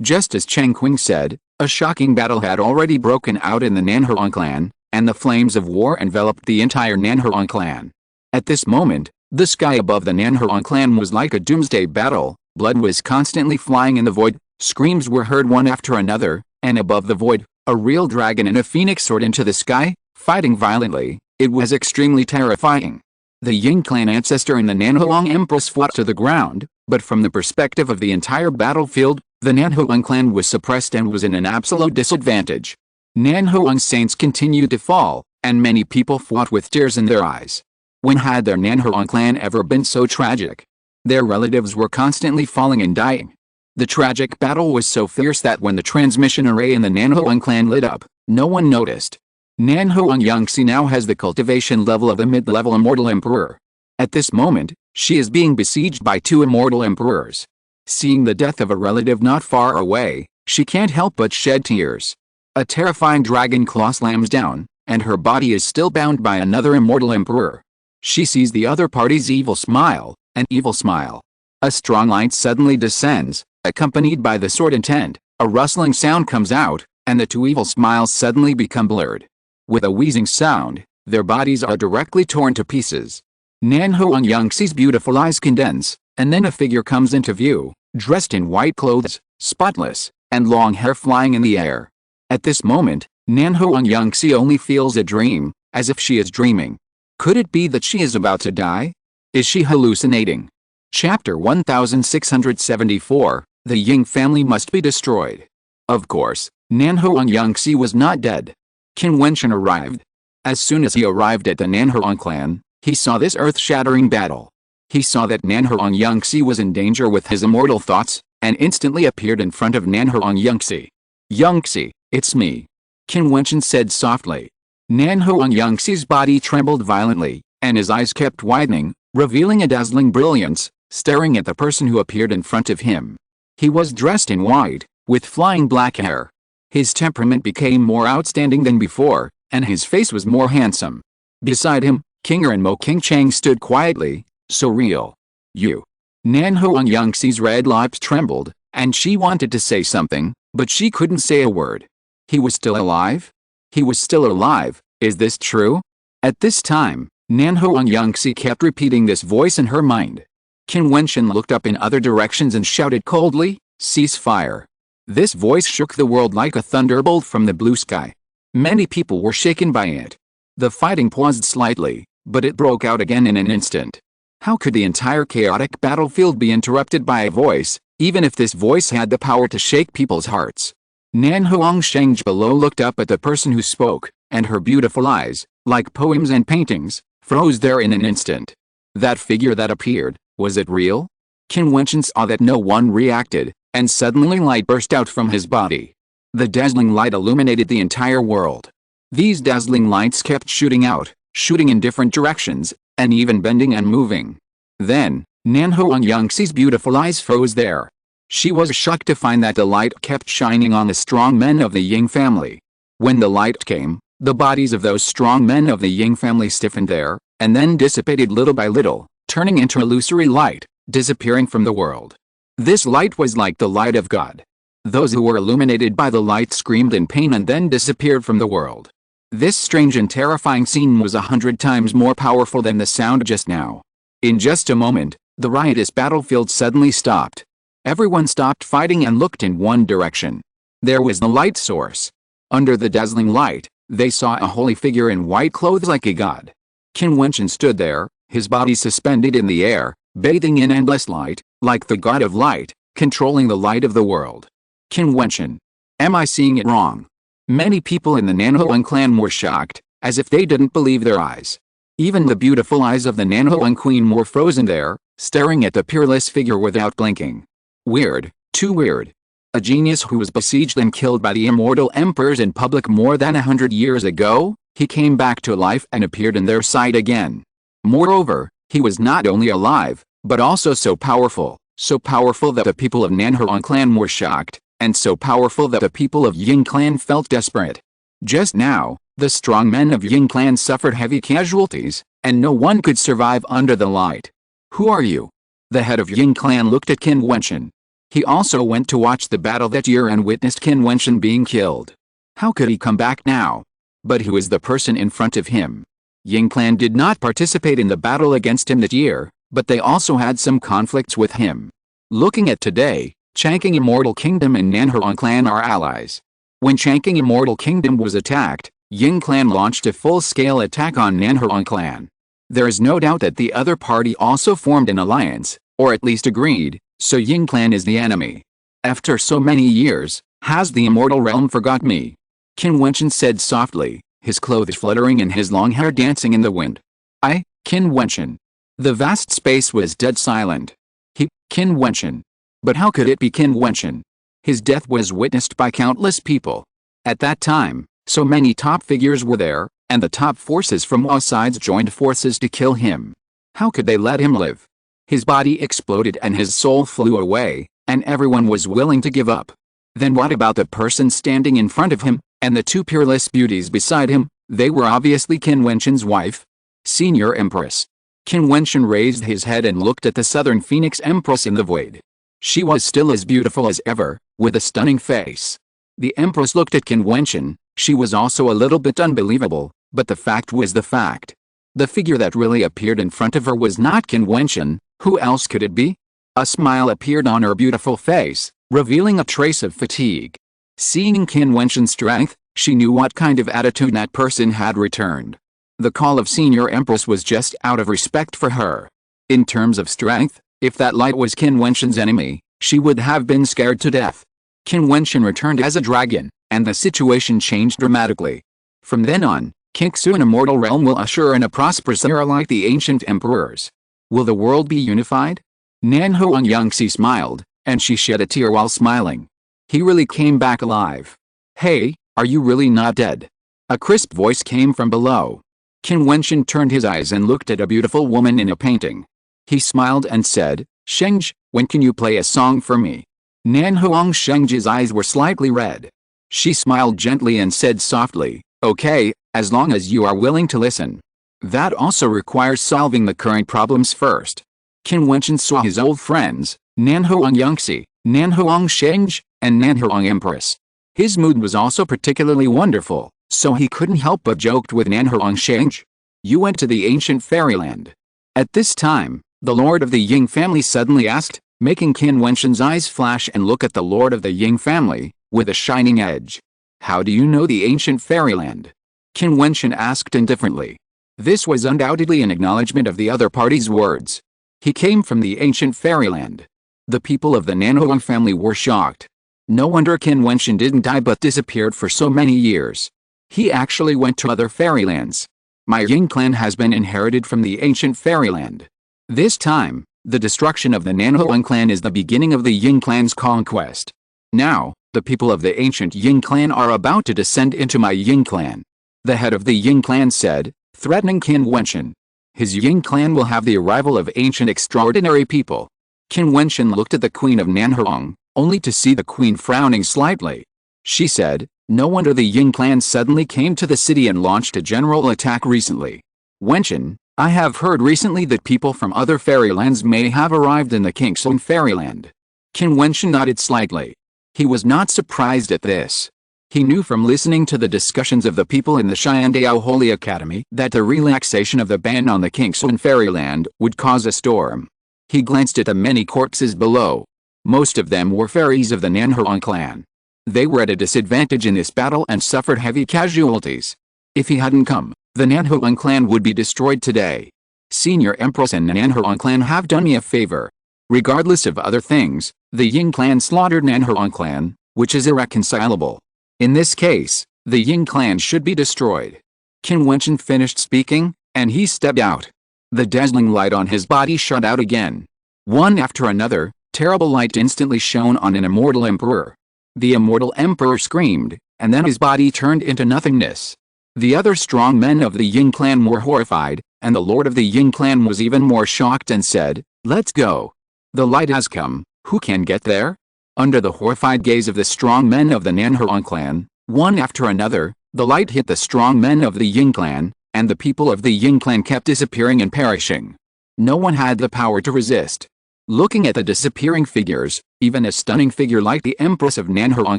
Just as Changqing said, a shocking battle had already broken out in the Nanhuang clan, and the flames of war enveloped the entire Nanhuang clan. At this moment, the sky above the Nanhuang clan was like a doomsday battle, blood was constantly flying in the void, screams were heard one after another, and above the void, a real dragon and a phoenix soared into the sky, fighting violently. It was extremely terrifying. The Ying clan ancestor and the Nanhuang empress fought to the ground, but from the perspective of the entire battlefield, the Nanhuang clan was suppressed and was in an absolute disadvantage. Nanhuang saints continued to fall, and many people fought with tears in their eyes. When had their Nanhuang clan ever been so tragic? Their relatives were constantly falling and dying. The tragic battle was so fierce that when the transmission array in the Nanhuang clan lit up, no one noticed. Nanhuang Yangxi now has the cultivation level of a mid-level immortal emperor. At this moment, she is being besieged by 2 immortal emperors. Seeing the death of a relative not far away, she can't help but shed tears. A terrifying dragon claw slams down, and her body is still bound by another immortal emperor. She sees the other party's evil smile, an evil smile. A strong light suddenly descends, accompanied by the sword intent, a rustling sound comes out, and the 2 evil smiles suddenly become blurred. With a wheezing sound, their bodies are directly torn to pieces. Nanhuang Yangxi's beautiful eyes condense, and then a figure comes into view, dressed in white clothes, spotless, and long hair flying in the air. At this moment, Nanhuang Yangxi only feels a dream, as if she is dreaming. Could it be that she is about to die? Is she hallucinating? Chapter 1674, The Ying family must be destroyed. Of course, Nanhuang Yangxi was not dead. Qin Wentian arrived. As soon as he arrived at the Nanhuang clan, he saw this earth-shattering battle. He saw that Nanhuang Yangxi was in danger with his immortal thoughts, and instantly appeared in front of Nanhuang Yangxi. "Yangxi, it's me," Qin Wentian said softly. Nanhuang Yangxi's body trembled violently, and his eyes kept widening, revealing a dazzling brilliance, staring at the person who appeared in front of him. He was dressed in white, with flying black hair. His temperament became more outstanding than before, and his face was more handsome. Beside him, King and Mo King Chang stood quietly, so real. "You." Nanhuang Yangxi's red lips trembled, and she wanted to say something, but she couldn't say a word. He was still alive? He was still alive, is this true? At this time, Nanhuang Yangxi kept repeating this voice in her mind. Qin Wentian looked up in other directions and shouted coldly, "Cease fire." This voice shook the world like a thunderbolt from the blue sky. Many people were shaken by it. The fighting paused slightly, but it broke out again in an instant. How could the entire chaotic battlefield be interrupted by a voice, even if this voice had the power to shake people's hearts? Nanhuang Sheng below looked up at the person who spoke, and her beautiful eyes, like poems and paintings, froze there in an instant. That figure that appeared, was it real? Qin Wentian saw that no one reacted, and suddenly light burst out from his body. The dazzling light illuminated the entire world. These dazzling lights kept shooting out, shooting in different directions, and even bending and moving. Then, Nanhuang Yangxi's beautiful eyes froze there. She was shocked to find that the light kept shining on the strong men of the Ying family. When the light came, the bodies of those strong men of the Ying family stiffened there, and then dissipated little by little, turning into illusory light, disappearing from the world. This light was like the light of God. Those who were illuminated by the light screamed in pain and then disappeared from the world. This strange and terrifying scene was 100 times more powerful than the sound just now. In just a moment, the riotous battlefield suddenly stopped. Everyone stopped fighting and looked in one direction. There was the light source. Under the dazzling light, they saw a holy figure in white clothes like a god. Qin Wentian stood there, his body suspended in the air, bathing in endless light, like the god of light, controlling the light of the world. Qin Wentian. Am I seeing it wrong? Many people in the Nanhuang clan were shocked, as if they didn't believe their eyes. Even the beautiful eyes of the Nanhuang queen were frozen there, staring at the peerless figure without blinking. Weird, too weird. A genius who was besieged and killed by the immortal emperors in public more than 100 years ago, he came back to life and appeared in their sight again. Moreover, he was not only alive, but also so powerful that the people of Nanhuang clan were shocked, and so powerful that the people of Ying clan felt desperate. Just now, the strong men of Ying clan suffered heavy casualties, and no one could survive under the light. Who are you? The head of Ying clan looked at Qin Wentian. He also went to watch the battle that year and witnessed Qin Wentian being killed. How could he come back now? But who is the person in front of him? Ying clan did not participate in the battle against him that year, but they also had some conflicts with him. Looking at today, Changqing Immortal Kingdom and Nanhuang clan are allies. When Changqing Immortal Kingdom was attacked, Ying clan launched a full-scale attack on Nanhuang clan. There is no doubt that the other party also formed an alliance, or at least agreed, so Ying clan is the enemy. After so many years, has the immortal realm forgot me? Qin Wentian said softly, his clothes fluttering and his long hair dancing in the wind. Qin Wentian. The vast space was dead silent. Qin Wentian. But how could it be Qin Wentian? His death was witnessed by countless people. At that time, so many top figures were there, and the top forces from all sides joined forces to kill him. How could they let him live? His body exploded and his soul flew away, and everyone was willing to give up. Then what about the person standing in front of him, and the two peerless beauties beside him? They were obviously Qin Wentian's wife. Senior Empress. Qin Wentian raised his head and looked at the Southern Phoenix Empress in the void. She was still as beautiful as ever, with a stunning face. The Empress looked at Qin Wentian. She was also a little bit unbelievable, but the fact was the fact. The figure that really appeared in front of her was not Qin Wentian. Who else could it be? A smile appeared on her beautiful face, revealing a trace of fatigue. Seeing Qin Wentian's strength, she knew what kind of attitude that person had returned. The call of Senior Empress was just out of respect for her. In terms of strength, if that light was Qin Wentian's enemy, she would have been scared to death. Qin Wentian returned as a dragon, and the situation changed dramatically. From then on, Qingxuan immortal realm will usher in a prosperous era like the ancient emperors. Will the world be unified? Nanhuang Yangxi smiled, and she shed a tear while smiling. He really came back alive. Hey, are you really not dead? A crisp voice came from below. Qin Wentian turned his eyes and looked at a beautiful woman in a painting. He smiled and said, Shengji, when can you play a song for me? Nanhuang Shengji's eyes were slightly red. She smiled gently and said softly, okay, as long as you are willing to listen. That also requires solving the current problems first. Qin Wentian saw his old friends, Nanhuang Yangxi, Nanhuang Shengji, and Nanhuang Empress. His mood was also particularly wonderful, so he couldn't help but joked with Nanhuang Shengji. You went to the ancient fairyland. At this time, the lord of the Ying family suddenly asked, making Qin Wentian's eyes flash and look at the lord of the Ying family, with a shining edge. How do you know the ancient fairyland? Qin Wentian asked indifferently. This was undoubtedly an acknowledgement of the other party's words. He came from the ancient fairyland. The people of the Nanhuang family were shocked. No wonder Qin Wentian didn't die but disappeared for so many years. He actually went to other fairylands. My Ying clan has been inherited from the ancient fairyland. This time, the destruction of the Nanhuang clan is the beginning of the Ying clan's conquest. Now, the people of the ancient Ying clan are about to descend into my Ying clan. The head of the Ying clan said, threatening Qin Wentian. His Ying clan will have the arrival of ancient extraordinary people. Qin Wentian looked at the queen of Nanhuang, only to see the queen frowning slightly. She said, no wonder the Ying clan suddenly came to the city and launched a general attack recently. Wentian, I have heard recently that people from other fairylands may have arrived in the Qingxuan fairyland. Qin Wentian nodded slightly. He was not surprised at this. He knew from listening to the discussions of the people in the Xiandao Holy Academy that the relaxation of the ban on the Qingxuan fairyland would cause a storm. He glanced at the many corpses below. Most of them were fairies of the Nanhuang clan. They were at a disadvantage in this battle and suffered heavy casualties. If he hadn't come, the Nanhuang clan would be destroyed today. Senior Empress and Nanhuang clan have done me a favor. Regardless of other things, the Ying clan slaughtered Nanhuang clan, which is irreconcilable. In this case, the Ying clan should be destroyed. Qin Wentian finished speaking, and he stepped out. The dazzling light on his body shot out again. One after another, terrible light instantly shone on an immortal emperor. The immortal emperor screamed, and then his body turned into nothingness. The other strong men of the Ying clan were horrified, and the lord of the Ying clan was even more shocked and said, let's go. The light has come, who can get there? Under the horrified gaze of the strong men of the Nanhuang clan, one after another, the light hit the strong men of the Ying clan, and the people of the Ying clan kept disappearing and perishing. No one had the power to resist. Looking at the disappearing figures, even a stunning figure like the Empress of Nanhuang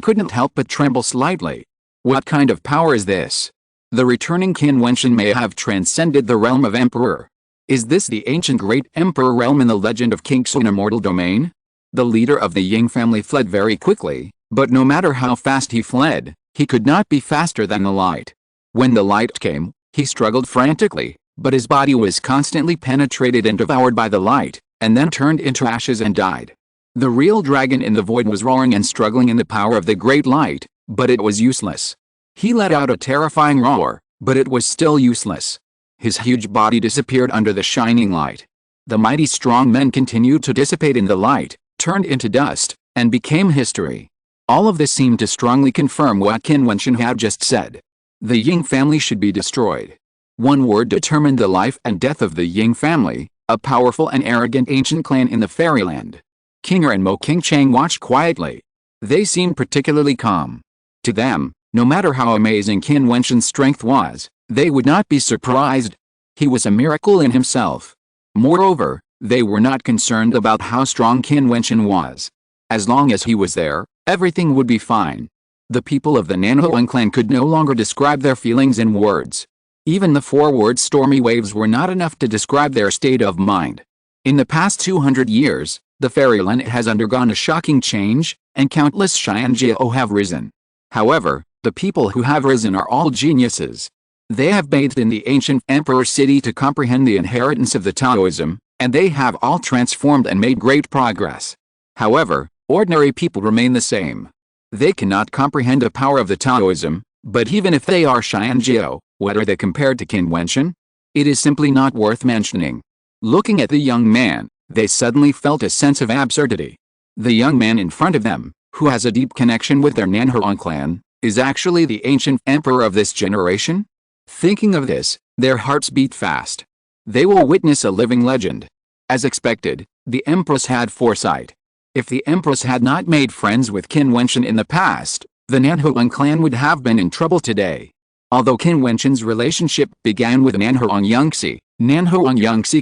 couldn't help but tremble slightly. What kind of power is this? The returning Qin Wentian may have transcended the realm of emperor. Is this the ancient great emperor realm in the legend of Qingxuan immortal domain? The leader of the Ying family fled very quickly, but no matter how fast he fled, he could not be faster than the light. When the light came, he struggled frantically, but his body was constantly penetrated and devoured by the light, and then turned into ashes and died. The real dragon in the void was roaring and struggling in the power of the great light, but it was useless. He let out a terrifying roar, but it was still useless. His huge body disappeared under the shining light. The mighty strong men continued to dissipate in the light, turned into dust, and became history. All of this seemed to strongly confirm what Qin Wentian had just said. The Ying family should be destroyed. One word determined the life and death of the Ying family, a powerful and arrogant ancient clan in the fairyland. King and Mo King Chang watched quietly. They seemed particularly calm. To them, no matter how amazing Qin Wentian's strength was, they would not be surprised. He was a miracle in himself. Moreover, they were not concerned about how strong Qin Wentian was. As long as he was there, everything would be fine. The people of the Nanhuang clan could no longer describe their feelings in words. Even the 4 words stormy waves were not enough to describe their state of mind. In the past 200 years, the fairyland has undergone a shocking change, and countless Xianjiao have risen. However, the people who have risen are all geniuses. They have bathed in the ancient emperor city to comprehend the inheritance of the Taoism, and they have all transformed and made great progress. However, ordinary people remain the same. They cannot comprehend the power of the Taoism, but even if they are Xianjiao, what are they compared to Qin Wentian? It is simply not worth mentioning. Looking at the young man, they suddenly felt a sense of absurdity. The young man in front of them, who has a deep connection with their Nanhuang clan, is actually the ancient emperor of this generation? Thinking of this, their hearts beat fast. They will witness a living legend. As expected, the Empress had foresight. If the Empress had not made friends with Qin Wentian in the past, the Nanhuang clan would have been in trouble today. Although Qin Wentian's relationship began with Nanhuang Yangxi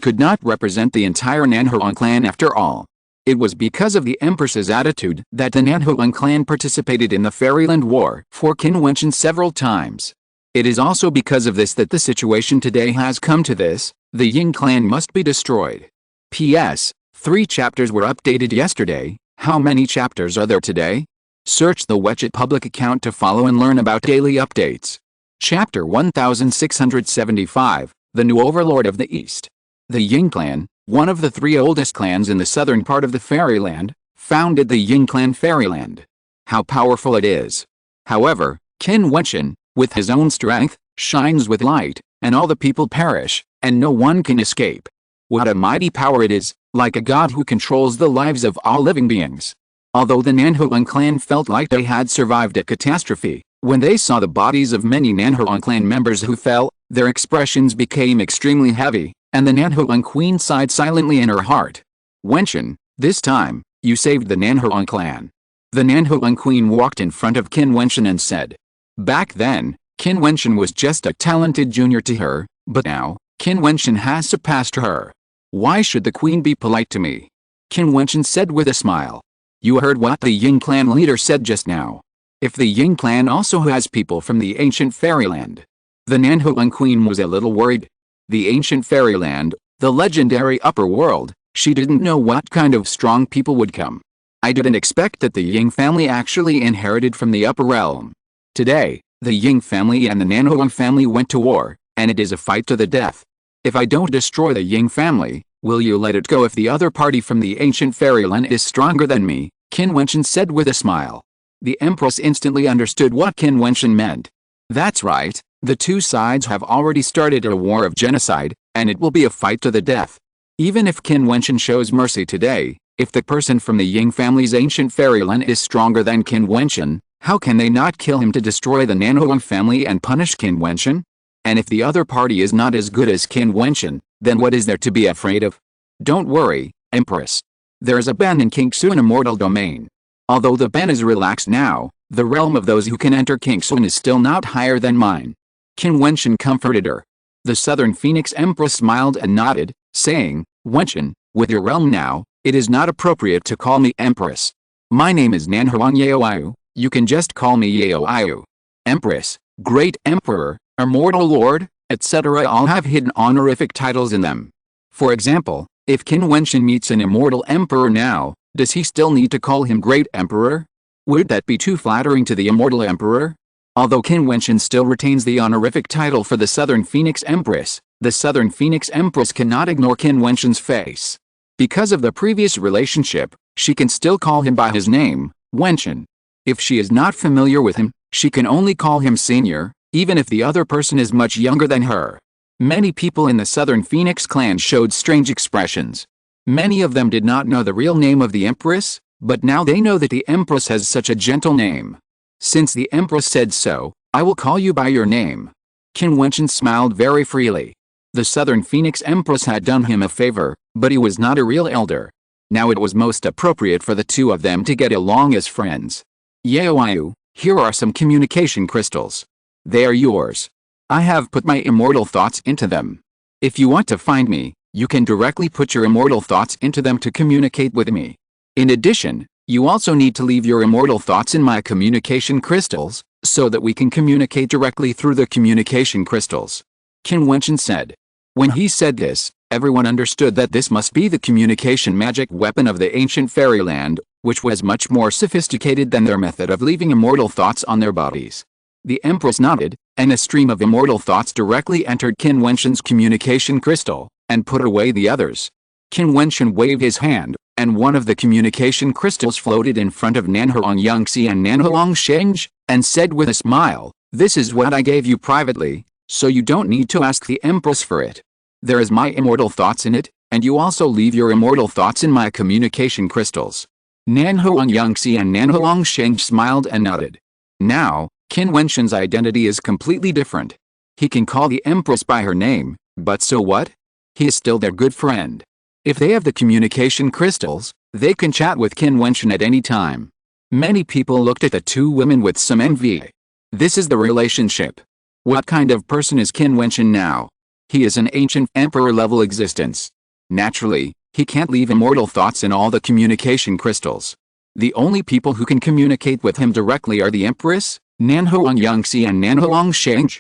could not represent the entire Nanhuang clan after all. It was because of the Empress's attitude that the Nanhuang clan participated in the Fairyland War for Qin Wentian several times. It is also because of this that the situation today has come to this. The Ying clan must be destroyed. P.S. 3 chapters were updated yesterday. How many chapters are there today? Search the WeChat public account to follow and learn about daily updates. Chapter 1675, The New Overlord of the East. The Ying clan, one of the 3 oldest clans in the southern part of the Fairyland, founded the Ying clan Fairyland. How powerful it is. However, Qin Wentian, with his own strength, shines with light, and all the people perish, and no one can escape. What a mighty power it is, like a god who controls the lives of all living beings. Although the Nanhuang clan felt like they had survived a catastrophe, when they saw the bodies of many Nanhuang clan members who fell, their expressions became extremely heavy, and the Nanhuang queen sighed silently in her heart. Wentian, this time, you saved the Nanhuang clan. The Nanhuang queen walked in front of Qin Wentian and said. Back then, Qin Wentian was just a talented junior to her, but now, Qin Wentian has surpassed her. Why should the queen be polite to me? Qin Wentian said with a smile. You heard what the Ying clan leader said just now. If the Ying clan also has people from the ancient fairyland. The Nanhuang queen was a little worried. The ancient fairyland, the legendary upper world, she didn't know what kind of strong people would come. I didn't expect that the Ying family actually inherited from the upper realm. Today, the Ying family and the Nanhuang family went to war, and it is a fight to the death. If I don't destroy the Ying family, will you let it go if the other party from the ancient fairyland is stronger than me? Qin Wentian said with a smile. The Empress instantly understood what Qin Wentian meant. That's right, the 2 sides have already started a war of genocide, and it will be a fight to the death. Even if Qin Wentian shows mercy today, if the person from the Ying family's ancient fairyland is stronger than Qin Wentian, how can they not kill him to destroy the Nanhuang family and punish Qin Wentian? And if the other party is not as good as Qin Wentian, then what is there to be afraid of? Don't worry, Empress. There is a ban in Qingxuan immortal domain. Although the ban is relaxed now, the realm of those who can enter Qingxuan is still not higher than mine. Qin Wentian comforted her. The Southern Phoenix Empress smiled and nodded, saying, Wentian, with your realm now, it is not appropriate to call me Empress. My name is Nanhuang Yaoyu, you can just call me Yaoyu. Empress, Great Emperor, Immortal Lord, etc. all have hidden honorific titles in them. For example, if Qin Wentian meets an immortal emperor now, does he still need to call him Great Emperor? Would that be too flattering to the immortal emperor? Although Qin Wentian still retains the honorific title for the Southern Phoenix Empress, the Southern Phoenix Empress cannot ignore Qin Wentian's face. Because of the previous relationship, she can still call him by his name, Wentian. If she is not familiar with him, she can only call him senior, even if the other person is much younger than her. Many people in the Southern Phoenix clan showed strange expressions. Many of them did not know the real name of the Empress, but now they know that the Empress has such a gentle name. Since the Empress said so, I will call you by your name. Qin Wentian smiled very freely. The Southern Phoenix Empress had done him a favor, but he was not a real elder. Now it was most appropriate for the 2 of them to get along as friends. Yaoyu, here are some communication crystals. They are yours. I have put my immortal thoughts into them. If you want to find me, you can directly put your immortal thoughts into them to communicate with me. In addition, you also need to leave your immortal thoughts in my communication crystals, so that we can communicate directly through the communication crystals. Qin Wentian said. When he said this, everyone understood that this must be the communication magic weapon of the ancient fairyland, which was much more sophisticated than their method of leaving immortal thoughts on their bodies. The Empress nodded, and a stream of immortal thoughts directly entered Qin Wentian's communication crystal, and put away the others. Qin Wentian waved his hand, and one of the communication crystals floated in front of Nanhuang Yangxi and Nanhuang Sheng, and said with a smile, "This is what I gave you privately, so you don't need to ask the Empress for it. There is my immortal thoughts in it, and you also leave your immortal thoughts in my communication crystals." Nanhuang Yangxi and Nanhuang Sheng smiled and nodded. Now, Qin Wentian's identity is completely different. He can call the Empress by her name, but so what? He is still their good friend. If they have the communication crystals, they can chat with Qin Wentian at any time. Many people looked at the two women with some envy. This is the relationship. What kind of person is Qin Wentian now? He is an ancient emperor-level existence. Naturally, he can't leave immortal thoughts in all the communication crystals. The only people who can communicate with him directly are the Empress, Nanhuang Yangxi and Nanhuang Sheng.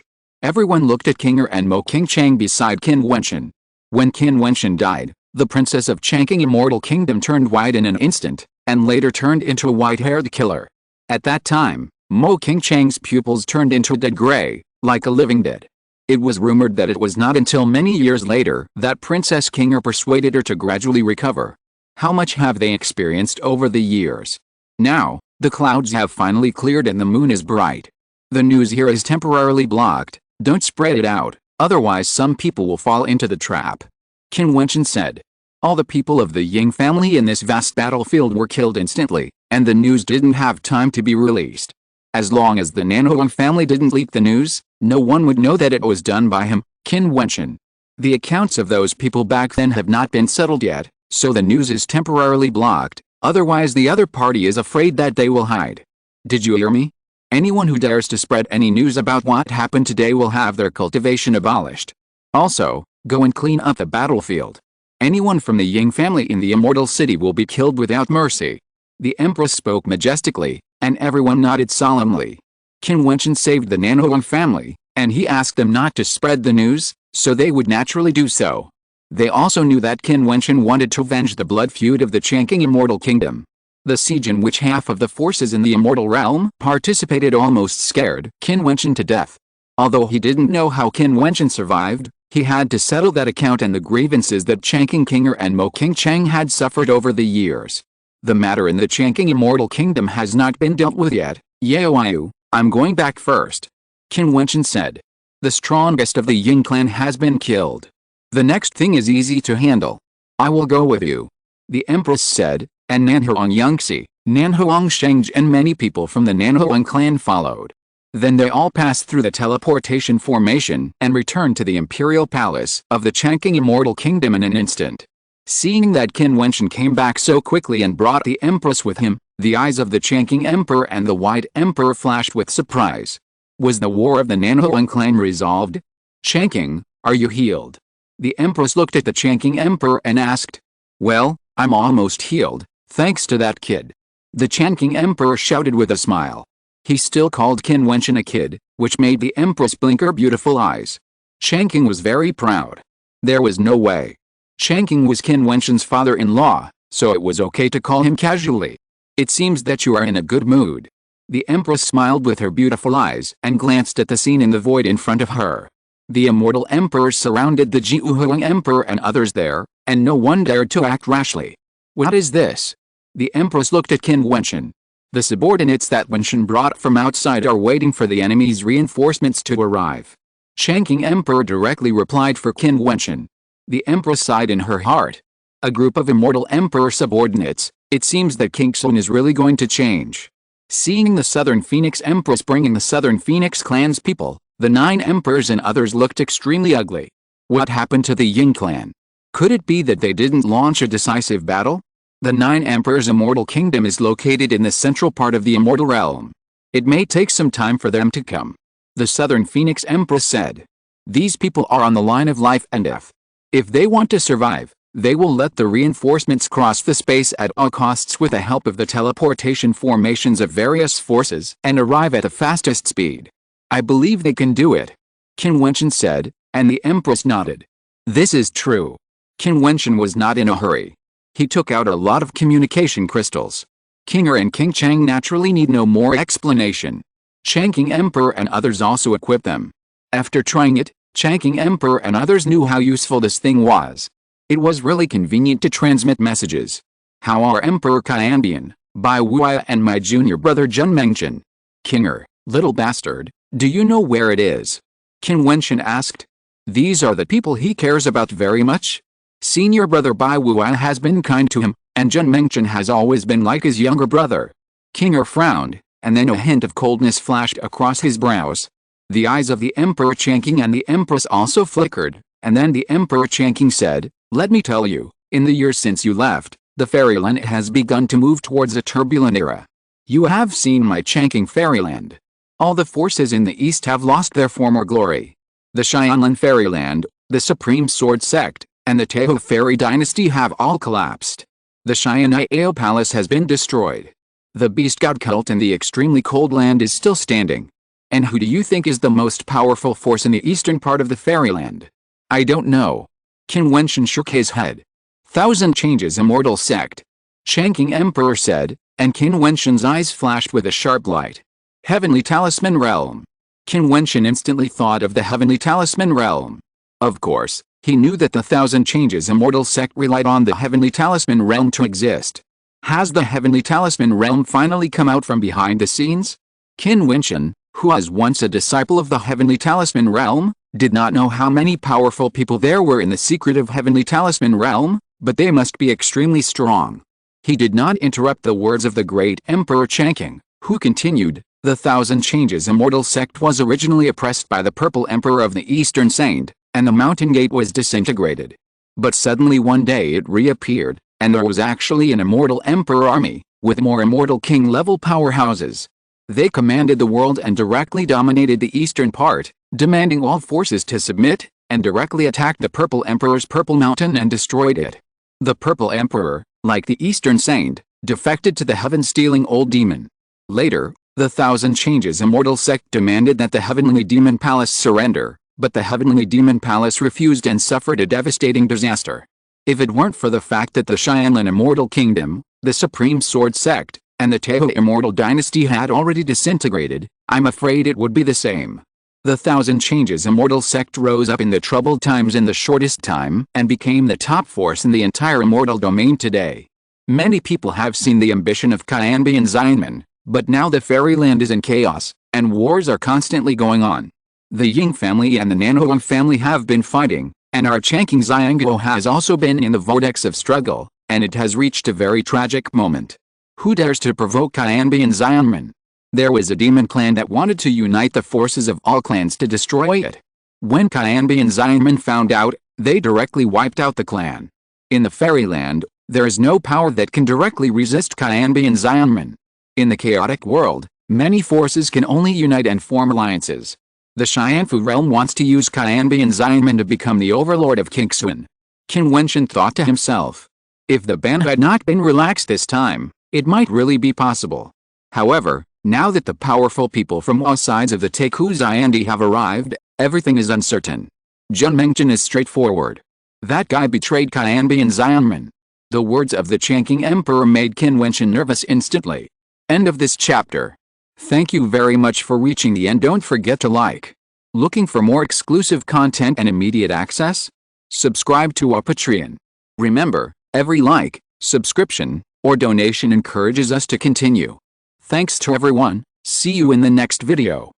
Everyone looked at Qinger and Mo Qingchang beside Qin Wentian. When Qin Wentian died, the princess of Changqing Immortal Kingdom turned white in an instant, and later turned into a white-haired killer. At that time, Mo Qingchang's pupils turned into dead gray, like a living dead. It was rumored that it was not until many years later that Princess Qinger persuaded her to gradually recover. How much have they experienced over the years? Now, the clouds have finally cleared and the moon is bright. The news here is temporarily blocked. Don't spread it out, otherwise some people will fall into the trap. Qin Wentian said. All the people of the Ying family in this vast battlefield were killed instantly, and the news didn't have time to be released. As long as the Nanhuang family didn't leak the news, no one would know that it was done by him, Qin Wentian. The accounts of those people back then have not been settled yet, so the news is temporarily blocked, otherwise the other party is afraid that they will hide. Did you hear me? Anyone who dares to spread any news about what happened today will have their cultivation abolished. Also, go and clean up the battlefield. Anyone from the Ying family in the Immortal City will be killed without mercy. The Empress spoke majestically, and everyone nodded solemnly. Qin Wentian saved the Nanhuang family, and he asked them not to spread the news, so they would naturally do so. They also knew that Qin Wentian wanted to avenge the blood feud of the Changqing Immortal Kingdom. The siege in which half of the forces in the Immortal Realm participated almost scared Qin Wentian to death. Although he didn't know how Qin Wentian survived, he had to settle that account and the grievances that Changqing Qinger and Mo Qingchang had suffered over the years. The matter in the Changqing Immortal Kingdom has not been dealt with yet. Yaoyu, I'm going back first. Qin Wentian said. The strongest of the Ying clan has been killed. The next thing is easy to handle. I will go with you. The Empress said, and Nanhuang Yangxi, Nanhuang Sheng and many people from the Nanhuang clan followed. Then they all passed through the teleportation formation and returned to the imperial palace of the Changqing Immortal Kingdom in an instant. Seeing that Qin Wentian came back so quickly and brought the Empress with him, the eyes of the Changqing Emperor and the White Emperor flashed with surprise. Was the war of the Nanhuang clan resolved? Changqing, are you healed? The Empress looked at the Changqing Emperor and asked. Well, I'm almost healed, thanks to that kid. The Changqing Emperor shouted with a smile. He still called Qin Wentian a kid, which made the Empress blink her beautiful eyes. Changqing was very proud. There was no way. Changqing was Qin Wentian's father-in-law, so it was okay to call him casually. It seems that you are in a good mood. The Empress smiled with her beautiful eyes and glanced at the scene in the void in front of her. The Immortal Emperor surrounded the Jiutian Emperor and others there, and no one dared to act rashly. What is this? The Empress looked at Qin Wentian. The subordinates that Wentian brought from outside are waiting for the enemy's reinforcements to arrive. Changqing Emperor directly replied for Qin Wentian. The Empress sighed in her heart. A group of Immortal Emperor subordinates, it seems that King Sun is really going to change. Seeing the Southern Phoenix Empress bringing the Southern Phoenix clan's people, the 9 emperors and others looked extremely ugly. What happened to the Ying clan? Could it be that they didn't launch a decisive battle? The 9 emperors' immortal kingdom is located in the central part of the immortal realm. It may take some time for them to come. The Southern Phoenix Empress said. These people are on the line of life and death. If they want to survive, they will let the reinforcements cross the space at all costs with the help of the teleportation formations of various forces and arrive at the fastest speed. I believe they can do it. Qin Wentian said, and the Empress nodded. This is true. Qin Wentian was not in a hurry. He took out a lot of communication crystals. Qinger and Qingchang naturally need no more explanation. Changqing Emperor and others also equipped them. After trying it, Changqing Emperor and others knew how useful this thing was. It was really convenient to transmit messages. How are Emperor Qianbian, Bai Wuya and my junior brother Qin Wentian? Kinger, little bastard, do you know where it is? Qin Wentian asked. These are the people he cares about very much? Senior brother Bai Wuya has been kind to him, and Qin Wentian has always been like his younger brother. Kinger frowned, and then a hint of coldness flashed across his brows. The eyes of the Emperor Changqing and the Empress also flickered, and then the Emperor Changqing said, let me tell you, in the years since you left, the fairyland has begun to move towards a turbulent era. You have seen my Changqing fairyland. All the forces in the east have lost their former glory. The Xianlan fairyland, the Supreme Sword Sect, and the Teho fairy dynasty have all collapsed. The Xian'ai palace has been destroyed. The beast god cult in the extremely cold land is still standing. And who do you think is the most powerful force in the eastern part of the fairyland? I don't know. Qin Wentian shook his head. Thousand Changes Immortal Sect. Changqing Emperor said, and Qin Wentian's eyes flashed with a sharp light. Heavenly Talisman Realm. Qin Wentian instantly thought of the Heavenly Talisman Realm. Of course, he knew that the Thousand Changes Immortal Sect relied on the Heavenly Talisman Realm to exist. Has the Heavenly Talisman Realm finally come out from behind the scenes? Qin Wentian, who was once a disciple of the Heavenly Talisman Realm, did not know how many powerful people there were in the secretive Heavenly Talisman Realm, but they must be extremely strong. He did not interrupt the words of the great Emperor Changqing, who continued, the Thousand Changes Immortal Sect was originally oppressed by the Purple Emperor of the Eastern Saint, and the Mountain Gate was disintegrated. But suddenly one day it reappeared, and there was actually an Immortal Emperor army, with more Immortal King-level powerhouses. They commanded the world and directly dominated the eastern part, demanding all forces to submit, and directly attacked the Purple Emperor's Purple Mountain and destroyed it. The Purple Emperor, like the Eastern Saint, defected to the heaven-stealing old demon. Later, the Thousand Changes Immortal Sect demanded that the Heavenly Demon Palace surrender, but the Heavenly Demon Palace refused and suffered a devastating disaster. If it weren't for the fact that the Xianlan Immortal Kingdom, the Supreme Sword Sect, and the Teho Immortal Dynasty had already disintegrated, I'm afraid it would be the same. The Thousand Changes Immortal Sect rose up in the troubled times in the shortest time and became the top force in the entire immortal domain today. Many people have seen the ambition of Qianbian Xianmen, but now the fairyland is in chaos, and wars are constantly going on. The Ying family and the Nanoang family have been fighting, and our Changqing Xiangguo has also been in the vortex of struggle, and it has reached a very tragic moment. Who dares to provoke Qianbian Xianmen? There was a demon clan that wanted to unite the forces of all clans to destroy it. When Qianbian Xianmen found out, they directly wiped out the clan. In the fairyland, there is no power that can directly resist Qianbian Xianmen. In the chaotic world, many forces can only unite and form alliances. The Xianfu realm wants to use Qianbian Xianmen to become the overlord of Qingxuan. Qin Wentian thought to himself. If the ban had not been relaxed this time, it might really be possible. However, now that the powerful people from all sides of the Teku Xiandi have arrived, everything is uncertain. Qin Wentian is straightforward. That guy betrayed Qianbian Xianmen. The words of the Changqing Emperor made Qin Wentian nervous instantly. End of this chapter. Thank you very much for reaching the end. Don't forget to like. Looking for more exclusive content and immediate access? Subscribe to our Patreon. Remember, every like, subscription, or donation encourages us to continue. Thanks to everyone. See you in the next video.